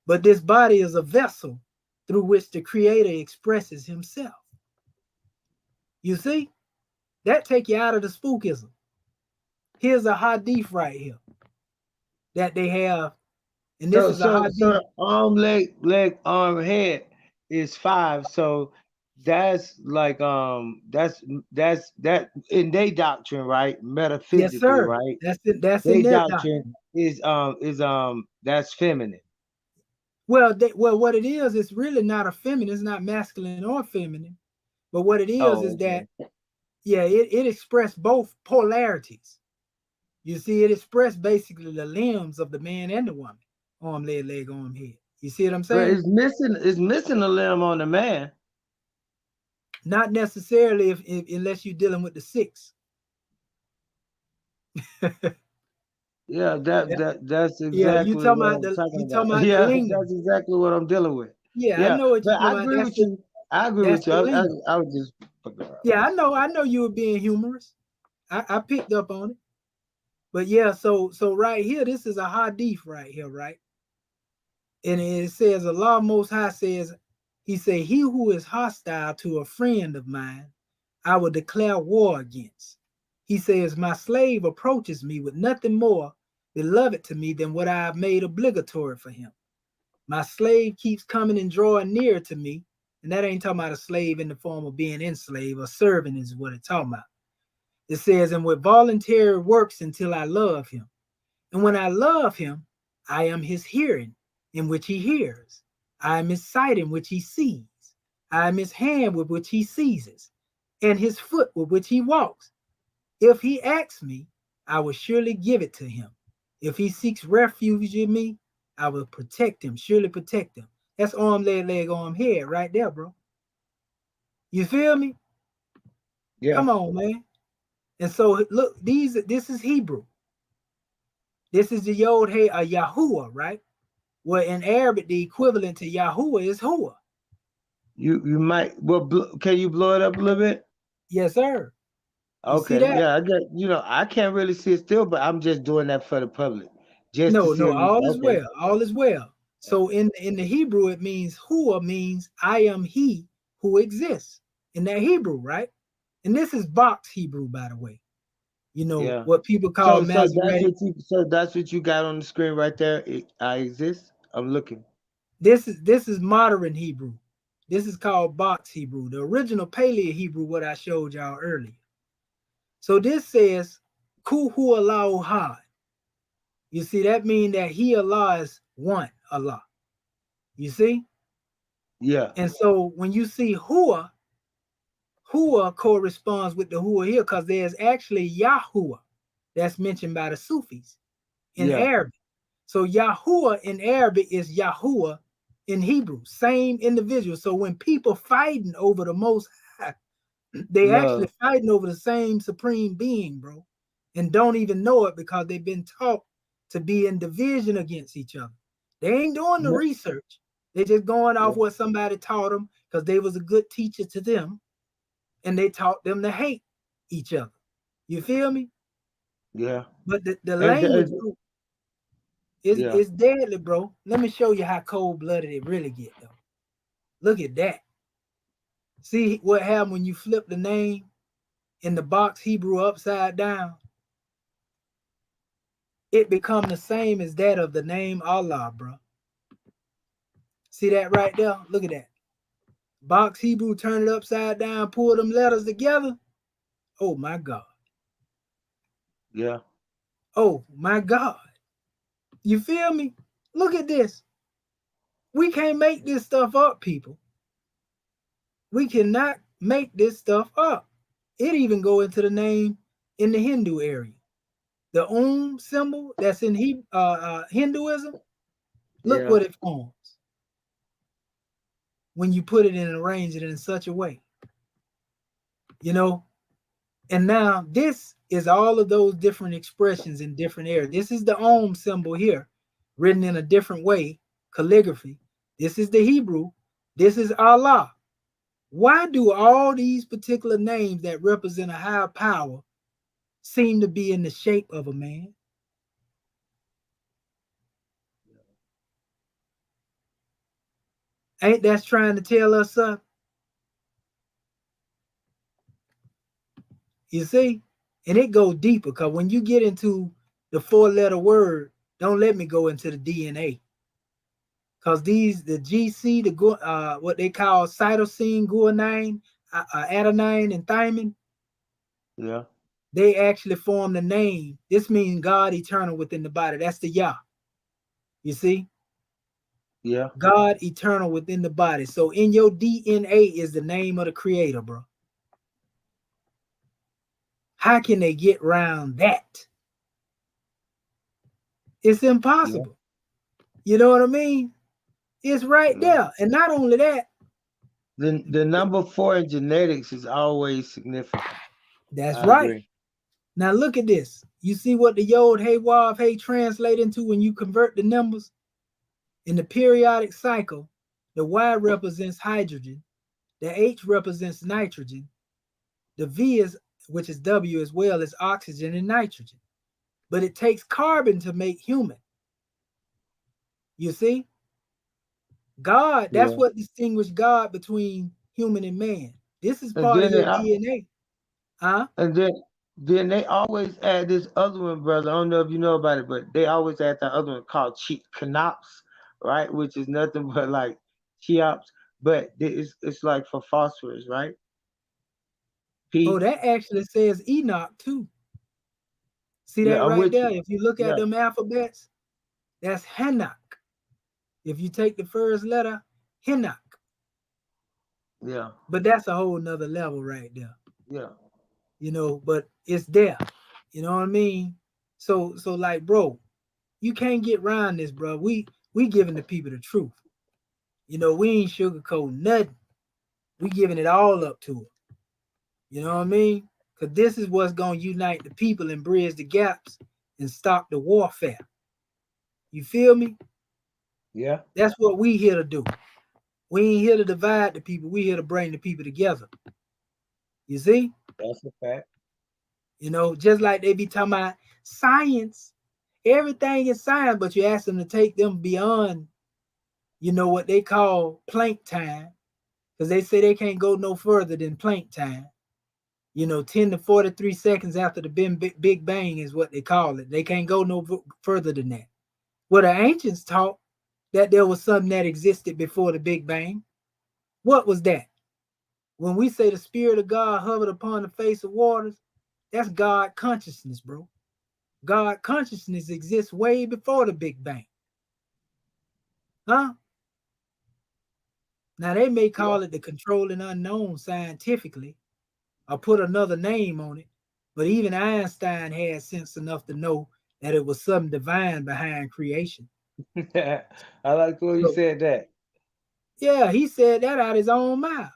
but this body is a vessel through which the Creator expresses himself. You see, that take you out of the spookism. Here's a hadith right here that they have, and this is a hadith. So arm, leg, arm, head is 5. So that's like that's that in their doctrine, right? Metaphysically, yes, sir. right? That's it. That's their in their doctrine is that's feminine. Well, what it is, it's really not a feminine. It's not masculine or feminine. But what it is that, yeah, it expressed both polarities. You see, it expressed basically the limbs of the man and the woman. Arm, leg, arm, head. You see what I'm saying? But it's missing a limb on the man. Not necessarily unless you're dealing with the 6. Yeah, that's exactly yeah, you talking what about the about. Yeah, that's exactly what I'm dealing with. Yeah, I know what you're talking about. I agree with you. I agree with you. I was just yeah, I know you were being humorous. I picked up on it. But yeah, so right here, this is a hadith right here, right? And it says, Allah Most High says, he said, he who is hostile to a friend of mine, I will declare war against. He says, my slave approaches me with nothing more beloved to me than what I have made obligatory for him. My slave keeps coming and drawing near to me. And that ain't talking about a slave in the form of being enslaved or serving is what it's talking about. It says, and with voluntary works until I love him. And when I love him, I am his hearing in which he hears. I am his sight in which he sees. I am his hand with which he seizes, and his foot with which he walks. If he asks me, I will surely give it to him. If he seeks refuge in me, I will protect him, surely protect him. That's arm, leg, arm, head right there, bro. You feel me? Yeah. Come on, man. And so look, this is Hebrew. This is the Yod Hey Yahuwah, right? Well, in Arabic, the equivalent to Yahuwah is Hua. You might can you blow it up a little bit? Yes, sir. Okay, yeah, I get I can't really see it still, but I'm just doing that for the public. Just no, to see all is well. All is well. So in the Hebrew, it means Hua means I am he who exists. In that Hebrew, right? And this is box Hebrew, by the way. What people call Masoretic. So that's what you got on the screen right there. I exist. I'm looking. This is modern Hebrew. This is called box Hebrew. The original Paleo Hebrew, what I showed y'all earlier. So this says Ku Hu Allah Had. You see, that means that he, Allah, is one Allah. You see? Yeah. And so when you see Hua corresponds with the Hua here because there's actually Yahuwah that's mentioned by the Sufis in Arabic. So Yahuwah in Arabic is Yahuwah in Hebrew, same individual. So when people fighting over the Most High, they actually fighting over the same supreme being, bro, and don't even know it because they've been taught to be in division against each other. They ain't doing the research. They're just going off what somebody taught them because they was a good teacher to them, and they taught them to hate each other. You feel me? Yeah. But the language is deadly, bro. Let me show you how cold-blooded it really get, though. Look at that. See what happened when you flip the name in the box Hebrew upside down? It become the same as that of the name Allah, bro. See that right there? Look at that. Box Hebrew, turn it upside down, pull them letters together. Oh my God. Yeah. Oh my God. You feel me? Look at this. We can't make this stuff up, people. We cannot make this stuff up. It even go into the name in the Hindu area. The symbol that's in Hinduism, look what it forms when you put it in and arrange it in such a way. And now this is all of those different expressions in different areas. This is the symbol here, written in a different way, calligraphy. This is the Hebrew. This is Allah. Why do all these particular names that represent a higher power seem to be in the shape of a man? Ain't that trying to tell us something? You see? And it goes deeper, because when you get into the 4-letter word, don't let me go into the DNA. Because the GC, what they call cytosine, guanine, adenine, and thymine, yeah, they actually form the name. This means God eternal within the body. That's the Yah. You see? Yeah. God eternal within the body. So in your DNA is the name of the creator, bro. How can they get around that? It's impossible. Yeah. You know what I mean? It's right there. And not only that, the number 4 in genetics is always significant. That's right. Agree. Now look at this. You see what the Yod, Hey, Wav, Hey translate into when you convert the numbers? In the periodic cycle, the Y represents hydrogen, the H represents nitrogen, the V is, which is W as well, is oxygen and nitrogen. But it takes carbon to make human. You see? God, that's what distinguishes God between human and man. This is part of your DNA. Huh? And then they always add this other one, brother. I don't know if you know about it, but they always add that other one called Chenops, right? Which is nothing but like Cheops, but it's like for phosphorus, right? Oh, that actually says Enoch too. See that right there? If you look at them alphabets, that's Hanok. If you take the first letter, Hanok. Yeah. But that's a whole nother level right there. Yeah. You know, but it's there. You know what I mean? So like, bro, you can't get around this, bro. We giving the people the truth. You know, we ain't sugarcoating nothing. We giving it all up to them. You know what I mean? Because this is what's going to unite the people and bridge the gaps and stop the warfare. You feel me? Yeah. That's what we here to do. We ain't here to divide the people. We here to bring the people together. You see? That's a fact. You know, just like they be talking about science. Everything is science, but you ask them to take them beyond, you know, what they call Planck time. Because they say they can't go no further than Planck time. You know, 10 to 43 seconds after the Big Bang is what they call it. They can't go no further than that. Well, the ancients taught that there was something that existed before the Big Bang. What was that? When we say the Spirit of God hovered upon the face of waters, that's God consciousness, bro. God consciousness exists way before the Big Bang. Huh? Now, they may call it the controlling unknown scientifically, or put another name on it, but even Einstein had sense enough to know that it was something divine behind creation. I like the way you said that. Yeah, he said that out his own mouth.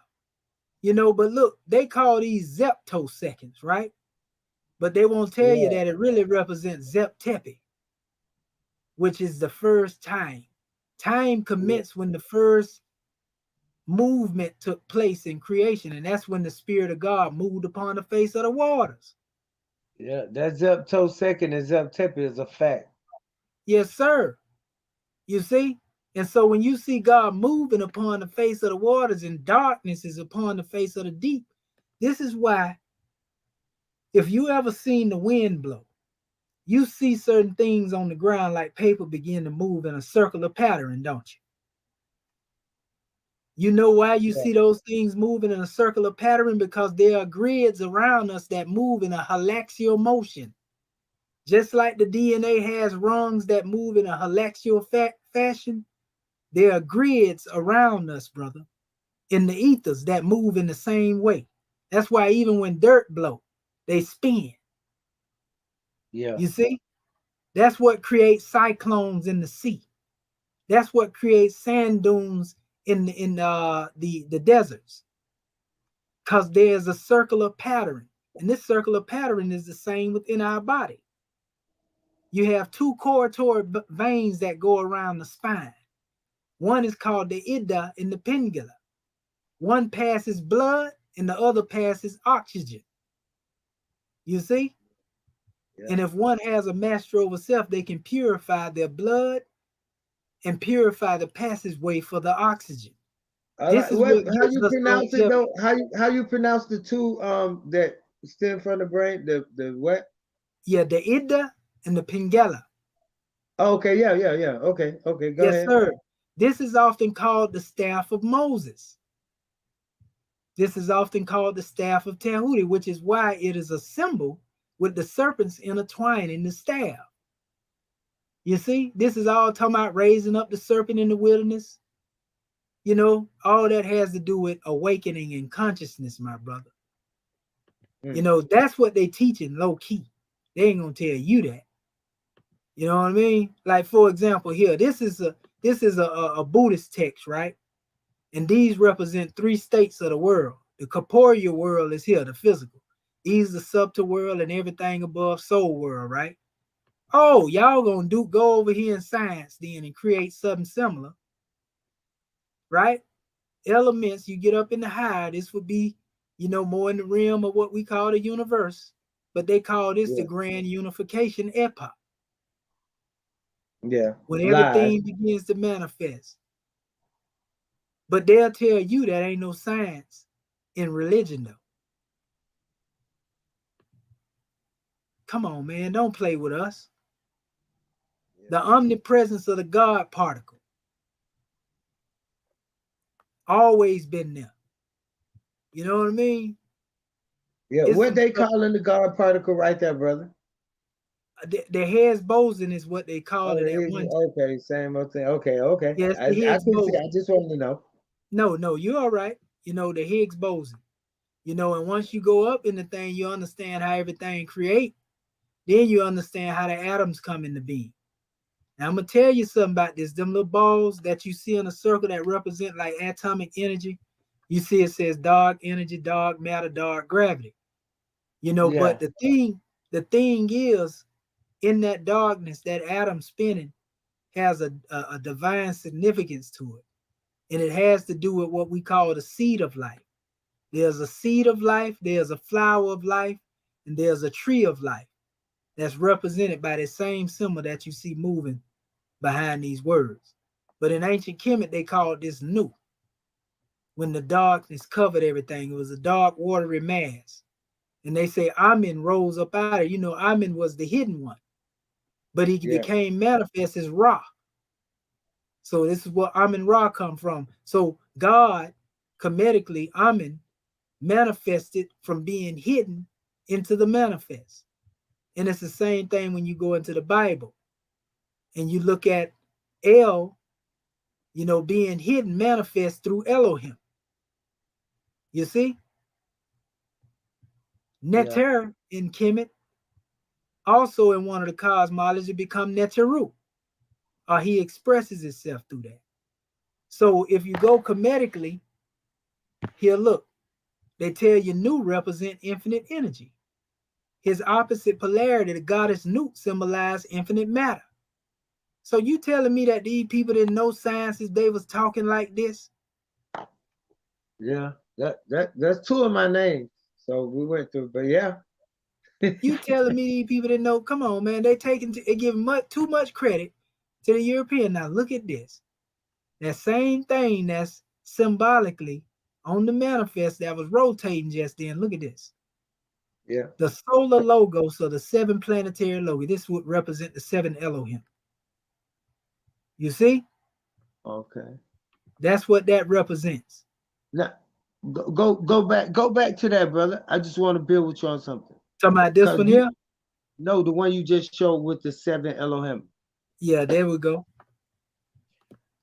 You know, but look, they call these zeptoseconds, right? But they won't tell you that it really represents zeptepi, which is the first time. Time commenced when the first movement took place in creation, and that's when the Spirit of God moved upon the face of the waters. Yeah, that zeptosecond and zeptepi is a fact. Yes, sir. You see? And so when you see God moving upon the face of the waters and darkness is upon the face of the deep, this is why if you ever seen the wind blow, you see certain things on the ground like paper begin to move in a circular pattern, don't you? You know why you see those things moving in a circular pattern? Because there are grids around us that move in a halaxial motion. Just like the DNA has rungs that move in a halaxial fashion, there are grids around us, brother, in the ethers that move in the same way. That's why even when dirt blow, they spin. Yeah. You see? That's what creates cyclones in the sea. That's what creates sand dunes in the deserts. Because there's a circular pattern. And this circular pattern is the same within our body. you have two corridor veins that go around the spine. One is called the ida and the pingula. One passes blood and the other passes oxygen. You see? Yeah. And if one has a master over self, they can purify their blood and purify the passageway for the oxygen. This is how you pronounce it though? How you pronounce the two that stem from the brain? The what? Yeah, the ida and the pingala. Okay, yeah. Okay, go ahead. Yes, sir. This is often called the staff of Moses. This is often called the staff of Tahuti, which is why it is a symbol with the serpents intertwined in the staff. You see, this is all talking about raising up the serpent in the wilderness. You know, all that has to do with awakening and consciousness, my brother. You know, that's what they teaching low key. They ain't gonna tell you that. You know what I mean? Like, for example, here, this is a Buddhist text, right? And these represent three states of the world. The corporeal world is here, the physical. These are the subtle world and everything above soul world, right? Oh, y'all gonna go over here in science then and create something similar, right? Elements, you get up in the high, this would be, you know, more in the realm of what we call the universe, but they call this the grand unification epoch. Yeah. When everything begins to manifest. But they'll tell you that ain't no science in religion, though. Come on, man, don't play with us. The omnipresence of the God particle. Always been there. You know what I mean? Yeah, what they calling the God particle right there, brother? The Higgs boson is what they call it at one time. Okay, same old thing. Okay. Yes, I just wanted to know. No, you're all right. You know, the Higgs boson. You know, and once you go up in the thing, you understand how everything create. Then you understand how the atoms come into being. Now, I'm going to tell you something about this. Them little balls that you see in a circle that represent like atomic energy, you see it says dark energy, dark matter, dark gravity. You know, but the thing is, in that darkness, that atom spinning has a divine significance to it. And it has to do with what we call the seed of life. There's a seed of life, there's a flower of life, and there's a tree of life that's represented by the same symbol that you see moving behind these words. But in ancient Kemet, they called this Nu. When the darkness covered everything, it was a dark, watery mass. And they say Amen rose up out of it. You know, Amen was the hidden one. But he became manifest as Ra. So this is where Amen Ra come from. So God, Kemetically, Amen, manifested from being hidden into the manifest. And it's the same thing when you go into the Bible and you look at El, you know, being hidden manifest through Elohim. You see? Neter in Kemet, also in one of the cosmology, become Neteru. Or he expresses himself through that. So if you go Kemetically, here look, they tell you Nu represent infinite energy. His opposite polarity, the goddess Nut, symbolized infinite matter. So you telling me that these people didn't know sciences, they was talking like this? Yeah, that's two of my names. So we went through, but yeah. You telling me these people didn't know? Come on, man. They give too much credit to the European. Now look at this. That same thing that's symbolically on the manifest that was rotating just then. Look at this. Yeah. The solar logos, so the seven planetary logo. This would represent the seven Elohim. You see? Okay. That's what that represents. Now, go back to that, brother. I just want to build with you on something. Talking about this one here? No, the one you just showed with the seven Elohim. Yeah, there we go.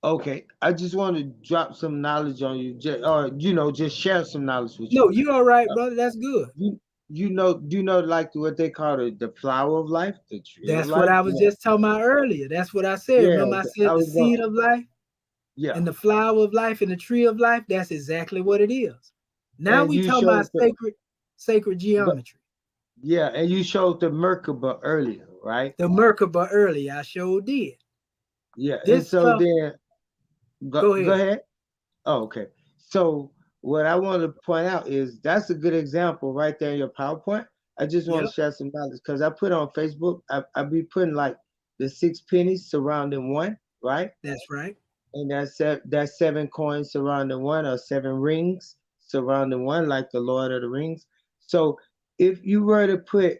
Okay, I just want to drop some knowledge on you, just share some knowledge with you. No, you all right, brother. That's good. Do you know like what they call the flower of life, the tree That's of life? what I was just talking about earlier. That's what I said. Yeah, remember I said the seed of life? Yeah. And the flower of life and the tree of life, that's exactly what it is. Now we talking about sacred geometry. Yeah, and you showed the Merkaba earlier, right? The Merkaba earlier, I sure did. Yeah, This and so stuff, then go ahead. Go ahead. Oh, okay. So what I want to point out is that's a good example right there in your PowerPoint. I just want to share some knowledge because I put on Facebook, I be putting like the 6 pennies surrounding one, right? That's right. And that's 7 coins surrounding one, or 7 rings surrounding one, like the Lord of the Rings. So if you were to put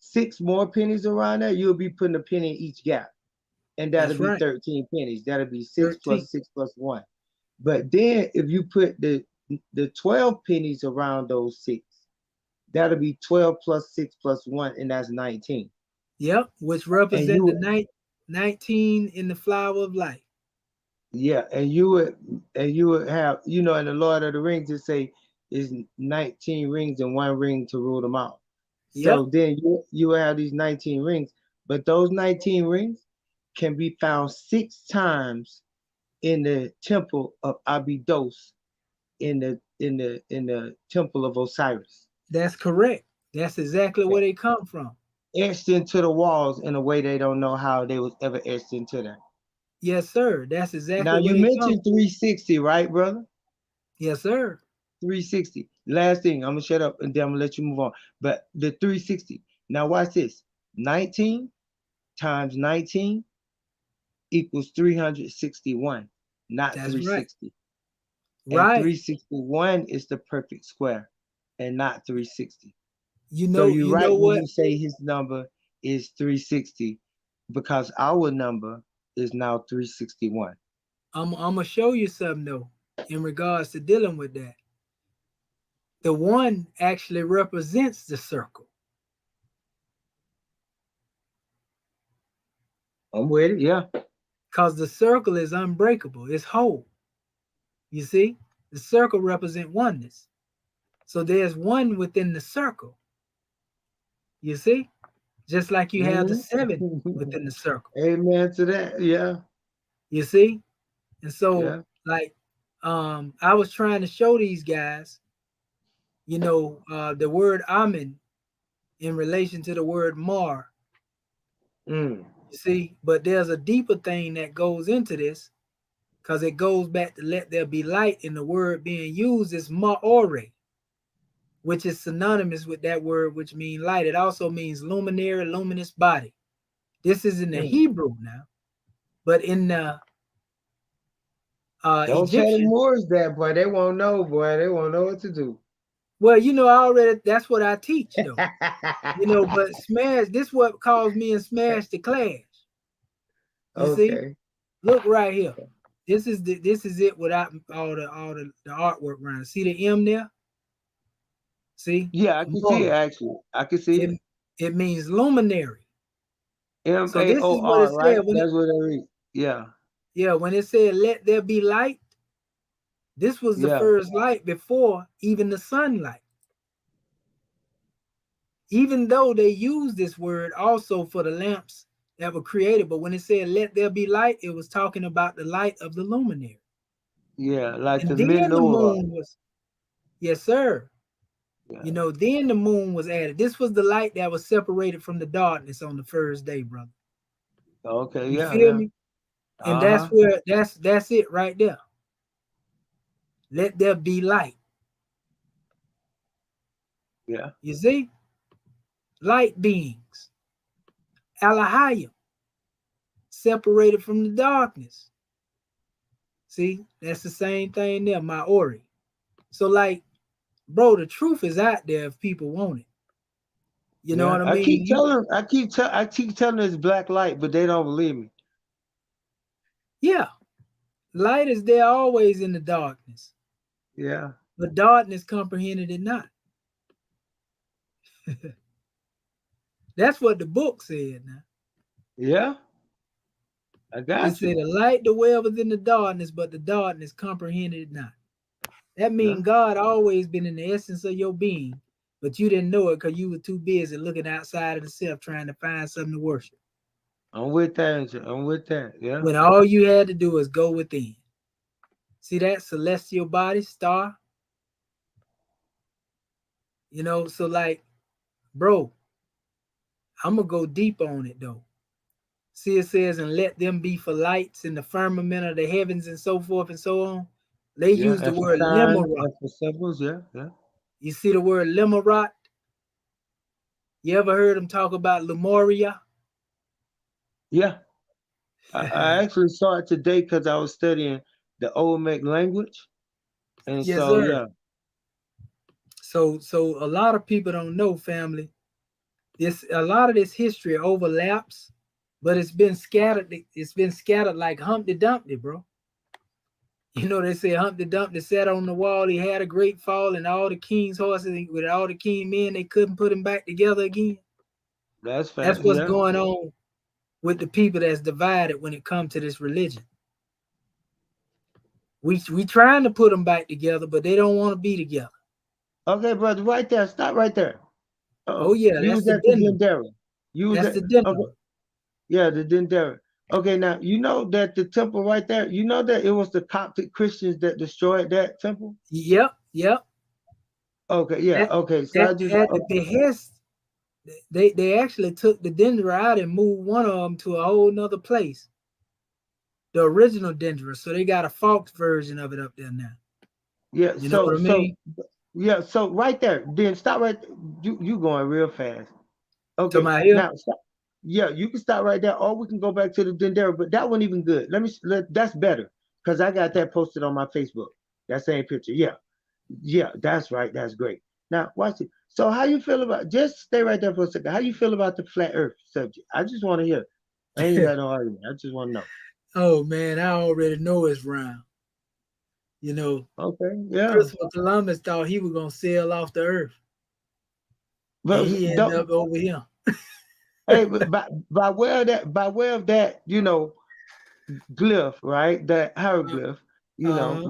6 more pennies around there, you'll be putting a penny in each gap. And that'll be 13 pennies. That'll be 6 plus 6 plus 1. But then if you put the 12 pennies around those 6, that'll be 12 plus 6 plus 1, and that's 19. Yep, which represent the 19 in the flower of life. Yeah, and you would have, in the Lord of the Rings, it say is 19 rings and 1 ring to rule them out. So then you will have these 19 rings, but those 19 rings can be found 6 times in the temple of Abydos, in the temple of Osiris. That's correct. That's exactly where they come from. Etched into the walls in a way they don't know how they was ever etched into them. Yes, sir. That's exactly. Now you mentioned 360, right, brother? Yes, sir. 360. Last thing, I'm gonna shut up and then I'm gonna let you move on. But the 360. Now watch this. 19 times 19 equals 361, not 360. Right. And 361 is the perfect square, and not 360. So you're right when you say his number is 360, because our number is now 361. I'm gonna show you something though, in regards to dealing with that. The 1 actually represents the circle. I'm with it, yeah. Because the circle is unbreakable, it's whole. You see, the circle represents oneness. So there's 1 within the circle. You see, just like you have the 7 within the circle. Amen to that, yeah. You see, and so like, I was trying to show these guys, the word Amen in relation to the word Mar. You see, but there's a deeper thing that goes into this, because it goes back to let there be light, and the word being used is Ma'ore, which is synonymous with that word, which means light. It also means luminary, luminous body. This is in the Hebrew now, but in the don't Egyptian, tell the Moors that, boy. They won't know, boy. They won't know what to do. Well, that's what I teach, though. But Smash, this is what caused me and Smash to clash. You see? Look right here. This is it without all the artwork around. See the M there? See? Yeah, I can see it actually. I can see it. It means luminary. M-A-O-R, so this is what it right? said. That's what I read. Yeah. Yeah, when it said let there be light, this was the first light before even the sunlight. Even though they used this word also for the lamps that were created, but when it said let there be light, it was talking about the light of the luminary. Yeah, like and the then the menorah. moon was, yes, sir. Yeah. Then the moon was added. This was the light that was separated from the darkness on the first day, brother. Okay, you feel me? And that's where that's it right there. Let there be light. Yeah. You see? Light beings. Alahayim. Separated from the darkness. See? That's the same thing there, Maori. So like, bro, the truth is out there if people want it. You know what I mean? I keep telling it's black light, but they don't believe me. Yeah. Light is there always in the darkness. Yeah. But darkness comprehended it not. That's what the book said now. Yeah. I got it said the light dwell within the darkness, but the darkness comprehended it not. That means God always been in the essence of your being, but you didn't know it because you were too busy looking outside of the self trying to find something to worship. I'm with that. I'm with that. Yeah. When all you had to do is go within. See that celestial body, star? So like, bro, I'm gonna go deep on it though. See, it says, and let them be for lights in the firmament of the heavens and so forth and so on. They use the word limerot. For symbols, yeah. You see the word limerot? You ever heard them talk about Lemuria? Yeah. I actually saw it today because I was studying the Olmec language. And yes, so, sir. yeah. So a lot of people don't know, family. A lot of this history overlaps, but it's been scattered. It's been scattered like Humpty Dumpty, bro. You know, they say Humpty Dumpty sat on the wall. He had a great fall, and all the king's horses with all the king men, they couldn't put him back together again. That's what's going on with the people that's divided when it comes to this religion. We trying to put them back together, but they don't want to be together. Okay, brother, right there. Stop right there. Oh yeah, you was at the Dendera. That's the Dendera. Okay. Yeah, the Dendera. Okay, now you know that the temple right there. You know that it was the Coptic Christians that destroyed that temple. Yep. Okay, yeah, okay. So at the behest, they actually took the Dendera out and moved one of them to a whole nother place. The original Dendera, so they got a Fox version of it up there now. Yeah, you know what I mean? Yeah, so right there. Then stop right. You going real fast. Okay, now stop. Yeah, you can stop right there, or we can go back to the Dendera, but that wasn't even good. That's better because I got that posted on my Facebook. That same picture. Yeah, that's right. That's great. Now watch it. So how you feel about? Just stay right there for a second. How you feel about the flat Earth subject? I just want to hear. I ain't got no argument. I just want to know. Oh man, I already know it's round. You know. Okay. Yeah. Christopher Columbus thought he was gonna sail off the Earth, but he ended up over here. Hey, but by way of that, you know, glyph, right? That hieroglyph, you know,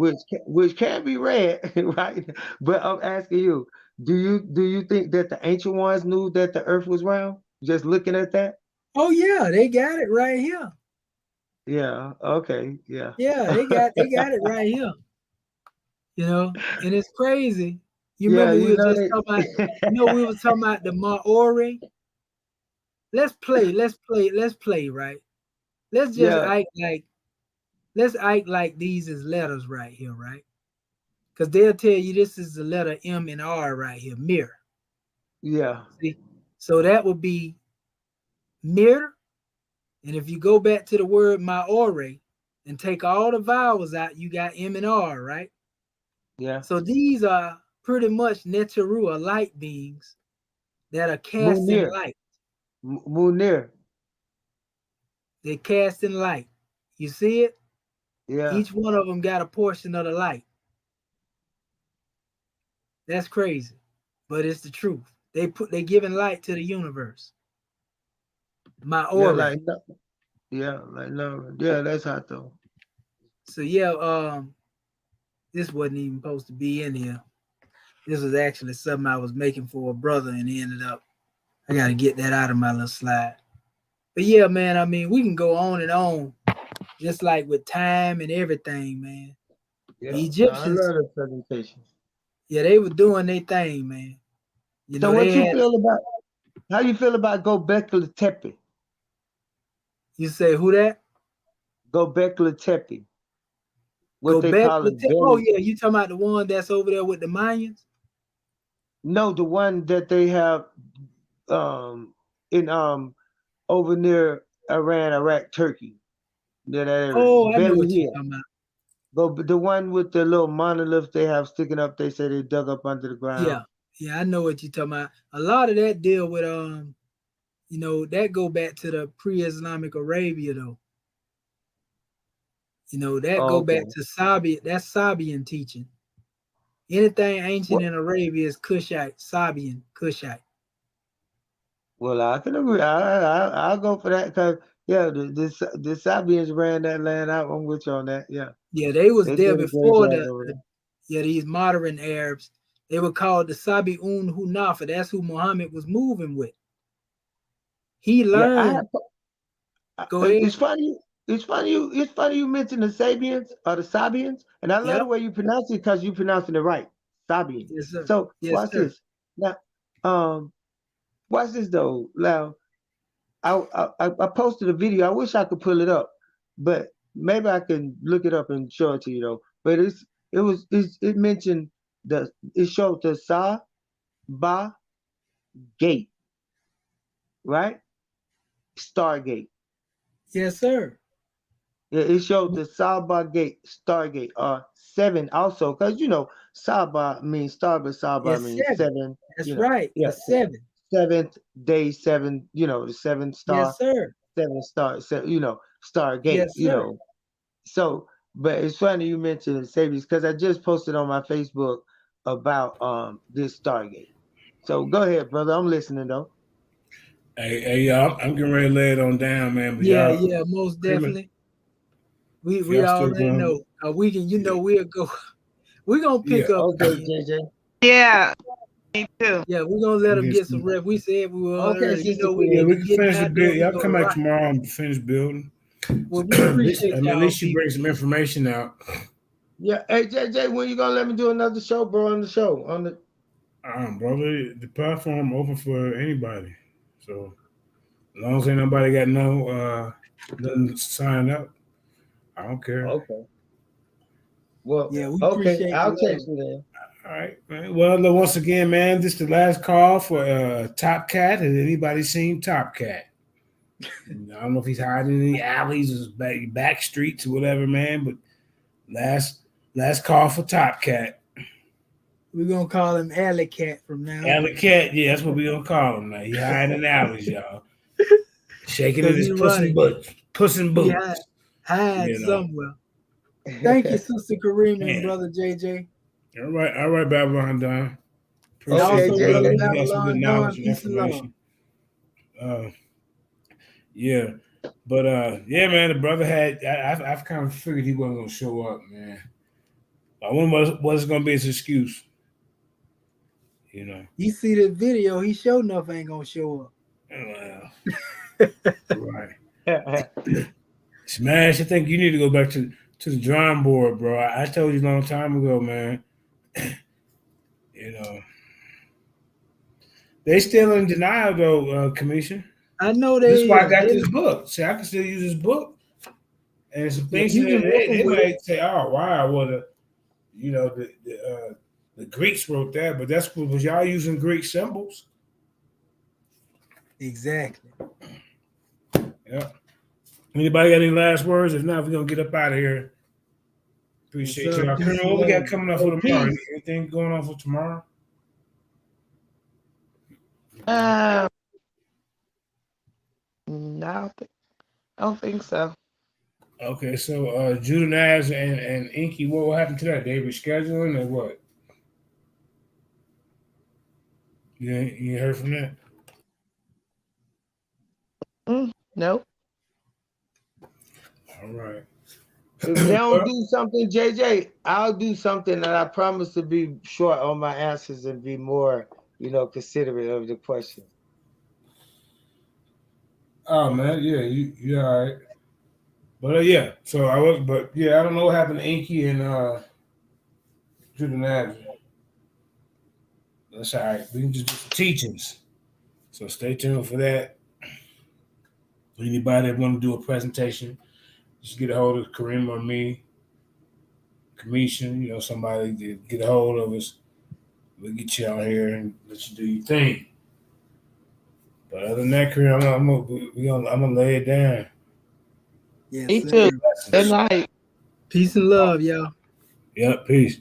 which can be read, right? But I'm asking you, do you think that the ancient ones knew that the Earth was round? Just looking at that? Oh yeah, they got it right here. Yeah. Okay. Yeah. Yeah, they got it right here. You know, and it's crazy. You remember we were just talking about, we were talking about the Maori. Let's play, right? Let's just act like these is letters right here, right? Because they'll tell you this is the letter M and R right here, mir. Yeah. See? So that would be mir. And if you go back to the word Maori and take all the vowels out, you got M and R, right? Yeah. So these are pretty much Neteru, or light beings that are casting light. Munir. They're casting light. You see it? Yeah. Each one of them got a portion of the light. That's crazy, but it's the truth. They giving light to the universe. Maori. Yeah, that's hot though. So yeah, this wasn't even supposed to be in here. This was actually something I was making for a brother, and he ended up. I got to get that out of my little slide. But yeah, man, I mean, we can go on and on, just like with time and everything, man. Yeah, the Egyptians. I love the presentation. Yeah, they were doing their thing, man. So what you feel about? How you feel about Gobekli Tepe? You say who that? Gobekli Tepe. What they call it? Oh yeah, you talking about the one that's over there with the Mayans? No, the one that they have in over near Iran, Iraq, Turkey. Near that area. Oh, I know what you're talking about. The one with the little monolith they have sticking up, they say they dug up under the ground. Yeah, I know what you're talking about. A lot of that deal with that go back to the pre-Islamic Arabia though. That go back to Sabian. That's Sabian teaching. Anything ancient in Arabia is Kushite, Sabian, Kushite. Well, I can agree. I'll go for that because the Sabians ran that land out. I'm with you on that. Yeah. Yeah, they was there before these modern Arabs. They were called the Sabi'un Hunafa. That's who Muhammad was moving with. He learned. Go ahead. It's funny you mentioned the Sabians or the Sabians, and I love the way you pronounce it because you pronouncing it right. Sabian. Yes, sir. So watch this. Now, watch this though. Now, I posted a video. I wish I could pull it up, but maybe I can look it up and show it to you though. But it mentioned it showed the Sa-Ba gate, right? Stargate. Yes, sir. Yeah, it showed the Sa-Ba gate, Stargate, 7 also, because Sa-Ba means star, but Sa-Ba means 7. That's right. Yeah, the 7. 7th day, 7. The 7th star. Yes, sir. 7 star. Stargate. Yes, sir. So, but it's funny you mentioned the Sabians because I just posted on my Facebook about this Stargate. So go ahead, brother. I'm listening though. Hey, y'all, I'm getting ready to lay it on down, man. But yeah, most definitely. We already know. We can, we'll go. We're gonna pick up. Okay, JJ. Yeah, me too. Yeah, we're gonna let them get some rest. We said we were. Okay, we can finish the build. Y'all come back tomorrow and finish building. Well, we appreciate at least you bring some information out. Yeah, hey JJ, when you gonna let me do another show, bro? On the show, brother, the platform open for anybody. So as long as ain't nobody got nothing to sign up, I don't care. Okay. Well, yeah, we appreciate. I'll text you then. All right, man. Well, once again, man, this is the last call for Top Cat. Has anybody seen Top Cat? I don't know if he's hiding in the alleys or back streets or whatever, man. But last call for Top Cat. We're gonna call him Alley Cat from now. Alley Cat, yeah, that's what we're gonna call him now. He hiding in the alleys, y'all. Shaking in his puss and boots. Hide somewhere. Thank you, Sister Kareem and Brother JJ. All right, Babylon Don. Okay, JJ. Babylon Don, peace and love. Yeah, but yeah, man, the brother had. I've kind of figured he wasn't gonna show up, man. I wonder what's gonna be his excuse. You see the video? He sure enough ain't gonna show up. Well, right. Smash, I think you need to go back to the drawing board, bro. I told you a long time ago, man. They still in denial though, Commission. I know That's why I got this book. See, I can still use this book. And some things they might say, "Oh, wow, well, the Greeks wrote that," but that's what was y'all using Greek symbols. Exactly. Yeah. Anybody got any last words? If not, we're gonna get up out of here. Appreciate y'all. What we got coming up for tomorrow? Anything going on for tomorrow? No, I don't think so. Okay, so Judah Naz and Inky, what happened to that? They rescheduling or what? You heard from that? Nope. All right. If they don't do something, JJ, I'll do something that I promise to be short on my answers and be more, considerate of the question. Oh man, yeah, you all right. But yeah, so I don't know what happened to Inky and Judah Naz. That's all right. We can just do some teachings. So stay tuned for that. Anybody that want to do a presentation, just get a hold of Kareem or me, Commission, somebody to get a hold of us. We'll get you out here and let you do your thing. But other than that, Kareem, I'm gonna lay it down. Yes, Me too. Good night. Peace and love, y'all. Yep, peace.